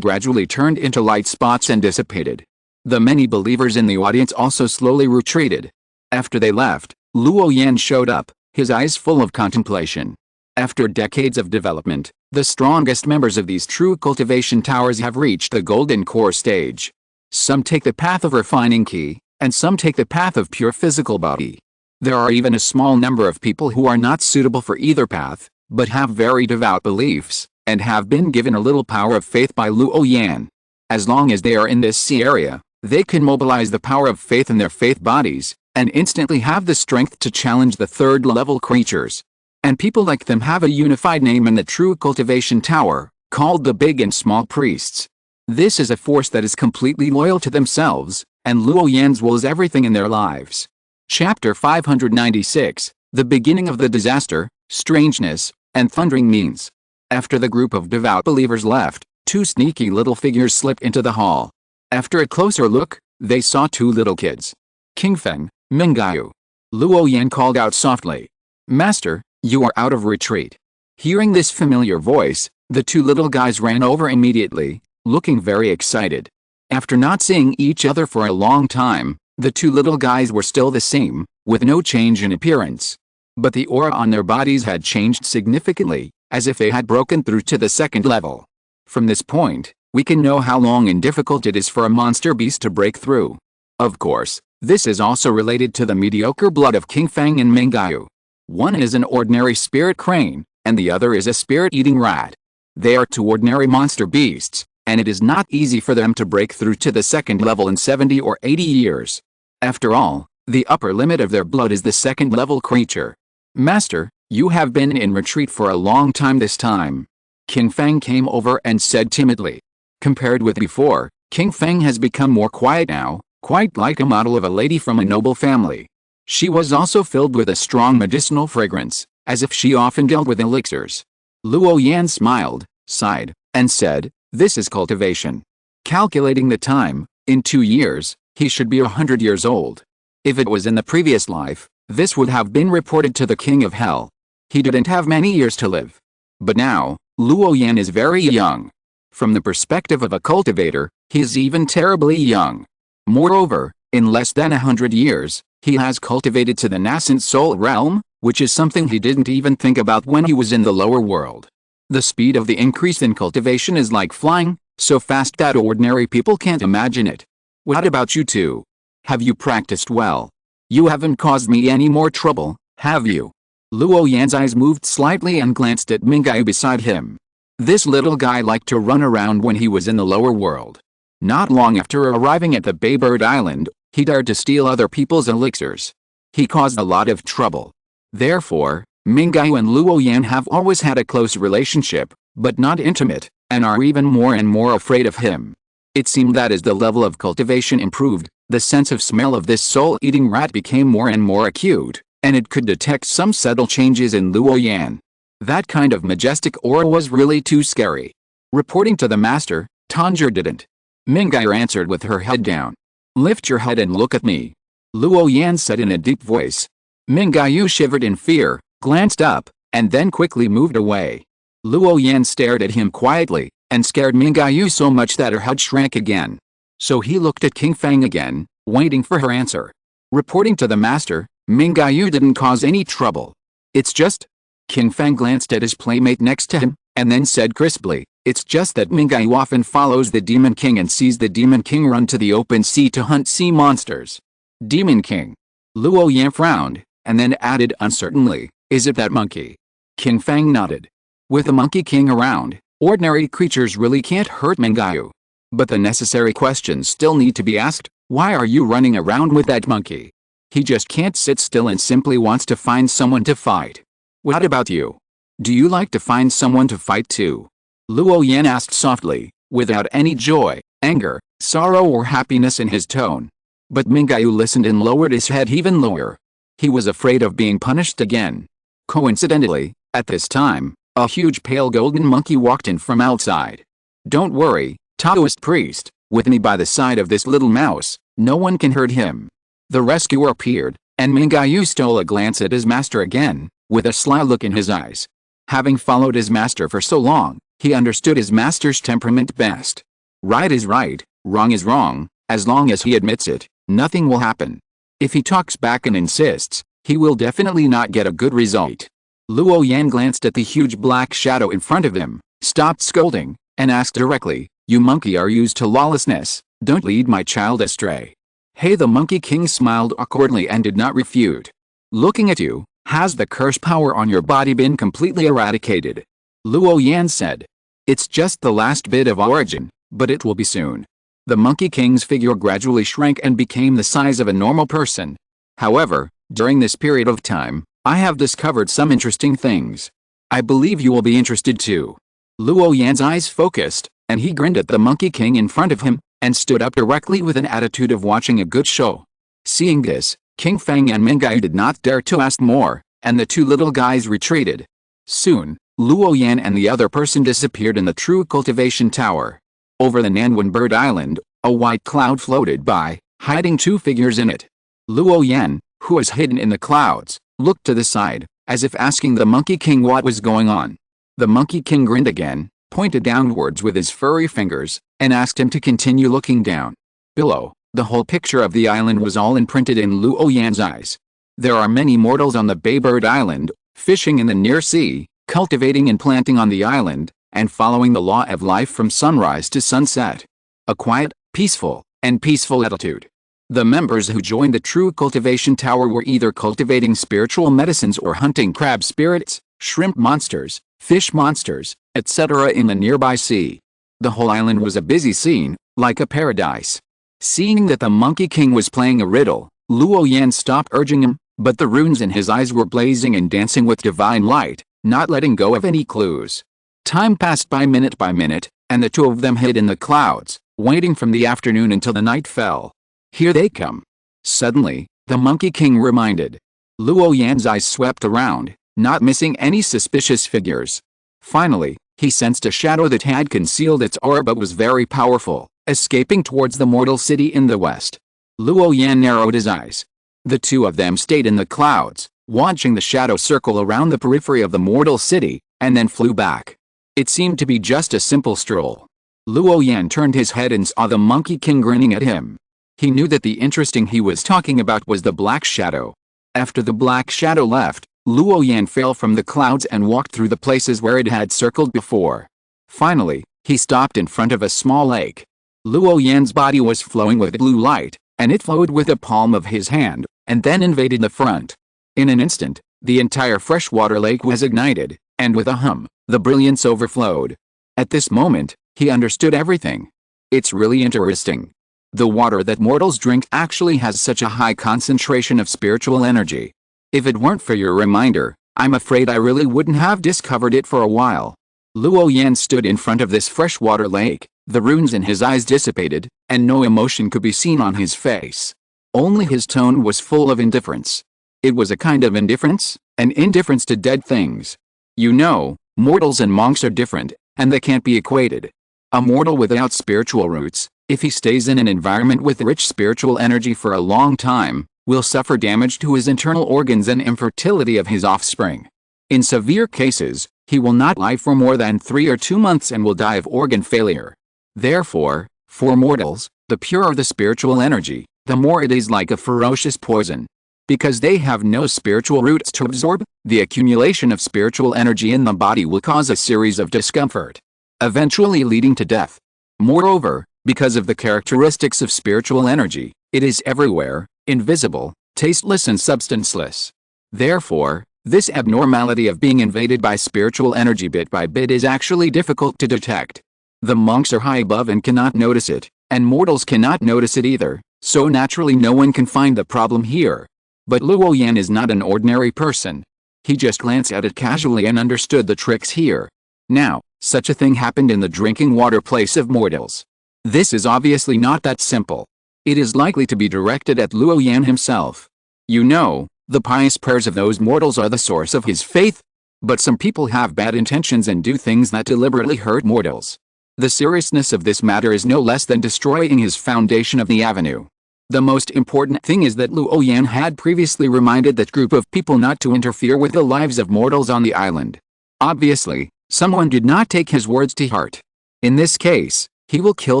gradually turned into light spots and dissipated. The many believers in the audience also slowly retreated. After they left, Luo Yan showed up, his eyes full of contemplation. After decades of development, the strongest members of these True Cultivation Towers have reached the Golden Core stage. Some take the path of refining Qi, and some take the path of pure physical body. There are even a small number of people who are not suitable for either path, but have very devout beliefs, and have been given a little power of faith by Luo Yan. As long as they are in this sea area, they can mobilize the power of faith in their faith bodies, and instantly have the strength to challenge the third-level creatures. And people like them have a unified name in the True Cultivation Tower, called the Big and Small Priests. This is a force that is completely loyal to themselves, and Luo Yan's will is everything in their lives. Chapter 596, The Beginning of the Disaster, Strangeness, and Thundering Means. After the group of devout believers left, 2 sneaky little figures slipped into the hall. After a closer look, they saw 2 little kids. King Feng, Mingyu. Luo Yan called out softly. Master, you are out of retreat. Hearing this familiar voice, the two little guys ran over immediately, looking very excited. After not seeing each other for a long time, the two little guys were still the same, with no change in appearance. But the aura on their bodies had changed significantly, as if they had broken through to the second level. From this point, we can know how long and difficult it is for a monster beast to break through. Of course, this is also related to the mediocre blood of King Feng and Mingayu. One is an ordinary spirit crane, and the other is a spirit-eating rat. They are two ordinary monster beasts, and it is not easy for them to break through to the second level in 70 or 80 years. After all, the upper limit of their blood is the second-level creature. Master, you have been in retreat for a long time this time. King Feng came over and said timidly. Compared with before, King Feng has become more quiet now, quite like a model of a lady from a noble family. She was also filled with a strong medicinal fragrance, as if she often dealt with elixirs. Luo Yan smiled, sighed, and said, "This is cultivation." Calculating the time, in 2 years, he should be 100 years old. If it was in the previous life, this would have been reported to the King of Hell. He didn't have many years to live. But now, Luo Yan is very young. From the perspective of a cultivator, he is even terribly young. Moreover, in less than 100 years, he has cultivated to the nascent soul realm, which is something he didn't even think about when he was in the lower world. The speed of the increase in cultivation is like flying, so fast that ordinary people can't imagine it. What about you two? Have you practiced well? You haven't caused me any more trouble, have you? Luo Yan's eyes moved slightly and glanced at Mingayu beside him. This little guy liked to run around when he was in the lower world. Not long after arriving at the Baybird Island, he dared to steal other people's elixirs. He caused a lot of trouble. Therefore, Mingayu and Luo Yan have always had a close relationship, but not intimate, and are even more and more afraid of him. It seemed that as the level of cultivation improved, the sense of smell of this soul-eating rat became more and more acute, and it could detect some subtle changes in Luo Yan. That kind of majestic aura was really too scary. Reporting to the master, Tanjiro didn't. Mingayu answered with her head down. "Lift your head and look at me," Luo Yan said in a deep voice. Mingayu shivered in fear, glanced up, and then quickly moved away. Luo Yan stared at him quietly, and scared Mingayu so much that her head shrank again. So he looked at King Feng again, waiting for her answer. Reporting to the master, Mingayu didn't cause any trouble. "It's just..." King Feng glanced at his playmate next to him, and then said crisply, "It's just that Mingayu often follows the Demon King and sees the Demon King run to the open sea to hunt sea monsters." "Demon King?" Luo Yan frowned, and then added uncertainly, "Is it that monkey?" King Feng nodded. With the Monkey King around, ordinary creatures really can't hurt Mingayu. But the necessary questions still need to be asked. Why are you running around with that monkey? He just can't sit still and simply wants to find someone to fight. What about you? Do you like to find someone to fight too? Luo Yan asked softly, without any joy, anger, sorrow or happiness in his tone. But Mingayu listened and lowered his head even lower. He was afraid of being punished again. Coincidentally, at this time, a huge pale golden monkey walked in from outside. "Don't worry, Taoist priest, with me by the side of this little mouse, no one can hurt him." The rescuer appeared, and Mingayu stole a glance at his master again, with a sly look in his eyes. Having followed his master for so long, he understood his master's temperament best. Right is right, wrong is wrong, as long as he admits it, nothing will happen. If he talks back and insists, he will definitely not get a good result. Luo Yan glanced at the huge black shadow in front of him, stopped scolding, and asked directly, "You monkey are used to lawlessness, don't lead my child astray." Hey, the Monkey King smiled awkwardly and did not refute. "Looking at you, has the curse power on your body been completely eradicated?" Luo Yan said. "It's just the last bit of origin, but it will be soon." The Monkey King's figure gradually shrank and became the size of a normal person. "However, during this period of time, I have discovered some interesting things. I believe you will be interested too." Luo Yan's eyes focused, and he grinned at the Monkey King in front of him, and stood up directly with an attitude of watching a good show. Seeing this, King Feng and Mingayu did not dare to ask more, and the two little guys retreated. Soon, Luo Yan and the other person disappeared in the true cultivation tower. Over the Nanwan Bird Island, a white cloud floated by, hiding two figures in it. Luo Yan, who was hidden in the clouds, looked to the side, as if asking the Monkey King what was going on. The Monkey King grinned again, pointed downwards with his furry fingers, and asked him to continue looking down. Below, the whole picture of the island was all imprinted in Luo Yan's eyes. There are many mortals on the Baybird Island, fishing in the near sea, cultivating and planting on the island, and following the law of life from sunrise to sunset. A quiet, peaceful attitude. The members who joined the True Cultivation Tower were either cultivating spiritual medicines or hunting crab spirits, shrimp monsters, fish monsters, etc. in the nearby sea. The whole island was a busy scene, like a paradise. Seeing that the Monkey King was playing a riddle, Luo Yan stopped urging him, but the runes in his eyes were blazing and dancing with divine light, not letting go of any clues. Time passed by minute, and the two of them hid in the clouds, waiting from the afternoon until the night fell. Here they come. Suddenly, the Monkey King reminded. Luo Yan's eyes swept around, not missing any suspicious figures. Finally, he sensed a shadow that had concealed its aura but was very powerful, escaping towards the mortal city in the west. Luo Yan narrowed his eyes. The two of them stayed in the clouds, watching the shadow circle around the periphery of the mortal city, and then flew back. It seemed to be just a simple stroll. Luo Yan turned his head and saw the Monkey King grinning at him. He knew that the interesting he was talking about was the black shadow. After the black shadow left, Luo Yan fell from the clouds and walked through the places where it had circled before. Finally, he stopped in front of a small lake. Luo Yan's body was flowing with blue light, and it flowed with the palm of his hand, and then invaded the front. In an instant, the entire freshwater lake was ignited, and with a hum, the brilliance overflowed. At this moment, he understood everything. It's really interesting. The water that mortals drink actually has such a high concentration of spiritual energy. If it weren't for your reminder, I'm afraid I really wouldn't have discovered it for a while. Luo Yan stood in front of this freshwater lake. The runes in his eyes dissipated, and no emotion could be seen on his face. Only his tone was full of indifference. It was a kind of indifference, an indifference to dead things. You know, mortals and monks are different, and they can't be equated. A mortal without spiritual roots, if he stays in an environment with rich spiritual energy for a long time, will suffer damage to his internal organs and infertility of his offspring. In severe cases, he will not live for more than 3 or 2 months and will die of organ failure. Therefore, for mortals, the purer the spiritual energy, the more it is like a ferocious poison. Because they have no spiritual roots to absorb, the accumulation of spiritual energy in the body will cause a series of discomfort, eventually leading to death. Moreover, because of the characteristics of spiritual energy, it is everywhere, invisible, tasteless and substanceless. Therefore, this abnormality of being invaded by spiritual energy bit by bit is actually difficult to detect. The monks are high above and cannot notice it, and mortals cannot notice it either, so naturally no one can find the problem here. But Luo Yan is not an ordinary person. He just glanced at it casually and understood the tricks here. Now, such a thing happened in the drinking water place of mortals. This is obviously not that simple. It is likely to be directed at Luo Yan himself. You know, the pious prayers of those mortals are the source of his faith. But some people have bad intentions and do things that deliberately hurt mortals. The seriousness of this matter is no less than destroying his foundation of the avenue. The most important thing is that Luo Yan had previously reminded that group of people not to interfere with the lives of mortals on the island. Obviously, someone did not take his words to heart. In this case, he will kill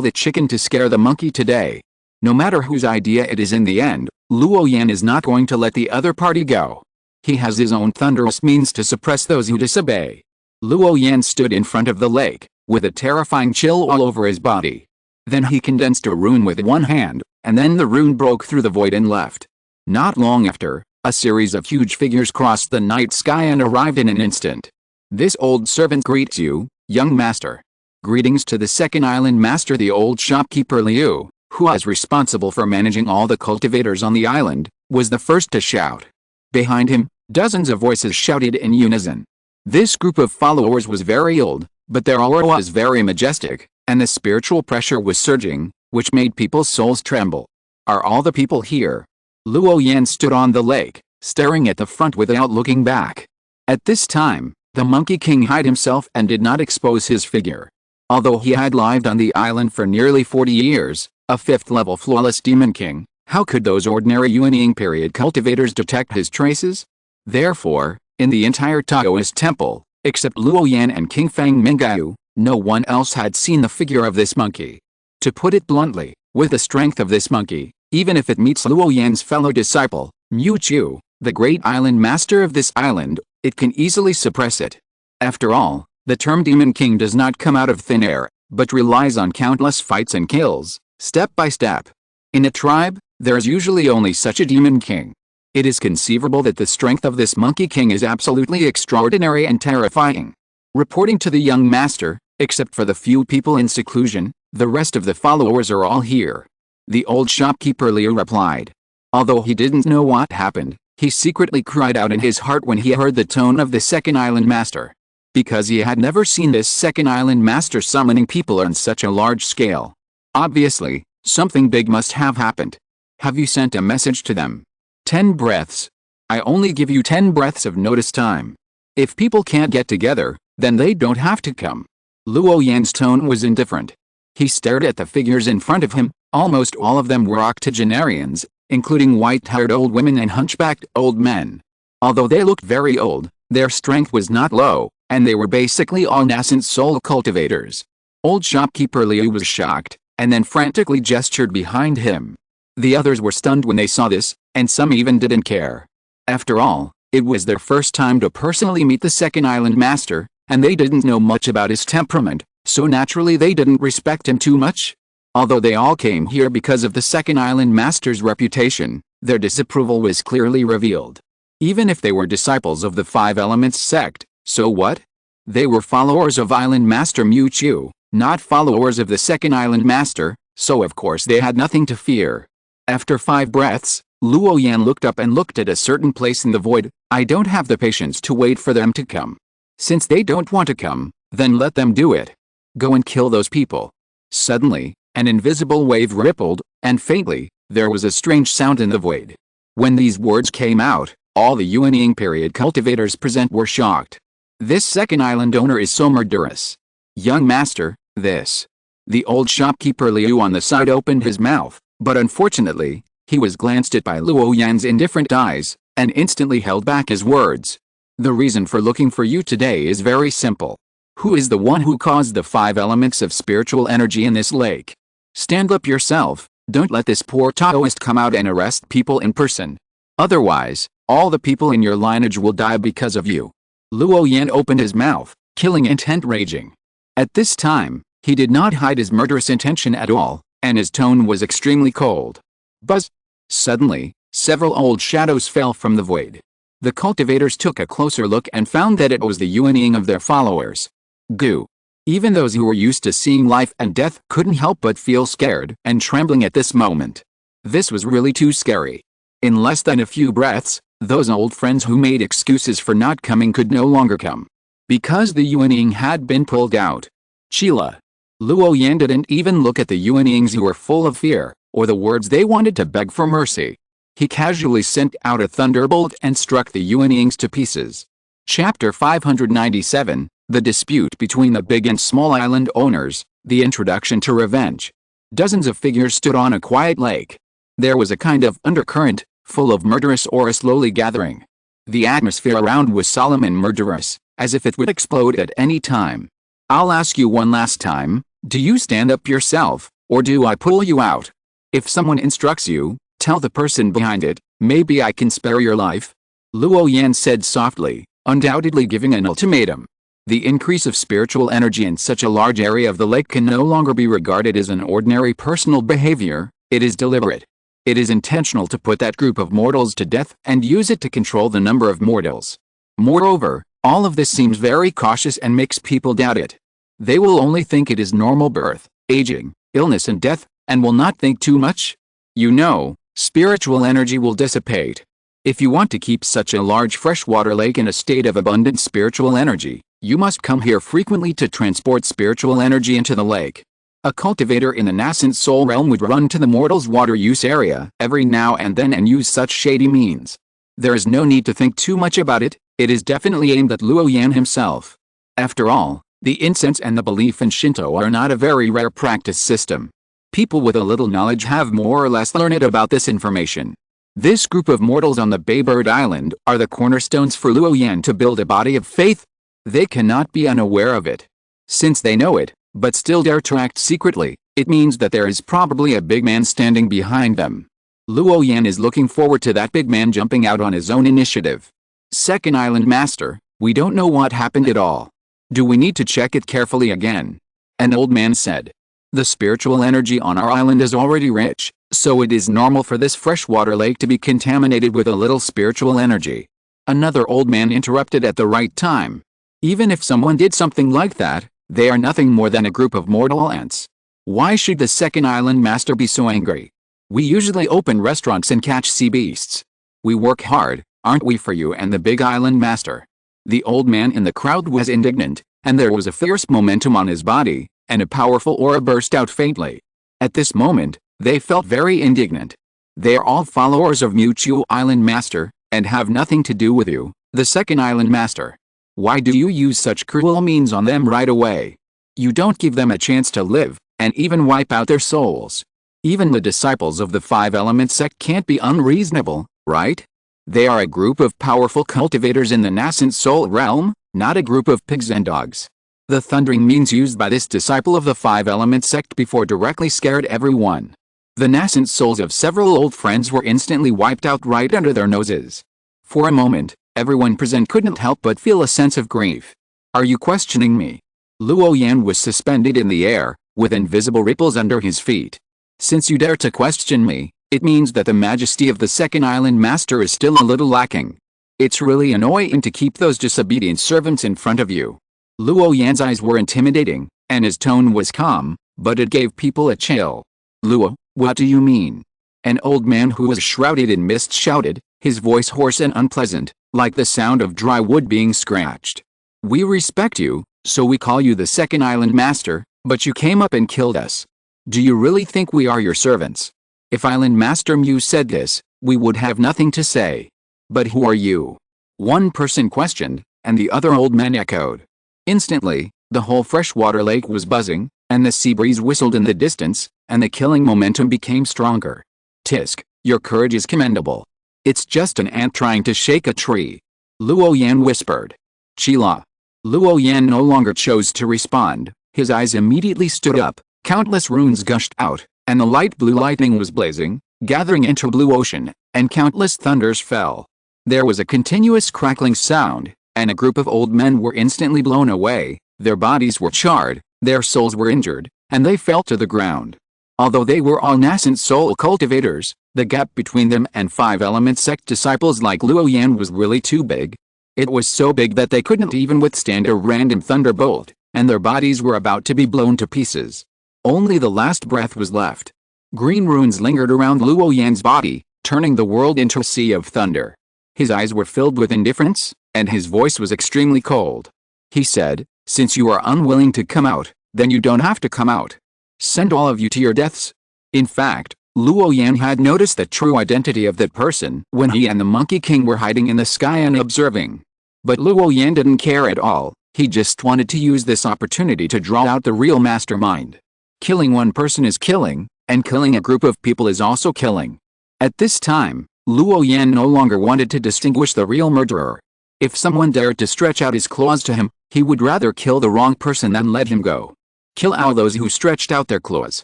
the chicken to scare the monkey today. No matter whose idea it is in the end, Luo Yan is not going to let the other party go. He has his own thunderous means to suppress those who disobey. Luo Yan stood in front of the lake, with a terrifying chill all over his body. Then he condensed a rune with one hand, and then the rune broke through the void and left. Not long after, a series of huge figures crossed the night sky and arrived in an instant. This old servant greets you, young master. Greetings to the second island master, the old shopkeeper Liu, who was responsible for managing all the cultivators on the island, was the first to shout. Behind him, dozens of voices shouted in unison. This group of followers was very old, but their aura was very majestic, and the spiritual pressure was surging, which made people's souls tremble. Are all the people here? Luo Yan stood on the lake, staring at the front without looking back. At this time, the Monkey King hid himself and did not expose his figure. Although he had lived on the island for nearly 40 years, a 5th-level flawless demon king, how could those ordinary Yuanying period cultivators detect his traces? Therefore, in the entire Taoist temple, Except Luo Yan and King Fang Mingyu, no one else had seen the figure of this monkey. To put it bluntly, with the strength of this monkey, even if it meets Luo Yan's fellow disciple, Mu Chu, the great island master of this island, it can easily suppress it. After all, the term Demon King does not come out of thin air, but relies on countless fights and kills, step by step. In a tribe, there is usually only such a Demon King. It is conceivable that the strength of this Monkey King is absolutely extraordinary and terrifying. Reporting to the young master, except for the few people in seclusion, the rest of the followers are all here. The old shopkeeper Liu replied. Although he didn't know what happened, he secretly cried out in his heart when he heard the tone of the second island master. Because he had never seen this second island master summoning people on such a large scale. Obviously, something big must have happened. Have you sent a message to them? 10 breaths. I only give you 10 breaths of notice time. If people can't get together, then they don't have to come. Luo Yan's tone was indifferent. He stared at the figures in front of him. Almost all of them were octogenarians, including white-haired old women and hunchbacked old men. Although they looked very old, their strength was not low, and they were basically all nascent soul cultivators. Old shopkeeper Liu was shocked, and then frantically gestured behind him. The others were stunned when they saw this, and some even didn't care. After all, it was their first time to personally meet the second island master, and they didn't know much about his temperament, so naturally they didn't respect him too much. Although they all came here because of the second island master's reputation, their disapproval was clearly revealed. Even if they were disciples of the Five Elements sect, so what? They were followers of Island Master Mu Chu, not followers of the second island master, so of course they had nothing to fear. After 5 breaths, Luo Yan looked up and looked at a certain place in the void. I don't have the patience to wait for them to come. Since they don't want to come, then let them do it. Go and kill those people. Suddenly, an invisible wave rippled, and faintly, there was a strange sound in the void. When these words came out, all the Yuanying period cultivators present were shocked. This second island owner is so murderous. Young master, this. The old shopkeeper Liu on the side opened his mouth, but unfortunately, he was glanced at by Luo Yan's indifferent eyes, and instantly held back his words. The reason for looking for you today is very simple. Who is the one who caused the 5 elements of spiritual energy in this lake? Stand up yourself, don't let this poor Taoist come out and arrest people in person. Otherwise, all the people in your lineage will die because of you. Luo Yan opened his mouth, killing intent raging. At this time, he did not hide his murderous intention at all, and his tone was extremely cold. Buzz! Suddenly, several old shadows fell from the void. The cultivators took a closer look and found that it was the Yuanying of their followers. Goo! Even those who were used to seeing life and death couldn't help but feel scared and trembling at this moment. This was really too scary. In less than a few breaths, those old friends who made excuses for not coming could no longer come. Because the Yuanying had been pulled out. Chila. Luo Yan didn't even look at the Yuanyings who were full of fear, or the words they wanted to beg for mercy. He casually sent out a thunderbolt and struck the Yuanyings to pieces. Chapter 597, The Dispute Between the Big and Small Island Owners, The Introduction to Revenge. Dozens of figures stood on a quiet lake. There was a kind of undercurrent, full of murderous aura slowly gathering. The atmosphere around was solemn and murderous, as if it would explode at any time. I'll ask you one last time, do you stand up yourself, or do I pull you out? If someone instructs you, tell the person behind it, maybe I can spare your life. Luo Yan said softly, undoubtedly giving an ultimatum. The increase of spiritual energy in such a large area of the lake can no longer be regarded as an ordinary personal behavior, it is deliberate. It is intentional to put that group of mortals to death and use it to control the number of mortals. Moreover, all of this seems very cautious and makes people doubt it. They will only think it is normal birth, aging, illness and death, and will not think too much. You know, spiritual energy will dissipate. If you want to keep such a large freshwater lake in a state of abundant spiritual energy, you must come here frequently to transport spiritual energy into the lake. A cultivator in the nascent soul realm would run to the mortal's water use area every now and then and use such shady means. There is no need to think too much about it, it is definitely aimed at Luo Yan himself. After all, the incense and the belief in Shinto are not a very rare practice system. People with a little knowledge have more or less learned about this information. This group of mortals on the Baybird Island are the cornerstones for Luo Yan to build a body of faith. They cannot be unaware of it. Since they know it, but still dare to act secretly, it means that there is probably a big man standing behind them. Luo Yan is looking forward to that big man jumping out on his own initiative. Second Island Master, we don't know what happened at all. Do we need to check it carefully again? An old man said. The spiritual energy on our island is already rich, so it is normal for this freshwater lake to be contaminated with a little spiritual energy. Another old man interrupted at the right time. Even if someone did something like that, they are nothing more than a group of mortal ants. Why should the second island master be so angry? We usually open restaurants and catch sea beasts. We work hard, aren't we, for you and the big island master? The old man in the crowd was indignant, and there was a fierce momentum on his body, and a powerful aura burst out faintly. At this moment, they felt very indignant. They are all followers of Mutual Island Master, and have nothing to do with you, the second island master. Why do you use such cruel means on them right away? You don't give them a chance to live, and even wipe out their souls. Even the disciples of the Five Element sect can't be unreasonable, right? They are a group of powerful cultivators in the nascent soul realm, not a group of pigs and dogs. The thundering means used by this disciple of the Five Element sect before directly scared everyone. The nascent souls of several old friends were instantly wiped out right under their noses. For a moment, everyone present couldn't help but feel a sense of grief. Are you questioning me? Luo Yan was suspended in the air, with invisible ripples under his feet. Since you dare to question me, it means that the majesty of the second island master is still a little lacking. It's really annoying to keep those disobedient servants in front of you. Luo Yan's eyes were intimidating, and his tone was calm, but it gave people a chill. Luo, what do you mean? An old man who was shrouded in mist shouted, his voice hoarse and unpleasant, like the sound of dry wood being scratched. We respect you, so we call you the second island master, but you came up and killed us. Do you really think we are your servants? If Island Master Mu said this, we would have nothing to say. But who are you? One person questioned, and the other old man echoed. Instantly, the whole freshwater lake was buzzing, and the sea breeze whistled in the distance, and the killing momentum became stronger. Tisk, your courage is commendable. It's just an ant trying to shake a tree. Luo Yan whispered. Chila. Luo Yan no longer chose to respond, his eyes immediately stood up, countless runes gushed out, and the light blue lightning was blazing, gathering into blue ocean, and countless thunders fell. There was a continuous crackling sound, and a group of old men were instantly blown away, their bodies were charred, their souls were injured, and they fell to the ground. Although they were all nascent soul cultivators, the gap between them and Five Element sect disciples like Luo Yan was really too big. It was so big that they couldn't even withstand a random thunderbolt, and their bodies were about to be blown to pieces. Only the last breath was left. Green runes lingered around Luo Yan's body, turning the world into a sea of thunder. His eyes were filled with indifference, and his voice was extremely cold. He said, since you are unwilling to come out, then you don't have to come out. Send all of you to your deaths. In fact, Luo Yan had noticed the true identity of that person when he and the Monkey King were hiding in the sky and observing. But Luo Yan didn't care at all, he just wanted to use this opportunity to draw out the real mastermind. Killing one person is killing, and killing a group of people is also killing. At this time, Luo Yan no longer wanted to distinguish the real murderer. If someone dared to stretch out his claws to him, he would rather kill the wrong person than let him go. Kill all those who stretched out their claws.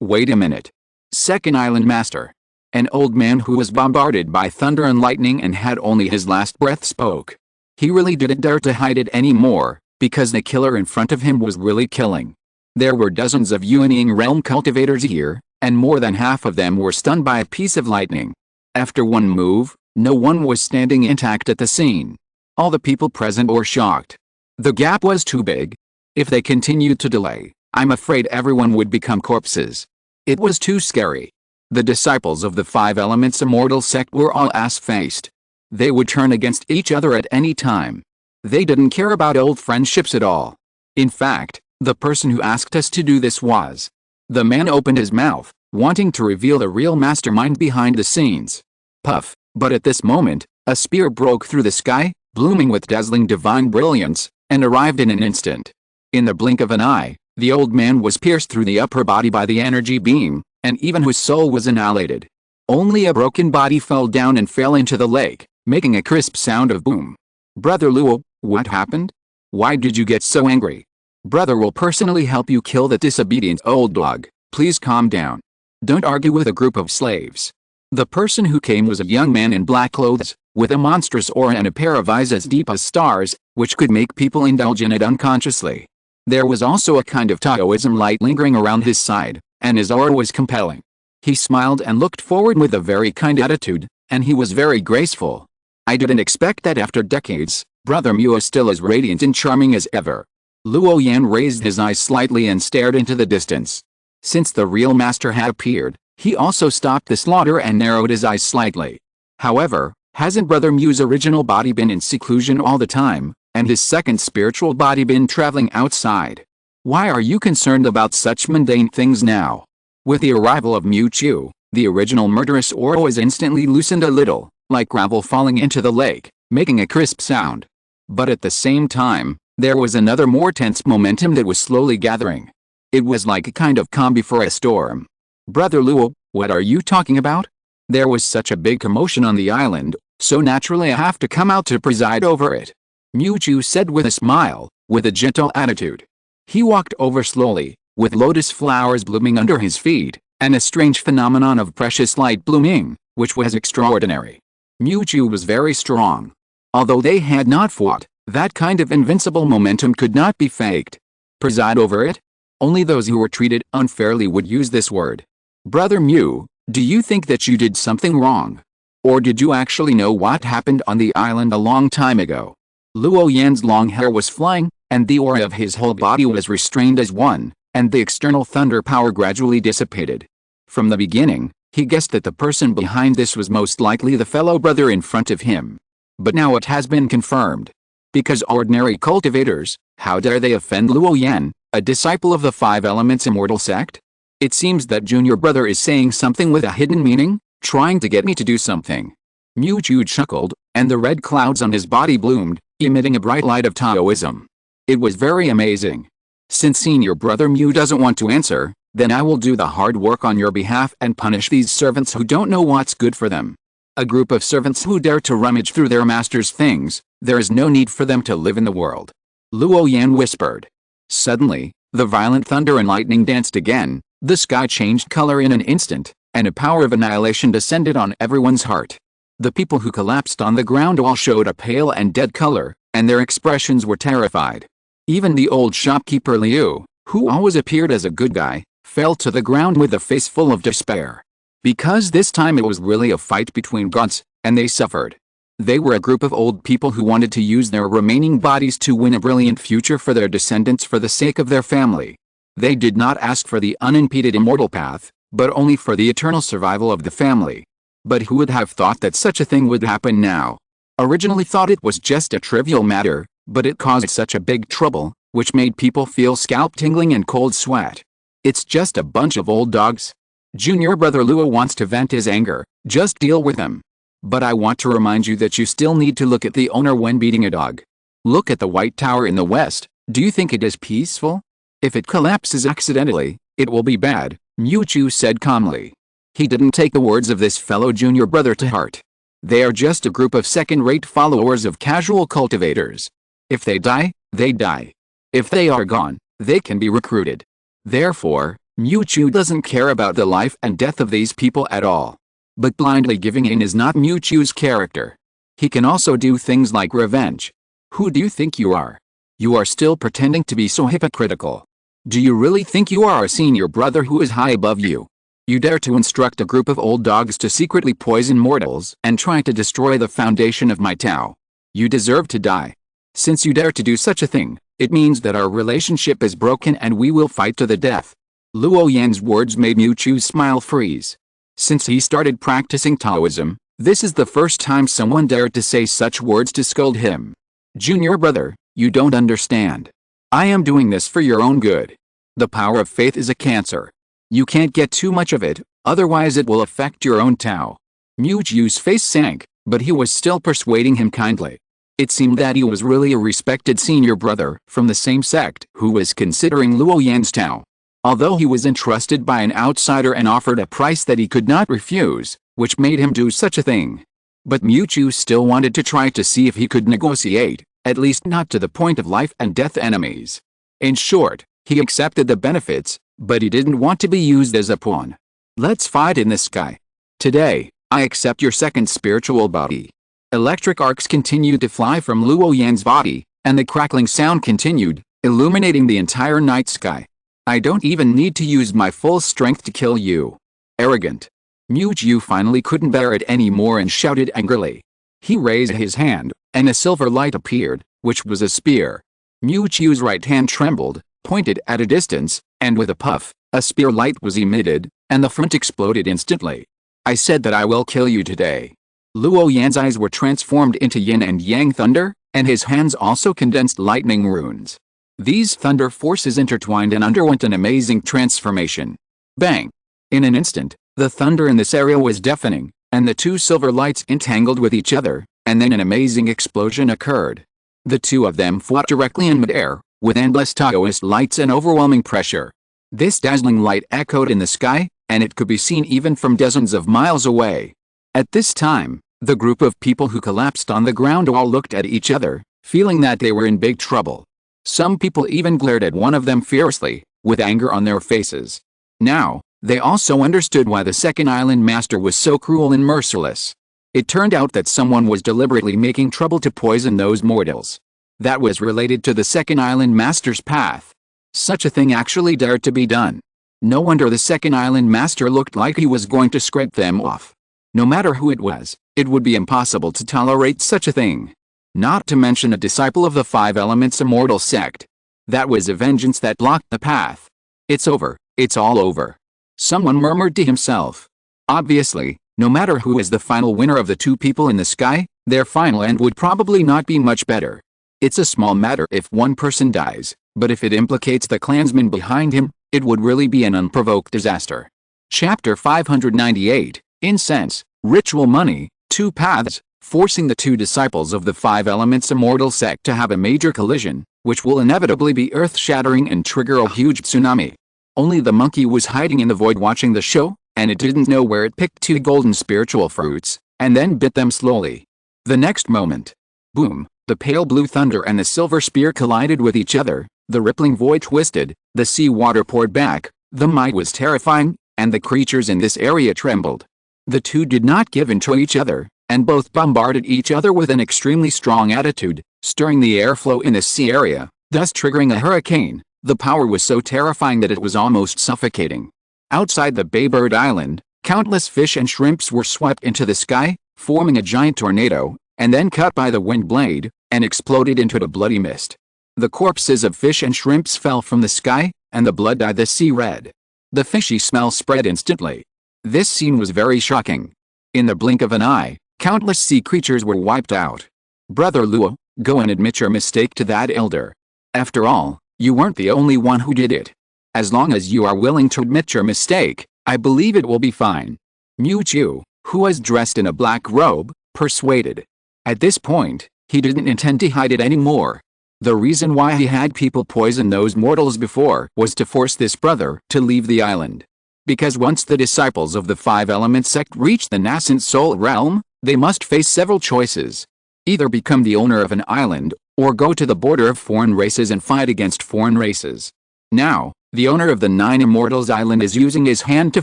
Wait a minute. Second Island Master. An old man who was bombarded by thunder and lightning and had only his last breath spoke. He really didn't dare to hide it anymore, because the killer in front of him was really killing. There were dozens of Yuanying realm cultivators here, and more than half of them were stunned by a piece of lightning. After one move, no one was standing intact at the scene. All the people present were shocked. The gap was too big. If they continued to delay, I'm afraid everyone would become corpses. It was too scary. The disciples of the Five Elements Immortal sect were all ass-faced. They would turn against each other at any time. They didn't care about old friendships at all. In fact, the person who asked us to do this was. The man opened his mouth, wanting to reveal the real mastermind behind the scenes. Puff, but at this moment, a spear broke through the sky, blooming with dazzling divine brilliance, and arrived in an instant. In the blink of an eye, the old man was pierced through the upper body by the energy beam, and even his soul was annihilated. Only a broken body fell down and fell into the lake, making a crisp sound of boom. Brother Luo, what happened? Why did you get so angry? Brother will personally help you kill that disobedient old dog. Please calm down. Don't argue with a group of slaves. The person who came was a young man in black clothes, with a monstrous aura and a pair of eyes as deep as stars, which could make people indulge in it unconsciously. There was also a kind of Taoism light lingering around his side, and his aura was compelling. He smiled and looked forward with a very kind attitude, and he was very graceful. I didn't expect that after decades, Brother Mu is still as radiant and charming as ever. Luo Yan raised his eyes slightly and stared into the distance. Since the real master had appeared, he also stopped the slaughter and narrowed his eyes slightly. However, hasn't Brother Mu's original body been in seclusion all the time, and his second spiritual body been traveling outside? Why are you concerned about such mundane things now? With the arrival of Mu Chu, the original murderous aura was instantly loosened a little, like gravel falling into the lake, making a crisp sound. But at the same time, there was another more tense momentum that was slowly gathering. It was like a kind of calm before a storm. Brother Luo, what are you talking about? There was such a big commotion on the island, so naturally I have to come out to preside over it. Mu Chu said with a smile, with a gentle attitude. He walked over slowly, with lotus flowers blooming under his feet, and a strange phenomenon of precious light blooming, which was extraordinary. Mu Chu was very strong. Although they had not fought, that kind of invincible momentum could not be faked. Preside over it? Only those who were treated unfairly would use this word. Brother Mu, do you think that you did something wrong? Or did you actually know what happened on the island a long time ago? Luo Yan's long hair was flying, and the aura of his whole body was restrained as one, and the external thunder power gradually dissipated. From the beginning, he guessed that the person behind this was most likely the fellow brother in front of him. But now it has been confirmed. Because ordinary cultivators, how dare they offend Luo Yan, a disciple of the Five Elements Immortal sect? It seems that junior brother is saying something with a hidden meaning, trying to get me to do something. Mu Chu chuckled, and the red clouds on his body bloomed, emitting a bright light of Taoism. It was very amazing. Since senior brother Mu doesn't want to answer, then I will do the hard work on your behalf and punish these servants who don't know what's good for them. A group of servants who dare to rummage through their master's things, there is no need for them to live in the world. Luo Yan whispered. Suddenly, the violent thunder and lightning danced again, the sky changed color in an instant, and a power of annihilation descended on everyone's heart. The people who collapsed on the ground all showed a pale and dead color, and their expressions were terrified. Even the old shopkeeper Liu, who always appeared as a good guy, fell to the ground with a face full of despair. Because this time it was really a fight between gods, and they suffered. They were a group of old people who wanted to use their remaining bodies to win a brilliant future for their descendants for the sake of their family. They did not ask for the unimpeded immortal path, but only for the eternal survival of the family. But who would have thought that such a thing would happen now? Originally thought it was just a trivial matter, but it caused such a big trouble, which made people feel scalp tingling and cold sweat. It's just a bunch of old dogs. Junior brother Luo wants to vent his anger, just deal with him. But I want to remind you that you still need to look at the owner when beating a dog. Look at the white tower in the west, do you think it is peaceful? If it collapses accidentally, it will be bad, Mu Chu said calmly. He didn't take the words of this fellow junior brother to heart. They are just a group of second-rate followers of casual cultivators. If they die, they die. If they are gone, they can be recruited. Therefore, Mu Chu doesn't care about the life and death of these people at all. But blindly giving in is not Mu Chu's character. He can also do things like revenge. Who do you think you are? You are still pretending to be so hypocritical. Do you really think you are a senior brother who is high above you? You dare to instruct a group of old dogs to secretly poison mortals and try to destroy the foundation of my Tao. You deserve to die. Since you dare to do such a thing, it means that our relationship is broken and we will fight to the death. Luo Yan's words made Mu Chu's smile freeze. Since he started practicing Taoism, this is the first time someone dared to say such words to scold him. Junior brother, you don't understand. I am doing this for your own good. The power of faith is a cancer. You can't get too much of it, otherwise it will affect your own Tao. Mu Chu's face sank, but he was still persuading him kindly. It seemed that he was really a respected senior brother from the same sect who was considering Luo Yan's Tao. Although he was entrusted by an outsider and offered a price that he could not refuse, which made him do such a thing. But Mu Chu still wanted to try to see if he could negotiate, at least not to the point of life and death enemies. In short, he accepted the benefits, but he didn't want to be used as a pawn. Let's fight in the sky. Today, I accept your second spiritual body. Electric arcs continued to fly from Luo Yan's body, and the crackling sound continued, illuminating the entire night sky. I don't even need to use my full strength to kill you. Arrogant. Mu Jiu finally couldn't bear it anymore and shouted angrily. He raised his hand, and a silver light appeared, which was a spear. Mu Jiu's right hand trembled, pointed at a distance, and with a puff, a spear light was emitted, and the front exploded instantly. I said that I will kill you today. Luo Yan's eyes were transformed into yin and yang thunder, and his hands also condensed lightning runes. These thunder forces intertwined and underwent an amazing transformation. Bang! In an instant, the thunder in this area was deafening, and the two silver lights entangled with each other, and then an amazing explosion occurred. The two of them fought directly in midair, with endless Taoist lights and overwhelming pressure. This dazzling light echoed in the sky, and it could be seen even from dozens of miles away. At this time, the group of people who collapsed on the ground all looked at each other, feeling that they were in big trouble. Some people even glared at one of them fiercely, with anger on their faces. Now, they also understood why the second island master was so cruel and merciless. It turned out that someone was deliberately making trouble to poison those mortals. That was related to the second island master's path. Such a thing actually dared to be done. No wonder the second island master looked like he was going to scrape them off. No matter who it was, it would be impossible to tolerate such a thing. Not to mention a disciple of the Five Elements Immortal sect. That was a vengeance that blocked the path. It's over, it's all over. Someone murmured to himself. Obviously, no matter who is the final winner of the two people in the sky, their final end would probably not be much better. It's a small matter if one person dies, but if it implicates the clansmen behind him, it would really be an unprovoked disaster. Chapter 598, Incense, Ritual Money, Two Paths, forcing the two disciples of the Five Elements Immortal sect to have a major collision, which will inevitably be earth-shattering and trigger a huge tsunami. Only the monkey was hiding in the void watching the show, and it didn't know where it picked two golden spiritual fruits, and then bit them slowly. The next moment, boom, the pale blue thunder and the silver spear collided with each other, the rippling void twisted, the sea water poured back, the might was terrifying, and the creatures in this area trembled. The two did not give in to each other, and both bombarded each other with an extremely strong attitude, stirring the airflow in the sea area, thus triggering a hurricane. The power was so terrifying that it was almost suffocating. Outside the Baybird Island, countless fish and shrimps were swept into the sky, forming a giant tornado, and then cut by the wind blade, and exploded into a bloody mist. The corpses of fish and shrimps fell from the sky, and the blood dyed the sea red. The fishy smell spread instantly. This scene was very shocking. In the blink of an eye, countless sea creatures were wiped out. Brother Luo, go and admit your mistake to that elder. After all, you weren't the only one who did it. As long as you are willing to admit your mistake, I believe it will be fine. Mu Jiu, who was dressed in a black robe, persuaded. At this point, he didn't intend to hide it anymore. The reason why he had people poison those mortals before was to force this brother to leave the island. Because once the disciples of the Five Elements sect reach the nascent soul realm, they must face several choices. Either become the owner of an island, or go to the border of foreign races and fight against foreign races. Now, the owner of the Nine Immortals Island is using his hand to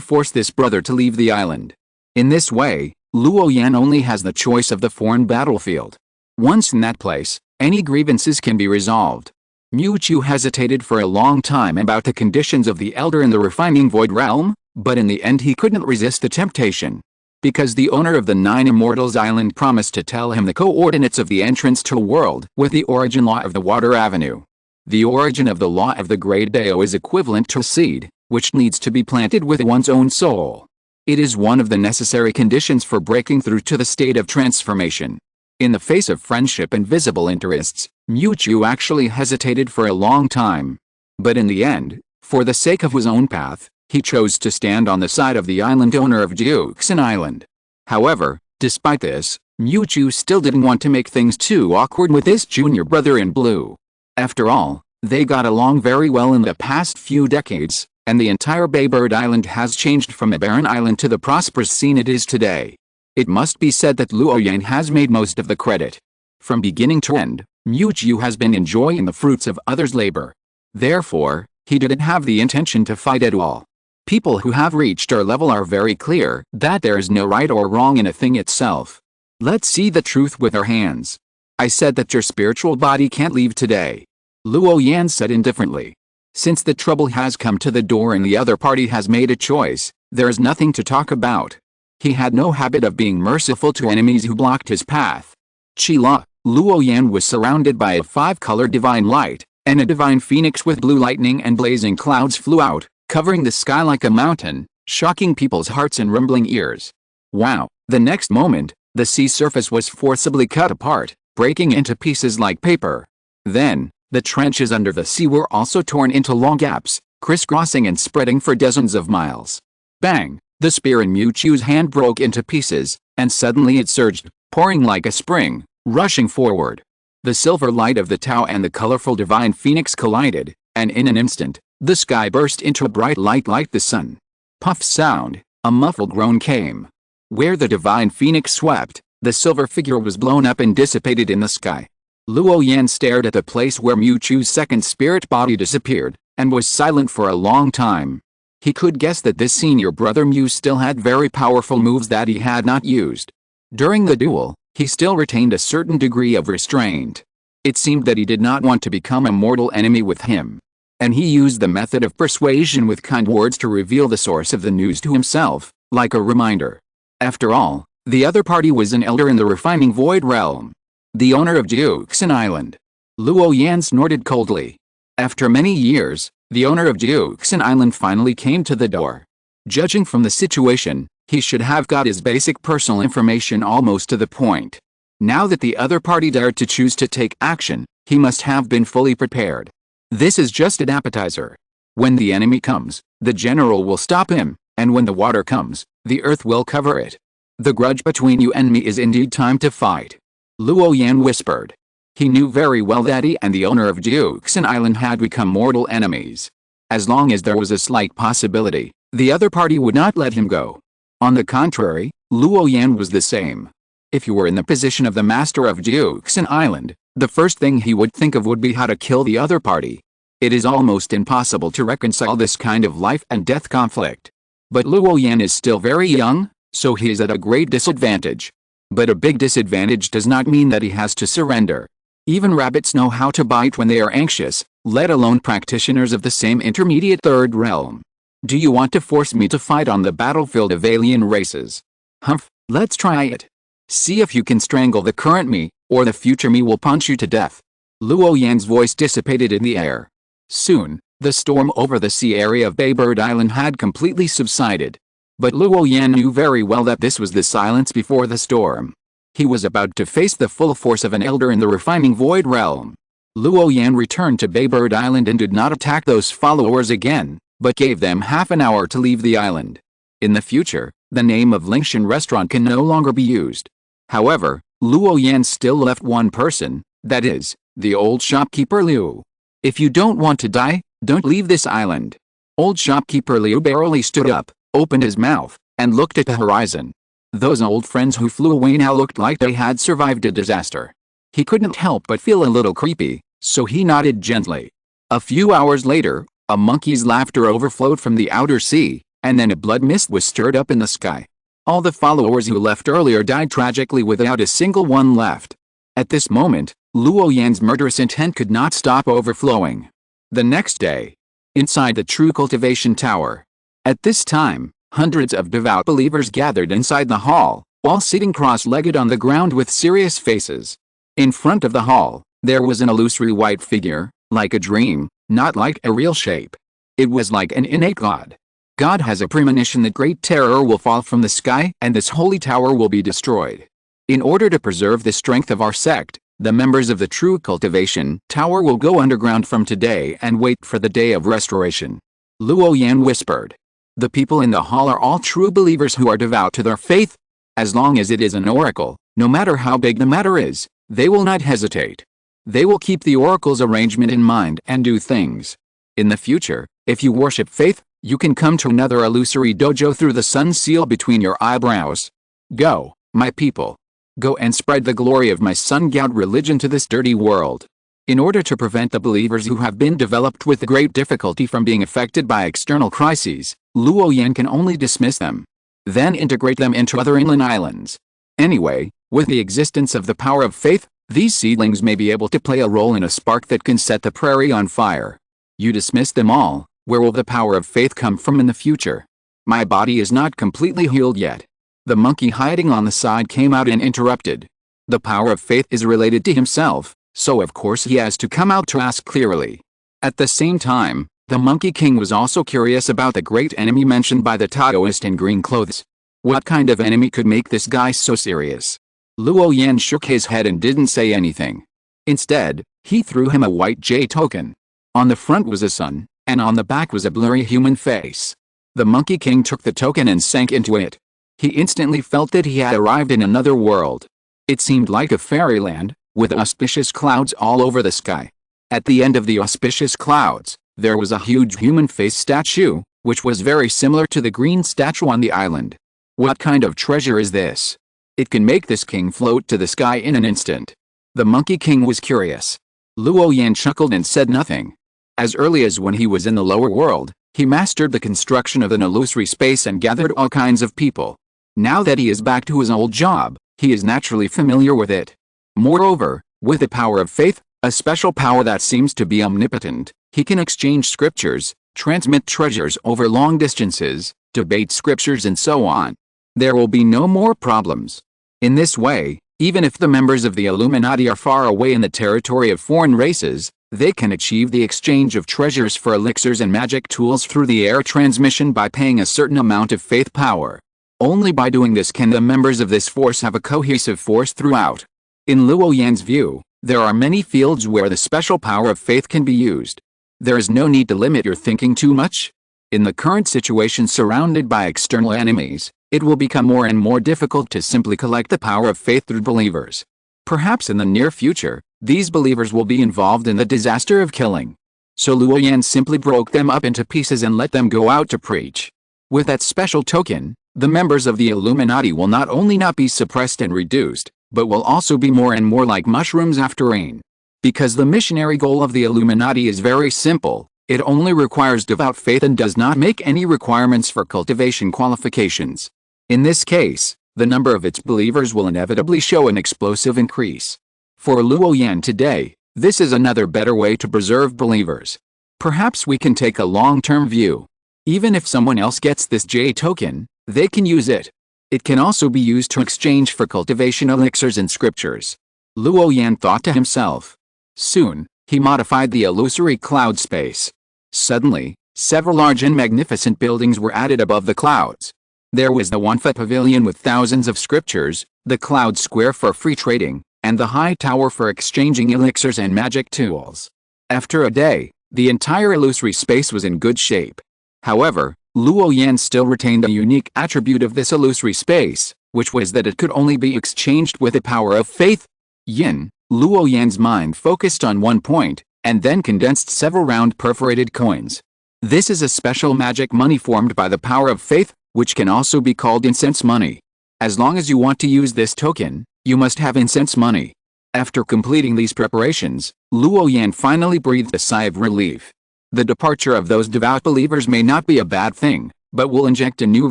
force this brother to leave the island. In this way, Luo Yan only has the choice of the foreign battlefield. Once in that place, any grievances can be resolved. Mu Jiu hesitated for a long time about the conditions of the elder in the refining void realm, but in the end he couldn't resist the temptation. Because the owner of the Nine Immortals Island promised to tell him the coordinates of the entrance to a world with the origin law of the water avenue. The origin of the law of the Great Dao is equivalent to a seed, which needs to be planted with one's own soul. It is one of the necessary conditions for breaking through to the state of transformation. In the face of friendship and visible interests, Mu Jiu actually hesitated for a long time. But in the end, for the sake of his own path, he chose to stand on the side of the island owner of Jiuxin Island. However, despite this, Mu Jiu still didn't want to make things too awkward with his junior brother in blue. After all, they got along very well in the past few decades, and the entire Baybird Island has changed from a barren island to the prosperous scene it is today. It must be said that Luo Yan has made most of the credit. From beginning to end, Mu Qiu has been enjoying the fruits of others' labor. Therefore, he didn't have the intention to fight at all. People who have reached our level are very clear that there is no right or wrong in a thing itself. Let's see the truth with our hands. I said that your spiritual body can't leave today. Luo Yan said indifferently. Since the trouble has come to the door and the other party has made a choice, there is nothing to talk about. He had no habit of being merciful to enemies who blocked his path. Chila, Luo Yan was surrounded by a 5-color divine light, and a divine phoenix with blue lightning and blazing clouds flew out, covering the sky like a mountain, shocking people's hearts and rumbling ears. Wow! The next moment, the sea surface was forcibly cut apart, breaking into pieces like paper. Then, the trenches under the sea were also torn into long gaps, crisscrossing and spreading for dozens of miles. Bang! The spear in Mu Qiu's hand broke into pieces, and suddenly it surged, pouring like a spring, rushing forward. The silver light of the Tao and the colorful divine phoenix collided, and in an instant, the sky burst into a bright light like the sun. Puff sound, a muffled groan came. Where the divine phoenix swept, the silver figure was blown up and dissipated in the sky. Luo Yan stared at the place where Mu Qiu's second spirit body disappeared, and was silent for a long time. He could guess that this senior brother Mu still had very powerful moves that he had not used. During the duel, he still retained a certain degree of restraint. It seemed that he did not want to become a mortal enemy with him. And he used the method of persuasion with kind words to reveal the source of the news to himself, like a reminder. After all, the other party was an elder in the refining void realm. The owner of Jiuxin Island. Luo Yan snorted coldly. After many years, the owner of Jiuxin Island finally came to the door. Judging from the situation, he should have got his basic personal information almost to the point. Now that the other party dared to choose to take action, he must have been fully prepared. This is just an appetizer. When the enemy comes, the general will stop him, and when the water comes, the earth will cover it. The grudge between you and me is indeed time to fight. Luo Yan whispered. He knew very well that he and the owner of Jiuxin Island had become mortal enemies. As long as there was a slight possibility, the other party would not let him go. On the contrary, Luo Yan was the same. If you were in the position of the master of Jiuxin Island, the first thing he would think of would be how to kill the other party. It is almost impossible to reconcile this kind of life and death conflict. But Luo Yan is still very young, so he is at a great disadvantage. But a big disadvantage does not mean that he has to surrender. Even rabbits know how to bite when they are anxious, let alone practitioners of the same intermediate third realm. Do you want to force me to fight on the battlefield of alien races? Humph, let's try it. See if you can strangle the current me, or the future me will punch you to death. Luo Yan's voice dissipated in the air. Soon, the storm over the sea area of Baybird Island had completely subsided. But Luo Yan knew very well that this was the silence before the storm. He was about to face the full force of an elder in the refining void realm. Luo Yan returned to Baybird Island and did not attack those followers again, but gave them half an hour to leave the island. In the future, the name of Lingshan restaurant can no longer be used. However, Luo Yan still left one person, that is, the old shopkeeper Liu. If you don't want to die, don't leave this island. Old shopkeeper Liu barely stood up, opened his mouth, and looked at the horizon. Those old friends who flew away now looked like they had survived a disaster. He couldn't help but feel a little creepy, so he nodded gently. A few hours later, a monkey's laughter overflowed from the outer sea, and then a blood mist was stirred up in the sky. All the followers who left earlier died tragically without a single one left. At this moment, Luo Yan's murderous intent could not stop overflowing. The next day, inside the True Cultivation Tower. At this time, hundreds of devout believers gathered inside the hall, all sitting cross-legged on the ground with serious faces. In front of the hall, there was an illusory white figure, like a dream, not like a real shape. It was like an innate god. God has a premonition that great terror will fall from the sky and this holy tower will be destroyed. In order to preserve the strength of our sect, the members of the True Cultivation Tower will go underground from today and wait for the day of restoration. Luo Yan whispered. The people in the hall are all true believers who are devout to their faith. As long as it is an oracle, no matter how big the matter is, they will not hesitate. They will keep the oracle's arrangement in mind and do things. In the future, if you worship faith, you can come to another illusory dojo through the sun seal between your eyebrows. Go, my people. Go and spread the glory of my sun god religion to this dirty world. In order to prevent the believers who have been developed with great difficulty from being affected by external crises, Luo Yan can only dismiss them. Then integrate them into other inland islands. Anyway, with the existence of the power of faith, these seedlings may be able to play a role in a spark that can set the prairie on fire. You dismiss them all, where will the power of faith come from in the future? My body is not completely healed yet. The monkey hiding on the side came out and interrupted. The power of faith is related to himself, so of course he has to come out to ask clearly. At the same time, the Monkey King was also curious about the great enemy mentioned by the Taoist in green clothes. What kind of enemy could make this guy so serious? Luo Yan shook his head and didn't say anything. Instead, he threw him a white jade token. On the front was a sun, and on the back was a blurry human face. The Monkey King took the token and sank into it. He instantly felt that he had arrived in another world. It seemed like a fairyland, with auspicious clouds all over the sky. At the end of the auspicious clouds, there was a huge human face statue, which was very similar to the green statue on the island. What kind of treasure is this? It can make this king float to the sky in an instant. The Monkey King was curious. Luo Yan chuckled and said nothing. As early as when he was in the lower world, he mastered the construction of an illusory space and gathered all kinds of people. Now that he is back to his old job, he is naturally familiar with it. Moreover, with the power of faith, a special power that seems to be omnipotent, he can exchange scriptures, transmit treasures over long distances, debate scriptures and so on. There will be no more problems. In this way, even if the members of the Illuminati are far away in the territory of foreign races, they can achieve the exchange of treasures for elixirs and magic tools through the air transmission by paying a certain amount of faith power. Only by doing this can the members of this force have a cohesive force throughout. In Luo Yan's view, there are many fields where the special power of faith can be used. There is no need to limit your thinking too much. In the current situation surrounded by external enemies, it will become more and more difficult to simply collect the power of faith through believers. Perhaps in the near future, these believers will be involved in the disaster of killing. So Luo Yan simply broke them up into pieces and let them go out to preach. With that special token, the members of the Illuminati will not only not be suppressed and reduced, but will also be more and more like mushrooms after rain. Because the missionary goal of the Illuminati is very simple, it only requires devout faith and does not make any requirements for cultivation qualifications. In this case, the number of its believers will inevitably show an explosive increase. For Luo Yan today, this is another better way to preserve believers. Perhaps we can take a long-term view. Even if someone else gets this J token, they can use it. It can also be used to exchange for cultivation elixirs and scriptures. Luo Yan thought to himself. Soon, he modified the illusory cloud space. Suddenly, several large and magnificent buildings were added above the clouds. There was the Wanfa Pavilion with thousands of scriptures, the Cloud Square for free trading, and the High Tower for exchanging elixirs and magic tools. After a day, the entire illusory space was in good shape. However, Luo Yan still retained a unique attribute of this illusory space, which was that it could only be exchanged with the power of faith. Yin, Luo Yan's mind focused on one point, and then condensed several round perforated coins. This is a special magic money formed by the power of faith, which can also be called incense money. As long as you want to use this token, you must have incense money. After completing these preparations, Luo Yan finally breathed a sigh of relief. The departure of those devout believers may not be a bad thing, but will inject a new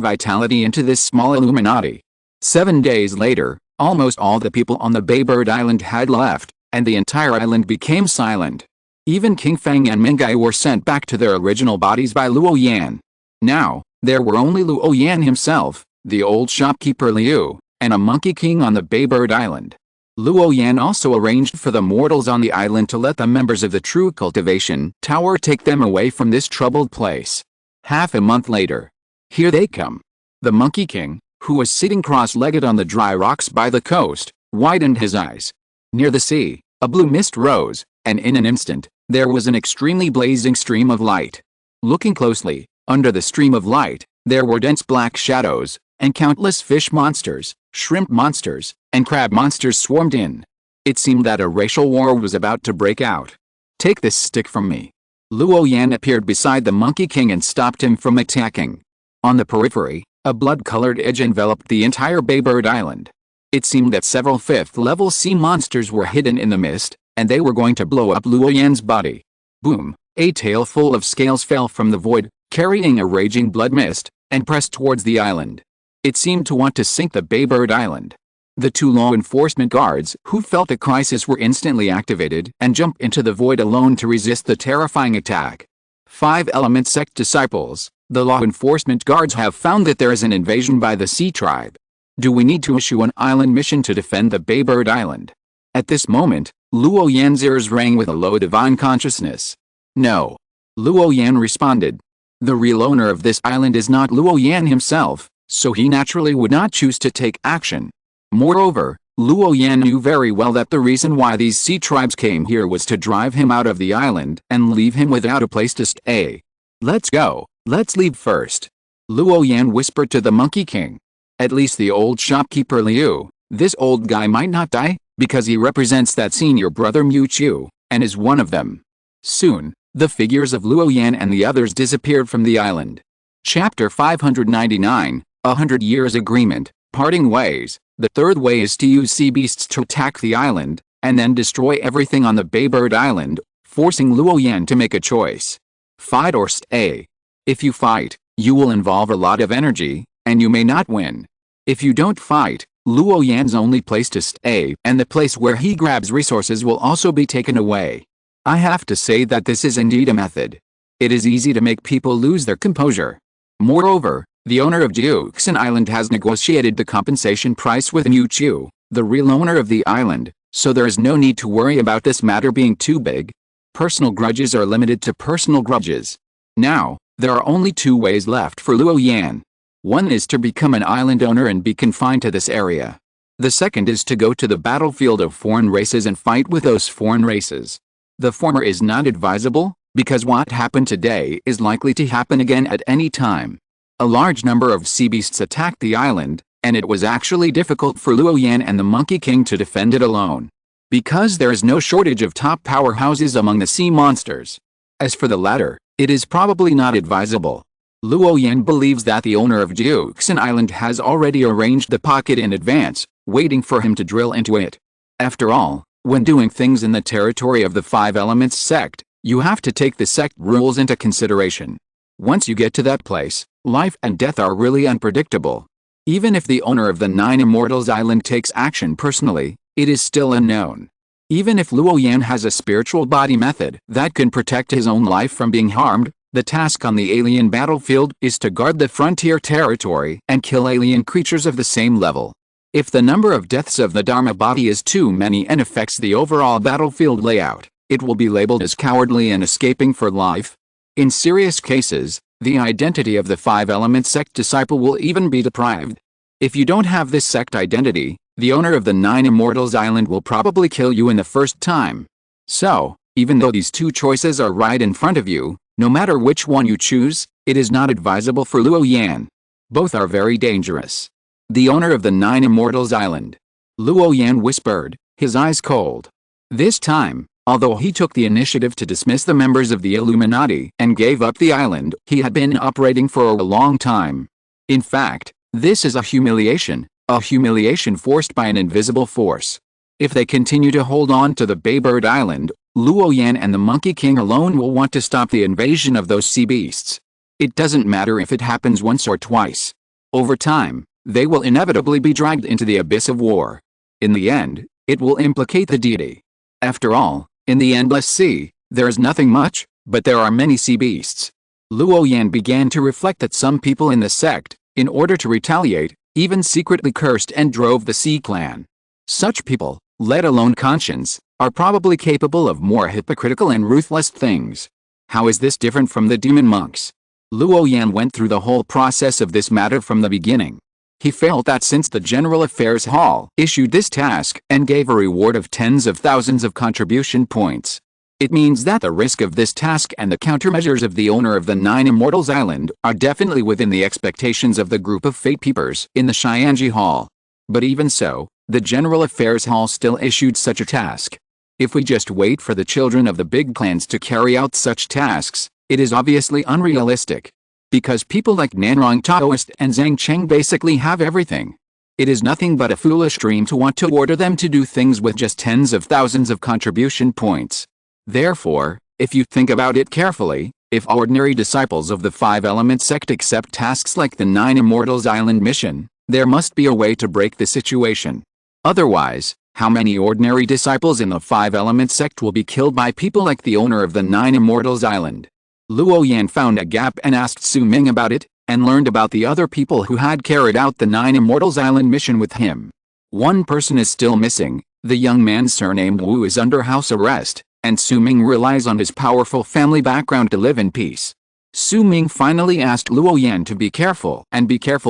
vitality into this small Illuminati. 7 days later, almost all the people on the Baybird Island had left, and the entire island became silent. Even King Fang and Mingai were sent back to their original bodies by Luo Yan. Now, there were only Luo Yan himself, the old shopkeeper Liu, and a Monkey King on the Baybird Island. Luo Yan also arranged for the mortals on the island to let the members of the True Cultivation Tower take them away from this troubled place. Half a month later, here they come. The Monkey King, who was sitting cross-legged on the dry rocks by the coast, widened his eyes. Near the sea, a blue mist rose, and in an instant, there was an extremely blazing stream of light. Looking closely, under the stream of light, there were dense black shadows, and countless fish monsters, shrimp monsters, and crab monsters swarmed in. It seemed that a racial war was about to break out. Take this stick from me. Luo Yan appeared beside the Monkey King and stopped him from attacking. On the periphery, a blood-colored edge enveloped the entire Baybird Island. It seemed that several 5th-level sea monsters were hidden in the mist, and they were going to blow up Luo Yan's body. Boom! A tail full of scales fell from the void, carrying a raging blood mist, and pressed towards the island. It seemed to want to sink the Baybird Island. The 2 law enforcement guards who felt the crisis were instantly activated and jumped into the void alone to resist the terrifying attack. 5-element sect disciples, the law enforcement guards have found that there is an invasion by the Sea Tribe. Do we need to issue an island mission to defend the Baybird Island? At this moment, Luo Yan's ears rang with a low divine consciousness. No. Luo Yan responded. The real owner of this island is not Luo Yan himself, so he naturally would not choose to take action. Moreover, Luo Yan knew very well that the reason why these sea tribes came here was to drive him out of the island and leave him without a place to stay. Let's go, let's leave first. Luo Yan whispered to the Monkey King. At least the old shopkeeper Liu, this old guy might not die, because he represents that senior brother Mu Chu, and is one of them. Soon, the figures of Luo Yan and the others disappeared from the island. Chapter 599, 100 Years Agreement, Parting Ways. The third way is to use sea beasts to attack the island, and then destroy everything on the Baybird Island, forcing Luo Yan to make a choice. Fight or stay. If you fight, you will involve a lot of energy, and you may not win. If you don't fight, Luo Yan's only place to stay and the place where he grabs resources will also be taken away. I have to say that this is indeed a method. It is easy to make people lose their composure. Moreover, the owner of Juxin Island has negotiated the compensation price with Mu Chu, the real owner of the island, so there is no need to worry about this matter being too big. Personal grudges are limited to personal grudges. Now, there are only 2 ways left for Luo Yan. One is to become an island owner and be confined to this area. The second is to go to the battlefield of foreign races and fight with those foreign races. The former is not advisable, because what happened today is likely to happen again at any time. A large number of sea beasts attacked the island, and it was actually difficult for Luo Yan and the Monkey King to defend it alone. Because there is no shortage of top powerhouses among the sea monsters. As for the latter, it is probably not advisable. Luo Yan believes that the owner of Juxin Island has already arranged the pocket in advance, waiting for him to drill into it. After all, when doing things in the territory of the 5 Elements sect, you have to take the sect rules into consideration. Once you get to that place, life and death are really unpredictable. Even if the owner of the 9 Immortals Island takes action personally, it is still unknown. Even if Luo Yan has a spiritual body method that can protect his own life from being harmed, the task on the alien battlefield is to guard the frontier territory and kill alien creatures of the same level. If the number of deaths of the Dharma body is too many and affects the overall battlefield layout, it will be labeled as cowardly and escaping for life. In serious cases, the identity of the 5 Element sect disciple will even be deprived. If you don't have this sect identity, the owner of the 9 Immortals Island will probably kill you in the first time. So, even though these 2 choices are right in front of you, no matter which one you choose, it is not advisable for Luo Yan. Both are very dangerous. The owner of the 9 Immortals Island. Luo Yan whispered, his eyes cold. This time, although he took the initiative to dismiss the members of the Illuminati and gave up the island he had been operating for a long time. In fact, this is a humiliation forced by an invisible force. If they continue to hold on to the Baybird Island, Luo Yan and the Monkey King alone will want to stop the invasion of those sea beasts. It doesn't matter if it happens once or twice. Over time, they will inevitably be dragged into the abyss of war. In the end, it will implicate the deity. After all, in the endless sea, there is nothing much, but there are many sea beasts. Luo Yan began to reflect that some people in the sect, in order to retaliate, even secretly cursed and drove the Sea Clan. Such people, let alone conscience, are probably capable of more hypocritical and ruthless things. How is this different from the demon monks? Luo Yan went through the whole process of this matter from the beginning. He felt that since the General Affairs Hall issued this task and gave a reward of tens of thousands of contribution points, it means that the risk of this task and the countermeasures of the owner of the 9 Immortals Island are definitely within the expectations of the group of Fate Peepers in the Xianji Hall. But even so, the General Affairs Hall still issued such a task. If we just wait for the children of the big clans to carry out such tasks, it is obviously unrealistic. Because people like Nanrong Taoist and Zhang Cheng basically have everything. It is nothing but a foolish dream to want to order them to do things with just tens of thousands of contribution points. Therefore, if you think about it carefully, if ordinary disciples of the Five-Element sect accept tasks like the Nine Immortals Island mission, there must be a way to break the situation. Otherwise, how many ordinary disciples in the Five-Element sect will be killed by people like the owner of the Nine Immortals Island? Luo Yan found a gap and asked Su Ming about it, and learned about the other people who had carried out the Nine Immortals Island mission with him. One person is still missing. The young man surnamed Wu is under house arrest, and Su Ming relies on his powerful family background to live in peace. Su Ming finally asked Luo Yan to be careful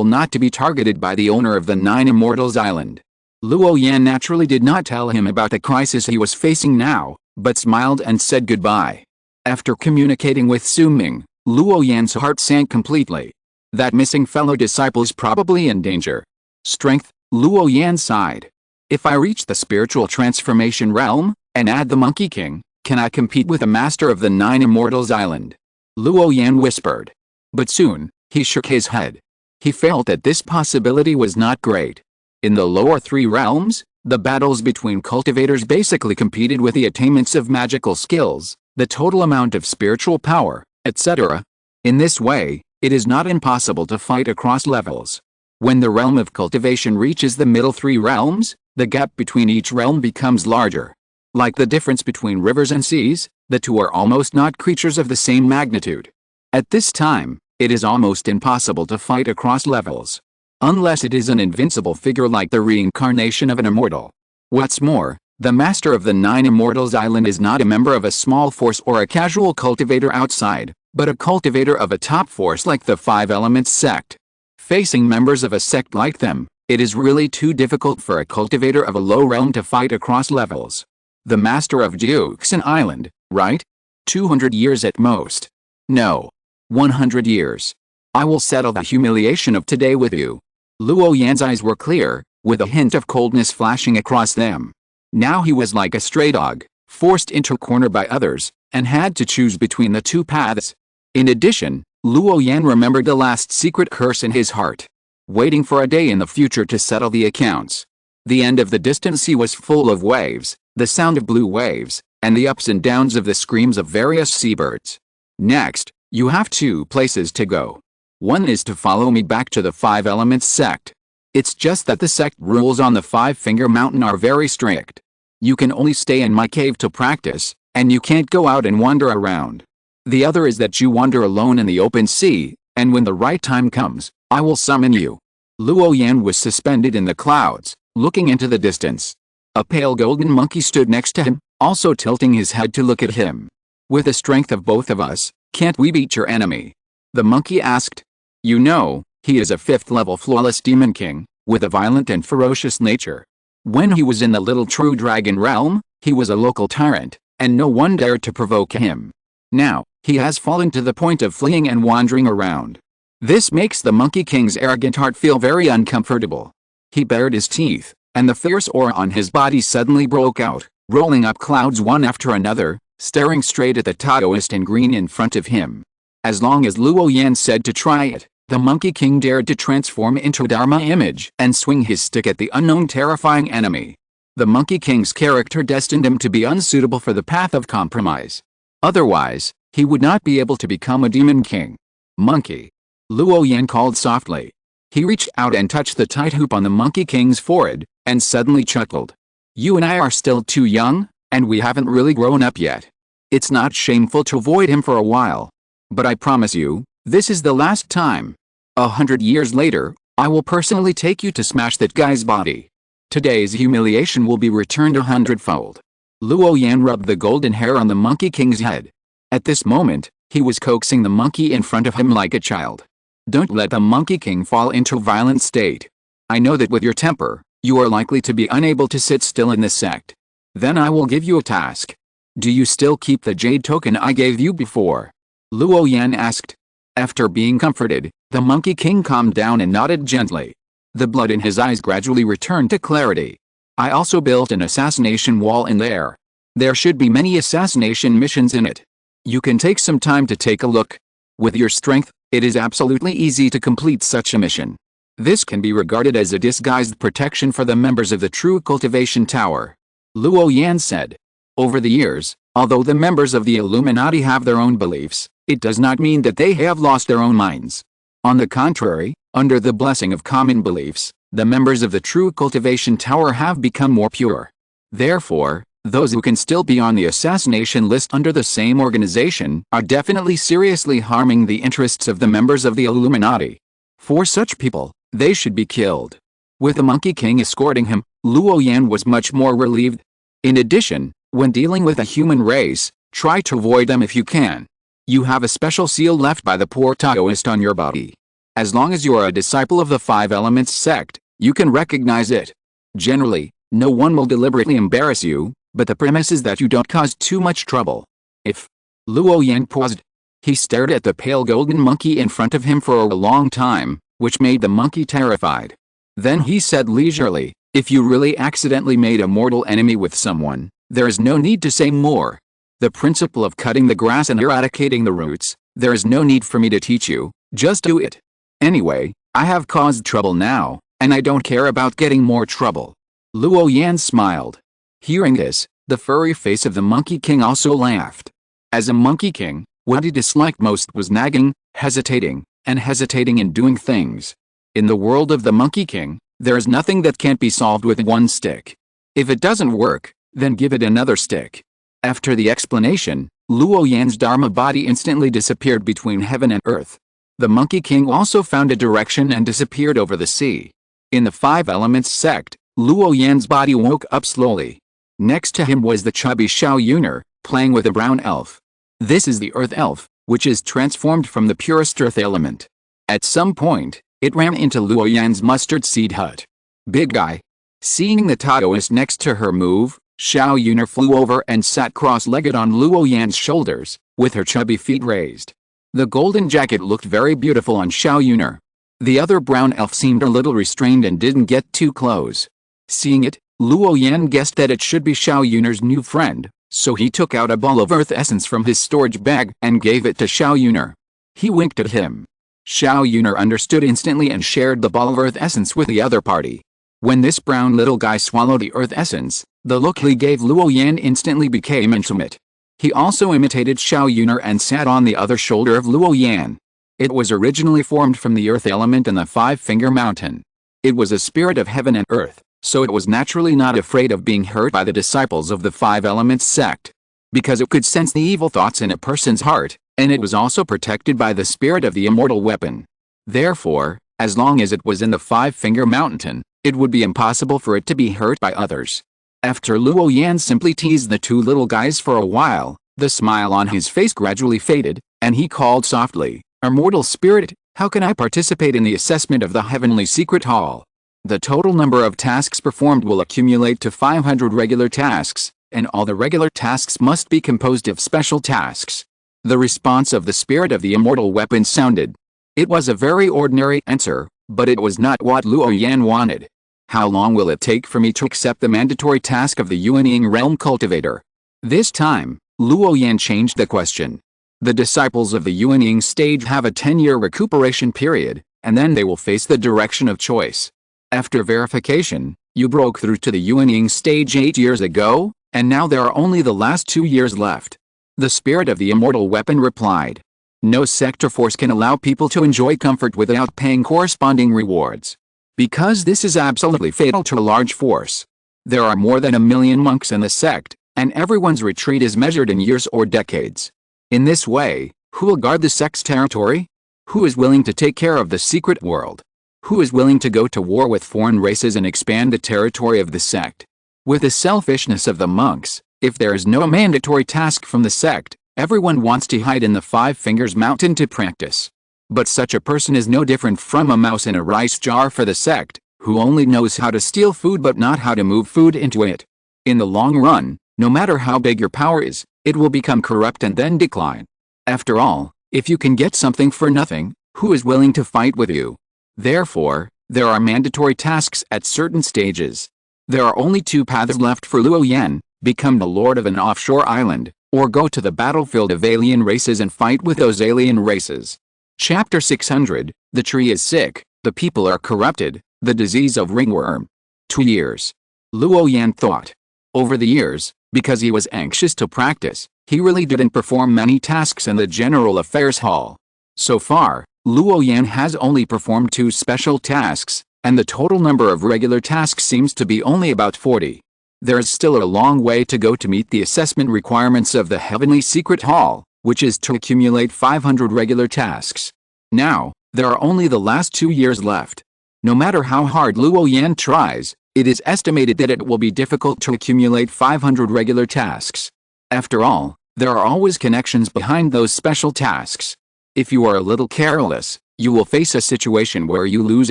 not to be targeted by the owner of the Nine Immortals Island. Luo Yan naturally did not tell him about the crisis he was facing now, but smiled and said goodbye. After communicating with Su Ming, Luo Yan's heart sank completely. That missing fellow disciple is probably in danger. Strength, Luo Yan sighed. If I reach the spiritual transformation realm, and add the Monkey King, can I compete with the master of the Nine Immortals Island? Luo Yan whispered. But soon, he shook his head. He felt that this possibility was not great. In the lower three realms, the battles between cultivators basically competed with the attainments of magical skills, the total amount of spiritual power, etc. In this way, it is not impossible to fight across levels. When the realm of cultivation reaches the middle three realms, the gap between each realm becomes larger. Like the difference between rivers and seas, the two are almost not creatures of the same magnitude. At this time, it is almost impossible to fight across levels. Unless it is an invincible figure like the reincarnation of an immortal. What's more, the master of the Nine Immortals Island is not a member of a small force or a casual cultivator outside, but a cultivator of a top force like the Five-Elements sect. Facing members of a sect like them, it is really too difficult for a cultivator of a low realm to fight across levels. The master of Jiuxin Island, right? 200 years at most. No. 100 years. I will settle the humiliation of today with you. Luo Yan's eyes were clear, with a hint of coldness flashing across them. Now he was like a stray dog, forced into a corner by others, and had to choose between the two paths. In addition, Luo Yan remembered the last secret curse in his heart. Waiting for a day in the future to settle the accounts. The end of the distant sea was full of waves, the sound of blue waves, and the ups and downs of the screams of various seabirds. Next, you have two places to go. One is to follow me back to the Five-Elements sect. It's just that the sect rules on the Five-Finger Mountain are very strict. You can only stay in my cave to practice, and you can't go out and wander around. The other is that you wander alone in the open sea, and when the right time comes, I will summon you. Luo Yan was suspended in the clouds, looking into the distance. A pale golden monkey stood next to him, also tilting his head to look at him. With the strength of both of us, can't we beat your enemy? The monkey asked. You know, he is a 5th-level flawless demon king, with a violent and ferocious nature. When he was in the little true dragon realm, he was a local tyrant, and no one dared to provoke him. Now, he has fallen to the point of fleeing and wandering around. This makes the Monkey King's arrogant heart feel very uncomfortable. He bared his teeth, and the fierce aura on his body suddenly broke out, rolling up clouds one after another, staring straight at the Taoist in green in front of him. As long as Luo Yan said to try it, the Monkey King dared to transform into a Dharma image and swing his stick at the unknown terrifying enemy. The Monkey King's character destined him to be unsuitable for the path of compromise. Otherwise, he would not be able to become a demon king. Monkey. Luo Yan called softly. He reached out and touched the tight hoop on the Monkey King's forehead, and suddenly chuckled. You and I are still too young, and we haven't really grown up yet. It's not shameful to avoid him for a while. But I promise you, this is the last time. 100 years later, I will personally take you to smash that guy's body. Today's humiliation will be returned 100-fold. Luo Yan rubbed the golden hair on the Monkey King's head. At this moment, he was coaxing the monkey in front of him like a child. Don't let the Monkey King fall into a violent state. I know that with your temper, you are likely to be unable to sit still in this sect. Then I will give you a task. Do you still keep the jade token I gave you before? Luo Yan asked. After being comforted, the Monkey King calmed down and nodded gently. The blood in his eyes gradually returned to clarity. I also built an assassination wall in there. There should be many assassination missions in it. You can take some time to take a look. With your strength, it is absolutely easy to complete such a mission. This can be regarded as a disguised protection for the members of the true Cultivation Tower. Luo Yan said. Over the years, although the members of the Illuminati have their own beliefs, it does not mean that they have lost their own minds. On the contrary, under the blessing of common beliefs, the members of the true Cultivation Tower have become more pure. Therefore, those who can still be on the assassination list under the same organization are definitely seriously harming the interests of the members of the Illuminati. For such people, they should be killed. With the Monkey King escorting him, Luo Yan was much more relieved. In addition, when dealing with a human race, try to avoid them if you can. You have a special seal left by the poor Taoist on your body. As long as you are a disciple of the Five Elements sect, you can recognize it. Generally, no one will deliberately embarrass you, but the premise is that you don't cause too much trouble. If Luo Yan paused, he stared at the pale golden monkey in front of him for a long time, which made the monkey terrified. Then he said leisurely, if you really accidentally made a mortal enemy with someone, there is no need to say more. The principle of cutting the grass and eradicating the roots, there is no need for me to teach you, just do it. Anyway, I have caused trouble now, and I don't care about getting more trouble. Luo Yan smiled. Hearing this, the furry face of the Monkey King also laughed. As a Monkey King, what he disliked most was nagging, hesitating in doing things. In the world of the Monkey King, there is nothing that can't be solved with one stick. If it doesn't work, then give it another stick. After the explanation, Luo Yan's Dharma body instantly disappeared between heaven and earth. The Monkey King also found a direction and disappeared over the sea. In the Five Elements sect, Luo Yan's body woke up slowly. Next to him was the chubby Xiao Yuner, playing with a brown elf. This is the earth elf, which is transformed from the purest earth element. At some point, it ran into Luo Yan's mustard seed hut. Big guy. Seeing the Taoist next to her move, Xiao Yuner flew over and sat cross-legged on Luo Yan's shoulders, with her chubby feet raised. The golden jacket looked very beautiful on Xiao Yuner. The other brown elf seemed a little restrained and didn't get too close. Seeing it, Luo Yan guessed that it should be Xiao Yuner's new friend, so he took out a ball of earth essence from his storage bag and gave it to Xiao Yuner. He winked at him. Xiao Yuner understood instantly and shared the ball of earth essence with the other party. When this brown little guy swallowed the earth essence, the look he gave Luo Yan instantly became intimate. He also imitated Xiao Yuner and sat on the other shoulder of Luo Yan. It was originally formed from the earth element in the Five-Finger Mountain. It was a spirit of heaven and earth, so it was naturally not afraid of being hurt by the disciples of the Five Elements sect. Because it could sense the evil thoughts in a person's heart, and it was also protected by the spirit of the immortal weapon. Therefore, as long as it was in the Five-Finger Mountain, it would be impossible for it to be hurt by others. After Luo Yan simply teased the two little guys for a while, the smile on his face gradually faded, and he called softly, "Immortal spirit, how can I participate in the assessment of the Heavenly Secret Hall?" The total number of tasks performed will accumulate to 500 regular tasks, and all the regular tasks must be composed of special tasks. The response of the spirit of the immortal weapon sounded. It was a very ordinary answer, but it was not what Luo Yan wanted. How long will it take for me to accept the mandatory task of the Yuanying Realm Cultivator? This time, Luo Yan changed the question. The disciples of the Yuanying stage have a 10-year recuperation period, and then they will face the direction of choice. After verification, you broke through to the Yuanying stage 8 years ago, and now there are only the last 2 years left. The spirit of the immortal weapon replied. No sect or force can allow people to enjoy comfort without paying corresponding rewards. Because this is absolutely fatal to a large force. There are more than 1 million monks in the sect, and everyone's retreat is measured in years or decades. In this way, who will guard the sect's territory? Who is willing to take care of the secret world? Who is willing to go to war with foreign races and expand the territory of the sect? With the selfishness of the monks, if there is no mandatory task from the sect, everyone wants to hide in the Five Fingers Mountain to practice. But such a person is no different from a mouse in a rice jar for the sect, who only knows how to steal food but not how to move food into it. In the long run, no matter how big your power is, it will become corrupt and then decline. After all, if you can get something for nothing, who is willing to fight with you? Therefore, there are mandatory tasks at certain stages. There are only 2 paths left for Luo Yan: become the lord of an offshore island, or go to the battlefield of alien races and fight with those alien races. Chapter 600, The Tree is Sick. The people are corrupted, the disease of ringworm. 2 years. Luo Yan thought. Over the years, because he was anxious to practice, he really didn't perform many tasks in the General Affairs Hall. So far, Luo Yan has only performed 2 special tasks, and the total number of regular tasks seems to be only about 40. There is still a long way to go to meet the assessment requirements of the Heavenly Secret Hall, which is to accumulate 500 regular tasks. Now, there are only the last 2 years left. No matter how hard Luo Yan tries, it is estimated that it will be difficult to accumulate 500 regular tasks. After all, there are always connections behind those special tasks. If you are a little careless, you will face a situation where you lose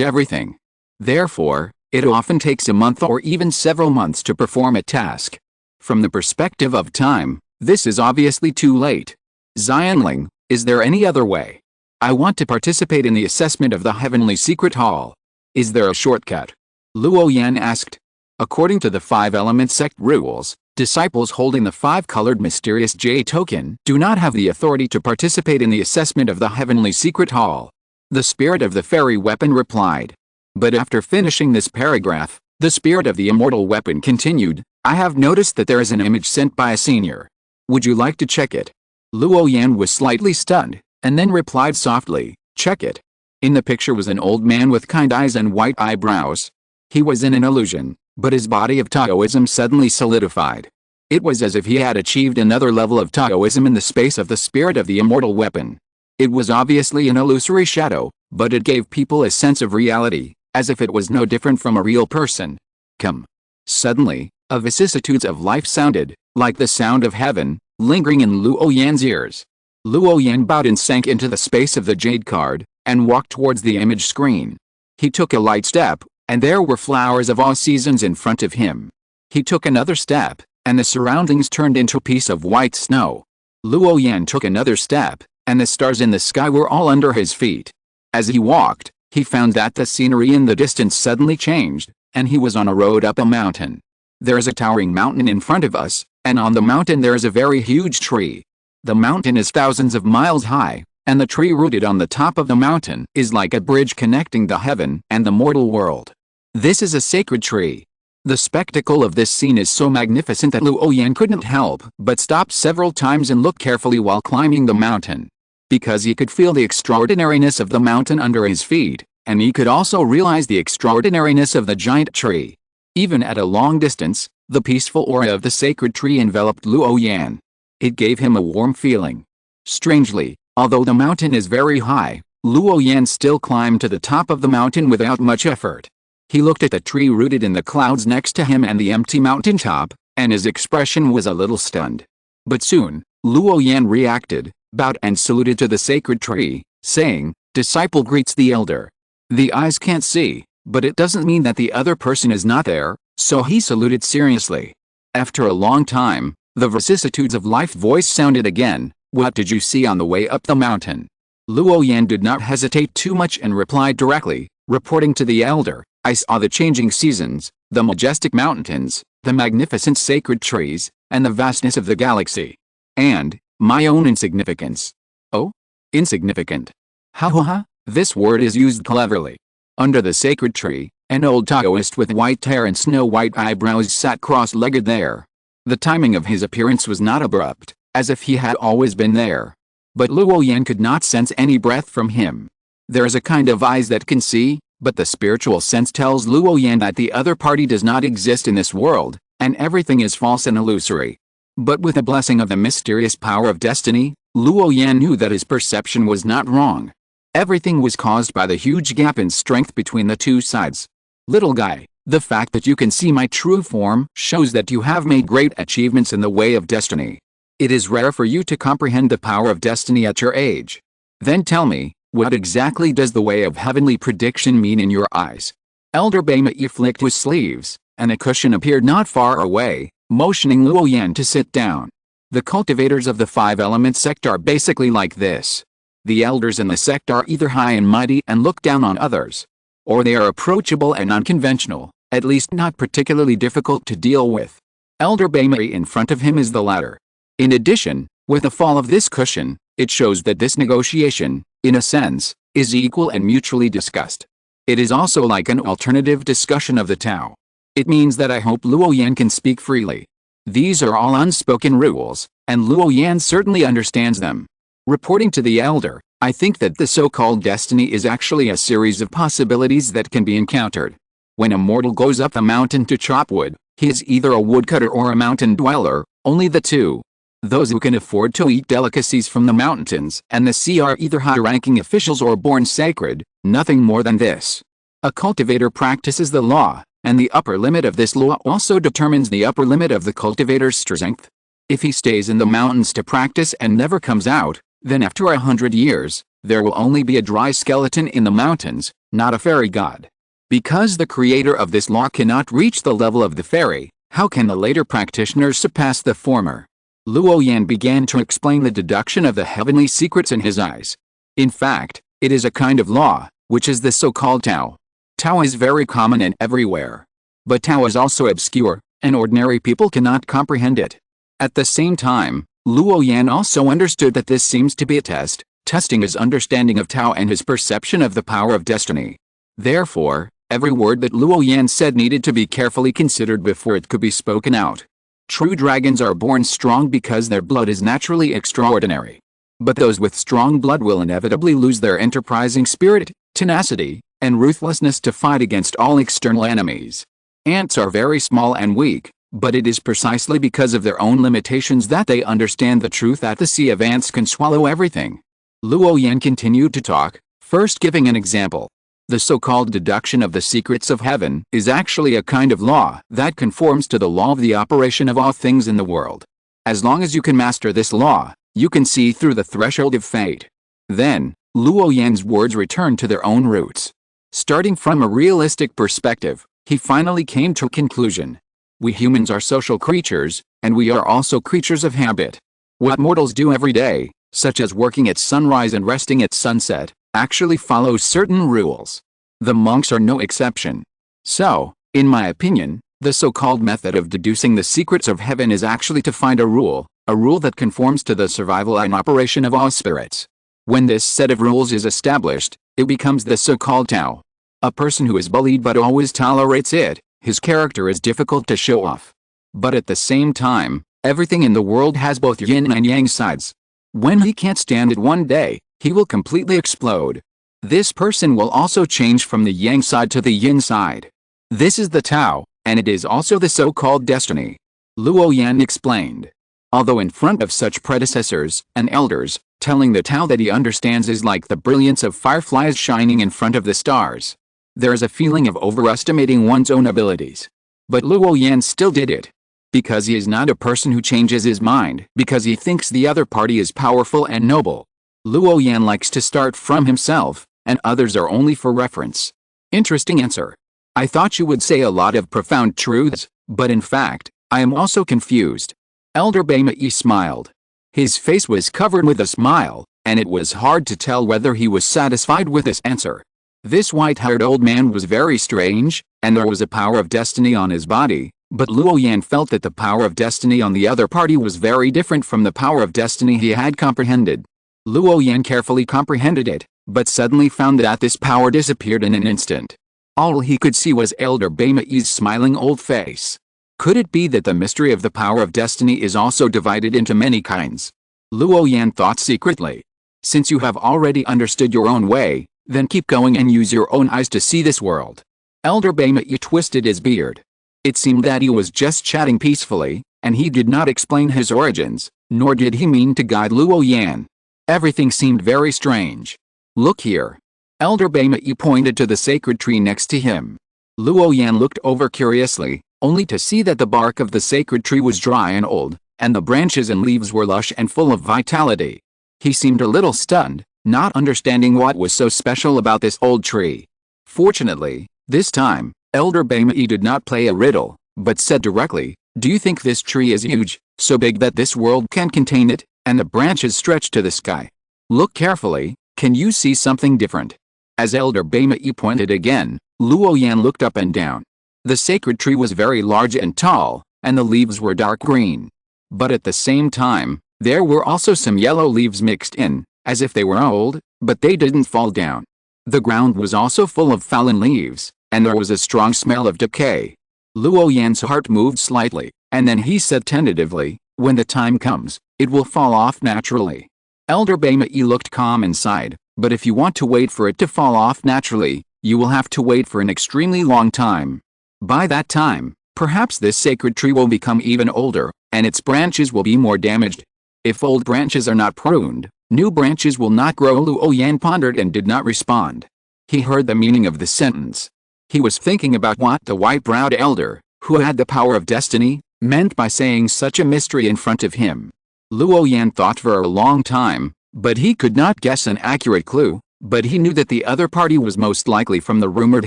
everything. Therefore, it often takes a month or even several months to perform a task. From the perspective of time, this is obviously too late. Xianling, is there any other way? I want to participate in the assessment of the Heavenly Secret Hall. Is there a shortcut? Luo Yan asked. According to the 5 element sect rules, disciples holding the 5-colored mysterious J token do not have the authority to participate in the assessment of the Heavenly Secret Hall. The spirit of the fairy weapon replied. But after finishing this paragraph, the spirit of the immortal weapon continued, I have noticed that there is an image sent by a senior. Would you like to check it? Luo Yan was slightly stunned, and then replied softly, check it. In the picture was an old man with kind eyes and white eyebrows. He was in an illusion, but his body of Taoism suddenly solidified. It was as if he had achieved another level of Taoism in the space of the spirit of the immortal weapon. It was obviously an illusory shadow, but it gave people a sense of reality, as if it was no different from a real person. Come. Suddenly, a vicissitudes of life sounded, like the sound of heaven, lingering in Luo Yan's ears. Luo Yan bowed and sank into the space of the jade card, and walked towards the image screen. He took a light step, and there were flowers of all seasons in front of him. He took another step, and the surroundings turned into a piece of white snow. Luo Yan took another step, and the stars in the sky were all under his feet. As he walked, he found that the scenery in the distance suddenly changed, and he was on a road up a mountain. There is a towering mountain in front of us, and on the mountain there is a very huge tree. The mountain is thousands of miles high, and the tree rooted on the top of the mountain is like a bridge connecting the heaven and the mortal world. This is a sacred tree. The spectacle of this scene is so magnificent that Luo Yan couldn't help but stop several times and look carefully while climbing the mountain. Because he could feel the extraordinariness of the mountain under his feet, and he could also realize the extraordinariness of the giant tree. Even at a long distance, the peaceful aura of the sacred tree enveloped Luo Yan. It gave him a warm feeling. Strangely, although the mountain is very high, Luo Yan still climbed to the top of the mountain without much effort. He looked at the tree rooted in the clouds next to him and the empty mountain top, and his expression was a little stunned. But soon, Luo Yan reacted, bowed and saluted to the sacred tree, saying, Disciple greets the elder. The eyes can't see, but it doesn't mean that the other person is not there, so he saluted seriously. After a long time, the vicissitudes of life voice sounded again, What did you see on the way up the mountain? Luo Yan did not hesitate too much and replied directly, reporting to the elder, I saw the changing seasons, the majestic mountains, the magnificent sacred trees, and the vastness of the galaxy. And my own insignificance. Oh? Insignificant. Ha ha ha, this word is used cleverly. Under the sacred tree, an old Taoist with white hair and snow-white eyebrows sat cross-legged there. The timing of his appearance was not abrupt, as if he had always been there. But Luo Yan could not sense any breath from him. There is a kind of eyes that can see, but the spiritual sense tells Luo Yan that the other party does not exist in this world, and everything is false and illusory. But with the blessing of the mysterious power of destiny, Luo Yan knew that his perception was not wrong. Everything was caused by the huge gap in strength between the two sides. Little guy, the fact that you can see my true form shows that you have made great achievements in the way of destiny. It is rare for you to comprehend the power of destiny at your age. Then tell me, what exactly does the way of heavenly prediction mean in your eyes? Elder Baimei flicked his sleeves, and a cushion appeared not far away, motioning Luo Yan to sit down. The cultivators of the 5-element sect are basically like this. The elders in the sect are either high and mighty and look down on others, or they are approachable and unconventional, at least not particularly difficult to deal with. Elder Baimei in front of him is the latter. In addition, with the fall of this cushion, it shows that this negotiation, in a sense, is equal and mutually discussed. It is also like an alternative discussion of the Tao. It means that I hope Luo Yan can speak freely. These are all unspoken rules, and Luo Yan certainly understands them. Reporting to the elder, I think that the so-called destiny is actually a series of possibilities that can be encountered. When a mortal goes up a mountain to chop wood, he is either a woodcutter or a mountain dweller, only the two. Those who can afford to eat delicacies from the mountains and the sea are either high-ranking officials or born sacred, nothing more than this. A cultivator practices the law, and the upper limit of this law also determines the upper limit of the cultivator's strength. If he stays in the mountains to practice and never comes out, then after 100 years, there will only be a dry skeleton in the mountains, not a fairy god. Because the creator of this law cannot reach the level of the fairy, how can the later practitioners surpass the former? Luo Yan began to explain the deduction of the heavenly secrets in his eyes. In fact, it is a kind of law, which is the so-called Tao. Tao is very common and everywhere. But Tao is also obscure, and ordinary people cannot comprehend it. At the same time, Luo Yan also understood that this seems to be a test, testing his understanding of Tao and his perception of the power of destiny. Therefore, every word that Luo Yan said needed to be carefully considered before it could be spoken out. True dragons are born strong because their blood is naturally extraordinary. But those with strong blood will inevitably lose their enterprising spirit, tenacity, and ruthlessness to fight against all external enemies. Ants are very small and weak, but it is precisely because of their own limitations that they understand the truth that the sea of ants can swallow everything. Luo Yan continued to talk, first giving an example. The so-called deduction of the secrets of heaven is actually a kind of law that conforms to the law of the operation of all things in the world. As long as you can master this law, you can see through the threshold of fate. Then, Luo Yan's words returned to their own roots. Starting from a realistic perspective, he finally came to a conclusion. We humans are social creatures, and we are also creatures of habit. What mortals do every day, such as working at sunrise and resting at sunset, actually follows certain rules. The monks are no exception. So, in my opinion, the so-called method of deducing the secrets of heaven is actually to find a rule that conforms to the survival and operation of all spirits. When this set of rules is established, it becomes the so-called Tao. A person who is bullied but always tolerates it, his character is difficult to show off. But at the same time, everything in the world has both yin and yang sides. When he can't stand it one day, he will completely explode. This person will also change from the yang side to the yin side. This is the Tao, and it is also the so-called destiny. Luo Yan explained. Although in front of such predecessors and elders, telling the Tao that he understands is like the brilliance of fireflies shining in front of the stars. There is a feeling of overestimating one's own abilities. But Luo Yan still did it. Because he is not a person who changes his mind because he thinks the other party is powerful and noble. Luo Yan likes to start from himself, and others are only for reference. Interesting answer. I thought you would say a lot of profound truths, but in fact, I am also confused. Elder Baimei smiled. His face was covered with a smile, and it was hard to tell whether he was satisfied with this answer. This white-haired old man was very strange, and there was a power of destiny on his body, but Luo Yan felt that the power of destiny on the other party was very different from the power of destiny he had comprehended. Luo Yan carefully comprehended it, but suddenly found that this power disappeared in an instant. All he could see was Elder Baimei's smiling old face. Could it be that the mystery of the power of destiny is also divided into many kinds? Luo Yan thought secretly. Since you have already understood your own way, then keep going and use your own eyes to see this world. Elder Baimei twisted his beard. It seemed that he was just chatting peacefully, and he did not explain his origins, nor did he mean to guide Luo Yan. Everything seemed very strange. Look here. Elder Baimei pointed to the sacred tree next to him. Luo Yan looked over curiously, only to see that the bark of the sacred tree was dry and old, and the branches and leaves were lush and full of vitality. He seemed a little stunned, not understanding what was so special about this old tree. Fortunately, this time, Elder Baimei did not play a riddle, but said directly, "Do you think this tree is huge, so big that this world can contain it, and the branches stretch to the sky? Look carefully, can you see something different?" As Elder Baimei pointed again, Luo Yan looked up and down. The sacred tree was very large and tall, and the leaves were dark green. But at the same time, there were also some yellow leaves mixed in, as if they were old, but they didn't fall down. The ground was also full of fallen leaves, and there was a strong smell of decay. Luo Yan's heart moved slightly, and then he said tentatively, "When the time comes, it will fall off naturally." Elder Baimei looked calm and sighed, "But if you want to wait for it to fall off naturally, you will have to wait for an extremely long time. By that time, perhaps this sacred tree will become even older, and its branches will be more damaged. If old branches are not pruned, new branches will not grow." Luo Yan pondered and did not respond. He heard the meaning of the sentence. He was thinking about what the white-browed elder, who had the power of destiny, meant by saying such a mystery in front of him. Luo Yan thought for a long time, but he could not guess an accurate clue, but he knew that the other party was most likely from the rumored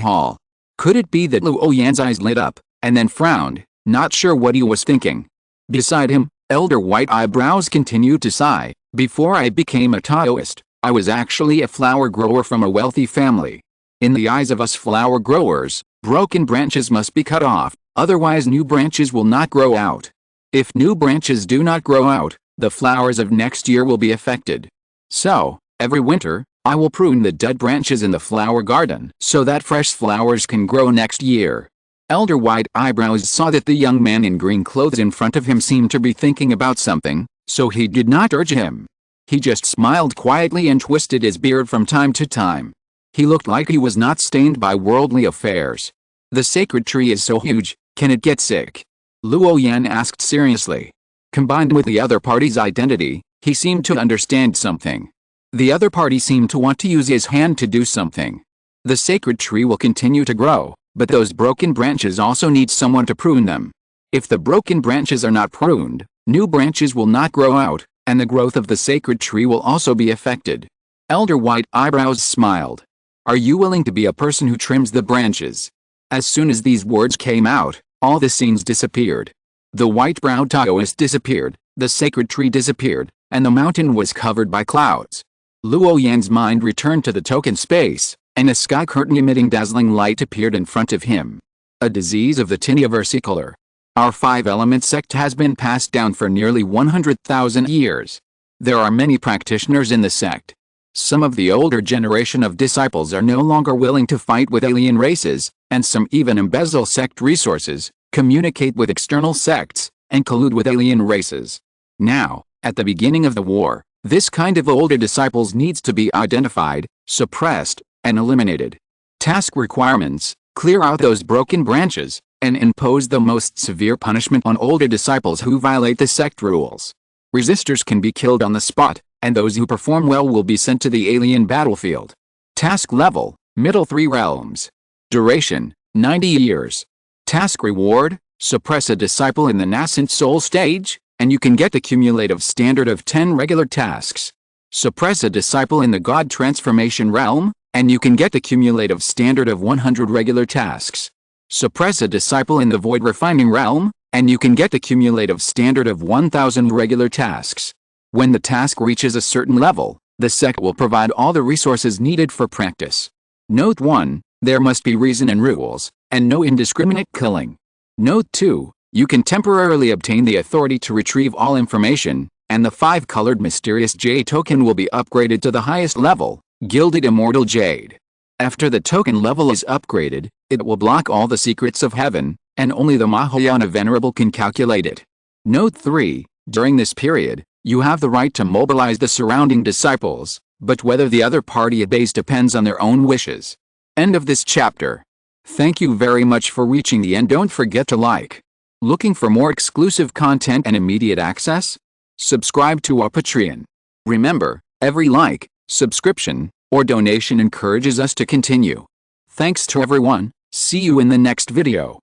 hall. Could it be that Luo Yan's eyes lit up, and then frowned, not sure what he was thinking? Beside him, Elder White Eyebrows continued to sigh. "Before I became a Taoist, I was actually a flower grower from a wealthy family. In the eyes of us flower growers, broken branches must be cut off, otherwise new branches will not grow out. If new branches do not grow out, the flowers of next year will be affected. So, every winter, I will prune the dead branches in the flower garden so that fresh flowers can grow next year." Elder White Eyebrows saw that the young man in green clothes in front of him seemed to be thinking about something, so he did not urge him. He just smiled quietly and twisted his beard from time to time. He looked like he was not stained by worldly affairs. "The sacred tree is so huge, can it get sick?" Luo Yan asked seriously. Combined with the other party's identity, he seemed to understand something. The other party seemed to want to use his hand to do something. The sacred tree will continue to grow, but those broken branches also need someone to prune them. If the broken branches are not pruned, new branches will not grow out, and the growth of the sacred tree will also be affected. Elder White Eyebrows smiled. "Are you willing to be a person who trims the branches?" As soon as these words came out, all the scenes disappeared. The white-browed Taoist disappeared, the sacred tree disappeared, and the mountain was covered by clouds. Luo Yan's mind returned to the token space, and a sky curtain emitting dazzling light appeared in front of him. A disease of the tinea versicolor. Our five-element sect has been passed down for nearly 100,000 years. There are many practitioners in the sect. Some of the older generation of disciples are no longer willing to fight with alien races, and some even embezzle sect resources, communicate with external sects, and collude with alien races. Now, at the beginning of the war, this kind of older disciples needs to be identified, suppressed, and eliminated. Task requirements: clear out those broken branches, and impose the most severe punishment on older disciples who violate the sect rules. Resistors can be killed on the spot, and those who perform well will be sent to the alien battlefield. Task level: middle 3 realms. Duration: 90 years. Task reward: suppress a disciple in the nascent soul stage, and you can get the cumulative standard of 10 regular tasks. Suppress a disciple in the God transformation realm, and you can get the cumulative standard of 100 regular tasks. Suppress a disciple in the void refining realm, and you can get the cumulative standard of 1,000 regular tasks. When the task reaches a certain level, the sect will provide all the resources needed for practice. Note 1. There must be reason and rules, and no indiscriminate killing. Note 2. You can temporarily obtain the authority to retrieve all information, and the 5-colored mysterious Jade token will be upgraded to the highest level, Gilded Immortal Jade. After the token level is upgraded, it will block all the secrets of heaven, and only the Mahayana Venerable can calculate it. Note 3. During this period, you have the right to mobilize the surrounding disciples, but whether the other party obeys depends on their own wishes. End of this chapter. Thank you very much for reaching the end. Don't forget to like. Looking for more exclusive content and immediate access? Subscribe to our Patreon. Remember, every like, subscription, or donation encourages us to continue. Thanks to everyone. See you in the next video.